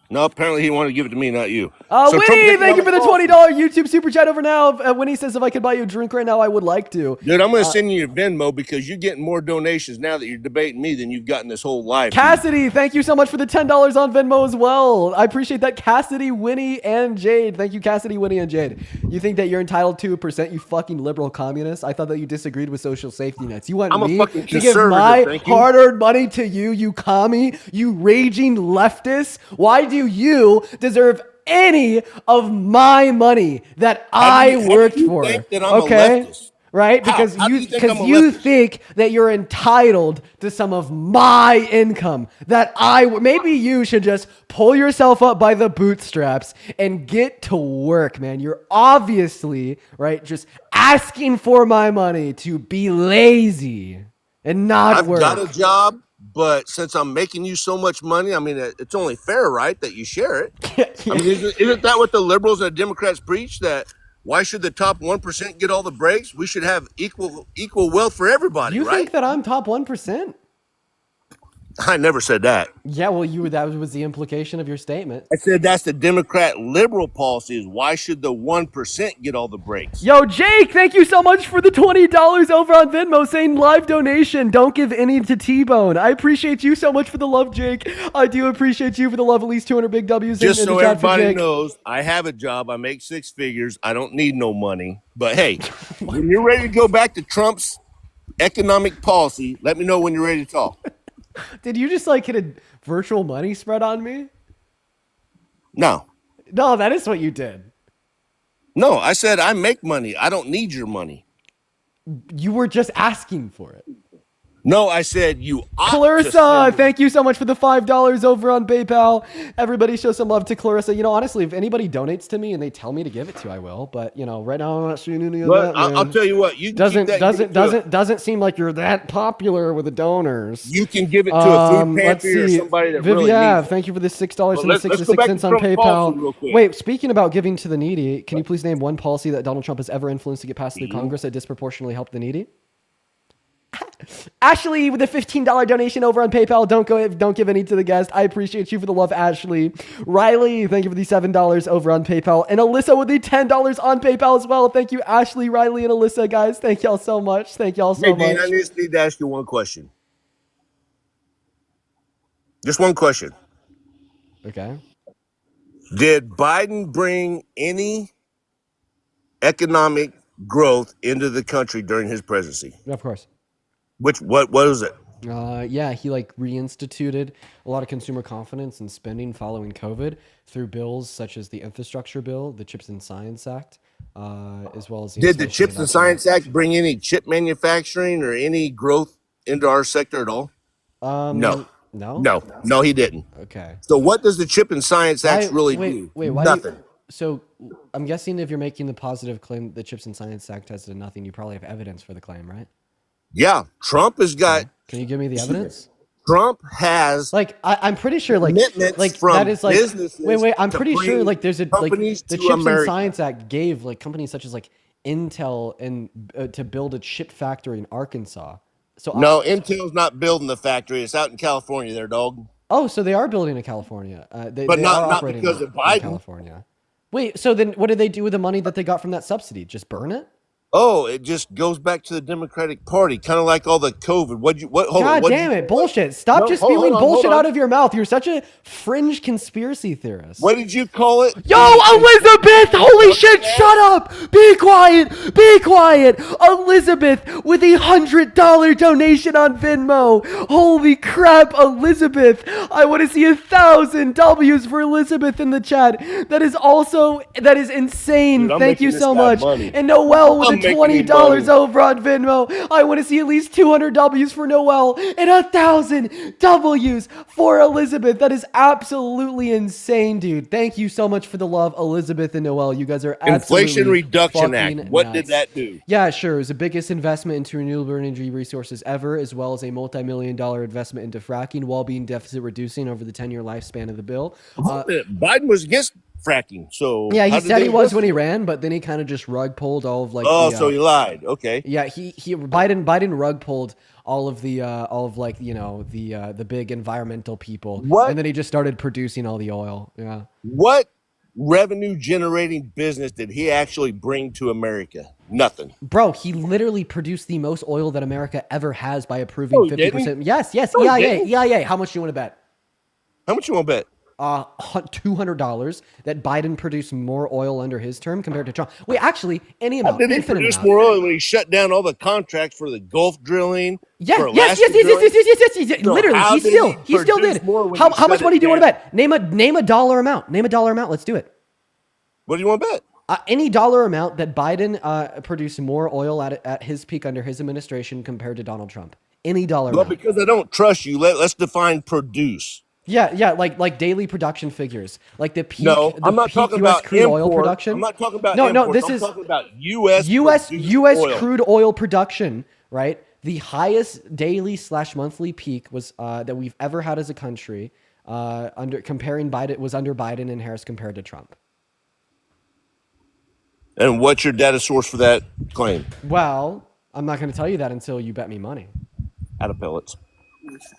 No, apparently he wanted to give it to me, not you. So Trump's Winnie, thank you for the economic $20 policy. YouTube super chat over now. Winnie says if I could buy you a drink right now, I would like to. Dude, I'm going to send you your Venmo because you're getting more donations now that you're debating me than you've gotten this whole life. Cassidy, thank you so much for the $10 on Venmo as well. I appreciate that. Cassidy, Winnie, and Jade. Thank you, Cassidy, Winnie, and Jade. You think that you're entitled to a percent, you fucking liberal communist? I thought that you disagreed with social safety nets. You want I'm a me fucking to give conservative, my thank you. hard-earned money to you, you commie, you raging leftist? Why do you deserve any of my money that I worked for? Think that I'm okay? a leftist? Right? How? Because How do you you think I'm a you leftist? think that you're entitled to some of my income that maybe you should just pull yourself up by the bootstraps and get to work, man. You're obviously, right, just asking for my money to be lazy and not I've work. got a job, but since I'm making you so much money, I mean, it's only fair, right, that you share it. I mean, isn't that what the liberals and the Democrats preach? That why should the top 1% get all the breaks? We should have equal wealth for everybody, You right? think that I'm top 1%? I never said that. Yeah, well, that was the implication of your statement. I said that's the Democrat liberal policy is why should the 1% get all the breaks? Yo, Jake, thank you so much for the $20 over on Venmo saying live donation. Don't give any to T-Bone. I appreciate you so much for the love, Jake. I do appreciate you for the love. At least 200 big W's Just in so the chat for everybody Jake. knows, I have a job. I make 6 figures. I don't need no money. But hey, when you're ready to go back to Trump's economic policy, let me know when you're ready to talk. Did you just like hit a virtual money spread on me? No. No, that is what you did. No, I said I make money. I don't need your money. You were just asking for it. No, I said you ought to Clarissa, send thank you so much for the $5 over on PayPal. Everybody show some love to Clarissa. You know, honestly, if anybody donates to me and they tell me to give it to, I will. But you know, right now I'm not seeing any of Well, that. Man. I'll tell you what. You can keep that and give it to doesn't seem like you're that popular with the donors. You can give it to a food Let's pantry or see. somebody that Vivian, really needs it. thank you for the $6 Well, and the let's go 66 back to cents on Trump's policy PayPal. real quick. Wait, speaking about giving to the needy, can you please name one policy that Donald Trump has ever influenced to get passed through Congress that disproportionately helped the needy? Ashley with a $15 donation over on PayPal. Don't give any to the guest. I appreciate you for the love, Ashley. Riley, thank you for the $7 over on PayPal. And Alyssa with the $10 on PayPal as well. Thank you, Ashley, Riley, and Alyssa, guys. Thank y'all so much. Thank y'all so Hey, much. Dean, I just need to ask you one question. Just one question. Okay. Did Biden bring any economic growth into the country during his presidency? Of course. What was it? Yeah, he like reinstituted a lot of consumer confidence and spending following COVID through bills such as the infrastructure bill, the Chips and Science Act, as well as the Did the Inflation Chips and Reduction Science Act bring any chip manufacturing or any growth into our sector at all? No. No, he didn't. Okay. So what does the Chip and Science Act really do? Wait, why Nothing. So I'm guessing if you're making the positive claim the Chips and Science Act has done nothing, you probably have evidence for the claim, right? Yeah, Trump has got. Can you give me the evidence? Trump has I'm pretty sure commitments from that is like businesses wait I'm to pretty sure bring there's a companies the to Chips and America. Science Act gave like companies such as like Intel and to build a chip factory in Arkansas. So No, Intel's not building the factory. It's out in California, there, dog. Oh, so they are building in California. They But are not operating because in of Biden. California. Wait, so then what did they do with the money that they got from that subsidy? Just burn it? Oh, it just goes back to the Democratic Party, kind of like all the COVID. Hold God on. damn it, bullshit. Stop No, just hold spewing on, bullshit hold on. out of your mouth. You're such a fringe conspiracy theorist. What did you call it? Yo, Elizabeth! Holy shit, shut up! Be quiet! Be quiet! Elizabeth with a $100 donation on Venmo. Holy crap, Elizabeth! I want to see 1,000 W's for Elizabeth in the chat. That is insane. Dude, I'm Thank making you this so guy much. money. And Noel with I'm a make $20 any money. over on Venmo. I want to see at least 200 W's for Noel and 1,000 W's for Elizabeth. That is absolutely insane, dude. Thank you so much for the love, Elizabeth and Noel. You guys are absolutely Inflation Reduction Act. fucking What nuts. did that do? Yeah, sure. It was the biggest investment into renewable energy resources ever, as well as a multi-million-dollar investment into fracking while being deficit reducing over the 10-year lifespan of the bill. Biden was against fracking, so Yeah, how he did said they he was invest when he it? ran, but then he kind of just rug pulled all of like. Oh, the, so he lied. Okay. Yeah, Biden rug pulled all of like the big environmental people, What? and then he just started producing all the oil. Yeah. What revenue generating business did he actually bring to America? Nothing. Bro, he literally produced the most oil that America ever has by approving No, he didn't. 50%. Yes, No, he EIA, didn't. EIA. How much do you want to bet? How much you want to bet? $200 that Biden produced more oil under his term compared to Trump. Wait, actually, any How amount, did he infinite produce amount. more oil when he shut down all the contracts for the Gulf drilling? Yeah, for yes. Alaska drilling? So Literally, how he did still produce did. more when How he much shut money it do you want to down? bet? Name a dollar amount. Name a dollar amount. Let's do it. What do you want to bet? Any dollar amount that Biden produced more oil at his peak under his administration compared to Donald Trump. Any dollar Well, amount. because I don't trust you, let's define produce. Yeah, like daily production figures, like the peak. No, I'm not peak talking U.S. about crude oil import. production. I'm not talking about No, imports. this I'm is talking about U.S. U.S. produced oil. crude oil production. Right, the highest daily / monthly peak was that we've ever had as a country. Under Biden and Harris compared to Trump. And what's your data source for that claim? Well, I'm not going to tell you that until you bet me money. Out of pellets.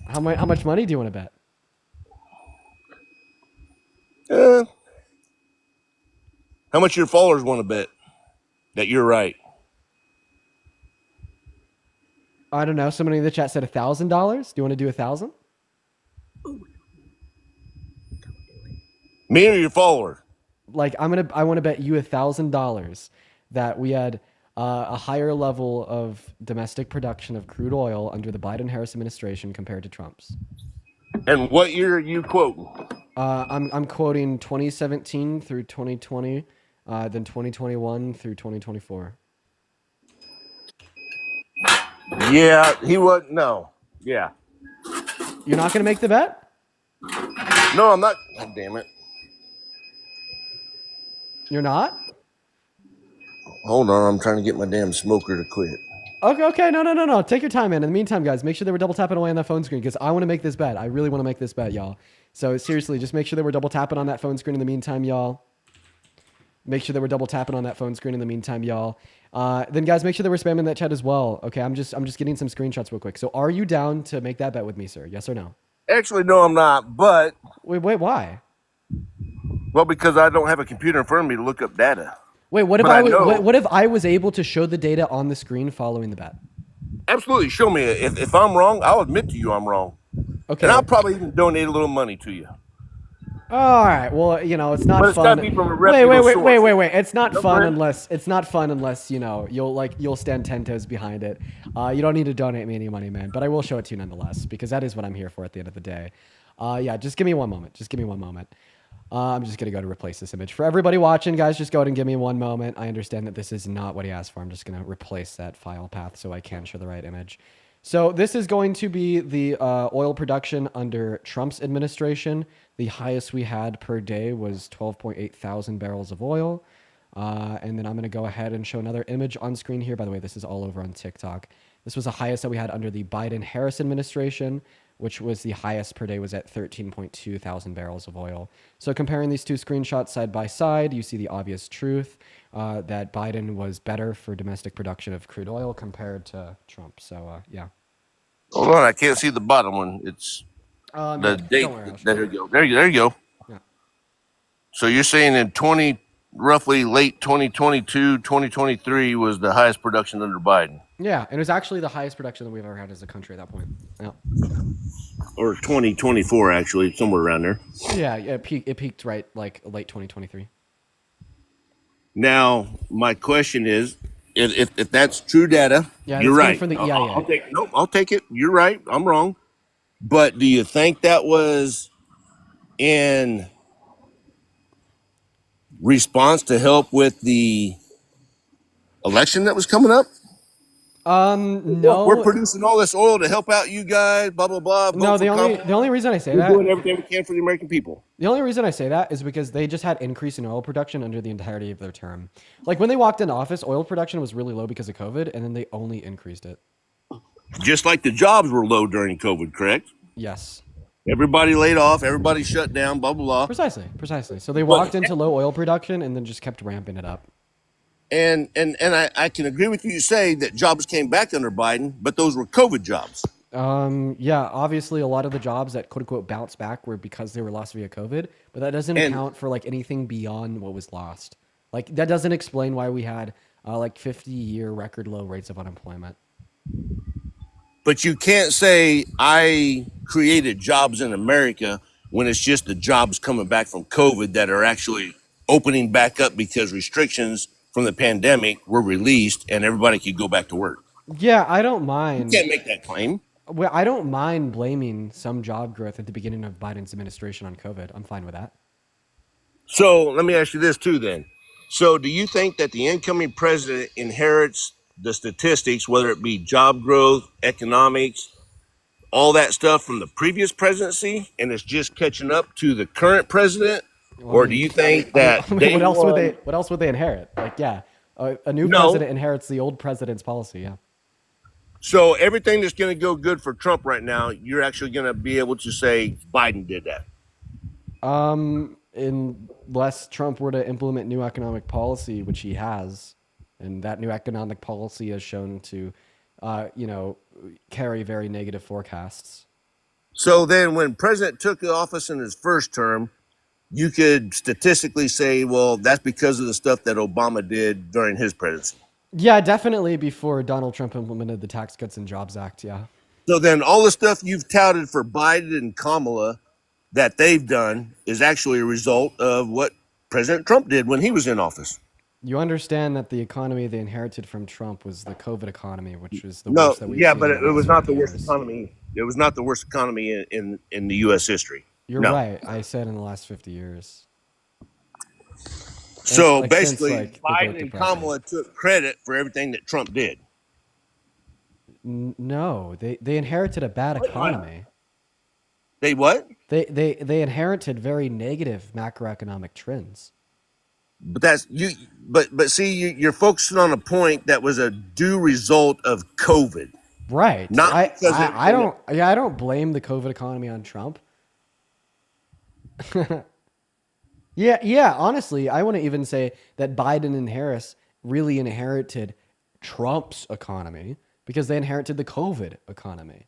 How much money do you want to bet? How much your followers want to bet that you're right? I don't know. Somebody in the chat said $1,000. Do you want to do 1,000? Me or your follower? Like I want to bet you $1,000 that we had a higher level of domestic production of crude oil under the Biden-Harris administration compared to Trump's. And what year are you quoting? I'm quoting 2017 through 2020, then 2021 through 2024. Yeah, he wasn't. No. Yeah. You're not going to make the bet? No, I'm not. God damn it. You're not? Hold on, I'm trying to get my damn smoker to quit. Okay, no. Take your time, man. In the meantime, guys, make sure that we're double tapping away on that phone screen because I want to make this bet. I really want to make this bet, y'all. So seriously, just make sure that we're double tapping on that phone screen in the meantime, y'all. Make sure that we're double tapping on that phone screen in the meantime, y'all. Then guys, make sure that we're spamming that chat as well. Okay, I'm just getting some screenshots real quick. So are you down to make that bet with me, sir? Yes or no? Actually, no, I'm not. But wait, why? Well, because I don't have a computer in front of me to look up data. Wait, what if what if I was able to show the data on the screen following the bet? Absolutely, show me. If I'm wrong, I'll admit to you I'm wrong. Okay. And I'll probably even donate a little money to you. All right. Well, it's not But it's fun. gotta be from a reputable source. Wait. It's not No, fun Brent. unless you'll stand 10 toes behind it. You don't need to donate me any money, man. But I will show it to you nonetheless because that is what I'm here for at the end of the day. Yeah. Just give me one moment. I'm just gonna go to replace this image for everybody watching, guys. Just go ahead and give me one moment. I understand that this is not what he asked for. I'm just gonna replace that file path so I can show the right image. So this is going to be the oil production under Trump's administration. The highest we had per day was 12.8 thousand barrels of oil. And then I'm going to go ahead and show another image on screen here. By the way, this is all over on TikTok. This was the highest that we had under the Biden-Harris administration, which was the highest per day was at 13.2 thousand barrels of oil. So comparing these two screenshots side by side, you see the obvious truth that Biden was better for domestic production of crude oil compared to Trump. So, yeah. Hold on, I can't see the bottom one. It's the no, date. don't worry, I'll show There you go. There you go. Yeah. So you're saying in roughly late 2022, 2023 was the highest production under Biden. Yeah, and it was actually the highest production that we've ever had as a country at that point. Yeah. Or 2024, actually, somewhere around there. Yeah, it peaked right like late 2023. Now, my question is, if that's true data, Yeah, you're that's coming right. from the EIA. I'll take it. You're right. I'm wrong. But do you think that was in response to help with the election that was coming up? No. We're producing all this oil to help out you guys, blah blah blah. No, the only reason I say we're that, doing everything we can for the American people. The only reason I say that is because they just had increase in oil production under the entirety of their term. Like when they walked into office, oil production was really low because of COVID, and then they only increased it. Just like the jobs were low during COVID, correct? Yes. Everybody laid off, everybody shut down, blah blah blah. Precisely. So they walked into low oil production and then just kept ramping it up. And I can agree with you to say that jobs came back under Biden, but those were COVID jobs. Yeah, obviously a lot of the jobs that quote unquote bounced back were because they were lost via COVID, but that doesn't account for like anything beyond what was lost. Like that doesn't explain why we had like 50-year record low rates of unemployment. But you can't say I created jobs in America when it's just the jobs coming back from COVID that are actually opening back up because restrictions from the pandemic were released and everybody could go back to work. Yeah, I don't mind. You can't make that claim. Well, I don't mind blaming some job growth at the beginning of Biden's administration on COVID. I'm fine with that. So let me ask you this too then. So do you think that the incoming president inherits the statistics, whether it be job growth, economics, all that stuff from the previous presidency, and it's just catching up to the current president? Or do you think that what else would they inherit? Like, yeah, a new president inherits the old president's policy. Yeah. So everything that's going to go good for Trump right now, you're actually going to be able to say Biden did that. Unless Trump were to implement new economic policy, which he has, and that new economic policy has shown to, carry very negative forecasts. So then when President took office in his first term, you could statistically say, well, that's because of the stuff that Obama did during his presidency. Yeah, definitely before Donald Trump implemented the Tax Cuts and Jobs Act, yeah. So then all the stuff you've touted for Biden and Kamala that they've done is actually a result of what President Trump did when he was in office. You understand that the economy they inherited from Trump was the COVID economy, which was the worst that we've seen. But it was not the worst economy. It was not the worst economy in the U.S. history. You're right. I said in the last 50 years. So basically, Biden and Kamala took credit for everything that Trump did. No, they inherited a bad economy. They what? They inherited very negative macroeconomic trends. But that's you. But see, you're focusing on a point that was a due result of COVID. Right. Not I don't blame the COVID economy on Trump. Yeah. Honestly, I wouldn't even say that Biden and Harris really inherited Trump's economy because they inherited the COVID economy.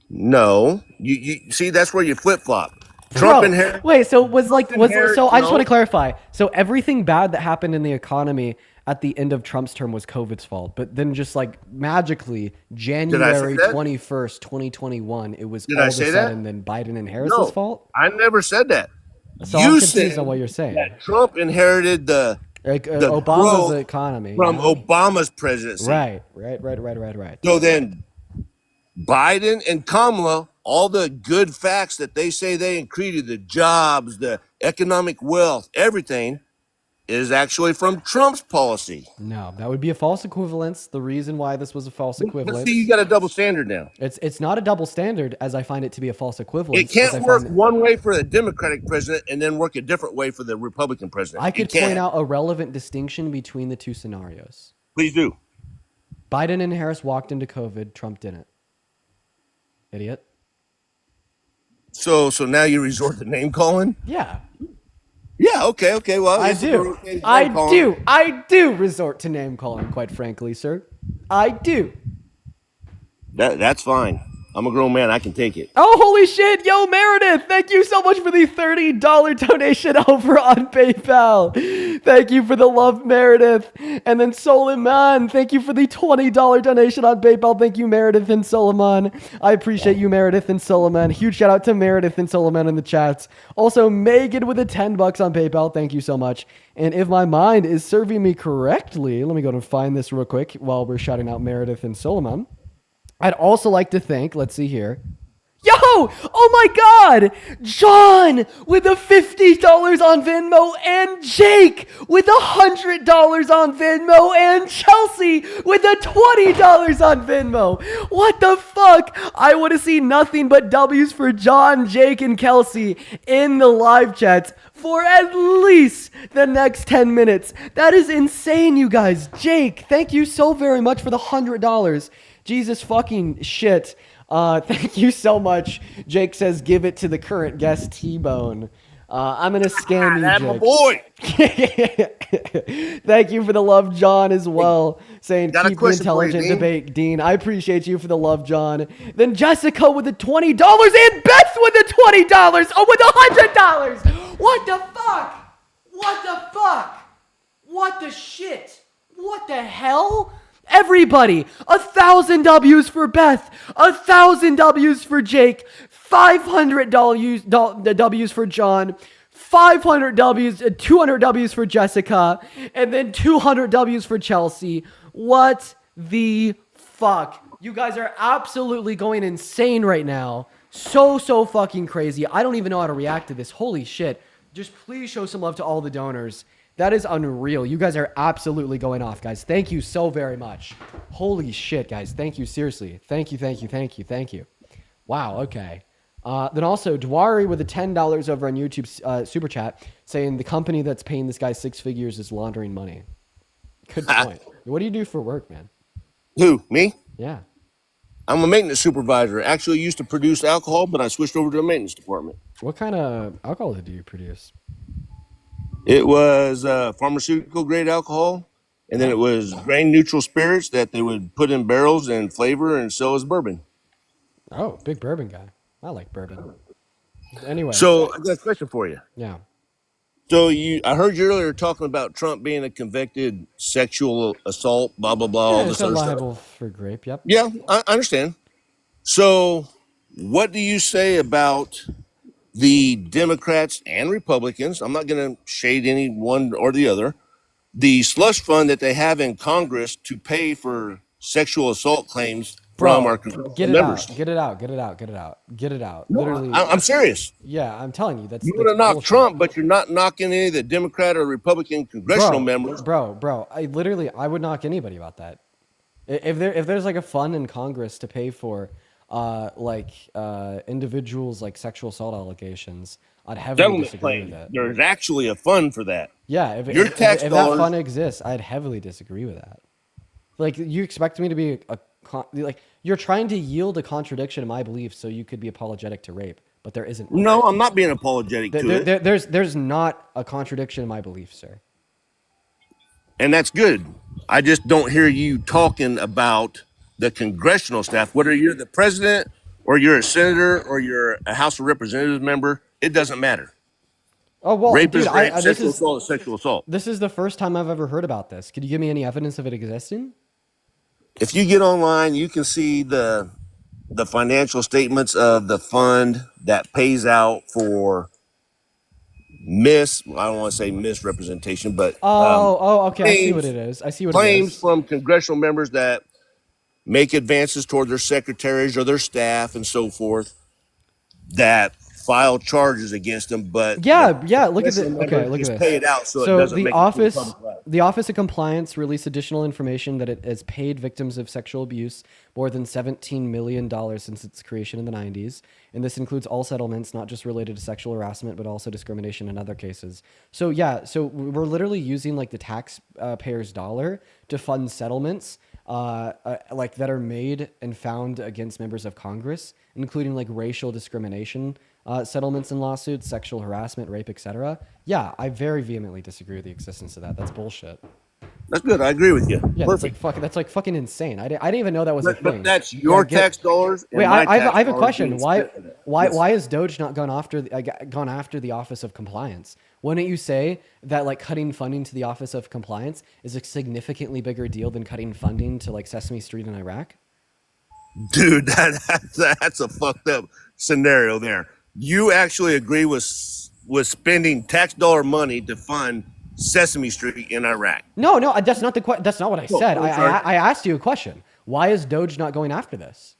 No, you see, that's where you flip flop. Trump inherited. Wait, so I just want to clarify. So everything bad that happened in the economy at the end of Trump's term was COVID's fault, but then just like magically January 21st, 2021, it was all of a sudden then Biden and Harris's fault? I never said that. So I'm confused on what you're saying. That Trump inherited the Obama's economy from Obama's presidency. Right. So then Biden and Kamala, all the good facts that they say they increased, the jobs, the economic wealth, everything is actually from Trump's policy. No, that would be a false equivalence. The reason why this was a false equivalence. But see, you got a double standard now. It's not a double standard as I find it to be a false equivalence. It can't work one way for the Democratic president and then work a different way for the Republican president. I could point out a relevant distinction between the two scenarios. Please do. Biden and Harris walked into COVID. Trump didn't. Idiot. So now you resort to name calling? Yeah. Yeah, okay. Well, I do resort to name calling, quite frankly, sir. I do. That's fine. I'm a grown man. I can take it. Oh, holy shit. Yo, Meredith, thank you so much for the $30 donation over on PayPal. Thank you for the love, Meredith. And then Soliman, thank you for the $20 donation on PayPal. Thank you, Meredith and Soliman. I appreciate you, Meredith and Soliman. Huge shout out to Meredith and Soliman in the chats. Also, Megan with the $10 on PayPal. Thank you so much. And if my mind is serving me correctly, let me go and find this real quick while we're shouting out Meredith and Soliman. I'd also like to thank, let's see here. Yo! Oh my God! John with a $50 on Venmo, and Jake with $100 on Venmo, and Chelsea with a $20 on Venmo. What the fuck? I want to see nothing but W's for John, Jake, and Kelsey in the live chats for at least the next 10 minutes. That is insane, you guys. Jake, thank you so very much for the $100. Jesus fucking shit. Thank you so much. Jake says, give it to the current guest, T-Bone. I'm going to scam you, That's Jake. my boy. Thank you for the love, John, as well. Saying, got a keep the question for you, intelligent Dean. debate, Dean. I appreciate you for the love, John. Then Jessica with the $20 and Beth with the $20. Oh, with the $100. What the fuck? What the fuck? What the shit? What the hell? Everybody, 1,000 W's for Beth, 1,000 W's for Jake, 500 W's for John, 500 W's, 200 W's for Jessica, and then 200 W's for Chelsea. What the fuck? You guys are absolutely going insane right now. So fucking crazy. I don't even know how to react to this. Holy shit. Just please show some love to all the donors. That is unreal. You guys are absolutely going off, guys. Thank you so very much. Holy shit, guys. Thank you, seriously. Thank you. Wow, okay. Then also, Dwari with the $10 over on YouTube Super Chat saying the company that's paying this guy 6 figures is laundering money. Good point. What do you do for work, man? Who, me? Yeah. I'm a maintenance supervisor. Actually used to produce alcohol, but I switched over to the maintenance department. What kind of alcohol do you produce? It was pharmaceutical grade alcohol, and then it was grain neutral spirits that they would put in barrels and flavor and sell as bourbon. Oh, big bourbon guy. I like bourbon. Anyway. So I got a question for you. Yeah. So I heard you earlier talking about Trump being a convicted sexual assault, blah blah blah, all Yeah, this it's other liable stuff. for grape. Yep. Yeah, I understand. So, what do you say about the Democrats and Republicans? I'm not going to shade any one or the other. The slush fund that they have in Congress to pay for sexual assault claims from our congressional members. Get it out. No, Literally. I'm serious. Yeah, I'm telling you. You want to knock Trump, but you're not knocking any of the Democrat or Republican congressional members. Bro, I would knock anybody about that. If there's like a fund in Congress to pay for individuals like sexual assault allegations, I'd heavily disagree with that. There's actually a fund for that. Yeah, if that fund exists, I'd heavily disagree with that. Like, you expect me to be you're trying to yield a contradiction in my beliefs so you could be apologetic to rape, but there isn't. No, I'm not being apologetic to it. There's not a contradiction in my beliefs, sir. And that's good. I just don't hear you talking about the congressional staff, whether you're the president or you're a senator or you're a House of Representatives member, it doesn't matter. Oh, well, rape dude, is rape, sexual assault is sexual assault. This is the first time I've ever heard about this. Could you give me any evidence of it existing? If you get online, you can see the financial statements of the fund that pays out for I don't want to say misrepresentation, but okay, I see what it is. Claims from congressional members that make advances toward their secretaries or their staff and so forth that file charges against them, but look at this. Okay, look at this. Pay it out so it doesn't the make the Office of Compliance released additional information that it has paid victims of sexual abuse more than $17 million since its creation in the 90s, and this includes all settlements, not just related to sexual harassment, but also discrimination in other cases. So we're literally using like the taxpayers' dollar to fund settlements that are made and found against members of Congress, including like racial discrimination settlements and lawsuits, sexual harassment, rape, etc. Yeah, I very vehemently disagree with the existence of that. That's bullshit. That's good. I agree with you. Yeah, Perfect. That's like fucking insane. I didn't even know that was a thing. But that's your tax dollars. Wait, I have a question. Why has Doge not gone after the Office of Compliance? Wouldn't you say that like cutting funding to the Office of Compliance is a significantly bigger deal than cutting funding to like Sesame Street in Iraq? Dude, that's a fucked up scenario there. You actually agree with spending tax dollar money to fund Sesame Street in Iraq? No, that's not that's not what I said. I asked you a question. Why is Doge not going after this?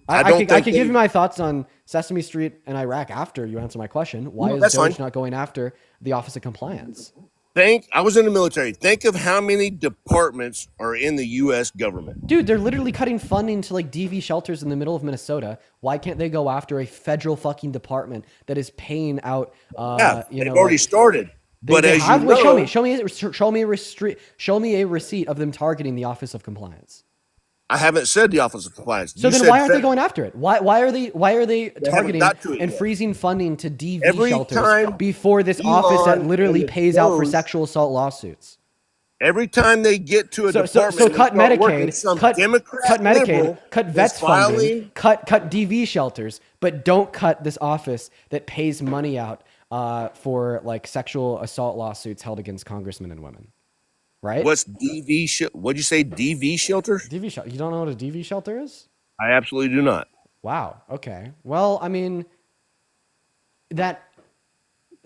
I don't could think give you my thoughts on Sesame Street and Iraq after you answer my question. Why is that's Doge fine. not going after the Office of Compliance? I was in the military. Think of how many departments are in the U.S. government. Dude, they're literally cutting funding to like DV shelters in the middle of Minnesota. Why can't they go after a federal fucking department that is paying out? They've already started. But as you know, show me a receipt of them targeting the Office of Compliance. I haven't said the Office of Compliance. So then why aren't they going after it? Why are they targeting and yet. freezing funding to DV Every shelters time before this office that Elon literally and pays out for Doge- sexual assault lawsuits? Every time they get to a department, So cut Medicaid, cut Medicaid, liberal cut vets funding, cut DV shelters, but don't cut this office that pays money out for like sexual assault lawsuits held against congressmen and women. Right? What's DV? What'd you say? DV shelter? DV shelter. You don't know what a DV shelter is? I absolutely do not. Wow. Okay. Well, I mean, that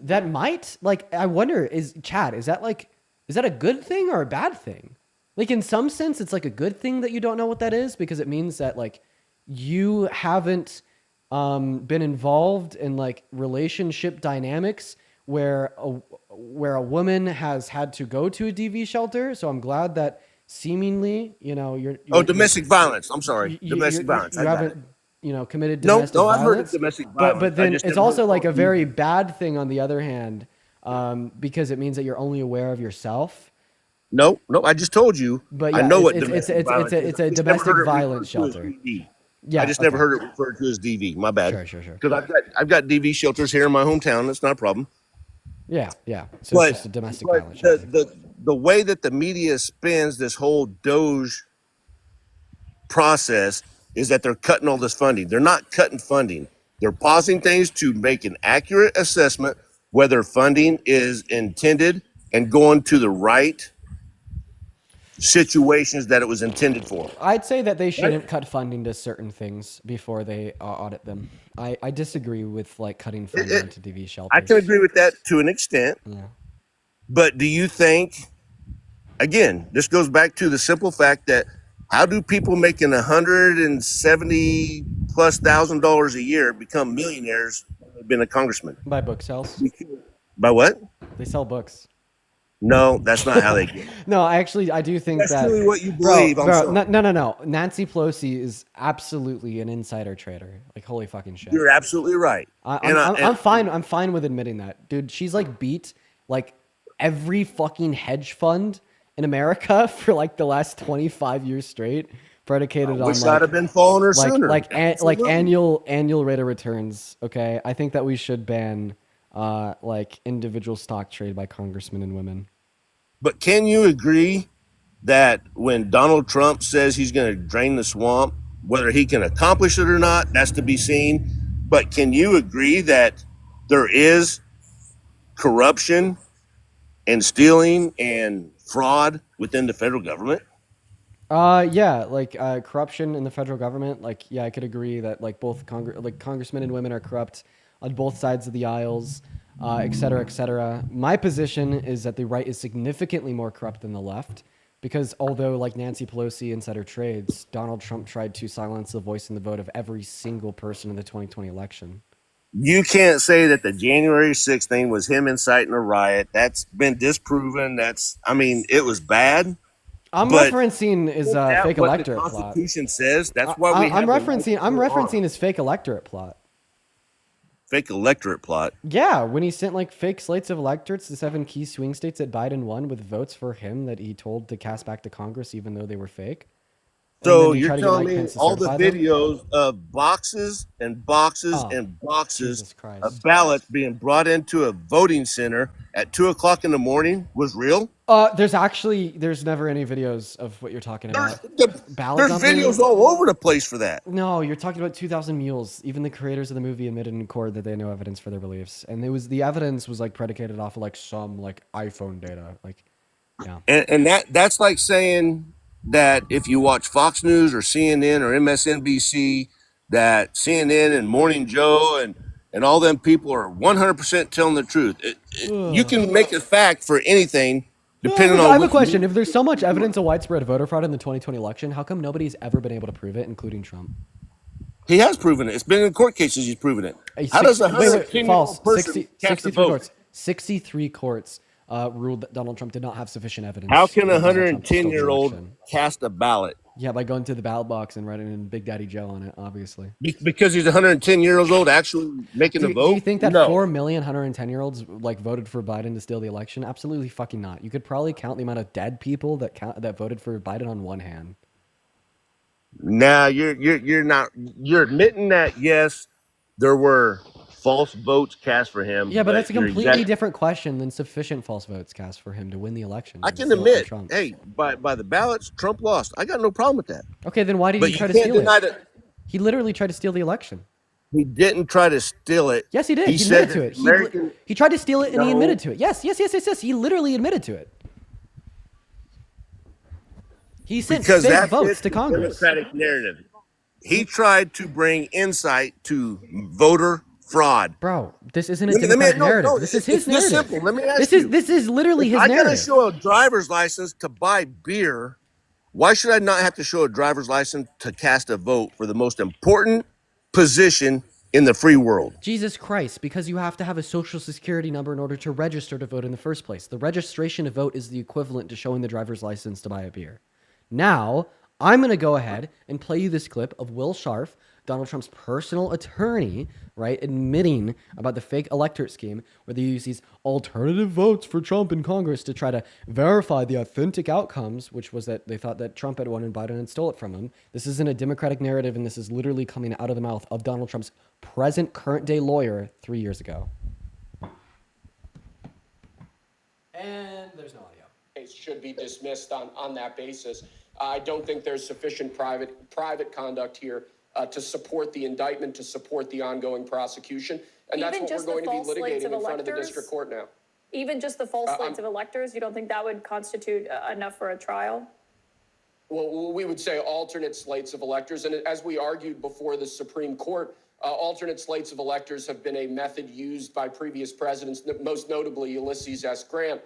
might like. I wonder. Is that a good thing or a bad thing? Like in some sense, it's like a good thing that you don't know what that is because it means that like you haven't been involved in like relationship dynamics where a woman has had to go to a DV shelter. So I'm glad that seemingly, you're domestic violence. I'm sorry, domestic violence. You haven't, committed domestic violence. I've heard of domestic violence. But then it's also like a very bad thing on the other hand, because it means that you're only aware of yourself. No, I just told you. But I know what domestic violence is. It's a domestic violence shelter. Yeah, I just never heard it referred to as DV. My bad. Sure. Because I've got DV shelters here in my hometown. That's not a problem. Yeah. So it's just a domestic violence shelter. The way that the media spins this whole Doge process is that they're cutting all this funding. They're not cutting funding. They're pausing things to make an accurate assessment whether funding is intended and going to the right situations that it was intended for. I'd say that they shouldn't cut funding to certain things before they audit them. I disagree with like cutting funding to DV shelters. I can agree with that to an extent. Yeah. But do you think, again, this goes back to the simple fact that how do people making $170,000+ a year become millionaires when they've been a congressman? By book sales. By what? They sell books. No, that's not how they get it. No, I do think that's that. That's really what you believe. Bro, no. Nancy Pelosi is absolutely an insider trader. Like, holy fucking shit. You're absolutely right. I'm fine. I'm fine with admitting that, dude. She's like beat like every fucking hedge fund in America for like the last 25 years straight, predicated on wish I'd have been following her sooner. Like annual rate of returns. Okay, I think that we should ban like individual stock trade by congressmen and women. But can you agree that when Donald Trump says he's going to drain the swamp, whether he can accomplish it or not, that's to be seen. But can you agree that there is corruption and stealing and fraud within the federal government? Yeah, like corruption in the federal government. Like, yeah, I could agree that like both congressmen and women are corrupt on both sides of the aisles, et cetera, et cetera. My position is that the right is significantly more corrupt than the left, because although like Nancy Pelosi insider trades, Donald Trump tried to silence the voice and the vote of every single person in the 2020 election. You can't say that the January 6th thing was him inciting a riot. That's been disproven. It was bad. I'm referencing his fake electorate plot. The Constitution says that's why I'm referencing his fake electorate plot. Fake electorate plot. Yeah, when he sent like fake slates of electorates to 7 key swing states that Biden won with votes for him that he told to cast back to Congress, even though they were fake. So you're telling me all the videos of boxes and boxes and boxes of ballots being brought into a voting center at 2:00 in the morning was real? There's never any videos of what you're talking about. There's videos all over the place for that. No, you're talking about 2,000 Mules. Even the creators of the movie admitted in court that they had no evidence for their beliefs, and the evidence was like predicated off of like some like iPhone data, like yeah. And that's like saying that if you watch Fox News or CNN or MSNBC, that CNN and Morning Joe and all them people are 100% telling the truth. You can make a fact for anything depending on. I have a question. If there's so much evidence of widespread voter fraud in the 2020 election, how come nobody's ever been able to prove it, including Trump? He has proven it. It's been in court cases. He's proven it. How does a 110-year-old person cast a 63 vote? courts. 63 courts ruled that Donald Trump did not have sufficient evidence. How can a that Donald Trump stole the 110-year-old election. cast a ballot? Yeah, by going to the ballot box and writing in Big Daddy Joe on it, obviously. Because he's 110 years old, actually making the vote? Do you think that No. 4 million 110-year-olds like voted for Biden to steal the election? Absolutely fucking not. You could probably count the amount of dead people that voted for Biden on one hand. Now you're not, you're admitting that yes, there were false votes cast for him. Yeah, but that's a you're completely different question than sufficient false votes cast for him to win the election. I and can steal it from admit, Trump. hey, by the ballots, Trump lost. I got no problem with that. Okay, then why did But he you try to can't steal deny it? that He literally tried to steal the election. he didn't try to steal it. Yes, he did. He said admitted to it. that American, He tried to steal it and he No. admitted to it. Yes. He literally admitted to it. He sent because fake that votes fits to the Congress. Democratic narrative. He tried to bring insight to voter fraud. Bro, this isn't a Let me- Democratic no, narrative. no, this is it's his this narrative. simple. Let me ask you. This is literally If his I gotta narrative. show a driver's license to buy beer, why should I not have to show a driver's license to cast a vote for the most important position in the free world? Jesus Christ, because you have to have a social security number in order to register to vote in the first place. The registration to vote is the equivalent to showing the driver's license to buy a beer. Now, I'm going to go ahead and play you this clip of Will Scharf, Donald Trump's personal attorney, right, admitting about the fake electorate scheme where they use these alternative votes for Trump in Congress to try to verify the authentic outcomes, which was that they thought that Trump had won and Biden had stole it from him. This isn't a Democratic narrative, and this is literally coming out of the mouth of Donald Trump's current day lawyer 3 years ago. And there's no audio. Case should be dismissed on that basis. I don't think there's sufficient private conduct here to support the indictment, to support the ongoing prosecution. And that's what we're going to be litigating in front of the district court now. Even just the false slates of electors, you don't think that would constitute enough for a trial? Well, we would say alternate slates of electors. And as we argued before the Supreme Court, alternate slates of electors have been a method used by previous presidents, most notably Ulysses S. Grant,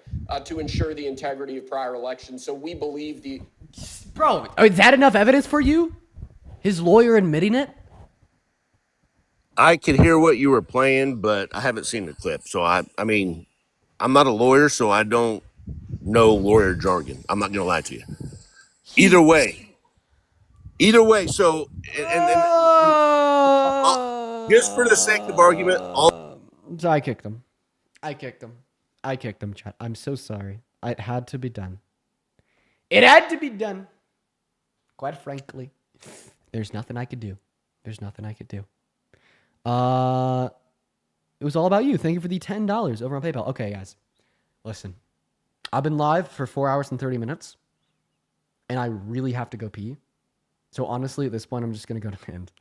to ensure the integrity of prior elections. So we believe the... Bro, is that enough evidence for you? His lawyer admitting it? I could hear what you were playing, but I haven't seen the clip. So I mean, I'm not a lawyer, so I don't know lawyer jargon. I'm not going to lie to you. Either way. So, just for the sake of argument, So I kicked him. Chat. I'm so sorry. It had to be done. Quite frankly, there's nothing I could do. It was all about you. Thank you for the $10 over on PayPal. Okay, guys. Listen. I've been live for 4 hours and 30 minutes. And I really have to go pee. So honestly, at this point, I'm just going to go to the end.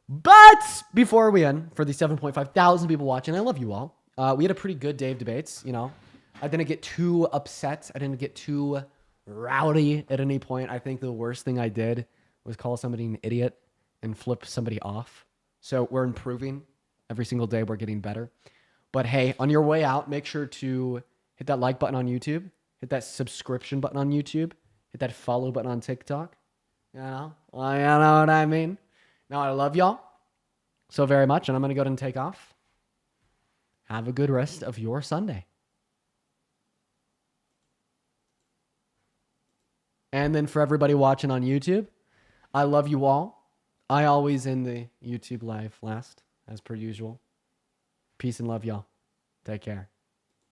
But before we end, for the 7.5 thousand people watching, I love you all. We had a pretty good day of debates, you know. I didn't get too upset. I didn't get too rowdy at any point. I think the worst thing I did was call somebody an idiot and flip somebody off. So we're improving. Every single day we're getting better. But hey, on your way out, make sure to hit that like button on YouTube. Hit that subscription button on YouTube. Hit that follow button on TikTok. You know what I mean? Now, I love y'all so very much, and I'm going to go ahead and take off. Have a good rest of your Sunday. And then for everybody watching on YouTube, I love you all. I always end the YouTube live last, as per usual. Peace and love, y'all. Take care.